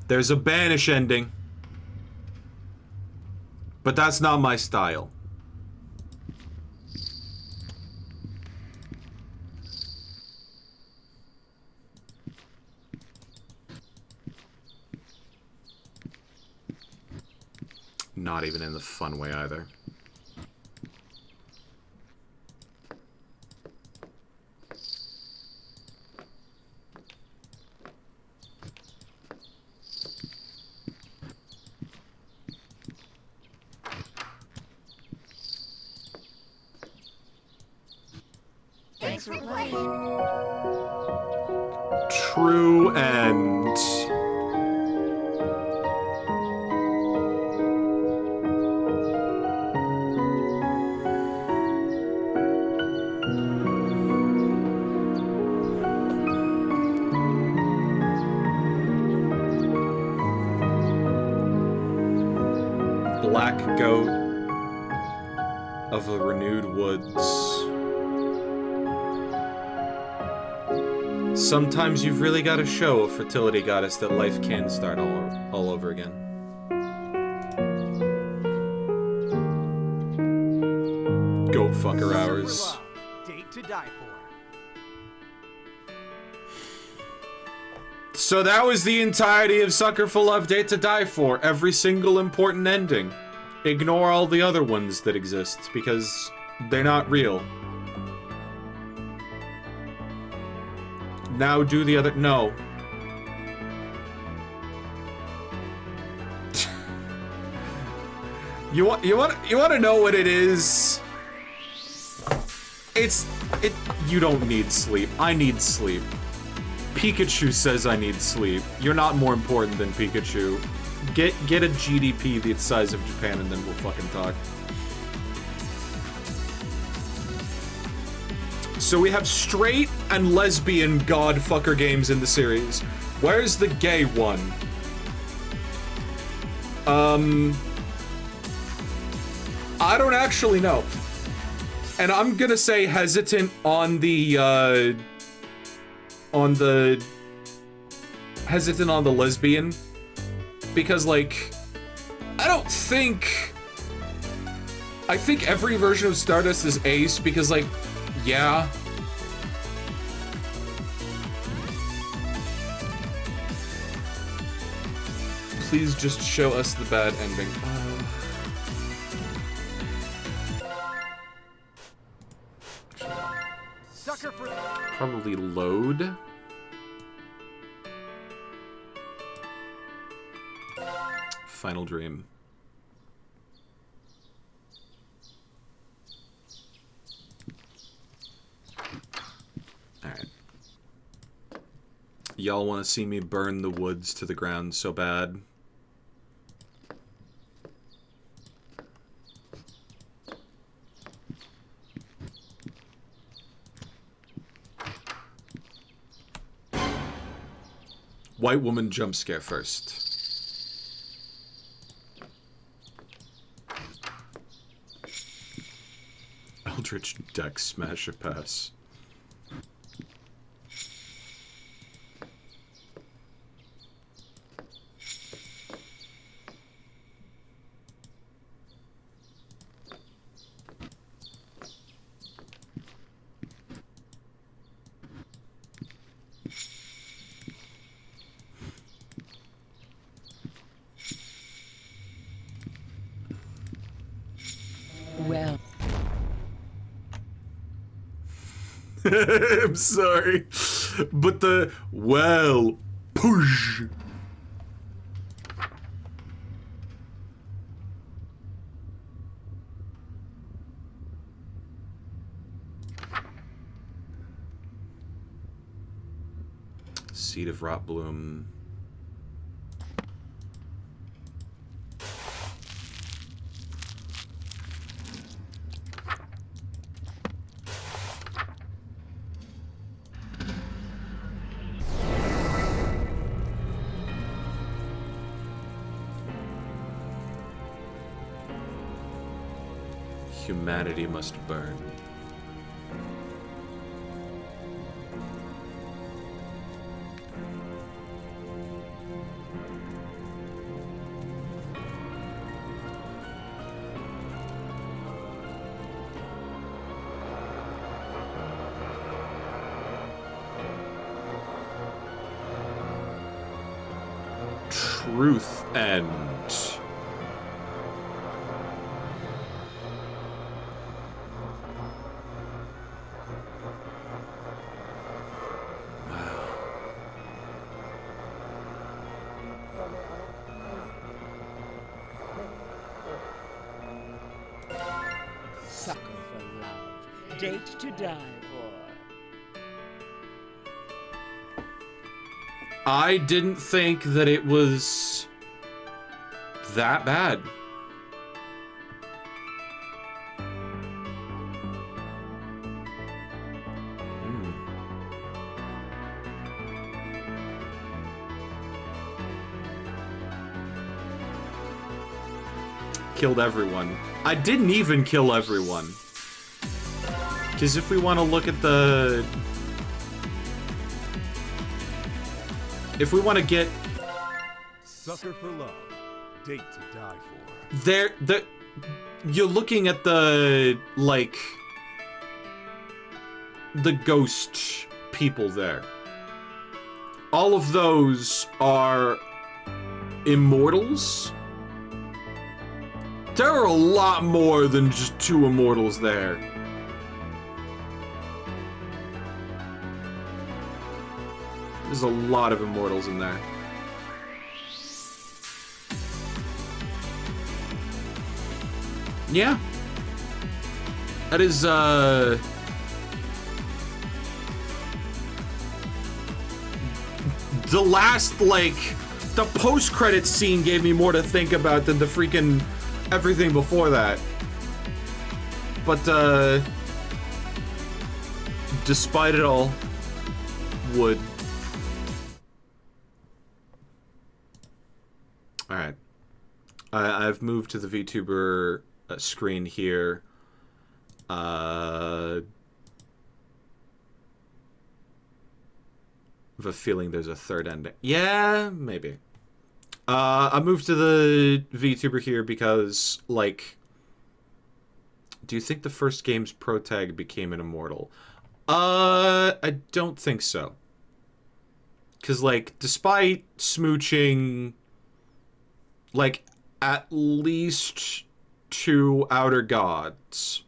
There's a banish ending. But that's not my style. Not even in the fun way either. Thanks for playing. True end. black goat of the renewed woods. Sometimes you've really got to show a fertility goddess that life can start all over again. Goat fucker hours. Date to die for. So that was the entirety of Sucker for Love, Date to Die For. Every single important ending. Ignore all the other ones that exist, because they're not real. Now do the other... No. You want to know what it is? You don't need sleep. I need sleep. Pikachu says I need sleep. You're not more important than Pikachu. Get a GDP the size of Japan and then we'll fucking talk. So we have straight and lesbian godfucker games in the series. Where's the gay one? I don't actually know. And I'm gonna say hesitant on the lesbian, because like I think every version of Stardust is ace, because like, yeah. Please just show us the bad ending. Probably load. Final Dream. Alright. Y'all want to see me burn the woods to the ground so bad? White woman jump scare first. Eldritch deck smasher pass. Well. I'm sorry, but the push. Seed of Rot Bloom. Humanity must burn. Truth End. Sucker for love. Date to die for. I didn't think that it was that bad. killed everyone. I didn't even kill everyone. Because if we want to look at the... If we want to get... Sucker for Love. Date to die for. You're looking at the, like... the ghost people there. All of those are immortals. There are a lot more than just 2 immortals there. There's a lot of immortals in there. Yeah. That is, the last, like, the post-credits scene gave me more to think about than the freaking everything before that. But, despite it all, would. Alright. I've moved to the VTuber screen here. I have a feeling there's a third ending. Yeah, maybe. I moved to the VTuber here because, like, do you think the first game's protag became an immortal? I don't think so. Because, like, despite smooching, like, at least 2 outer gods,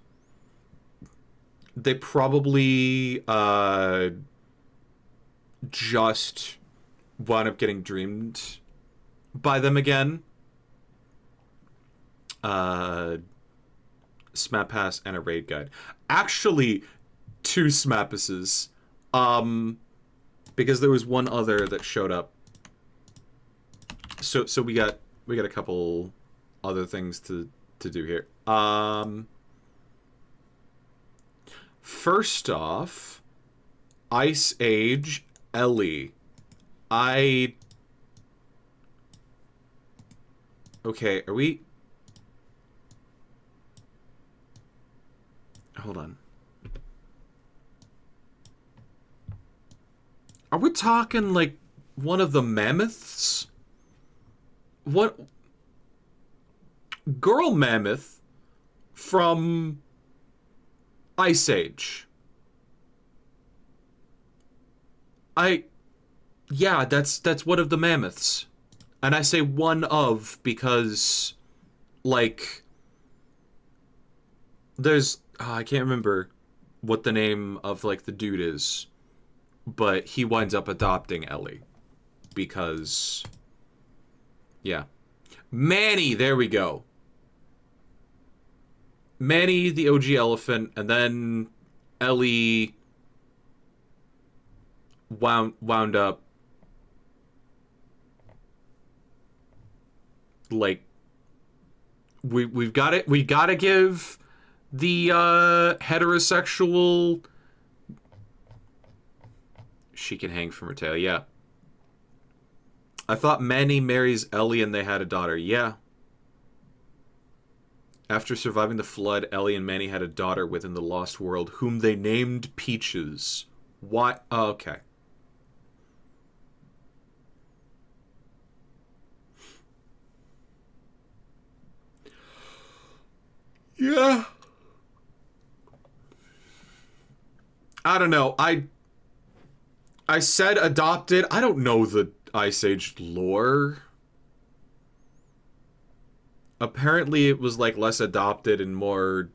they probably, just wound up getting dreamed by them again. Smap Pass and a raid guide. Actually, 2 Smappuses. Because there was one other that showed up. So we got a couple other things to do here. First off, Ice Age Ellie. Okay, are we... Hold on. Are we talking, like, one of the mammoths? What? Girl mammoth from Ice Age. Yeah, that's one of the mammoths. And I say one of because, like, there's, I can't remember what the name of, like, the dude is, but he winds up adopting Ellie because, yeah. Manny, there we go. Manny, the OG elephant, and then Ellie wound up, like, we gotta give the heterosexual, she can hang from her tail, yeah. I thought Manny marries Ellie and they had a daughter, yeah. After surviving the flood, Ellie and Manny had a daughter within the Lost World, whom they named Peaches. Why? Oh, okay. Yeah. I don't know. I said adopted. I don't know the Ice Age lore. Apparently it was, like, less adopted and more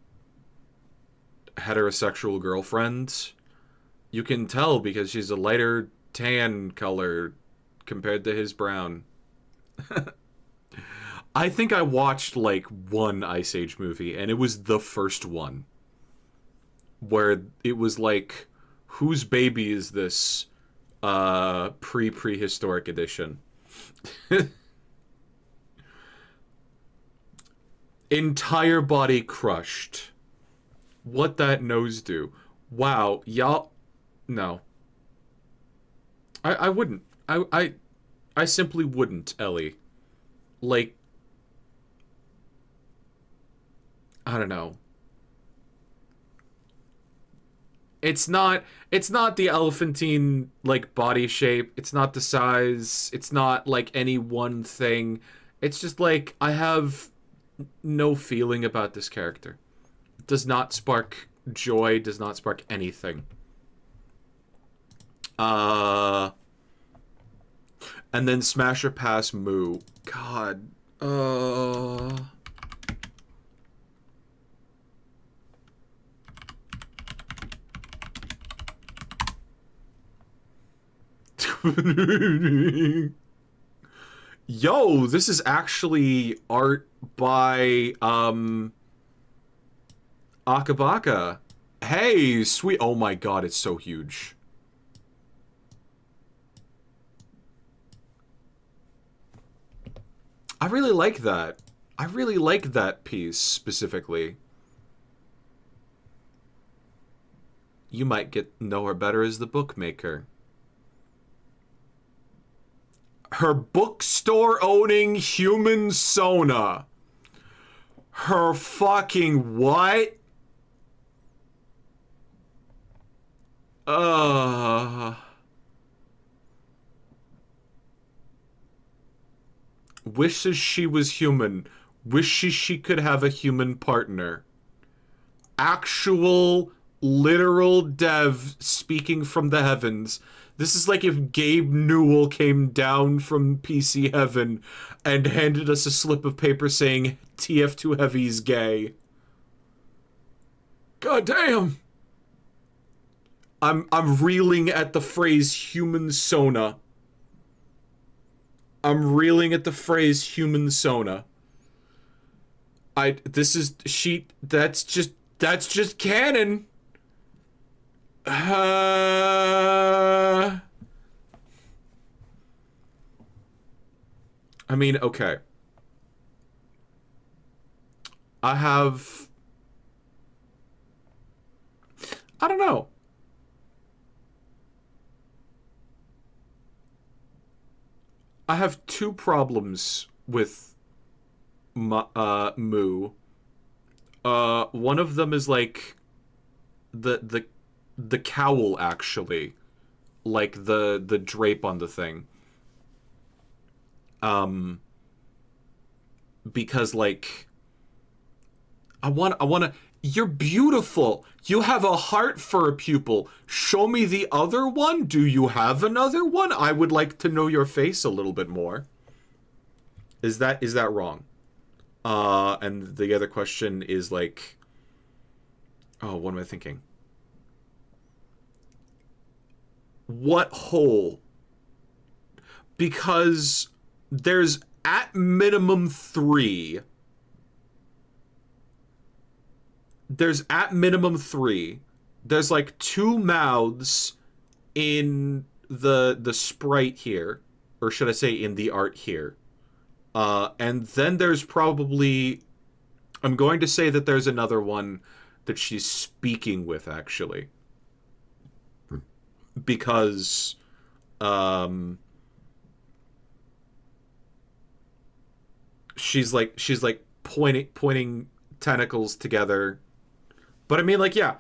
heterosexual girlfriend. You can tell because she's a lighter tan color compared to his brown. I think I watched, like, one Ice Age movie, and it was the first one. Where it was like, whose baby is this? Prehistoric edition. Entire body crushed. What that nose do? Wow, y'all... No. I wouldn't. I simply wouldn't, Ellie. Like... I don't know. It's not the elephantine, like, body shape. It's not the size. It's not, like, any one thing. It's just, like, I have no feeling about this character. Does not spark joy, does not spark anything. And then Smash or Pass Moo. God. Yo, this is actually art by Akabaka. Hey, sweet. Oh my god, it's so huge. I really like that. I really like that piece specifically. You might know her better as the bookmaker. Her bookstore owning human Sona. Her fucking what? Wishes she was human. Wishes she could have a human partner. Actual, literal dev speaking from the heavens. This is like if Gabe Newell came down from PC heaven and handed us a slip of paper saying TF2 Heavy's gay. God damn. I'm reeling at the phrase human Sona. I'm reeling at the phrase human Sona. That's just canon. I mean, okay. I don't know. I have two problems with Moo. One of them is like the cowl, actually, like the drape on the thing. Because like I wanna. You're beautiful. You have a heart for a pupil. Show me the other one. Do you have another one? I would like to know your face a little bit more. Is that wrong? And the other question is like, oh, what am I thinking? What hole? Because there's at minimum 3. There's at minimum 3. There's like 2 mouths in the sprite here, or should I say in the art here. And then there's probably, I'm going to say that there's another one that she's speaking with, actually. Because she's like pointing tentacles together. But I mean, like, yeah.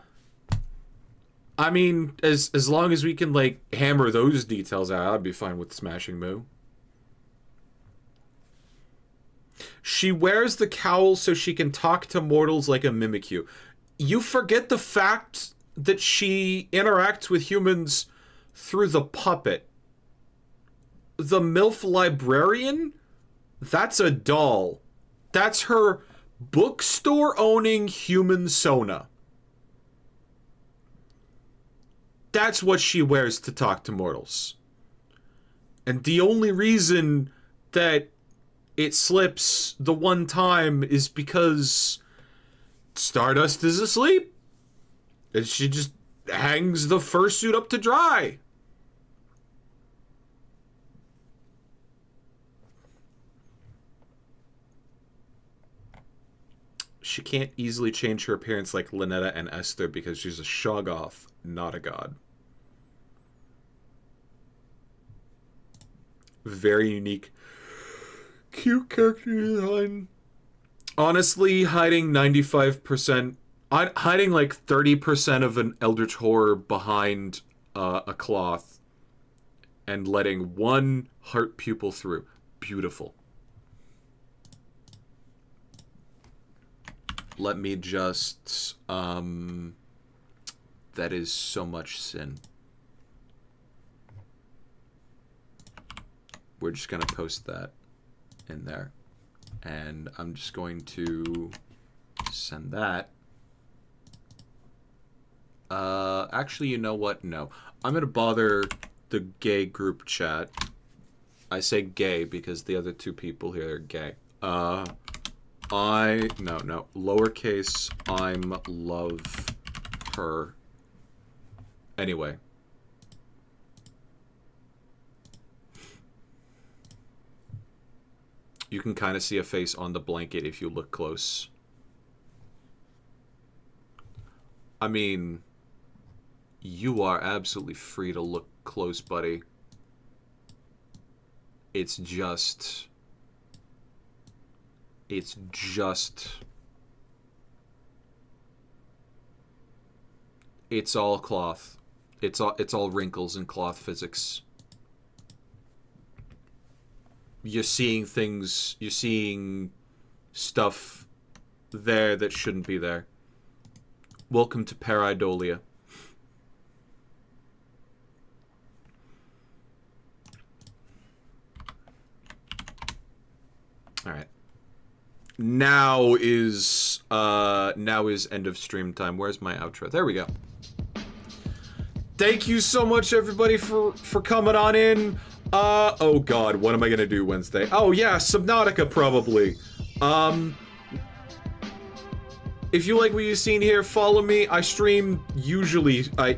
I mean, as long as we can, like, hammer those details out, I'd be fine with smashing Moo. She wears the cowl so she can talk to mortals like a Mimikyu. You forget the fact that she interacts with humans through the puppet. The MILF librarian? That's a doll. That's her bookstore-owning human Sona. That's what she wears to talk to mortals. And the only reason that it slips the one time is because Stardust is asleep. And she just hangs the fursuit up to dry. She can't easily change her appearance like Lynetta and Esther because she's a Shoggoth, not a god. Very unique. Cute character design. Honestly, hiding 95%, hiding like 30% of an Eldritch Horror behind a cloth and letting one heart pupil through. Beautiful. Let me just, that is so much sin. We're just gonna post that in there. And I'm just going to send that. Actually, you know what? No. I'm gonna bother the gay group chat. I say gay because the other two people here are gay. No, lowercase, I'm love her. Anyway. You can kind of see a face on the blanket if you look close. I mean, you are absolutely free to look close, buddy. It's just... It's all cloth. It's all wrinkles and cloth physics. You're seeing things, you're seeing stuff there that shouldn't be there. Welcome to Pareidolia. Alright. Now is end of stream time. Where's my outro? There we go. Thank you so much, everybody, for coming on in. Oh god, what am I gonna do Wednesday? Oh yeah, Subnautica probably. If you like what you've seen here, follow me. I stream usually, I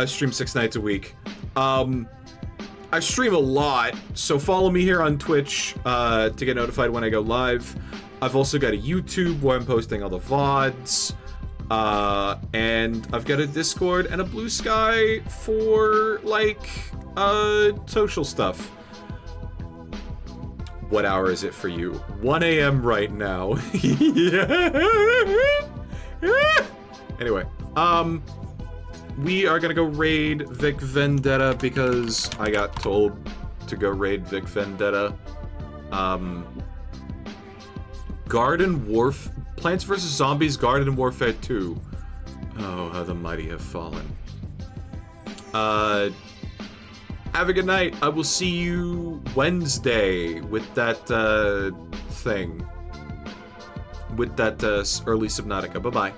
stream 6 nights a week. I stream a lot, so follow me here on Twitch to get notified when I go live. I've also got a YouTube where I'm posting all the VODs. And I've got a Discord and a Blue Sky for, like, social stuff. What hour is it for you? 1 a.m. right now. Anyway, we are gonna go raid Vic Vendetta because I got told to go raid Vic Vendetta. Plants vs. Zombies Garden Warfare 2. Oh, how the mighty have fallen. Have a good night. I will see you Wednesday with that thing. With that early Subnautica. Bye-bye.